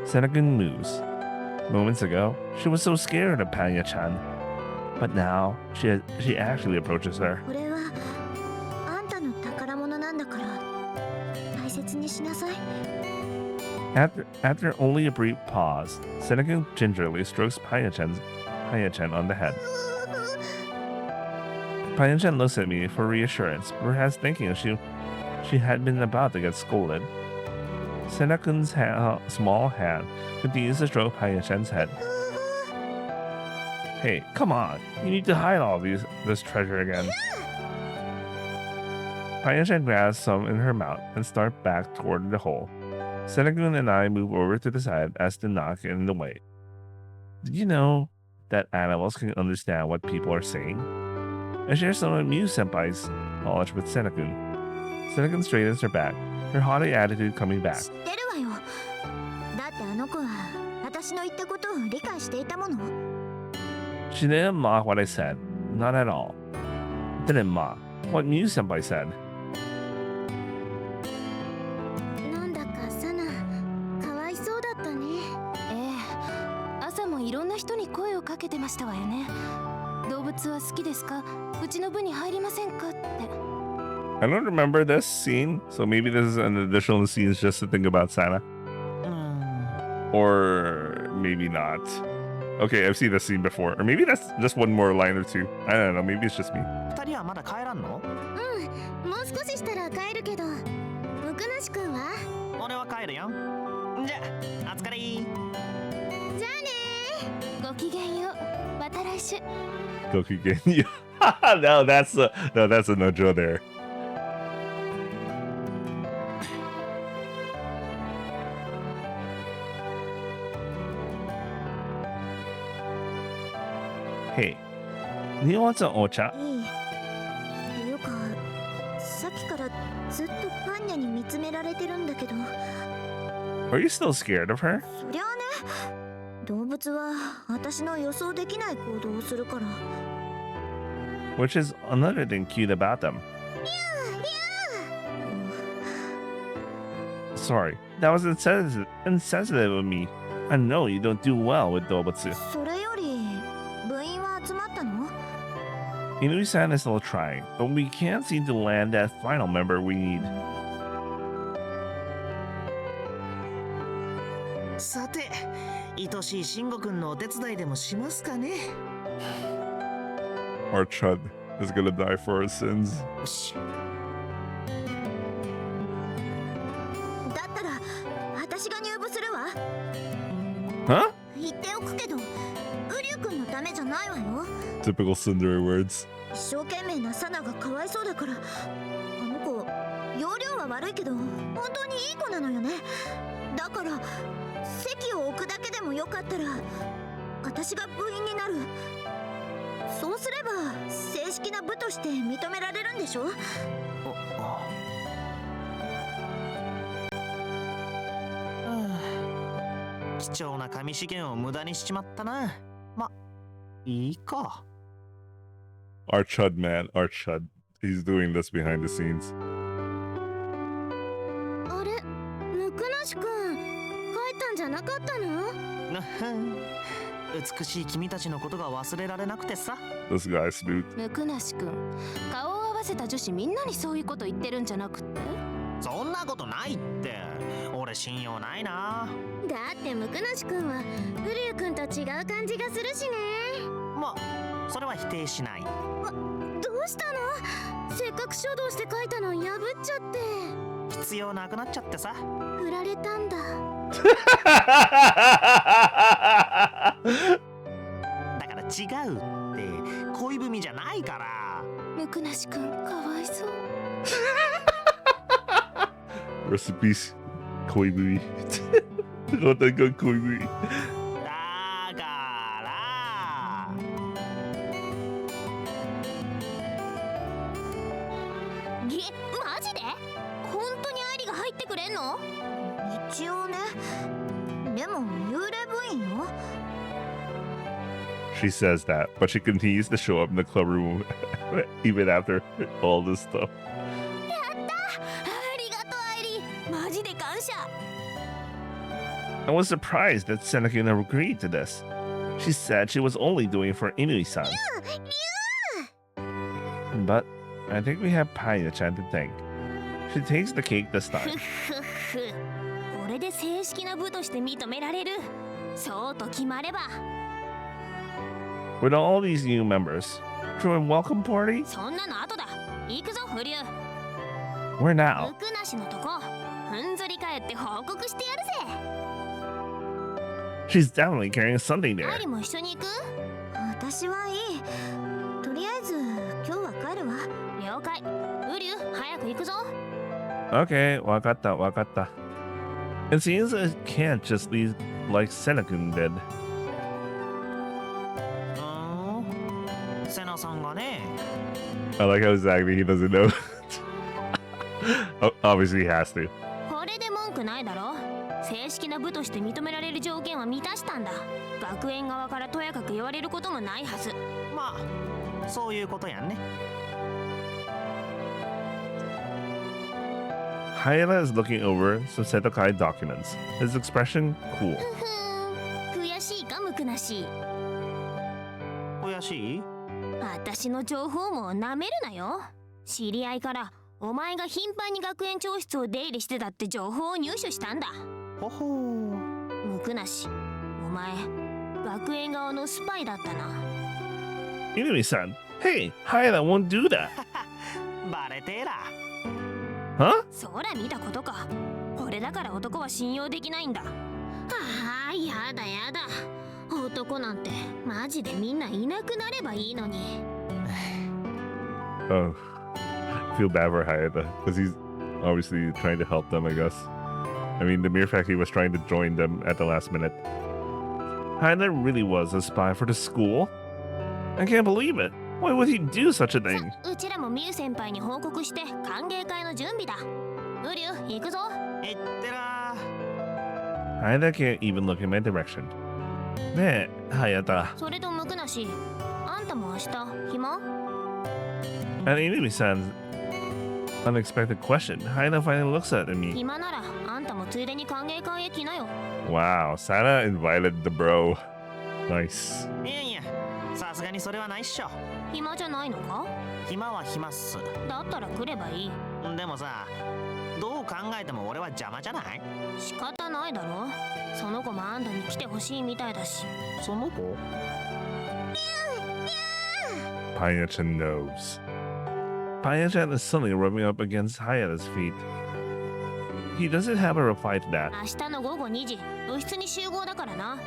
Senakun moves. Moments ago, she was so scared of Paya-chan, but now she actually approaches her. これはあんたの宝物なんだから大切にしなさい。 After only a brief pause, Senakun gingerly strokes Paya-chan on the head. Paya-chan looks at me for reassurance, perhaps thinking she had been about to get scolded. Senakun's small hand continues to stroke Paya-chan's head. Hey, come on! You need to hide all this treasure again. Paya-chan grabs some in her mouth and starts back toward the hole. Senakun and I move over to the side as the knock in the way. Did you know that animals can understand what people are saying? I share some of Miu-senpai's knowledge with Senakun. Senakun straightens her back, her haughty attitude coming back. 知ってるわよ。だってあの子は私の言ったことを理解していたもの。 She didn't mock what I said, not at all. Didn't mock what Miu-senpai said. なんだかサナ、かわいそうだったね。朝もいろんな人に声をかけてましたわよね。動物は好きですか？うちの部に入りませんかって。 I don't remember this scene, so maybe this is an additional scene just to think about Sana. Or maybe not. Okay, I've seen this scene before. Or maybe that's just one more line or two. I don't know, maybe it's just me. 二人はまだ帰らんの？うん、もう少ししたら帰るけど、むくなしくんは？俺は帰るよ。じゃあ、お疲れ。じゃあねー。ごきげんよう。また来週。 Gokugen. No, that's a no-jo there. Hey, do you want some ocha? いい。というか、さっきからずっとパンニャに見つめられてるんだけど。 Are you still scared of her? そりゃあね。動物は私の予想できない行動をするから。 Which is another thing cute about them. Sorry, that was insensitive of me. I know you don't do well with dobutsu. それより、部員は集まったの？ Inui-san is still trying, but we can't seem to land that final member we need. さて、愛しい慎吾くんのお手伝いでもしますかね。 Our Chud is gonna die for our sins. よし。だったら、私が入部するわ。 Huh? 言っておくけど、ウリュウ君のためじゃないわよ。 Typical tsundere words. 一生懸命なサナがかわいそうだから。あの子、容量は悪いけど、本当にいい子なのよね。だから、席を置くだけでもよかったら、私が部員になる。そうすれば、正式な部として認められるんでしょ？貴重な紙資源を無駄にしちまったな。ま、いいか。 Our Chud, man. Our Chud. He's doing this behind the scenes. あれ、むくなし君、帰ったんじゃなかったの？美しい君たちのことが忘れられなくてさ。 This guy's smooth. むくなし君、顔を合わせた女子みんなにそういうこと言ってるんじゃなくって？そんなことないって。俺信用ないな。だってむくなし君はウリュウ君と違う感じがするしね。まあ、それは否定しない。どうしたの？せっかく書道して書いたの破っちゃって。必要なくなっちゃってさ。振られたんだ。だから違うって恋文じゃないから。むくなしくんかわいそう。Rest in peace. 恋文。またが恋文。だからマジで本当に愛理が入ってくれんの？一応ね。でも幽霊部員よ。She says that, but she continues to show up in the club room even after all this stuff. ありがとう愛理。マジで感謝。I was surprised that Senna-kun agreed to this. She said she was only doing it for Inui-san. But I think we have Paya-chan to thank. She takes the cake this time. これで正式な部として認められる。そうと決まれば。With all these new members, through a welcome party? そんなの後だ。行くぞフリュウ。 Where now? むくなしのとこふんぞり返って報告してやるぜ。 She's definitely carrying something there. 愛理も一緒に行く？私はいい。とりあえず今日は帰るわ。了解。ウリュウ早く行くぞ。 Okay, wakata. It seems it can't just be like Senna-kun did. セナさんがね。 I like how exactly he doesn't know. Obviously he has to. これで文句ないだろ。正式な部として認められる条件は満たしたんだ。学園側からとやかく言われることもないはず。まあそういうことやんね。Hayata is looking over some Setokai documents. His expression cool. 悔しいかむくなし。悔しい？私の情報もなめるなよ。知り合いからお前が頻繁に学園長室を出入りしてたって情報を入手したんだ。ほほー。むくなし、お前学園側のスパイだったな。 Inui-san, hey, Hayata won't do that. バレてーら。 Huh? そら見たことか。これだから男は信用できないんだ。ああ、やだやだ。男なんてマジでみんないなくなればいいのに。Oh, I feel bad for Hayata because he's obviously trying to help them, I guess. I mean, the mere fact he was trying to join them at the last minute. Hayata really was a spy for the school? I can't believe it. Why would he do such a thing? うちらもミュウ先輩に報告して歓迎会の準備だ。ウリュウ、行くぞ。いってらー。 Hayata can't even look in my direction. ねえ、Hayata. それとむくなし、あんたも明日暇？ At Inui-san's unexpected question, Hayata finally looks at me. 暇ならあんたもついでに歓迎会へ来なよ。 Wow, Sana invited the bro. Nice. いやいや、さすがにそれはないっしょ。暇じゃないのか？暇は暇っす。だったら来ればいい。でもさ、どう考えても俺は邪魔じゃない？仕方ないだろ。その子もあんたに来てほしいみたいだし。その子？ Paya-chan knows. Paya-chan is suddenly rubbing up against Hayata's feet. He doesn't have a reply to that. 明日の午後2時、部室に集合だからな。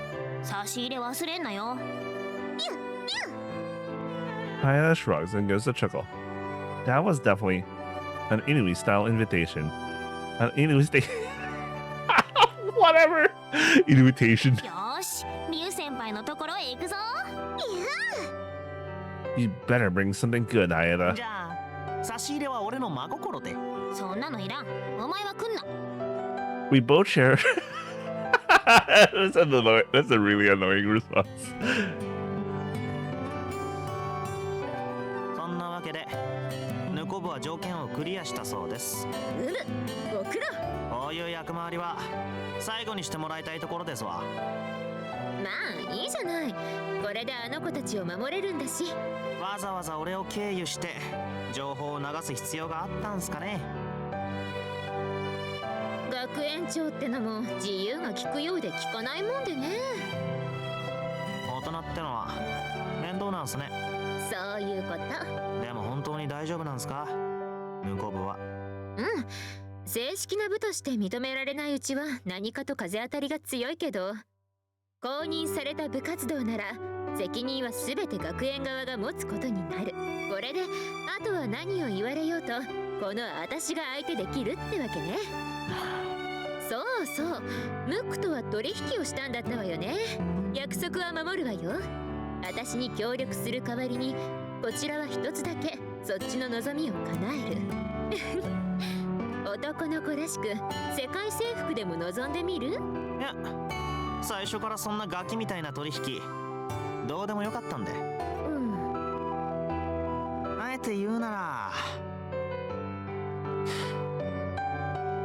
差し入れ忘れんなよ。 Hayata shrugs and gives a chuckle. That was definitely an Inui-style invitation. An Inui-style... Whatever! Invitation. よーし、ミュウ先輩のところへ行くぞ。 You better bring something good, Hayata. じゃあ差し入れは俺の真心で。そんなのいらん。お前は来んな。 We both share... That's a really annoying response. そんなわけでヌコ部は条件をクリアしたそうです。僕らこういう役回りは最後にしてもらいたいところですわ。まあいいじゃない。これであの子たちを守れるんだし。わざわざ俺を経由して情報を流す必要があったんすかね。学園長ってのも自由が利くようで利かないもんでね。大人ってのは面倒なんすね。そういうこと。でも本当に大丈夫なんすか、ヌコ部は。正式な部として認められないうちは何かと風当たりが強いけど、公認された部活動なら責任は全て学園側が持つことになる。これであとは何を言われようとこの私が相手できるってわけね。そうそう、ムックとは取引をしたんだったわよね。約束は守るわよ。私に協力する代わりにこちらは一つだけそっちの望みを叶える。男の子らしく世界征服でも望んでみる？いや、最初からそんなガキみたいな取引どうでもよかったんで。あえて言うなら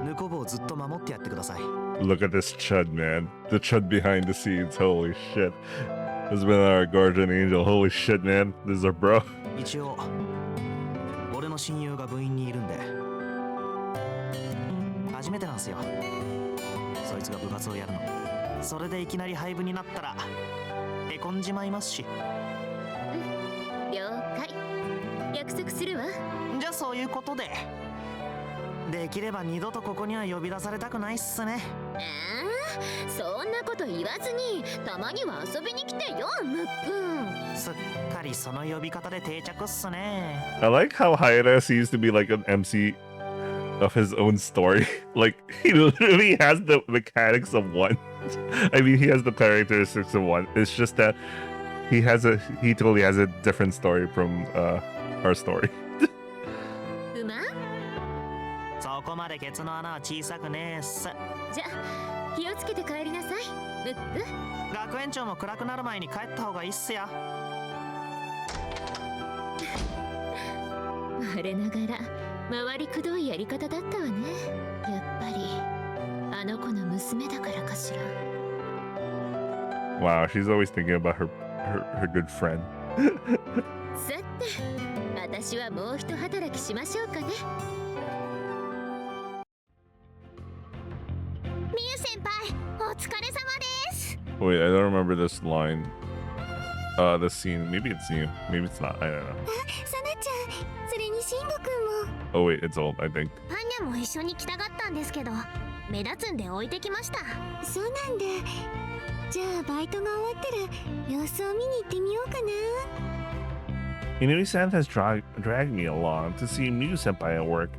ヌコボをずっと守ってやってください。 Look at this chud, man. The chud behind the scenes. Holy shit. This has been our guardian angel. Holy shit, man. This is our bro. 一応俺の親友が部員にいるんで初めてなんですよ、そいつが部活をやるの。それでいきなり廃部になったらへこんじまいますし。了解、約束するわ。じゃあそういうことで、できれば二度とここには呼び出されたくないっすね。そんなこと言わずにたまには遊びに来てよ、ムックン。すっかりその呼び方で定着っすね。 I like how Hayata seems to be like an MC of his own story. Like, he literally has the mechanics of one. I mean, he has the characteristics of one. It's just that he totally has a different story from our story. うま？そこまでケツの穴は小さくねえっす。じゃあ気をつけて帰りなさい、ムック。学園長も暗くなる前に帰った方がいいっすよ。我ながら回りくどいやり方だったわね。やっぱりあの子の娘だからかしら。 Wow, she's always thinking about her good friend. さて、私はもう一働きしましょうかね。みゆ先輩、お疲れ様です。 Wait, I don't remember this line. This scene. Maybe it's new. Maybe it's not. I don't know. サナちゃん、それにシンゴくんも。 Oh wait, it's old, I think. パンニャも一緒に来たがったんですけど、目立つんで置いてきました。そうなんだ。じゃあバイトが終わったら様子を見に行ってみようかな。Inui-san has dragged me along to see Miyu-senpai at work.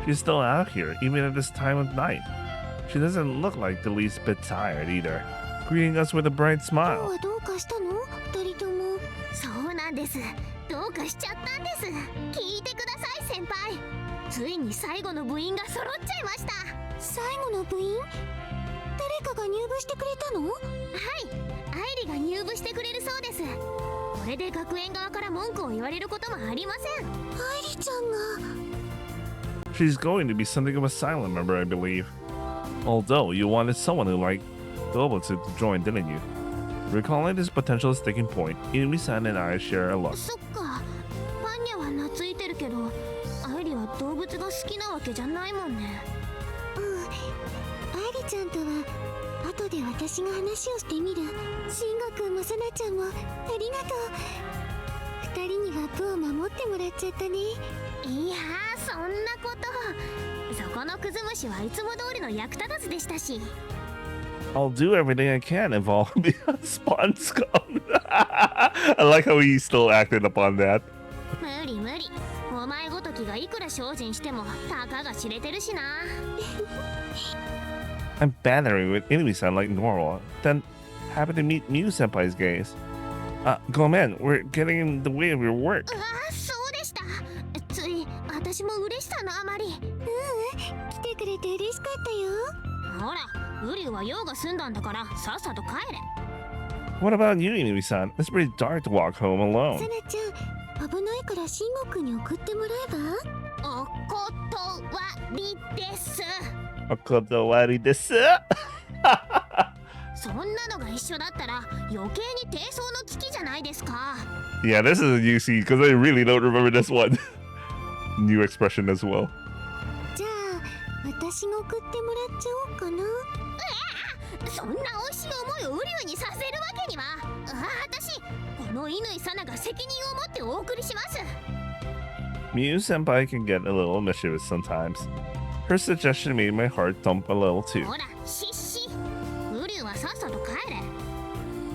She's still out here, even at this time of night. She doesn't look like the least bit tired either, greeting us with a bright 今日 smile. はどうかしたの？二人とも。そうなんです。どうかしちゃったんです。聞いてください先輩。ついに最後の部員が揃っちゃいました。最後の部員？誰かが入部してくれたの？はい、愛理が入部してくれるそうです。これで学園側から文句を言われることもありません。愛理ちゃんが。She's going to be something of a silent member, I believe. Although you wanted someone who liked Dobutsu to join, didn't you? Recalling this potential sticking point, Inui-san and I share a look. そっか、パンニャは懐いてるけど、愛理は動物が好きなわけじゃないもんね。愛理ちゃんとは後で私が話をしてみる。シンゴくんもサナちゃんもありがとう。二人には部を守ってもらっちゃったね。いやー、そんなこと。そこのクズムシはいつも通りの役立たずでしたし。I'll do everything I can if I'll be a spawn scum. I like how he still acted upon that. 無理無理。お前ごときがいくら精進してもたかが知れてるしな。I'm bantering with Inui-san like normal, then happen to meet Miyu-senpai's gaze. Go man, we're getting in the way of your work. うわー、そうでした。つい私も嬉しさのあまり。来てくれて嬉しかったよ。ほら、ウリュウは用が済んだんだからさっさと帰れ。 What about you, Inui-san? It's pretty dark to walk home サ alone. ナちゃん、危ないからシンゴくんに送ってもらえば？お断りです。Okodowari desu. そんなのが一緒だったら余計に低層の危機じゃないですか。 Yeah, this is a new scene because I really don't remember this one. New expression as well. じゃあ私が送ってもらっちゃおうかな。そんな惜しい思いをウリュウにさせるわけには。私、この乾サナが責任を持ってお送りします。 Miyu-senpai can get a little mischievous sometimes. Her suggestion made my heart thump a little too. ほらシッシウリュウはさっさと帰れ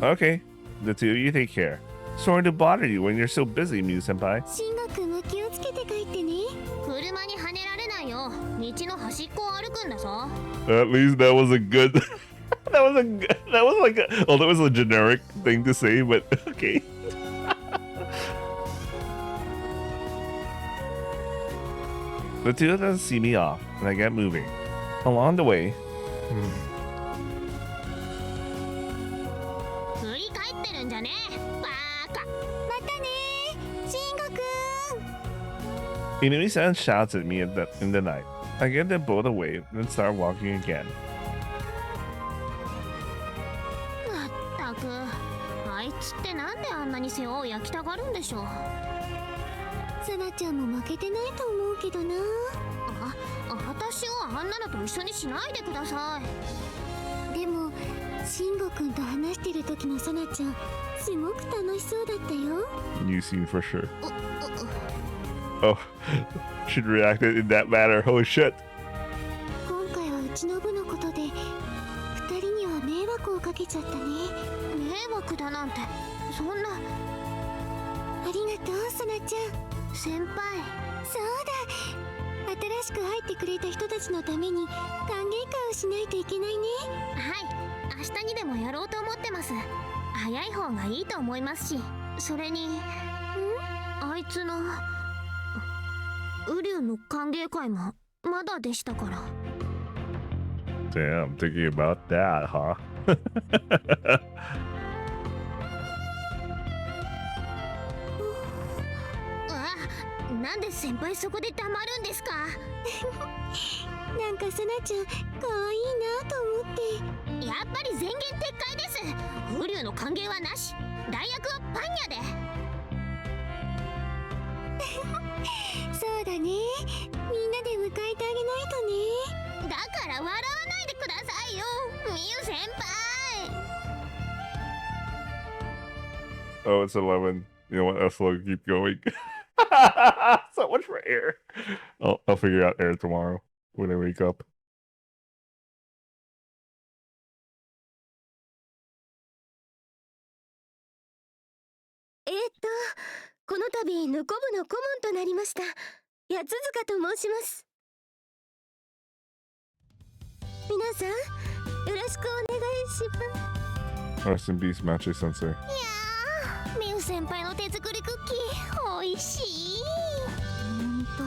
Okay, the two of you take care. Sorry to bother you when you're so busy, Mew Senpai. 慎吾くんも気をつけて帰ってね。車にはねられないよ道の端っこを歩くんだぞ At least that was a good. That was like a. Well, that was a generic thing to say, but okay. The two of them see me off, and I get moving. Along the way, 振り返ってるんじゃねえバーカまたね慎吾くん。 Inui-san shouts at me in the night. I give them both away, then start walking again. まったくあいつってなんであんなに世話を焼きたがるんでしょうさなちゃんも負けてないと思うけどな。私をあんなのと一緒にしないでくださいでも慎吾くんと話してる時のさなちゃんすごく楽しそうだったよ。 You seen for sure. Oh, she reacted in that manner. Holy shit. 今回はうちの部のことで2人には迷惑をかけちゃったね。迷惑だなんてそんなありがとうさなちゃん。先輩そうだ、新しく入ってくれた人たちのために歓迎会をしないといけないね。はい明日にでもやろうと思ってます早い方がいいと思いますしそれにあいつのウリュウの歓迎会もまだでしたから Damn, thinking about that, huh? なんで先輩そこで黙るんですかなんかさなちゃん可愛いなと思って。やっぱり全言撤回ですウリュウの歓迎はなし代役はパンニャでそうだね、みんなで迎えてあげないとね。だから笑わないでくださいよミユ先輩 Oh, it's 11. You know what? I'll slowly keep going. So much for air. I'll figure out air tomorrow when I wake up. この度ヌコ部の顧問となりました八塚と申します。皆さんよろしくお願いします。 Rest in peace, Machi Sensei. いやーミユ先輩の手作りクッキーおいしい普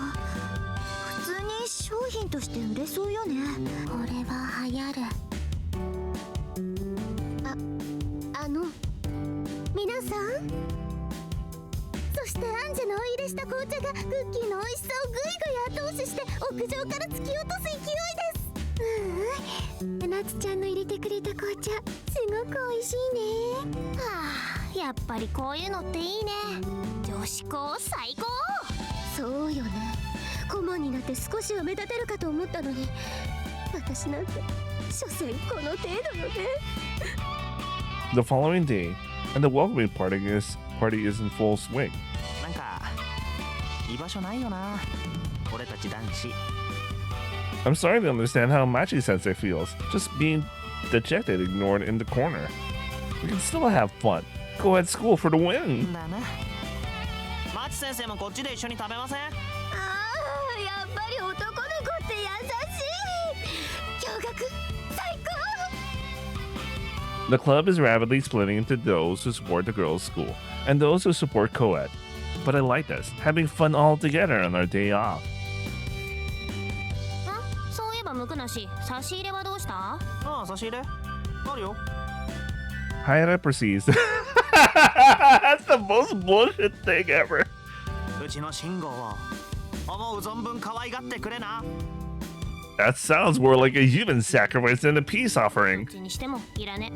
通に商品として売れそうよね。これは流行る。皆さんそしてアンジェのお入れした紅茶がクッキーの美味しさをぐいぐい後押しして屋上から突き落とす勢いです。夏ちゃんの入れてくれた紅茶すごく美味しいね。はあやっぱりこういうのっていいね女子校最高そうよね、顧問になって少しは目立てるかと思ったのに私なんて所詮この程度よね。 The following day, and the welcoming party is in full swing. なんか居場所ないよな俺たち男子 I'm starting to understand how Machi Sensei feels, just being dejected, ignored in the corner. We can still have fun. Go at school for the win. だなマチ先生もこっちで一緒に食べませんやっぱり男の子って優しい。驚愕最高。 The club is rapidly splitting into those who support the girls' school and those who support co-ed. But I like this, having fun all together on our day off. そういえばムクナシ差し入れはどうしたああ差し入れあるよ Hayata proceeds. That's the most bullshit thing ever. うちの信号を思う存分可愛がってくれな That sounds more like a human sacrifice than a peace どっ offering. ちにしてもいらね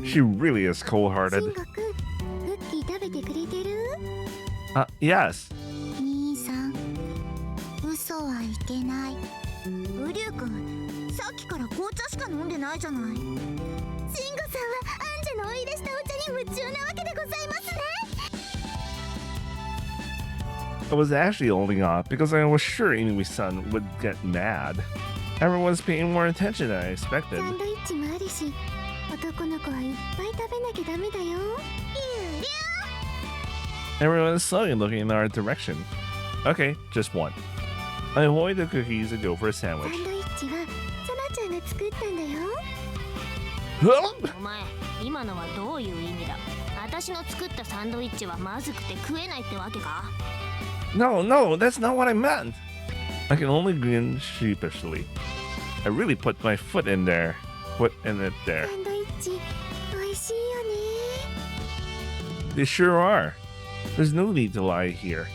She really is 慎 cold-hearted. 吾くんクッキー食べてくれてる？ Yes. 兄さん嘘はいけない。ウリュウくんさっきから紅茶しか飲んでないじゃない。慎吾さんはアンジェのお入れしたお茶に夢中なわけでございますね。I was actually holding off because I was sure Inui-san would get mad. Everyone's paying more attention than I expected. サンドイッチもあるし、男の子はいっぱい食べなきゃダメだよ。 Everyone is slowly looking in our direction. Okay, just one. I avoid the cookies and go for a サ sandwich. ンドイッチはサナちゃんが作ったんだよ。お前今のはどういう意味だ。私の作ったサンドイッチはまずくて食えないってわけか。 No, that's not what I meant. I can only grin sheepishly. I really put my foot in there. Foot in it there. サンドイッチ美味しいよね。 They sure are. There's no need to lie here.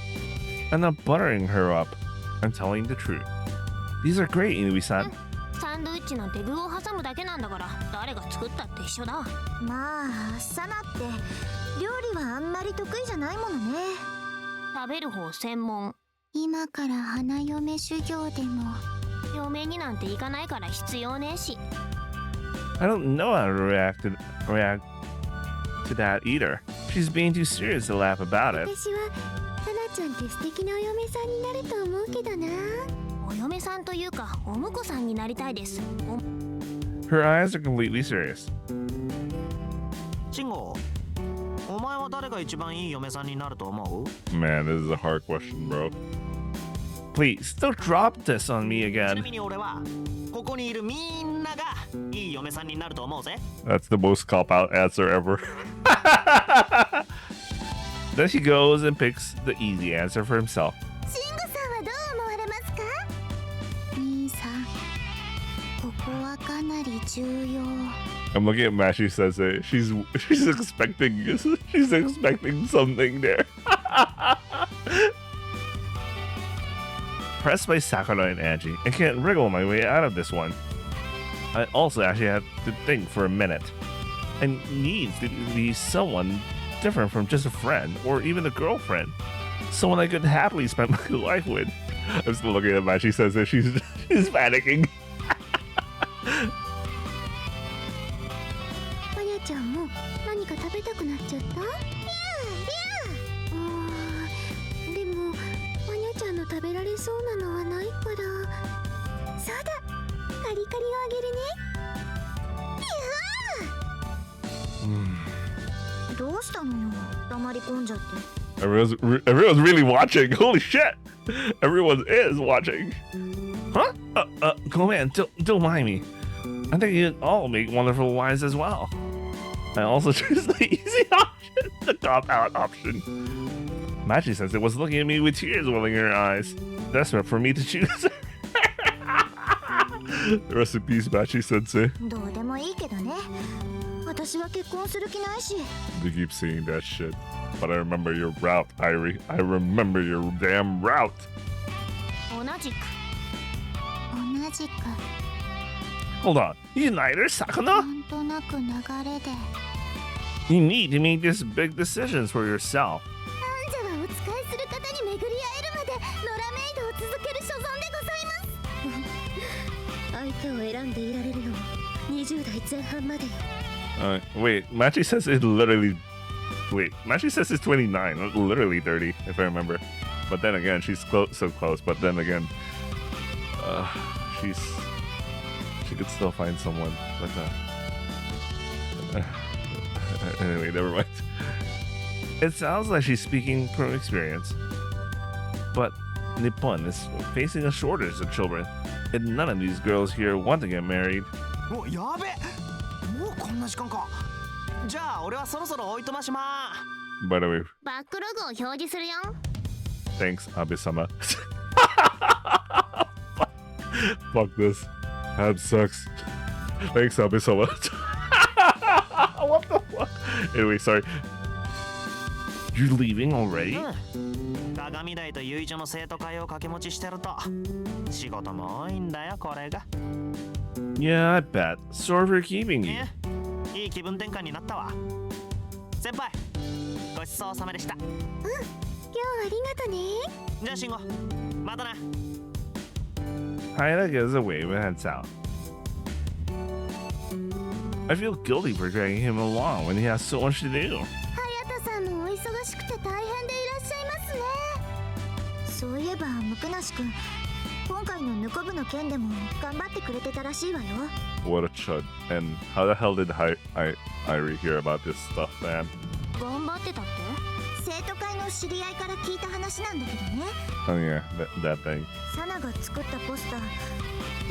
I'm not buttering her up. I'm telling the truth. These are great, Inui-san. サンドイッチなんて具を挟むだけなんだから誰が作ったって一緒だ。まあサナって料理はあんまり得意じゃないものね。食べる方専門。今から花嫁修行でも。嫁になんて行かないから必要ねえし。 I don't know how to react to that either. She's being too serious to laugh about it. 私はサナちゃんって素敵なお嫁さんになると思うけどな。お嫁さんというかお婿さんになりたいです。 Her eyes are completely serious. 慎吾、お前は誰が一番いい嫁さんになると思う？ Man, this is a hard question, bro. Please, don't drop this on me ちな again. みに俺はここにいるみんながいい嫁さんになると思うぜ。 That's the most cop-out answer ever. Then he goes and picks the easy answer for himself. シンゴさんはどう思われますか？兄さん、ここはかなり重要。 I'm looking at Mashi Sensei. She's expecting something there. Pressed by Sakura and Angie, I can't wriggle my way out of this one. I also actually had to think for a minute. I need to be someone different from just a friend or even a girlfriend. Someone I could happily spend my life with. I'm still looking at Mashi Sensei. She's panicking. マヤちゃんも何か食べたくなっちゃった？でもマヤちゃんの食べられそうなのはないから。そうだ、カリカリをあげるね。 どうしたのよ、黙り込んじゃって。 Everyone's really watching. Holy shit! Everyone is watching. Huh? Go man, don't mind me. I think you all make wonderful wives as well. I also choose the easy option, the cop-out option. Machi Sensei was looking at me with tears welling in her eyes, desperate for me to choose. Rest in peace, Machi Sensei. どうでもいいけどね。私は結婚する気ないし。 They keep saying that shit. But I remember your route, Irie. I remember your damn route. 同じく。同じく。 Hold on. You neither, な Sakuna? んとなく流れで。 You need to make these big decisions for yourself. アンジャはお使いする方に巡り会えるまで野良メイドを続ける所存でございます。相手を選んでいられるのも20代前半までよ。 Wait, Machi says it's literally... Wait, Machi says it's 29, not literally 30, if I remember. But then again, she's so close. But then again, she could still find someone like that. Anyway, never mind. It sounds like she's speaking from experience. But Nippon is facing a shortage of children, and none of these girls here want to get married. お、やべ、もうこんな時間か。じゃあ俺はそろそろおいとましま。 By the way, バックログを表示するよ。 thanks, Abe-sama. Fuck this. Had sex. Thanks, Abe-sama. What the fuck? Anyway, sorry. You're leaving already? 鏡台と結女の生徒会を掛け持ちしてると仕事も多いんだよこれが。 Yeah, I bet. Sorry for keeping you. いい気分転換になったわ。先輩、ごちそうさまでした。今日はありがとね。じゃあ慎吾、またな。 Haida gives a wave and heads out. I feel guilty for dragging him along when he has so much to do. 隼人さんもお忙しくて大変でいらっしゃいますね。君、今回のヌコ部の件でも頑張ってくれてたらしいわよ。 What a chud. And how the hell did Irie hear about this stuff, man? 頑張ってたって？生徒会の知り合いから聞いた話なんだけどね。 Oh yeah, that thing. サナが作ったポスター、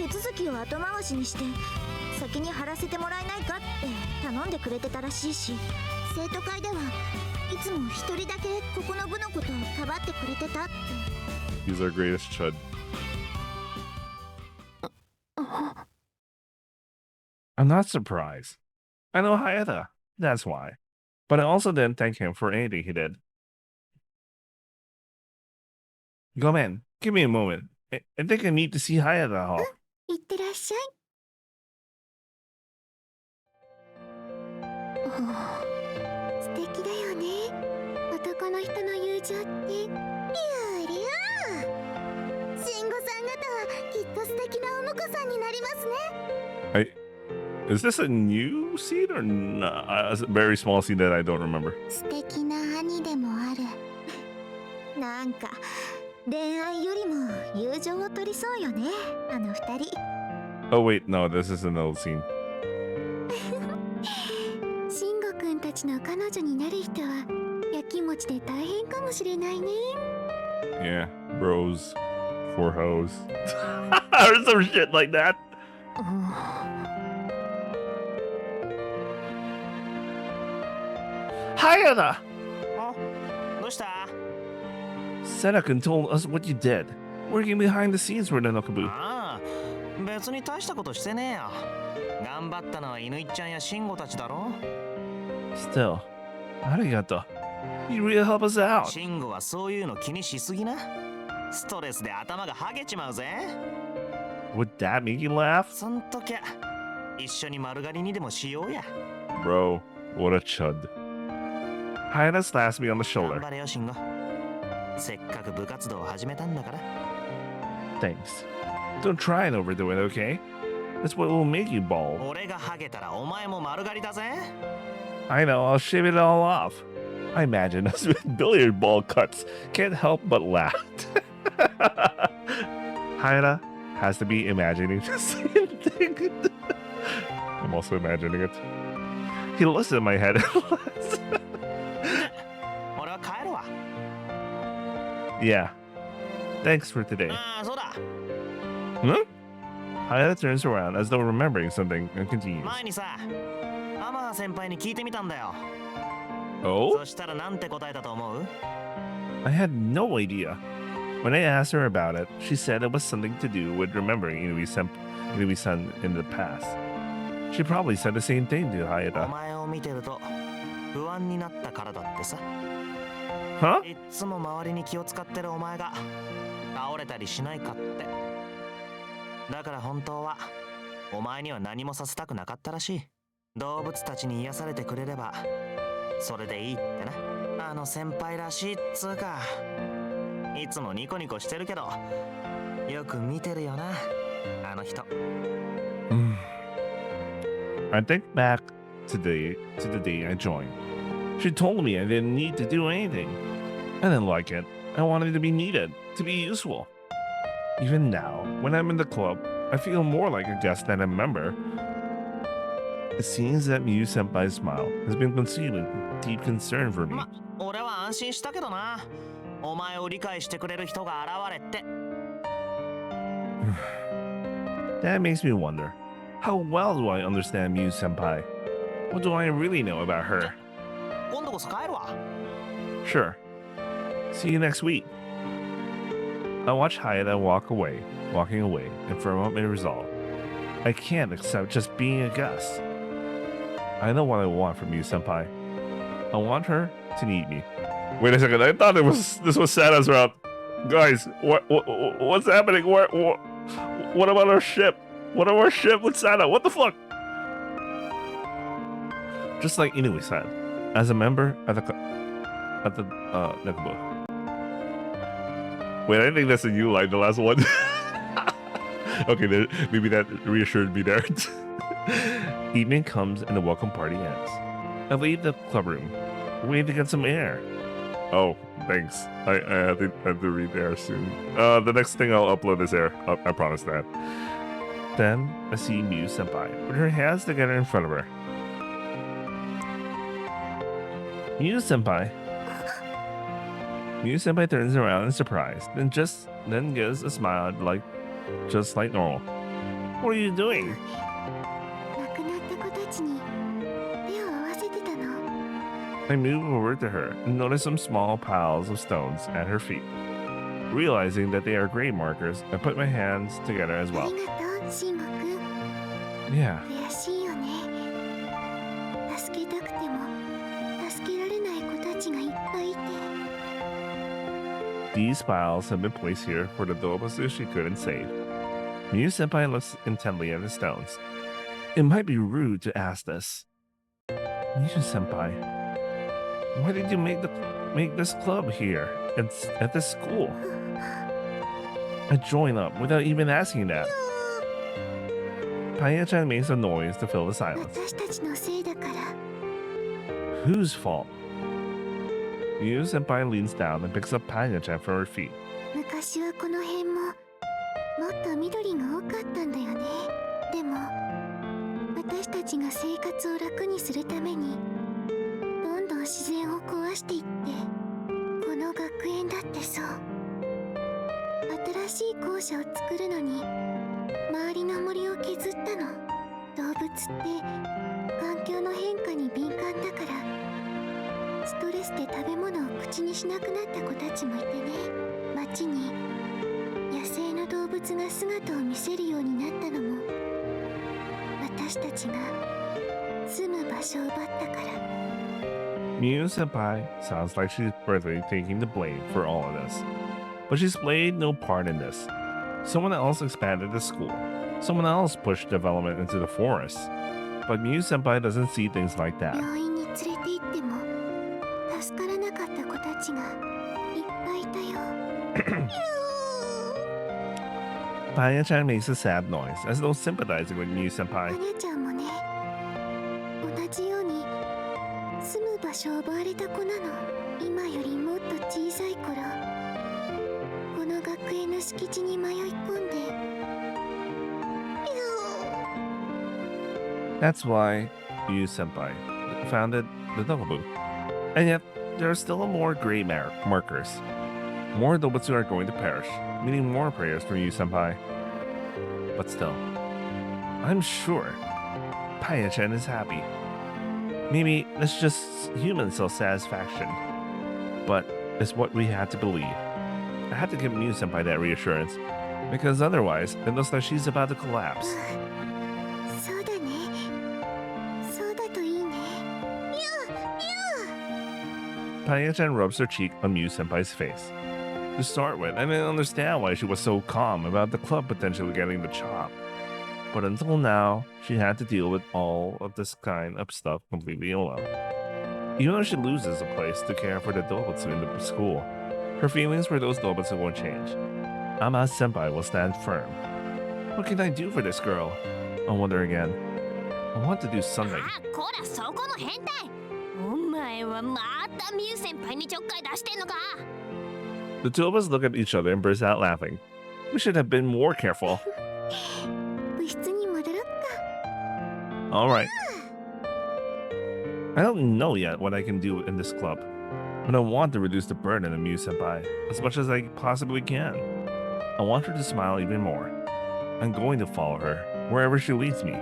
手続きを後回しにして先に貼らせてもらえないかって頼んでくれてたらしいし、生徒会ではいつも一人だけここの部のことをかばってくれてたって。 He's our greatest chud. I'm not surprised. I know Hayata. That's why. But I also didn't thank him for anything he did. Go man, give me a moment. I think I need to see Hayata. いってらっしゃい。素敵だよね、男の人の友情って。りゅうりゅう、慎吾さん方はきっと素敵なお婿さんになりますね。Is this a new scene or not? A very small scene that I don't remember. 素敵な兄でもある。なんか恋愛よりも友情を取りそうよね、あの二人。 Oh wait, no, this is an old scene. 慎吾くんたちの彼女になる人はやきもちで大変かもしれないね。 Yeah, bros, four hoes, or some shit like that. Hayata! どうした？ Senna-kun told us what you did, working behind the scenes for the Nokabu. ああ、別に大したことしてねえよ。頑張ったのは犬井ちゃんや慎吾たちだろ。 Still, arigato. You really help us out. 慎吾はそういうの気にしすぎな。ストレスで頭がハゲちまうぜ。 Would that make you laugh? そんときゃ一緒に丸刈りにでもしようや。 Bro, what a chud. Hayata slaps me on the 頑 shoulder. 張れよ慎吾。せっかく部活動を始めたんだから。 Thanks. Don't try and overdo it, okay? That's what will make you bald. 俺がハゲたらお前も丸刈りだぜ。 I know, I'll shave it all off. I imagine us with billiard ball cuts. Can't help but laugh. Hayata has to be imagining the same thing. I'm also imagining it. He looks at my head and laughs. 俺は帰るわ。 Yeah. Thanks for today. ああ、そうだ。 Hayata turns around as though remembering something and continues. 前にさ、天葉先輩に聞いてみたんだよ。 Oh? そしたらなんて答えたと思う？ I had no idea. When I asked her about it, she said it was something to do with remembering Inui-san in the past. She probably said the same thing to お Hayata. 前を見てると不安になったからだってさ。 Huh? いっつも周りに気を使ってるお前が倒れたりしないかって。だから本当はお前には何もさせたくなかったらしい。動物たちに癒されてくれればそれでいいってな。あの先輩らしいっつうか。いつもニコニコしてるけどよく見てるよな、あの人。I think back to the day I joined. She told me I didn't need to do anything. I didn't like it. I wanted to be needed, to be useful. Even now, when I'm in the club, I feel more like a guest than a member. It seems that Miyu-senpai's smile has been concealed with deep concern for me. 俺は安心したけどな。お前を理解してくれる人が現れて。That makes me wonder, how well do I understand Miyu-senpai? What do I really know about her? 今度こそ帰るわ。 Sure. See you next week. I watch Hayata walking away, and firm up my resolve. I can't accept just being a guest. I know what I want from you, senpai. I want her to need me. Wait a second, I thought this was Sana's route. Guys, what's happening? What about our ship? What about our ship with Sana? What the fuck? Just like Inui said, as a member at the Nekubo. Wait, I think that's a new line, the last one. Okay, maybe that reassured me there. Evening comes and the welcome party ends. I leave the club room, waiting to get some air. Oh, Thanks. I have to read there soon. The next thing I'll upload is there. I promise that. Then I see Miu Senpai with her hands together in front of her. Miu Senpai. Miu Senpai turns around in surprise, then gives a smile just like normal. What are you doing? 亡くなった子たちに手を合わせてたの。 I move over to her and notice some small piles of stones at her feet. Realizing that they are grave markers, I put my hands together as あ well. りがとう、慎吾くん。 Yeah, 悔しいよね。助けたくても助けられない子たちがいっぱいいて。 these piles have been placed here for the Dobasu she couldn't save. Miu Senpai looks intently at the stones. It might be rude to ask this. Miu Senpai, why did you make this club here at this school? I joined up without even asking that. Paya-chan makes a noise to fill the silence. 私たちのせいだから。 Whose fault? Miu Senpai leans down and picks up Paya-chan from her feet. 昔はこの辺ももっと緑が多かったんだよね。でも私たちが生活を楽にするためにどんどん自然を壊していって、この学園だってそう。新しい校舎を作るのに周りの森を削ったの。動物って環境の変化に敏感だから、ストレスで食べ物を口にしなくなった子たちもいてね。街に野生の動物が姿を見せるようになったのも私たちが住む場所を奪ったから。 Miu Senpai sounds like she's further taking the blame for all of this. But she's played no part in this. Someone else expanded the school. Someone else pushed development into the forest. But Miu Senpai doesn't see things like that. 病院に連れて行っても助からなかった子たちがいっぱいいたよ。Paya-chan makes a sad noise, as though sympathizing with Miu ア Senpai. ニャちゃんもね、同じように住む場所を奪われた子なの。今よりもっと小さい頃、この学園の敷地に迷い込んで。 That's why Miu Senpai founded the Dogabu. And yet, there are still more gray markers. More Dobutsu are going to perish, meaning more prayers from Miu Senpai. But still, I'm sure Paya-chan is happy. Maybe it's just human self-satisfaction. But it's what we had to believe. I had to give Miu Senpai that reassurance, because otherwise, it looks like she's about to collapse. そうだね。そうだといいね。 Paya-chan rubs her cheek on Miu Senpai's face. To start with, I didn't understand why she was so calm about the club potentially getting the chop. But until now, she had to deal with all of this kind of stuff completely alone. Even though she loses a place to care for the Dobutsu in the school, her feelings for those Dobutsu won't change. Ama Senpai will stand firm. What can I do for this girl? I wonder again. I want to do something. あ、こらそこの変態。お前はまたミュウ先輩にちょっかい出してんのか。 The two of us look at each other and burst out laughing. We should have been more careful. 部室に戻ろっか。 Alright. I don't know yet what I can do in this club, but I want to reduce the burden of Miu Senpai as much as I possibly can. I want her to smile even more. I'm going to follow her wherever she leads me.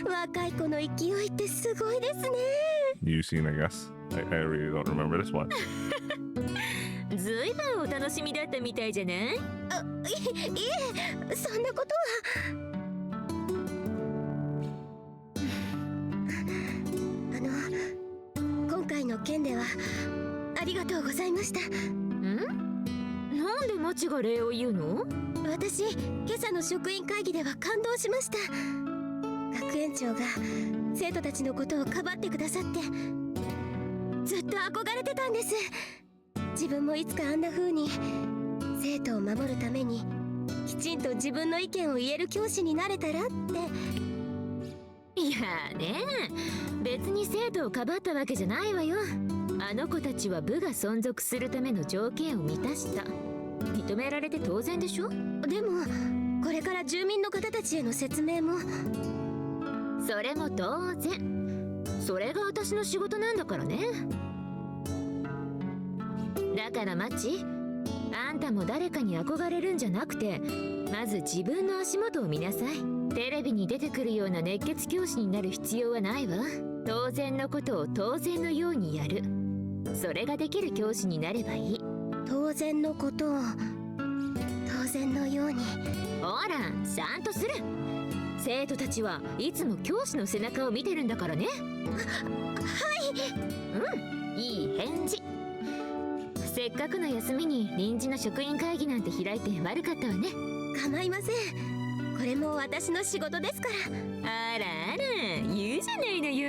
若い子の勢いってすごいですね。 You've seen, I guess. I really don't remember this one. ずいぶんお楽しみだったみたいじゃない？いえ、そんなことは。今回の件ではありがとうございました。ん？なんでマチが礼を言うの？私、今朝の職員会議では感動しました。学園長が生徒たちのことをかばってくださってずっと憧れてたんです。自分もいつかあんな風に生徒を守るためにきちんと自分の意見を言える教師になれたらって。いやね、別に生徒をかばったわけじゃないわよ。あの子たちは部が存続するための条件を満たした。認められて当然でしょ。でもこれから住民の方たちへの説明も。それも当然。それが私の仕事なんだからね。だからマッチ、あんたも誰かに憧れるんじゃなくて、まず自分の足元を見なさい。テレビに出てくるような熱血教師になる必要はないわ。当然のことを当然のようにやる。それができる教師になればいい。当然のことを当然のように。ほら、ちゃんとする。生徒たちはいつも教師の背中を見てるんだからね。うん、いい返事。せっかくの休みに臨時の職員会議なんて開いて悪かったわね。構いません。これも私の仕事ですから。あらあら、言うじゃないのよ。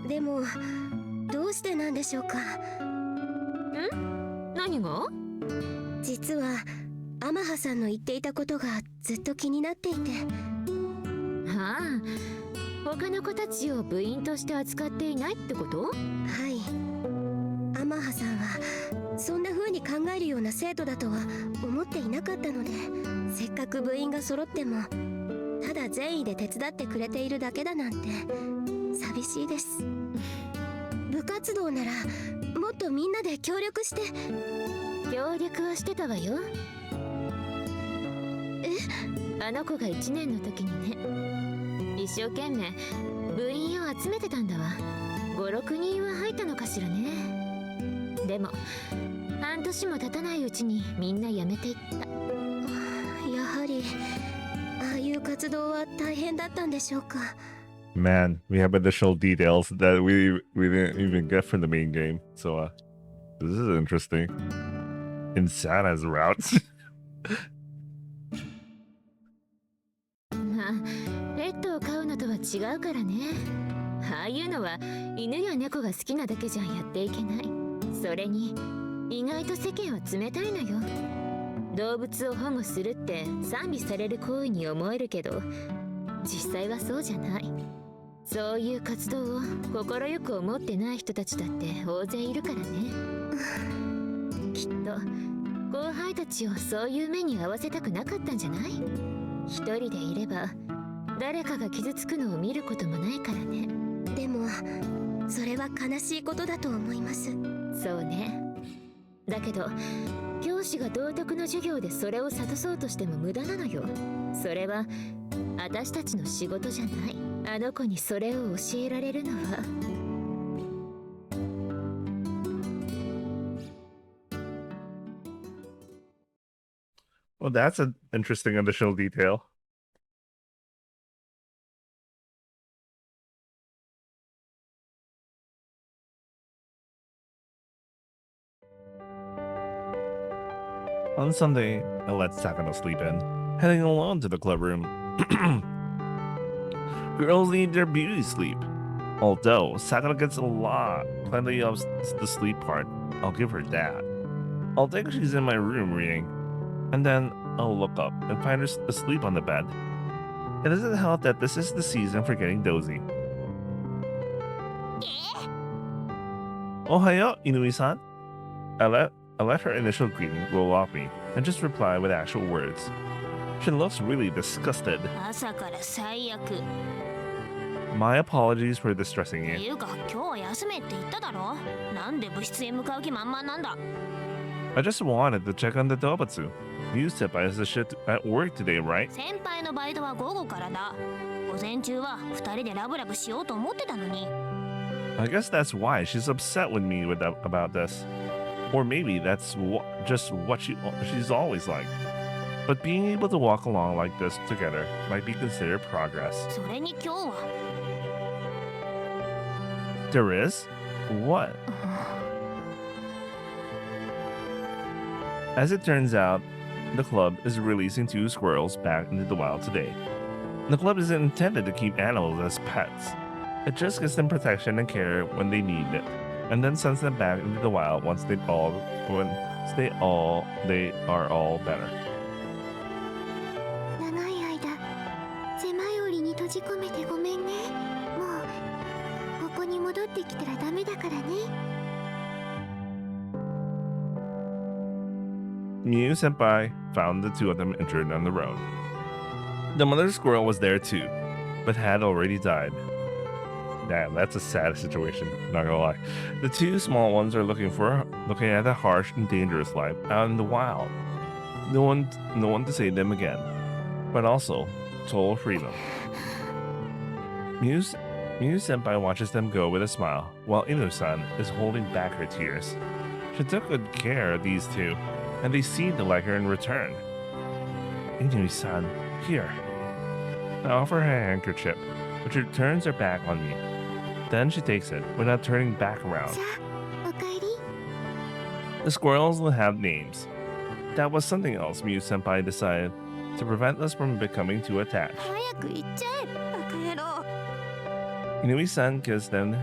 でもどうしてなんでしょうか。何が？実は天葉さんの言っていたことがずっと気になっていて。はあ、他の子たちを部員として扱っていないってこと？はい。天葉さんはそんな風に考えるような生徒だとは思っていなかったので、せっかく部員が揃ってもただ善意で手伝ってくれているだけだなんて寂しいです。部活動ならもっとみんなで協力して。協力はしてたわよ。あの子が1年の時にね、一生懸命部員を集めてたんだわ。5、6人は入ったのかしらね。でも半年も経たないうちにみんな辞めていった。やはりああいう活動は大変だったんでしょうか。 Man, we have additional details that we didn't even get from the main game. So this is interesting. Insana's routes. まあペットを飼うのとは違うからね。ああいうのは犬や猫が好きなだけじゃやっていけない。それに意外と世間は冷たいのよ。動物を保護するって賛美される行為に思えるけど、実際はそうじゃない。そういう活動を快く思ってない人たちだって大勢いるからね。きっと後輩たちをそういう目に合わせたくなかったんじゃない？一人でいれば誰かが傷つくのを見ることもないからね。でもそれは悲しいことだと思います。そうね。だけど教師が道徳の授業でそれを諭そうとしても無駄なのよ。それは私たちの仕事じゃない。あの子にそれを教えられるのは。Well, that's an interesting additional detail. On Sunday, I let Sakano sleep in, heading alone to the club room. Girls need their beauty sleep. Although Sakano gets plenty of the sleep part, I'll give her that. I'll think she's in my room reading, and then I'll look up and find her asleep on the bed. It doesn't help that this is the season for getting dozy. Ohayo, Inui-san. I let her initial greeting roll off me and just reply with actual words. She looks really disgusted. 朝から最悪。 My apologies for distressing って you. いうか今日は休めって言っただろ。なんで部室へ向かう気満々なんだ。 I just wanted to check on the Dobutsu. You said I was shit at work today, right? 先輩のバイトは午後からだ。午前中は2人でラブラブしようと思ってたのに。 I guess that's why she's upset with me about this. Or maybe that's just what she's always like. But being able to walk along like this together might be considered progress. それに今日は。 There is? What? As it turns out, the club is releasing 2 squirrels back into the wild today. The club isn't intended to keep animals as pets. It just gives them protection and care when they need it, and then sends them back into the wild once they are all better. 長い間狭い檻に閉じ込めてごめんね。きたらダメだからね。Miu Senpai found the two of them injured on the road. The mother squirrel was there too, but had already died. Damn, that's a sad situation, not gonna lie. The two small ones are looking at a harsh and dangerous life out in the wild. No one to save them again, but also total freedom. Miu Senpai watches them go with a smile, while Inu-san is holding back her tears. She took good care of these two, and they seemed to like her in return. Inu-san, here. I offer her a handkerchief, but she turns her back on me. Then she takes it without turning back around. さあ、おかえり。 The squirrels will have names. That was something else Miu Senpai decided to prevent us from becoming too attached. 早く行っちゃえバカ野郎。 Inui-san gives them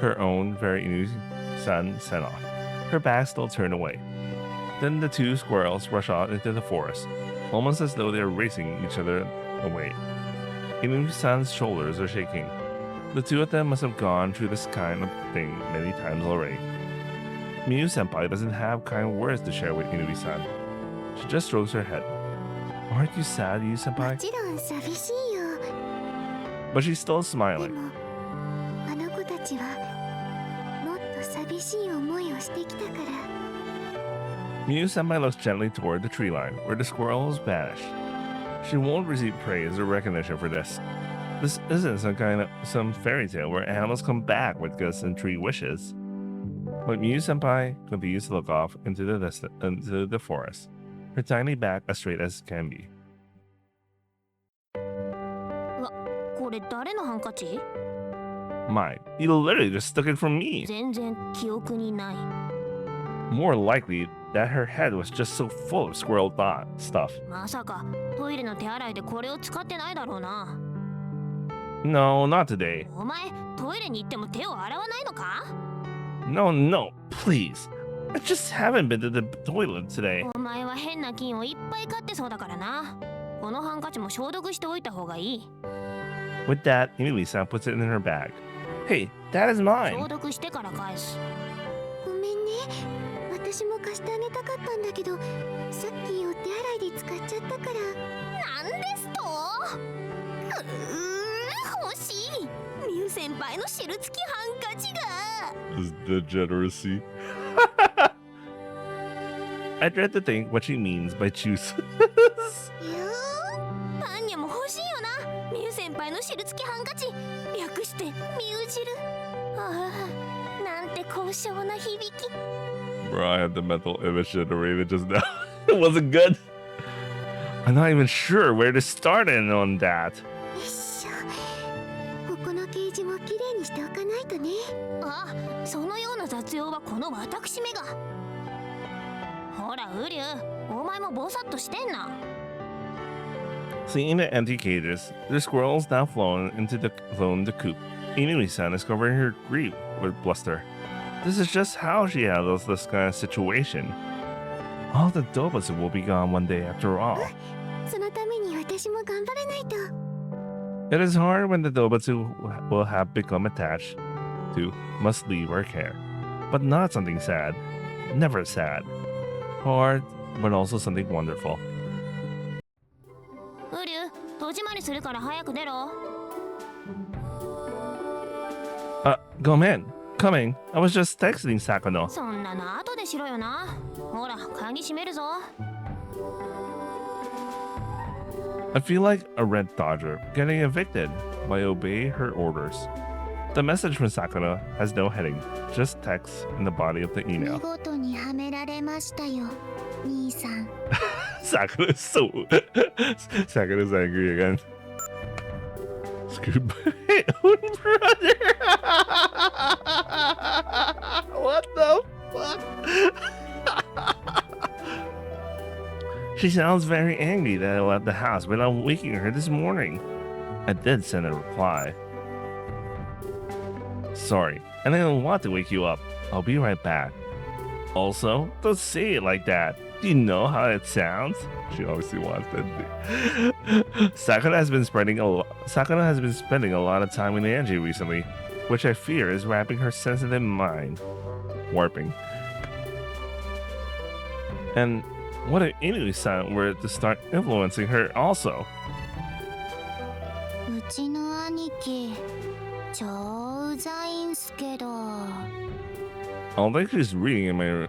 her own very Inui-san sent off. Her back still turned away. Then the two squirrels rush out into the forest, almost as though they are racing each other away. Inui-san's shoulders are shaking. The two of them must have gone through this kind of thing many times already. Miu Senpai doesn't have kind words to share with Inui-san. She just strokes her head. Aren't you sad, Miu も Senpai? ちろん寂しいよ。 But she's still で smiling. も、あの子たちはもっと寂しい思いをしてきたから。 Miu Senpai looks gently toward the tree line, where the squirrels vanish. She won't receive praise or recognition for this. This isn't some fairy tale where animals come back with gifts and tree wishes. But Miu Senpai continues to look off into the forest, her tiny back as straight as can be. これ誰のハンカチ？ Mine. You literally just took it from me. 全然記憶にない。 More likely that her head was just so full of squirrel stuff. まさかトイレの手洗いでこれを使ってないだろうな。 No, not today. お前トイレに行っても手を洗わないのか？ No, please. I just haven't been to the toilet today. お前は変な菌をいっぱい飼ってそうだからな。このハンカチも消毒しておいた方がいい。 With that, Inui-san puts it in her bag. Hey, that is 消 mine. 毒してから返す。ごめんね。私も貸してあげたかったんだけど、さっきお手洗いで使っちゃったから。なんですと？欲しい。ミュ先輩の汁付きハンカチが。 This degeneracy. I dread to think what she means by choose. パンニャも欲しいよな。ミュ先輩の汁付きハンカチ。略してミュ汁。ああ、なんて高尚な響き。 Bro, I had the mental image generated just now. It wasn't good. I'm not even sure where to start in on that. よいしょ。ここのケージもきれいにしておかないとね。あ、そのような雑用はこの私めが。ほらウリュ、お前もぼさっとしてんな。 Seeing the empty cages, the squirrels now flown the coop. Inui-san is covering her grief with bluster. This is just how she handles this kind of situation. All the Dobutsu will be gone one day after all. そのために私も頑張らないと。 It is hard when the Dobutsu will have become attached to must leave our care. But not something sad. Never sad. Hard, but also something wonderful. ウリュ、戸締まりするから早く出ろ。 Go man. Coming. I was just texting Sakano. そんなの後でしろよな。ほら、鍵閉めるぞ。 I feel like a red dodger getting evicted by obey her orders. The message from Sakano has no heading, just text in the body of the 見 email. 事にはめられましたよ、兄さん。 Sakano is so... Sakano's angry again. Screwed by my own brother. What the fuck? She sounds very angry that I left the house without waking her this morning. I did send a reply. Sorry, and I don't want to wake you up. I'll be right back. Also, don't say it like that. Do you know how it sounds? She obviously wants that. Sakura has been spending a lot of time with Angie recently. which I fear is wrapping her sensitive mind, warping. And what if Inui-san were to start influencing her also? うちの兄貴超うざいんすけど。 I'll think she's reading in my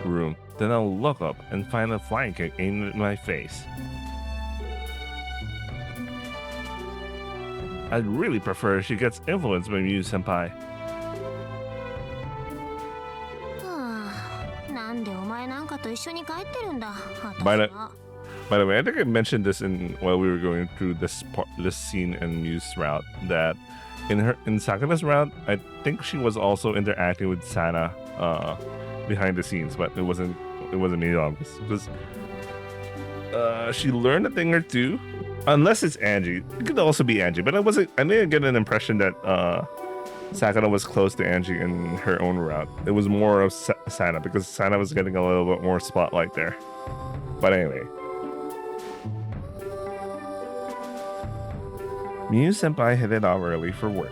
room. Then I'll look up and find a flying kick aimed at my face. I'd really prefer she gets influenced by Miu-senpai. なんでお前なんかと一緒に帰ってるんだ。 By the way, I think I mentioned this while we were going through this scene in Miu's route, that in Sakura's route, I think she was also interacting with Sana behind the scenes, but it wasn't made obvious because she learned a thing or two. Unless it's Angie, it could also be Angie, but I didn't get an impression that Sakura was close to Angie in her own route. It was more of Sana because Sana was getting a little bit more spotlight there. But anyway. Miu-senpai headed off early for work,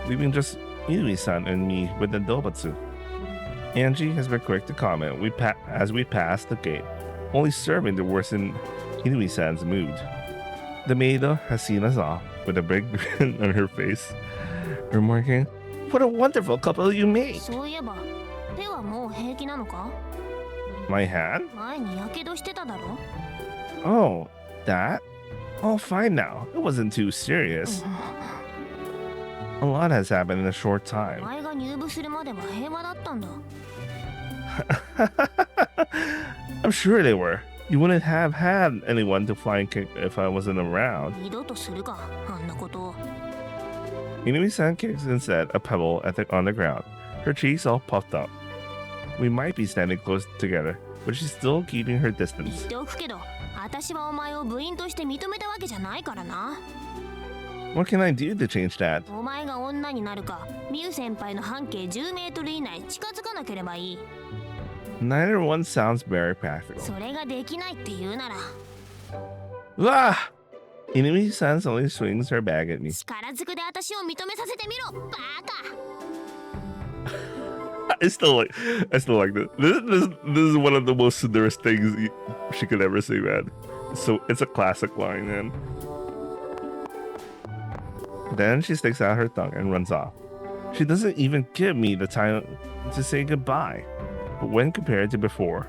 leaving just Inui-san and me with the Dobatsu. Angie has been quick to comment as we passed the gate, only serving to worsen Inui-san's mood. The maid has seen us off with a big grin on her face, remarking, "What a wonderful couple you made!" そういえば手はもう平気なのか? My hand? 前にやけどしてただろ? Oh, that? All fine now. It wasn't too serious. A lot has happened in a short time. お前が入部するまでは平和だったんだ. I'm sure they were. You wouldn't have had anyone to flying kick if I wasn't around. 二度とするか、あんなことを. Inui-san kicks instead a pebble on the ground, her cheeks all puffed up. We might be standing close together, but she's still keeping her 言 distance. っておくけど、私はお前を部員として認めたわけじゃないからな. What can I do to change that? お前が女になるか、ミュウ先輩の半径10メートル以内近づかなければいい. Neither one sounds very practical. それができないって言うなら. Ah! Inui-san only swings her bag at me. 力ずくで私を認めさせてみろ、バカ. I still like this. This is one of the most Cinderous things she could ever say, man. So it's a classic line, man. Then she sticks out her tongue and runs off. She doesn't even give me the time to say goodbye. But when compared to before,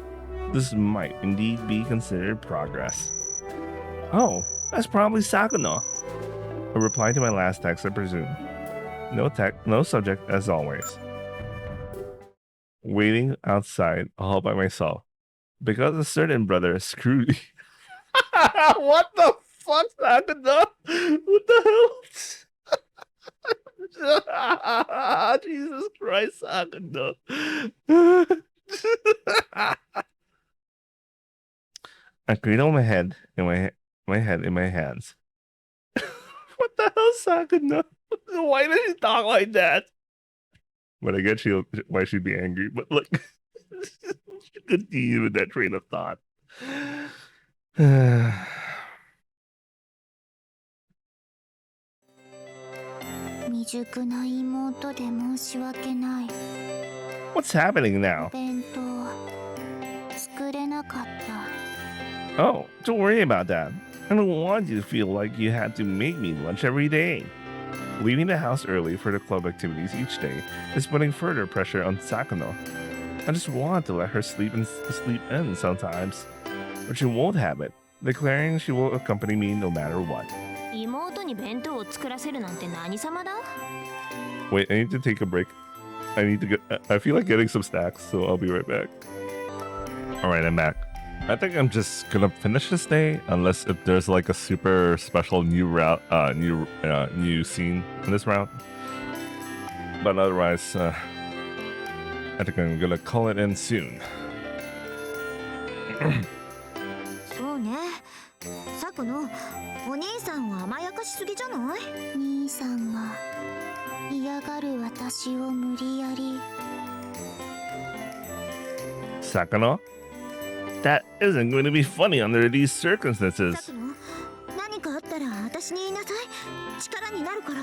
this might indeed be considered progress. Oh, that's probably Sakuna. A reply to my last text, I presume. No subject as always. Waiting outside all by myself because a certain brother screwed me. What the fuck, Sakuna? What the hell? Jesus Christ, Sakuna. I cradle my head in my hands. What the hell, Sakuna? Why did she talk like that? But I get why she'd be angry. But like, she continue with that train of thought. 未熟な妹で申し訳ない。 What's happening now? 弁当作れなかった。 Oh, don't worry about that. I don't want you to feel like you had to make me lunch every day. Leaving the house early for the club activities each day is putting further pressure on Sakuna. I just want to let her sleep in sometimes, but she won't have it, declaring she will accompany me no matter what. 妹に弁当を作らせるなんて何様だ? Wait, I need to take a break. I feel like getting some snacks, so I'll be right back. Alright, I'm back. I think I'm just gonna finish this day, unless if there's like a super special new route, new scene in this route. But otherwise, I think I'm gonna call it in soon. そうね。サクのお兄さんは甘やかしすぎじゃない？兄さんが嫌がる私を無理やり。 Sakuna? That isn't going to be funny under these circumstances. サクの何何かあったら私に言いなさい。力になるから。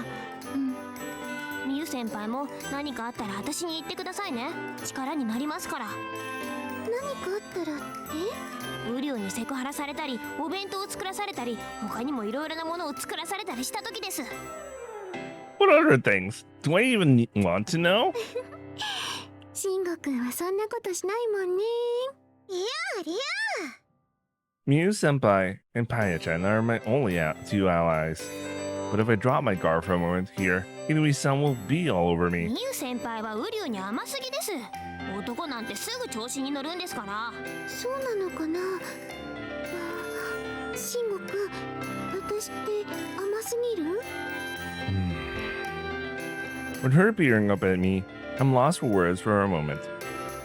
みゆ先輩も何かあったら私に言ってくださいね。力になりますから。何かあったらって？ウリュウにセクハラされたり、お弁当を作らされたり、他にもいろいろなものを作らされたりした時です。What other things? Do I even want to know? 慎吾くんはそんなことしないもんね。リア Miu Senpai and Paya-chan are my only two allies. But if I drop my guard for a moment here, Inui-san will be all over み me. ゆ先輩はウリュウに甘すぎです。男なんてすぐ調子に乗るんですから。そうなのかな。慎吾くん、私って甘すぎる？ With her peering up at me, I'm lost for words for a moment.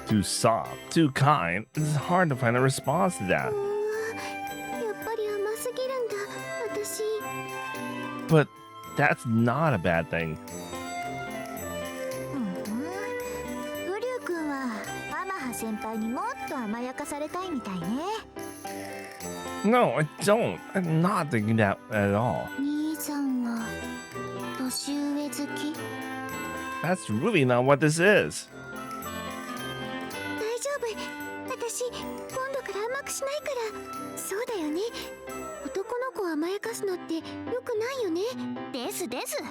Too soft, too kind, it's hard to find a response to that. やっぱり甘すぎるんだ、私。But that's not a bad thing. ウリュウ君はアマハ先輩にもっと甘やかされたいみたいね。 No, I don't. I'm not thinking that at all. 兄さんは年上好き？ That's really not what this is. 大丈夫、私今度から甘くしないから。そうだよね、男の子を甘やかすのって良くないよね。ですです。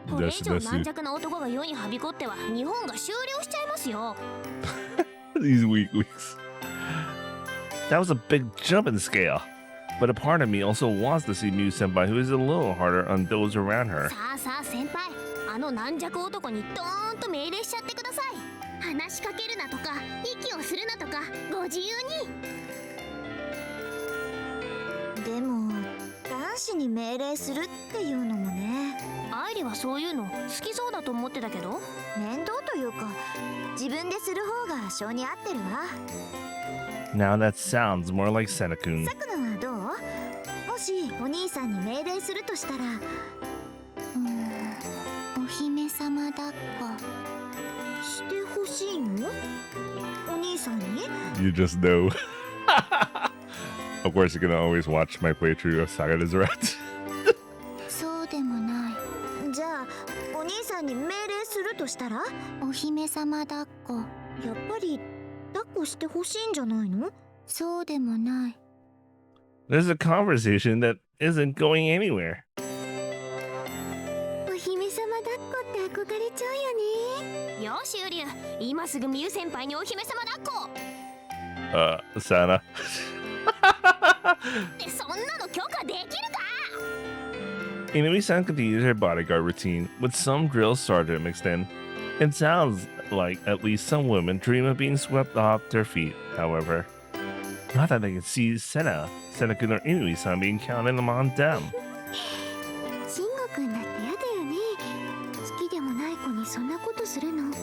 これ以上軟弱な男が世にはびこっては日本が終了しちゃいますよ。These weak weeks. That was a big jump in scale. But a part of me also wants to see Miu Senpai who is a little harder on those around her. さあさあ先輩、あの軟弱男にドーンと命令しちゃってください。話しかけるなとか、息をするなとか、ご自由に。でも男子に命令するっていうのもね。愛理はそういうの好きそうだと思ってたけど。面倒というか自分でする方が性に合ってるわ。 Now that sounds more like Senna-kun. サクのはどう？もしお兄さんに命令するとしたら、お姫様抱っこしてほしいの？お兄さんに？ You just know. Of course, you can always watch my playthrough of Saga Resurrect. そうでもない。じゃあお兄さんに命令するとしたら、お姫様抱っこやっぱり抱っこしてほしいんじゃないの？そうでもない。 There's a conversation that isn't going anywhere. お姫様抱っこって憧れちゃうよね。よしウリュウ、今すぐミユ先輩にお姫様抱っこ。Sana. ってそんなの許可できるか？ Inui-san continues her bodyguard routine with some drill sergeant mixed in. It sounds like at least some women dream of being swept off their feet, however. Not that they can see Senna-kun or Inui-san being counted among them. 慎吾くんだってやだよね。好きでもない子にそんなことするの。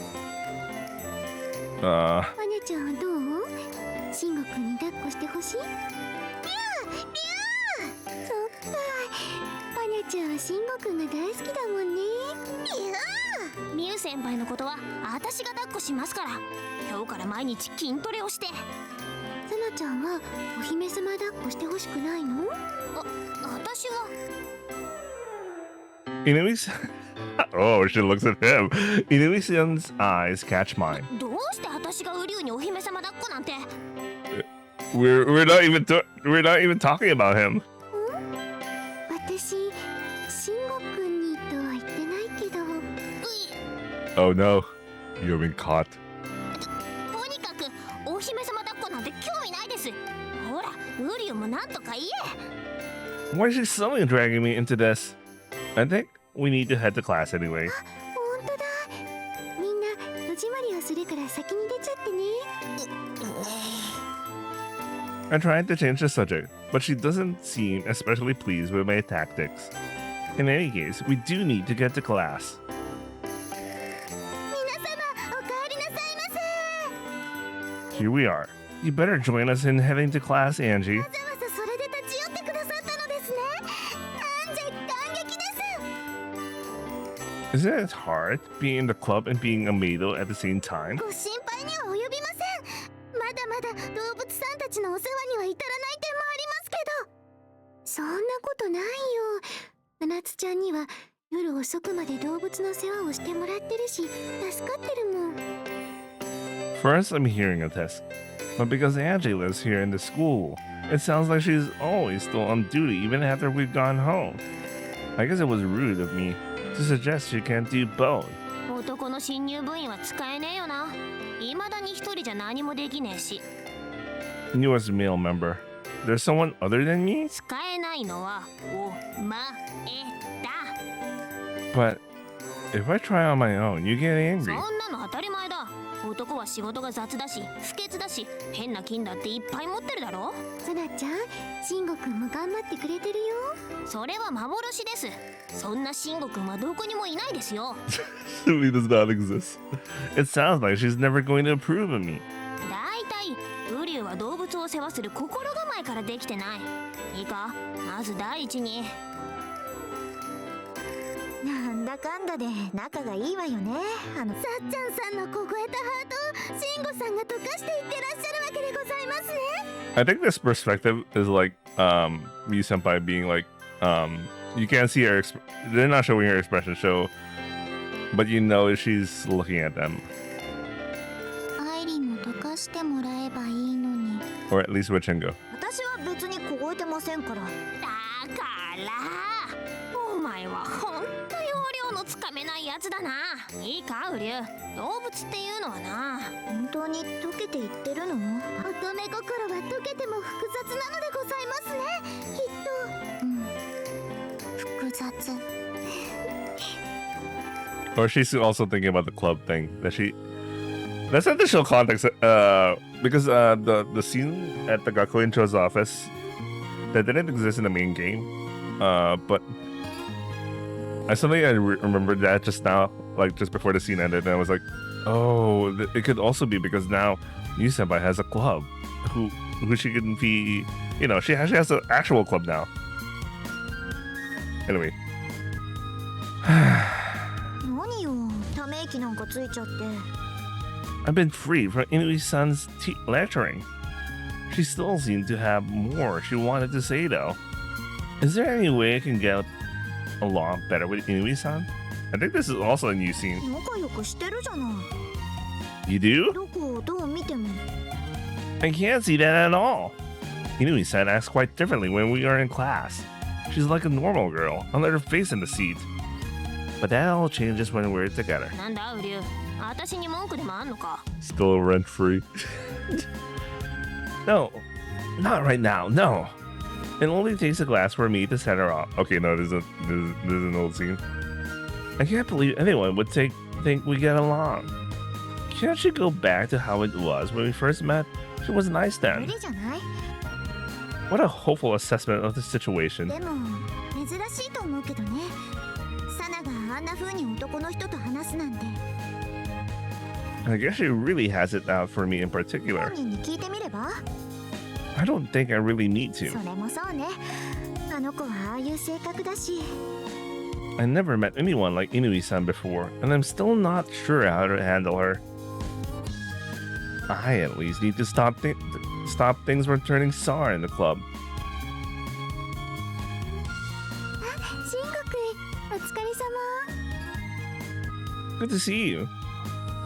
パニャちゃんはどう？慎吾くんに抱っこしてほしい？そっか、パニャちゃんは慎吾くんが大好きだもんね。ミユ先輩のことは私が抱っこしますから。今日から毎日筋トレをして。サナちゃんはお姫様抱っこしてほしくないの？私は。 Inui-san. Oh, she looks at him. Inui-san's eyes catch mine. どうして私がウリュウにお姫様抱っこなんて。We're not even talking about him. 私、慎吾くんにとは言ってないけど。Oh no, you've been caught. とにかくお姫様抱っこなんて興味ないです。ほらウリュウもなんとか言え。 Why is she suddenly dragging me into this? I think we need to head to class anyway. 本当だ。みんな戸締まりをするから先に出ちゃってね。I tried to change the subject, but she doesn't seem especially pleased with my tactics. In any case, we do need to get to class. 皆様、おかえりなさいませ。 Here we are. You better join us in heading to class, Angie. わざわざそれで立ち寄ってくださったのですね。なんじゃ感激です。 Isn't it hard being in the club and being a maid at the same time? ご心配には及びません。まだまだ動物さんたちのお世話には至らない点もありますけど。そんなことないよ。夏ちゃんには夜遅くまで動物の世話をしてもらってるし助かってるもん。 First, I'm hearing of this, but because Angie lives here in the school, it sounds like she's always still on duty even after we've gone home. I guess it was rude of me to suggest she can't do both. 男の新入部員は使えねえよな。未だに一人じゃ何もできねえし。 Newest male member. There's someone other than me? 使えないのはお前だ。 But if I try on my own, you get そ angry. んなの当たり前だ。男は仕事が雑だし不潔だし変な菌だっていっぱい持ってるだろ。ソナちゃん、慎吾くんも頑張ってくれてるよ。それは幻です。そんな慎吾くんはどこにもいないですよ。He does not exist. It sounds like she's never going to approve of me. だいたいウリュウは動物を世話する心構えからできてない。いいか、まず第一に。なんだかんだで仲がいいわよね。さっちゃんさんの凍えたハートを慎吾さんが溶かしていってらっしゃるわけでございますね。 I think this perspective is like Miyu Senpai being like you can't see her they're not showing her expression show, but you know she's looking at them. アイリンも溶かしてもらえばいいのに。 Or at least Wichingo. 私は別に凍えてませんから。だからお前はほんと要領のつかめないやつだな。いいかウリュウ、動物っていうのはな。本当に溶けていってるの？乙女心は溶けても複雑なのでございますね。きっと。複雑。 Or she's also thinking about the club thing that that's additional context because the scene at the Gakuincho's office that didn't exist in the main game, but I remembered that just now, like just before the scene ended, and I was like, oh, it could also be because now Miyu Senpai has a club who she can be, you know, she actually has an actual club now. Anyway. 何よ、ため息なんかついちゃって。 I've been free from Inui-san's lecturing. She still seemed to have more she wanted to say, though. Is there any way I can get along better with Inui-san? I think this is also a new scene. 仲良くしてるじゃない。 You do? どこをどう見ても。 I can't see that at all. Inui-san acts quite differently when we are in class. She's like a normal girl, on her face in the seat. But that all changes when we're together. なんだウリュウ、私に文句でもあんのか。 Still rent free. No, not right now. No, it only takes a glass for me to set her off. Okay, no, this is an old scene. I can't believe anyone would think we get along. Can't she go back to how it was when we first met? She was nice 無 then. 理じゃない？ What a hopeful assessment of the situation. でも珍しいと思うけどね。サナがあんな風に男の人と話すなんて。 I guess she really has it out for me in 本 particular. 人に聞いてみれば？ I don't think I really need そ to. れもそうね。あの子はああいう性格だし。 I never met anyone like Inui-san before, and I'm still not sure how to handle her. I at least need to stop things from turning sour in the club. 慎吾くん、お疲れ様。 Good to see you.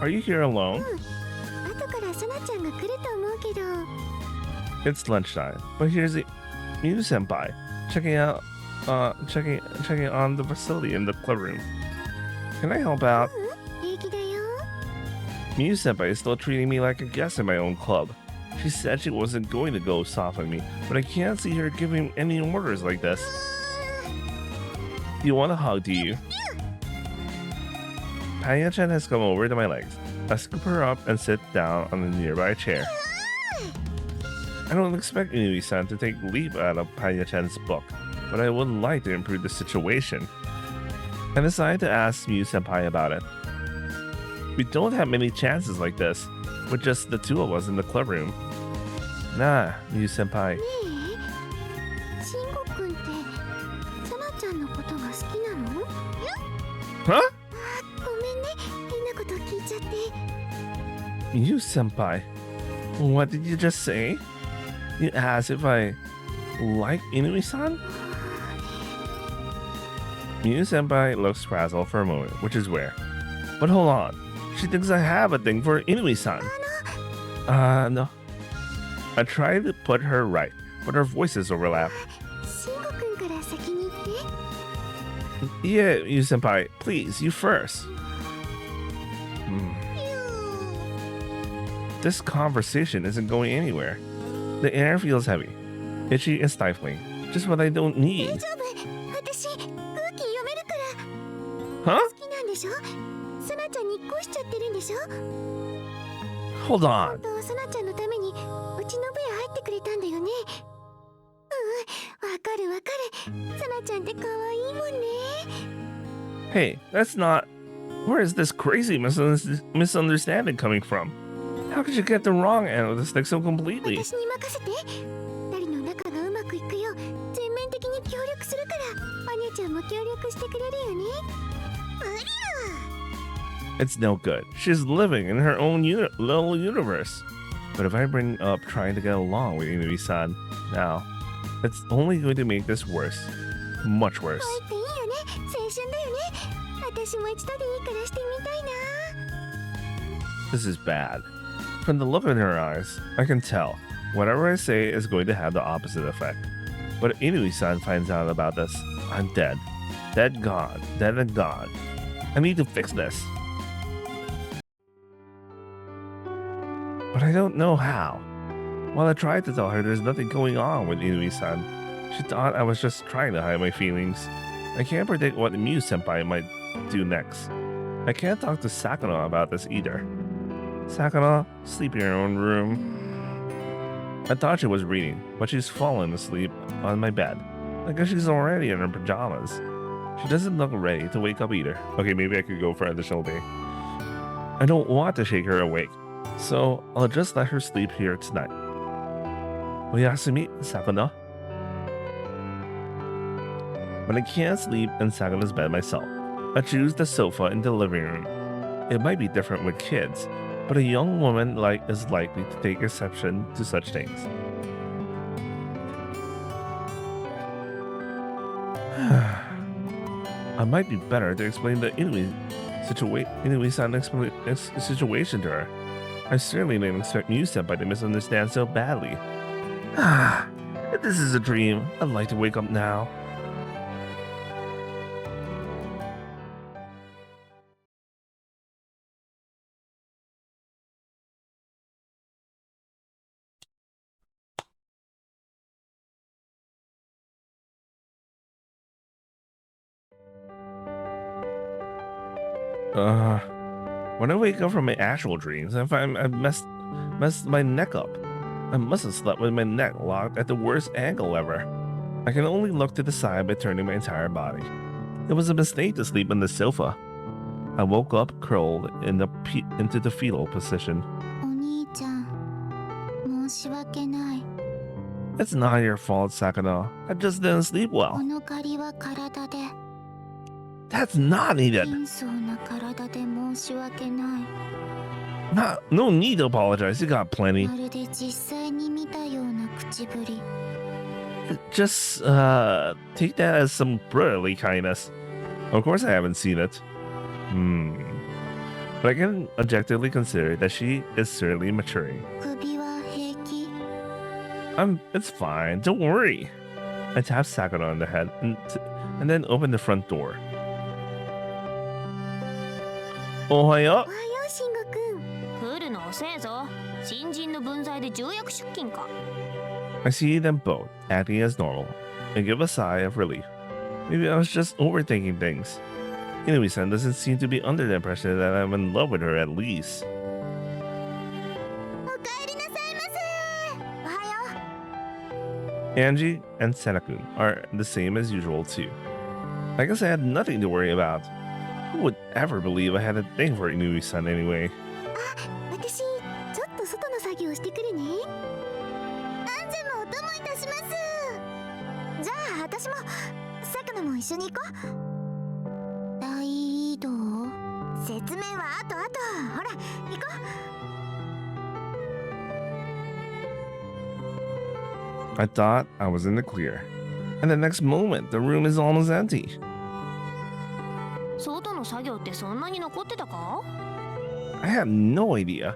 Are you here alone? 後からソナちゃんが来ると思うけど。 It's lunchtime, but here's the Miyu Senpai checking on the facility in the club room. Can I help out? 平気だよ。 Miyu Senpai is still treating me like a guest in my own club. She said she wasn't going to go soft on me, but I can't see her giving any orders like this. You want a hug, do you? Panya-chan has come over to my legs. I scoop her up and sit down on the nearby chair. I don't expect Inui-san to take leap out of Panya-chan's book, but I would like to improve the situation. I decided to ask Miyu-senpai about it. We don't have many chances like this, with just the two of us in the club room. Nah, Miyu-senpai. ねえ、慎吾くんってソナちゃんのことが好きなの？ Huh? ごめんね、変なこと聞いちゃって。 Miyu-senpai. What did you just say? You asked if I like Inui-san? Miyu-senpai looks frazzled for a moment, which is rare. But hold on. She thinks I have a thing for Inui-san. No. I try to put her right, but our voices overlap. 慎吾くんから先に言って。 Yeah, Miyu-senpai, please, you first. This conversation isn't going anywhere. The air feels heavy, itchy and stifling. Just what I don't 大 need. 丈夫。私空気読めるから。 Huh? 好きなんでしょ。サナちゃんに恋しちゃってるんでしょ。 Hold on. とサナちゃんのためにうちの部屋入ってくれたんだよね。わかるわかる。サナちゃんって可愛いもんね。 Hey, that's not... Where is this crazy misunderstanding coming from? How could you get the wrong end of the stick so completely? 私に任せて。二人の仲がうまくいくよう全面的に協力するから、アニャちゃんも協力してくれるよね。無理よ。 It's no good. She's living in her own little universe. But if I bring up trying to get along with Inui-san now, it's only going to make this worse. Much worse. 恋っていいよね。青春だよね。私も一度でいいからしてみたいな。 This is bad. From the look in her eyes, I can tell. Whatever I say is going to have the opposite effect. But if Inui-san finds out about this, I'm dead. Dead gone. Dead and gone. I need to fix this. But I don't know how. While I tried to tell her there's nothing going on with Inui-san, she thought I was just trying to hide my feelings. I can't predict what Miyu-senpai might do next. I can't talk to Sakano about this either. Sakano, sleep in your own room. I thought she was reading, but she's fallen asleep on my bed. I guess she's already in her pajamas. She doesn't look ready to wake up either. Okay, maybe I could go for an additional day. I don't want to shake her awake, so I'll just let her sleep here tonight. Oyasumi, Sakano. But I can't sleep in Sakano's bed myself. I choose the sofa in the living room. It might be different with kids, but a young woman is likely to take exception to such things. I might be better to explain the Inui-san situation to her. I certainly didn't expect Miyu-senpai to misunderstand so badly. If this is a dream, I'd like to wake up now. When I wake up from my actual dreams, I find I've messed my neck up. I must have slept with my neck locked at the worst angle ever. I can only look to the side by turning my entire body. It was a mistake to sleep on the sofa. I woke up curled into the fetal position. お兄ちゃん、申し訳ない。 It's not your fault, Sakano. I just didn't sleep こ well. の借りは体で、 That's not needed. 貧相な体で申し訳ない。 No need to apologize. You got plenty. まるで実際に見たような口ぶり。 Just take that as some brotherly kindness. Of course I haven't seen it. But I can objectively consider that she is certainly maturing. 首は平気。 It's fine. Don't worry. I tap Sakano on the head and then open the front door. Ohayo. おはよう、慎吾くん。来るの遅えぞ。新人の分際で重役出勤か。 I see them both acting as normal and give a sigh of relief. Maybe I was just overthinking things. Inui-san doesn't seem to be under the impression that I'm in love with her at least. おかえりなさいませ。おはよ Angie and Senakun are the same as usual too. I guess I had nothing to worry about. Who would ever believe I had a thing for Inui-san anyway? う。私、ちょっと外の作業してくるね。アンジェもお供いたします。じゃあ、私も、さくのも一緒に行こう。大移動？説明は後。ほら、行こう。 I thought I was in the clear. And the next moment, the room is almost empty. の作業ってそんなに残ってたか？ I have no idea.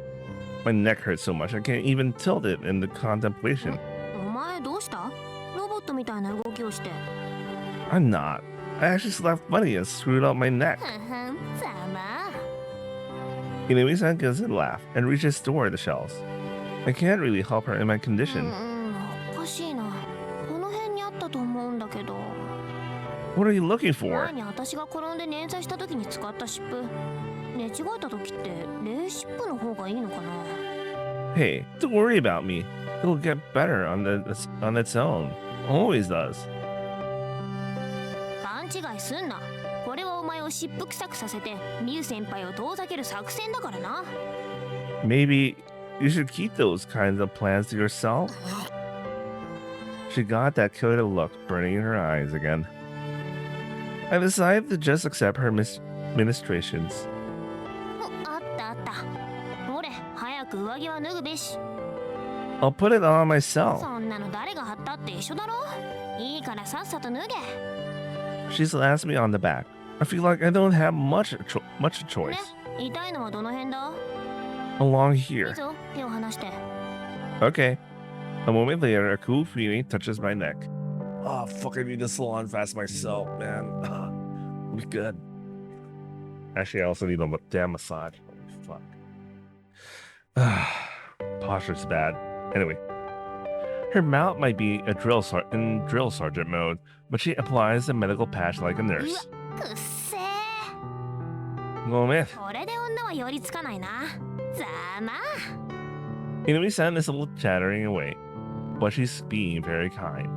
My neck hurts so much I can't even tilt it in the contemplation. お前どうした？ロボットみたいな動きをして。I'm not. I actually slept funny and screwed up my neck. ふふん、ざま。 Inui-san gives a laugh and reaches toward the shells. I can't really help her in my condition. おかしいな。この辺にあったと思うんだけど。 What are you looking for? 前に私が転んで捻挫した時に使った湿布。寝違えた時って冷湿布の方がいいのかな？ Hey, don't worry about me. It'll get better on its own. Always does. 勘違いすんな。これはお前を湿布臭くさせてミュウ先輩を遠ざける作戦だからな。 Maybe you should keep those kinds of plans to yourself? She got that killer look burning in her eyes again. I decided to just accept her ministrations. あったあった。ほれ、早く上着は脱ぐべし。 I'll put it on myself. そんなの誰が貼ったって一緒だろ。いいからさっさと脱げ。 She slaps me on the back. I feel like I don't have much choice. ね、痛いのはどの辺だ？ Along いい here. ぞ、手を離して。 Okay. A moment later, a cool feeling touches my neck. Oh, fuck, I need to salon fast myself, man. Be good. Actually, I also need a damn massage. Holy fuck. Posture's bad. Anyway. Her mount might be in drill sergeant mode, but she applies the medical patch like a nurse. くっせー。 Moment. これで女は寄りつかないな。ざま。 Inui-san is a little chattering away, but she's being very kind.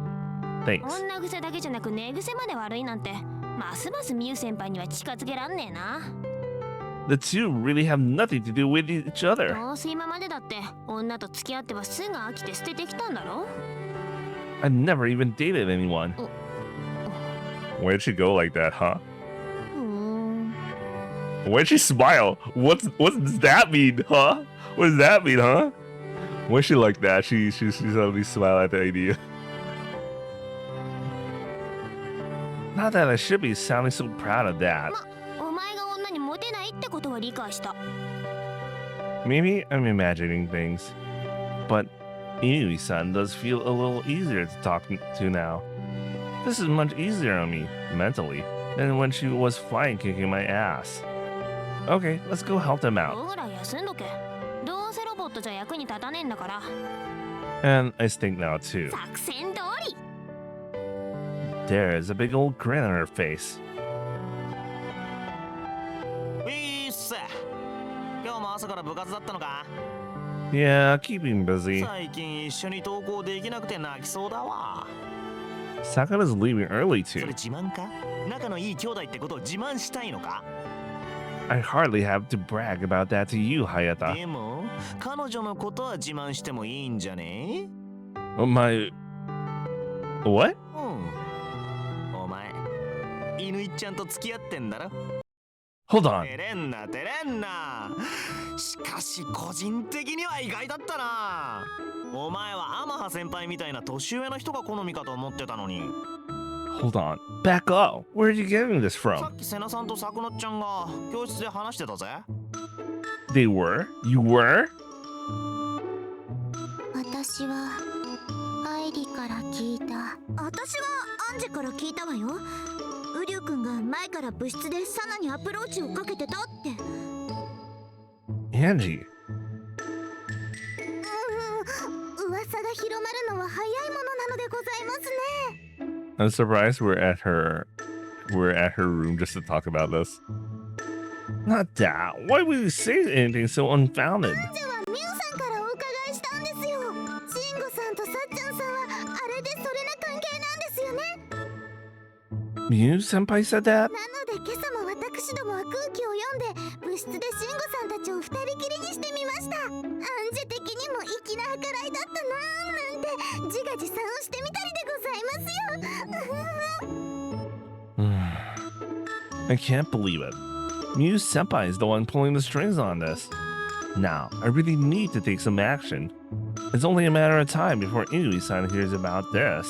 Thanks. 女癖だけじゃなく寝癖まで悪いなんて、ますますミュウ先輩には近づけらんねえな。 The two really have nothing to do with each other. どうせ今までだって女と付き合ってはすぐ飽きて捨ててきたんだろ。 I never even dated anyone. Why'd she go like that, huh? うーん。 Why'd she smile? What does that mean, huh? What does that mean, huh? Why'd she like that? She suddenly smiled at the idea. Not that I should be sounding so proud of that. お前が女にモテないってことは理解した。 Maybe I'm imagining things, but Inui-san does feel a little easier to talk to now. This is much easier on me, mentally, than when she was flying kicking my ass. Okay, let's go help them out. ほら休んどけ。どうせロボットじゃ役に立たねえんだから。 And I stink now too. 作戦通り。 There's a big old grin on her face. いいっす。今日も朝から部活だったのか？ Yeah, keeping busy. 最近一緒に登校できなくて泣きそうだわ。 Sakura's leaving early それ too. 自慢か？仲のいい兄弟ってことを自慢したいのか？ I hardly have to brag about that to you, Hayata. でも彼女のことは自慢してもいいんじゃね？ My... What? うん。お前、犬ちゃんと付き合ってんだろ？ Hold on. 照れんな照れんな。しかし個人的には意外だったな。お前はアマハ先輩みたいな年上の人が好みかと思ってたのに。 Hold on. Back up. Where are you getting this さ from? っきセナさんとサクノちゃんが教室で話してたぜ。 They were? You were? 私は愛理から聞いた。私はアンジェから聞いたわよ。ウリュウ君が前から部室でサナにアプローチをかけてたって。 Angie. 噂が広まるのは早いものなのでございますね。 I'm surprised we're at her room just to talk about this. Not that. Why would you say anything so unfounded? アンジェはミュウさんからお伺いしたんですよ。シンゴさんとサッちゃんさんはあれでそれな関係なんですよね。 Mew senpai said that? なので今朝も私どもは空気を読んで部室でシンゴさんたちを二人きりにしてみました。アンジェ的にも粋な計らいだったなぁなんて自画自賛をしてみたりでございますよ。 I can't believe it. Mew senpai is the one pulling the strings on this. Now, I really need to take some action. It's only a matter of time before Inui-san hears about this.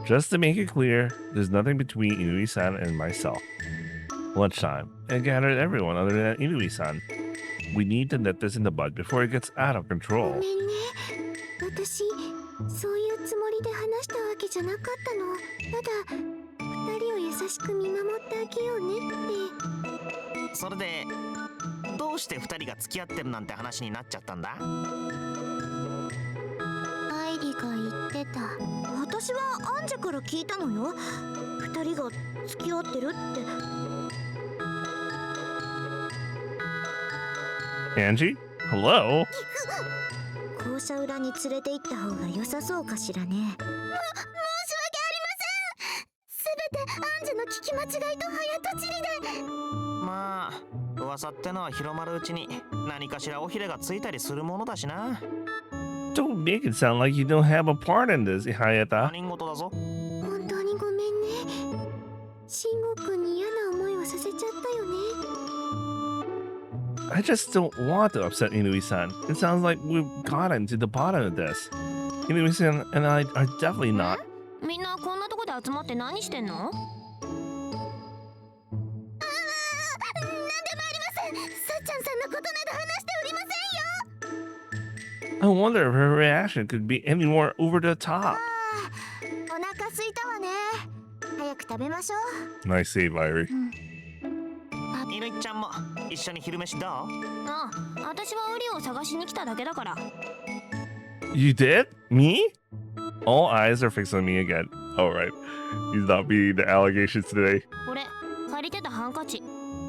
Just to make it clear, there's nothing between Inui-san and myself. Lunchtime. I gathered everyone other than Inui-san. We need to nip this in the bud before it gets out of ご control. めんね。私、そういうつもりで話したわけじゃなかったの。ただ、二人を優しく見守ってあげようねって。それでどうして2人が付き合ってるなんて話になっちゃったんだ？愛理が言ってた。私はアンジェから聞いたのよ。二人が付き合ってるって。 Angie? Hello? 校舎裏に連れて行った方が良さそうかしらね。申し訳ありません。すべてアンジェの聞き間違いと早とちりで。まあ噂ってのは広まるうちに何かしら尾ひれがついたりするものだしな。 Don't make it sound like you don't have a part in this, 他 Hayata. 人事だぞ。本当にごめんね。慎吾くんに嫌な思いをさせちゃったよね。 I just don't want to upset Inui-san. It sounds like we've gotten to the bottom of this. Inui-san and I are definitely not. みんなこんなとこで集まって何してんの？なんでもありません。さっちゃんさんのことなど話しておりませんよ。 I wonder if her reaction could be any more over the top. お腹空いたわね。早く食べましょう。 Nice save, Irie. 犬井ちゃんも一緒に昼飯どう？ああ、私はウリを探しに来ただけだから。 You did? Me? All eyes are fixed on me again. All right. He's not beating the allegations today. これ借りてたハンカチ。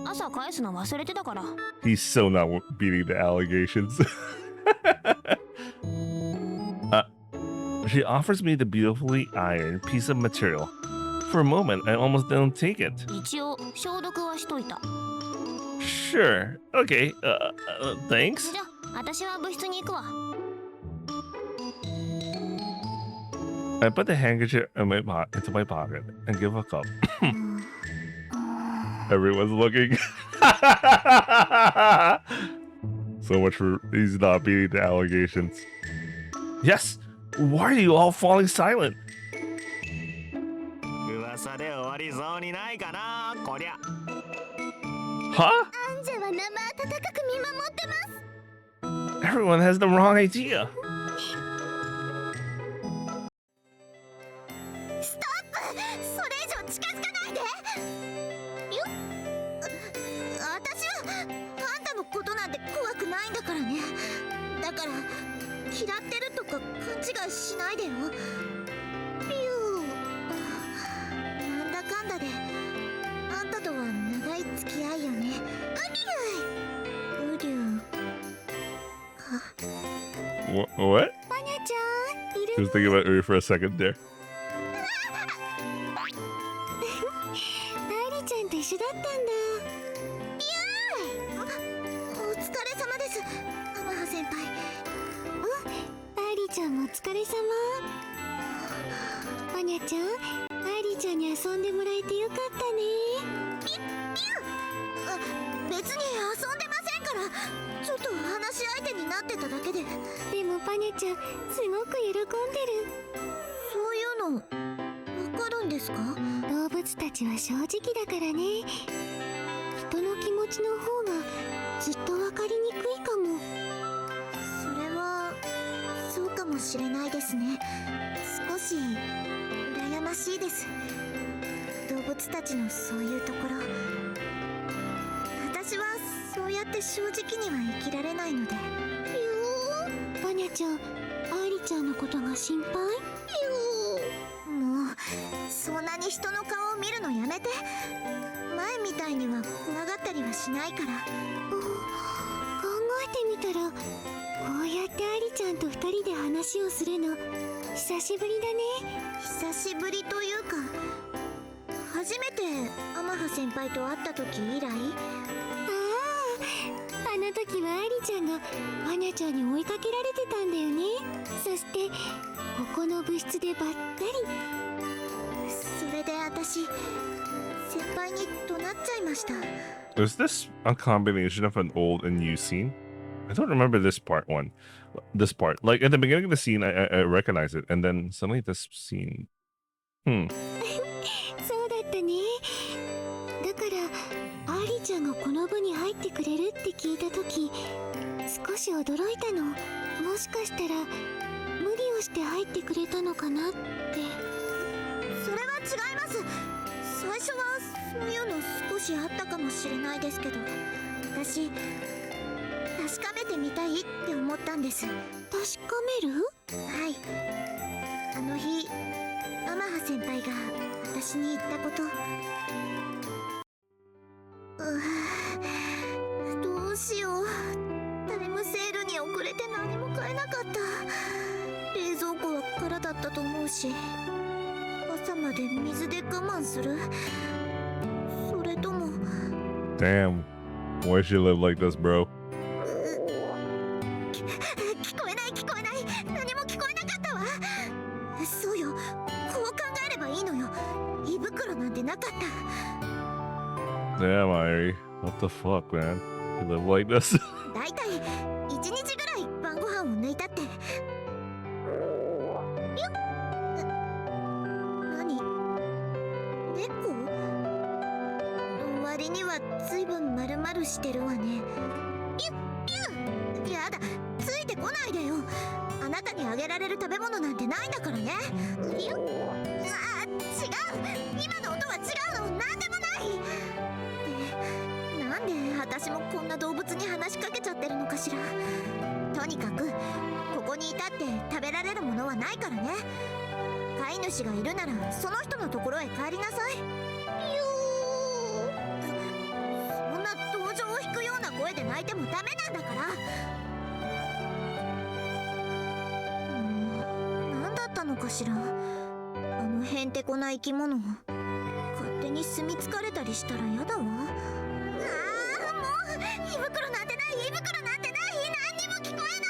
朝返すの忘れてたから。 He's so not beating the allegations. She offers me the beautifully ironed piece of material. For a moment, I almost don't take it. 一応消毒はしといた。 Sure. Okay. Thanks. じゃあ私は部室に行くわ。 I put the handkerchief in into my pocket and give a cup. Everyone's looking. So much for he's not beating the allegations. Yes. Why are you all falling silent? 噂で終わりそうにないかなこりゃ。 Huh? アンジェは生温かく見守ってます。 Everyone has the wrong idea. ストップ。それ以上近づかないで。よっ。私はあんたのことなんて怖くないんだからね。だから嫌ってるとか勘違いしないでよ。ピュー。なんだかんだであんたとは長い付き合いよね。ウリュウ。 What? パニャちゃん、い I る was thinking about Uri for a second there. 愛理ちゃんと一緒だったんだ。お疲れ様です、アマハ先輩。愛理ちゃんもお疲れ様。パニャちゃん、愛理ちゃんに遊んでもらえてよかったね。別に遊んでませんから。ちょっと話し相手になってただけで。でもパニャちゃん、すごく喜んでる。そういうのわかるんですか？動物たちは正直だからね。人の気持ちの方がずっと分かりにくいかも。それはそうかもしれないですね。少し羨ましいです、動物たちのそういうところ。私はそうやって正直には生きられないので。パニャちゃん、愛理ちゃんのことが心配？もうそんなに人の顔を見るのやめて。前みたいには怖がったりはしないから。考えてみたら、こうやって愛理ちゃんと二人で話をするの久しぶりだね。久しぶりというか、初めてアマハ先輩と会った時以来。あの時は愛理ちゃんがパニャちゃんに追いかけられてたんだよね。そしてここの部室でばったり。それで私、先輩に怒鳴っちゃいました。 Is this a combination of an old and new scene? I don't remember this part. This part. Like at the beginning of the scene, I recognize it, and then suddenly this scene Hmm. そうだったね。だからアーリちゃんがこの部に入ってくれるって聞いた時少し驚いたの。もしかしたら無理をして入ってくれたのかなって。それは違います。最初はそういうの少しあったかもしれないですけど、私確かめてみたいって思ったんです。確かめる？はい、あの日天葉先輩が私に言ったこと。どうしよう。タイムセールに遅れて何も買えなかった。冷蔵庫は空だったと思うし、朝まで水で我慢する？それとも Damn. Why should you live like this, bro? 聞こえない聞こえない、何も聞こえなかったわ。そうよ、こう考えればいいのよ。胃袋なんてなかった。 Damn, Irie. What the fuck, man? You live like this? だいたい1日ぐらい晩ご飯を抜いたって。何？猫？の割には随分丸々してるわね。ピュッピュッ。やだ、ついてこないでよ。あなたにあげられる食べ物なんてないんだからね。ピュッ。あ、違う、今の音は違うの。なんでもない。なんで私もこんな動物に話しかけちゃってるのかしら。とにかくここにいたって食べられるものはないからね。飼い主がいるならその人のところへ帰りなさい。そんな同情を引くような声で泣いてもダメなんだから。何だったのかしら、あのへんてこな生き物。勝手に住み着かれたりしたらやだわ。胃袋なんてない、胃袋なんてない、何にも聞こえない。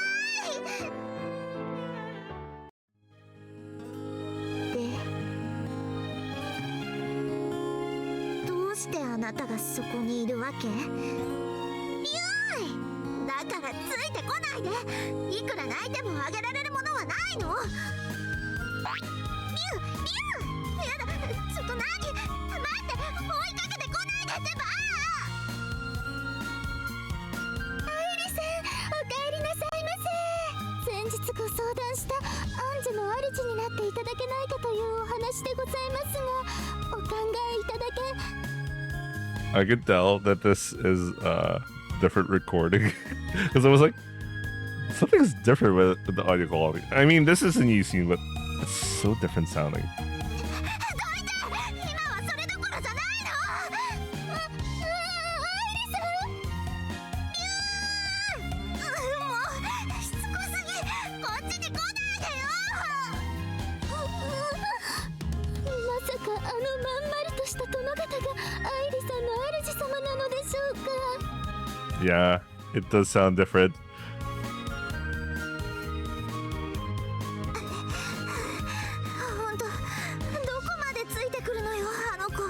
で、どうしてあなたがそこにいるわけ？ビューイ！だからついてこないで。いくら泣いてもあげられるものはないの？ビュービュー！やだ、ちょっと何？待って、追いかけてこないでってば！先日ご相談したアンジュの主になっていただけないかというお話でございますが、お考えいただけ。 I could tell that this is a different recording. Because I was like, something's different with the audio quality. I mean, this is a new scene, but it's so different sounding. した殿方が愛理さんの主様なのでしょうか。 Yeah, it does sound different. 本当、どこまでついてくるのよ、あの子。こ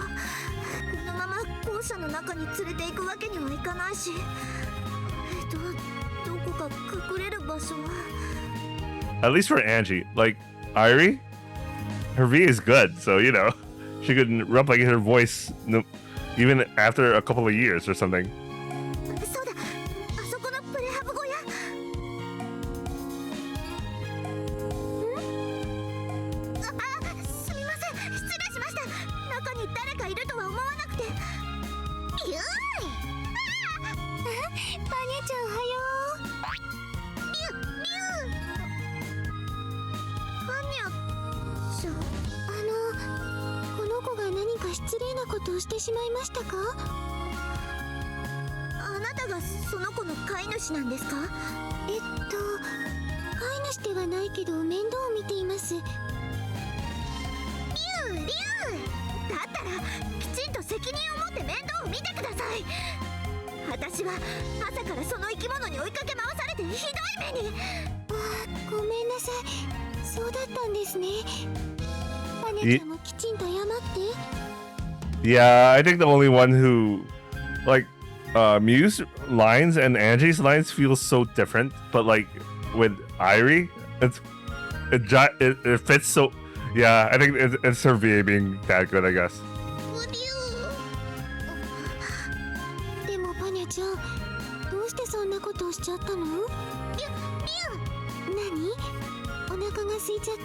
のまま校舎の中に連れて行くわけにはいかないし、どこか隠れる場所は。 At least for Angie, like Irie, her V is good, so you know she could replicate her voice even after a couple of years or something. そうだ、あそこのプレハブ小屋。すみません、失礼しました。中に誰かいるとは思わなくて。ゆーい。バニャちゃんおはよう。バニャちゃん。この子が何か失礼なことをしてしまいましたか？あなたがその子の飼い主なんですか？飼い主ではないけど面倒を見ています。リュウだったらきちんと責任を持って面倒を見てください。私は朝からその生き物に追いかけ回されてひどい目に。ごめんなさい、そうだったんですね。バネちゃんもきちんと謝って。 Yeah, I think the only one who like Mew's lines and Angie's lines feel so different, but like with Irie, it fits so. Yeah, I think it's her VA being that good, I guess. でもパニャちゃん、どうしてそんなことをしちゃったの？何？お腹が空いちゃった？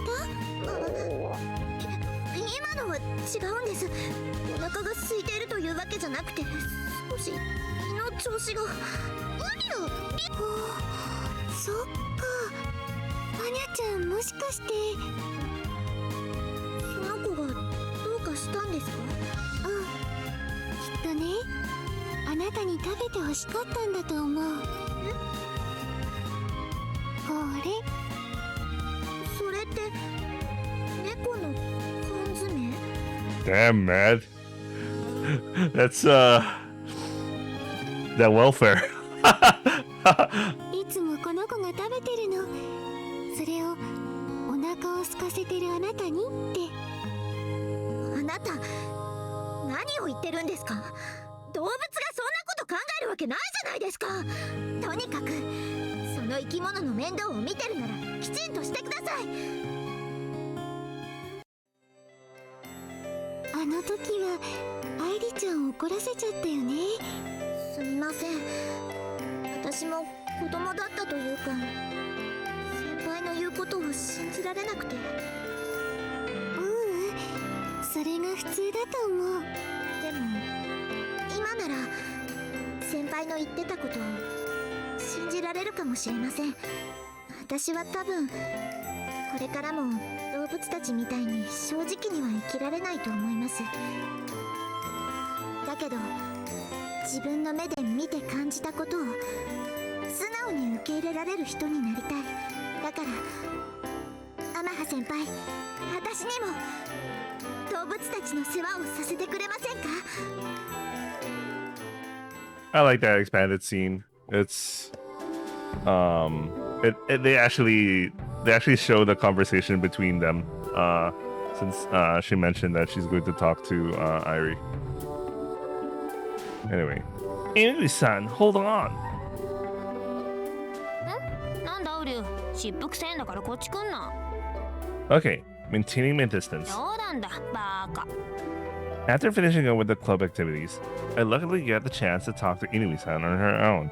今のは違うんです。お腹が空いているというわけじゃなくて、少し胃の調子が。そっか。パニャちゃん、もしかして。その子がどうかしたんですか？きっとね、あなたに食べてほしかったんだと思う。これ。それって猫の缶詰？ Damn, man. That's that welfare. いつもこの子が食べてるの。それをお腹を空かせてるあなたにって。あなた、何を言ってるんですか？動物がそんなこと考えるわけないじゃないですか。とにかくその生き物の面倒を見てるならきちんとしてください。あの時は愛梨ちゃんを怒らせちゃったよね。すみません。私も子供だったというか、先輩の言うことを信じられなくて。それが普通だと思う。でも今なら先輩の言ってたことを信じられるかもしれません。私は多分これからも動物たちみたいに正直には生きられないと思います。だけど自分の目で見て感じたことを素直に受け入れられる人になりたい。だから天葉先輩、私にも動物たちの世話をさせてくれませんか？ I like that expanded scene. It's they actually show the conversation between them since she mentioned that she's going to talk to Irie. Anyway, Inui-san, hold on. なんだウリュウ、湿腹せんだからこっち来んな。 Okay, maintaining my distance. 冗談だ、バーカ。 After finishing up with the club activities, I luckily get the chance to talk to Inui-san on her own.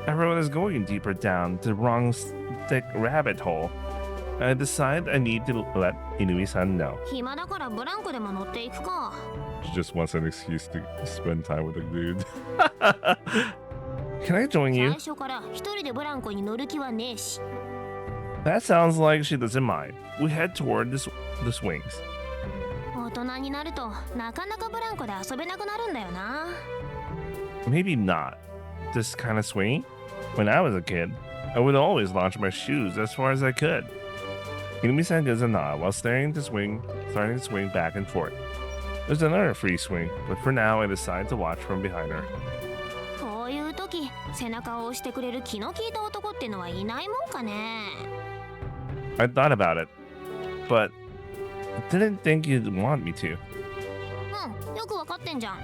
Everyone is going deeper down the wrong thick rabbit hole. I decide I need to let Inui-san know. 暇だからブランコでも乗っていくか。 She just wants an excuse to spend time with a dude. Can I join 最 you? 初から一人でブランコに乗る気はねえし。 That sounds like she doesn't mind. We head toward the swings. 大人になるとなかなかブランコで遊べなくなるんだよな。 Maybe not. This kind of swing? When I was a kid, I would always launch my shoes as far as I could. Inui-san gives a nod while starting to swing back and forth. There's another free swing, but for now I decide to watch from behind her. こういう時、背中を押してくれる気の利いた男ってのはいないもんかね。 I thought about it, but didn't think you'd want me to. うん、よくわかってんじゃん。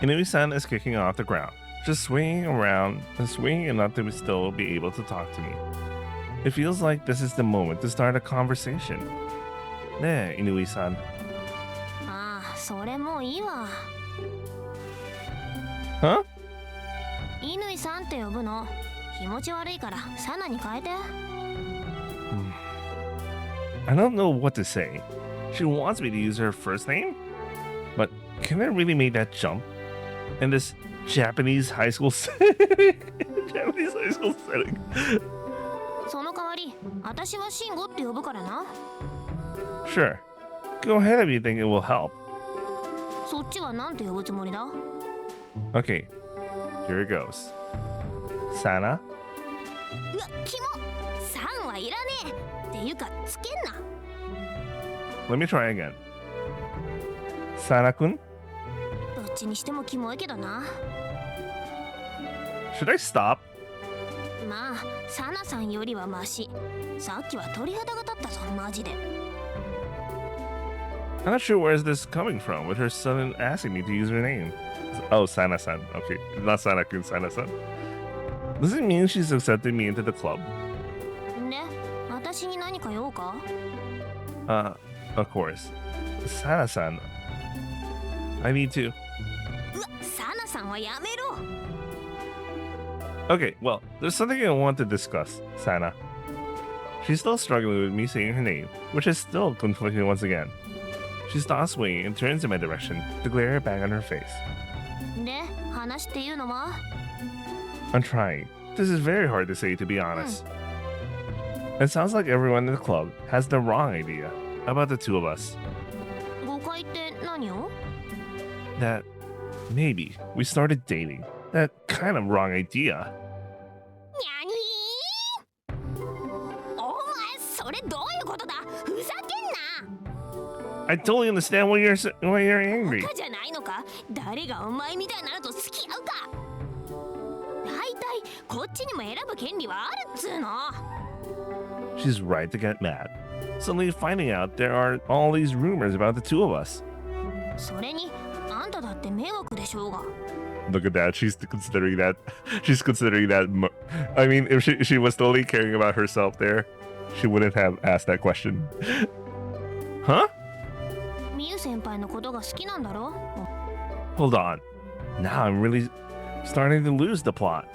Inui-san is kicking off the ground, just swinging around and swinging enough to still be able to talk to me. It feels like this is the moment to start a conversation. ねえ、Inui-san. ああ、それもういいわ。 Huh? 乾さんって呼ぶの気持ち悪いからサナに変えて。 I don't know what to say. She wants me to use her first name? But can I really make that jump? In this Japanese high school setting? Japanese high school setting. その代わり、私はシンゴって呼ぶからな。 Sure. Go ahead if you think it will help. そっちはなんて呼ぶつもりだ？ Okay. Here it goes. Sana? うわ、キモ！さんはいらねえっていうか、つけんな。 Let me try again. Sana-kun? どっちにしてもキモいけどな。 Should I stop? まあ、サナさんよりはマシ。さっきは鳥肌が立ったぞ、マジで。 I'm not sure where is this coming from with her son asking me to use her name. Oh, Sana-san. Okay, not Sana-kun, Sana-san. Does it mean she's accepted me into the club? で、私に何か通おうか？ Of course. Sana-san. I need to. うわ、サナさんはやめろ。 Okay, well, there's something I want to discuss, Sana. She's still struggling with me saying her name, which is still conflicting once again. She stops swinging and turns in my direction to glare back on her face. で、話っていうのは？ I'm trying. This is very hard to say, to be honest. It sounds like everyone in the club has the wrong idea about the two of us. 誤解って何を？ That maybe we started dating. That kind of wrong idea. にゃにー？お前それどういうことだ？ふざけんな。 I totally understand why you're angry. バカじゃないのか？誰がお前みたいなのと付き合うか？だいたいこっちにも選ぶ権利はあるっつうの。 She's right to get mad. Suddenly finding out there are all these rumors about the two of us. それにあんただって迷惑でしょうが。 Look at that. She's considering that. She's considering that. I mean, if she was totally caring about herself there, she wouldn't have asked that question. Huh? ミユ先輩のことが好きなんだろ？ Hold on. Now I'm really starting to lose the plot.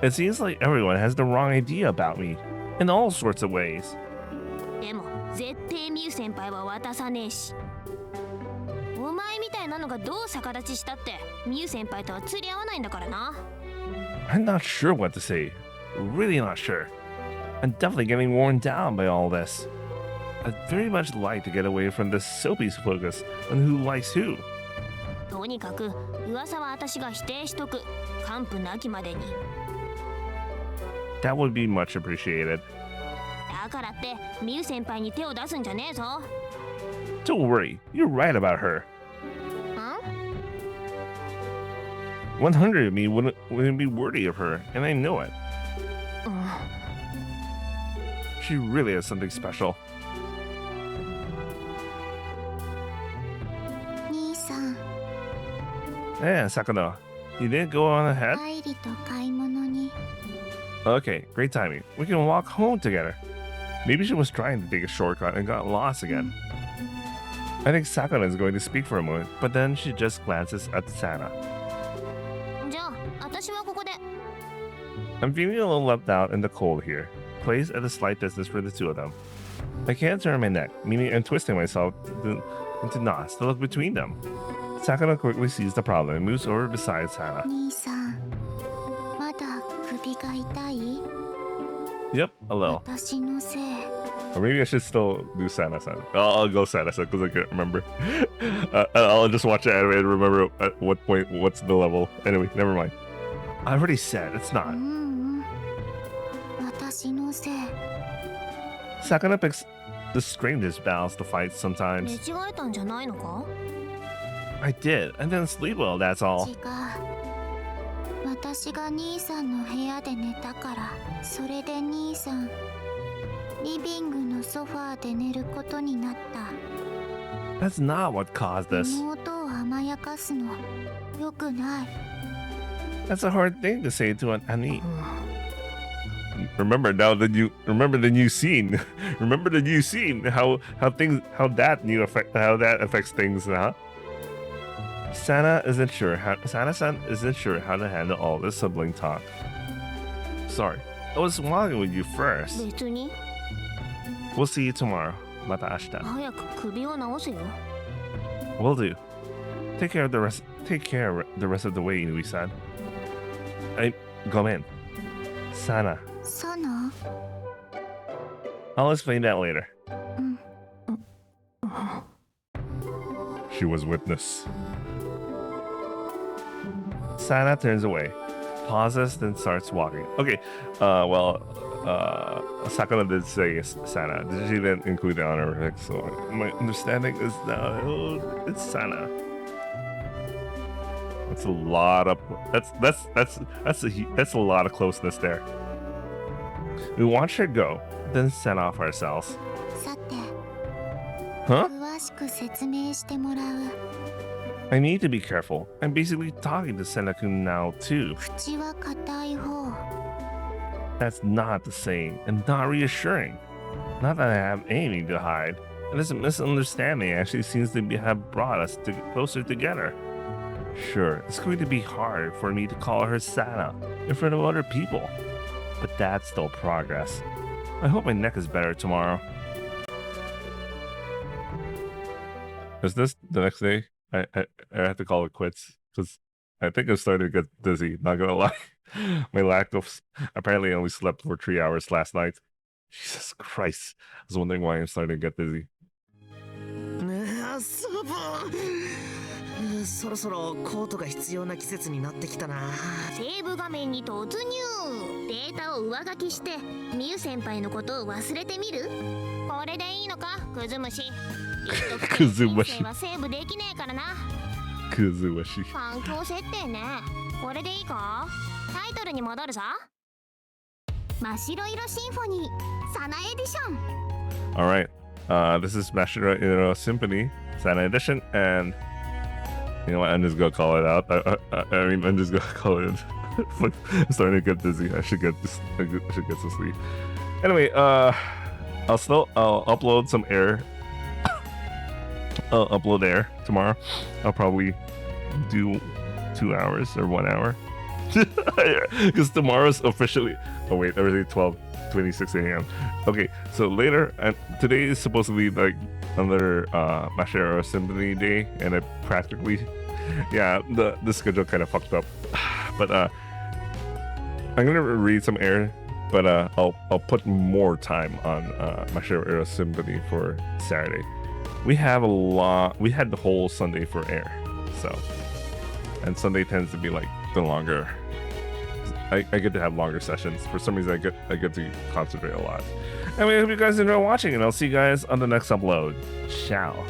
It seems like everyone has the wrong idea about me in all sorts of ways. でも絶対ミユ先輩は渡さねえし。お前みたいなのがどう逆立ちしたってミユ先輩とは釣り合わないんだからな。 I'm not sure what to say. Really not sure. I'm definitely getting worn down by all this. I'd very much like to get away from this soapy focus on who likes who. とにかく噂は私が否定しとく。完膚なきまでに。 That would be much appreciated. だからってミユ先輩に手を出すんじゃねえぞ。 Don't worry, you're right about her. ん？ 100 of me wouldn't be worthy of her, and I know it. うん。 She really has something special. 兄さん、 Yeah, Sakano, you didn't go on ahead? 愛理と買い物に。 Okay, great timing. We can walk home together. Maybe she was trying to take a shortcut and got lost again. I think Sakano is going to speak for a moment, but then she just glances at Sana. じゃあ私はここで。 I'm feeling a little left out in the cold here, placed at a slight distance for the two of them. I can't turn my neck, meaning I'm twisting myself into knots to look between them. Sakano quickly sees the problem and moves over beside Sana. 兄さん、まだ首が痛い？ Yep, a little. 私のせい。 Or maybe I should still do Sana-san. I'll go Sana-san because I can't remember. I'll just watch the anime and remember at what point, what's the level. Anyway, never mind. I already said it's う not. んうん。私のせい。 Sakano picks the strangest battles to fight 寝 sometimes. 違えたんじゃないのか？ I did. I didn't sleep well, that's all. 違う。私が兄さんの部屋で寝たから、それで兄さん、リビングのソファーで寝ることになった。 That's not what caused this. 妹を甘やかすの、よくない。 That's a hard thing to say to an Ani. Remember the new scene. Remember the new scene. How that affects things, huh? Sana-san isn't sure how to handle all this sibling talk. Sorry, I was walking with you first. 別に。 We'll see you tomorrow. Mata ashita. 早く首を直せよ。 Will do. Take care the rest of the way, Inui-san. Gomen. Sana. サナ？ I'll explain that later. うん。 She was witness. Sana turns away, pauses, then starts walking. Okay, Sakano did say Sana. Did she then include the honor? So my understanding is now it's Sana. That's a lot of that's a lot of closeness there. We watched her go, then set off ourselves. さて、 Huh? 詳しく説明してもらう。 I need to be careful. I'm basically talking to Senna-kun now too. 口は硬い方。 That's not the same and not reassuring. Not that I am aiming to hide. This misunderstanding actually seems to have brought us closer together. Sure, it's going to be hard for me to call her Sana in front of other people, but that's still progress. I hope my neck is better tomorrow. Is this the next day? I have to call it quits because I think I'm starting to get dizzy. Not gonna lie, my lack of apparently I only slept for 3 hours last night. Jesus Christ! I was wondering why I'm starting to get dizzy. そろそろコートが必要な季節になってきたな。セーブ画面に突入。データを上書きしてミユ先輩のことを忘れてみる。これでいいのか、クズムシ。クズムシ人生はセーブできねえからな。クズムシ。環境設定ね。これでいいか。タイトルに戻るさ。真っ白色シンフォニーサナエディション。 All right, this is Mashiro-iro Symphony Sana Edition, and you know what? I'm just gonna call it out. I mean, I'm just gonna call it. I'm starting to get dizzy. I should get some sleep. Anyway, I'll upload some air. I'll upload air tomorrow. I'll probably do 2 hours or 1 hour. Because tomorrow's officially. Oh wait, everything 12:26 a.m. Okay, so later, and today is supposedly like another Mashiro Symphony day, and I practically, yeah, the schedule kind of fucked up. But I'm gonna read some air, but I'll put more time on Mashiro-iro Symphony for Saturday. We have a lot. We had the whole Sunday for air, so, and Sunday tends to be like the longer. I get to have longer sessions. For some reason, I get to concentrate a lot. Anyway, I hope you guys enjoy watching, and I'll see you guys on the next upload. Ciao.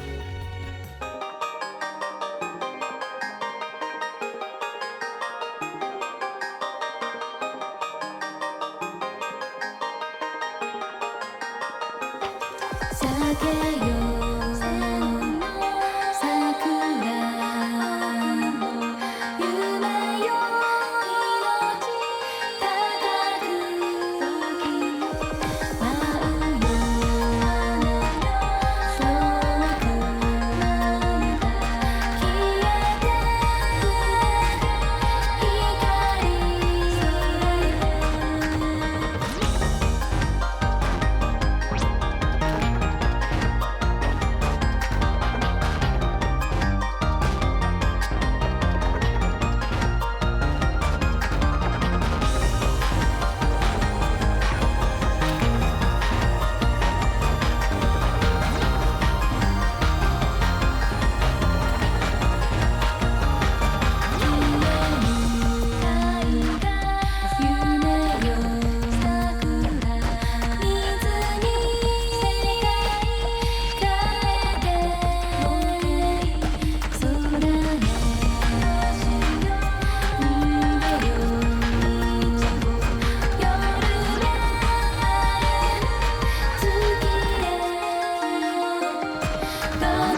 Bye.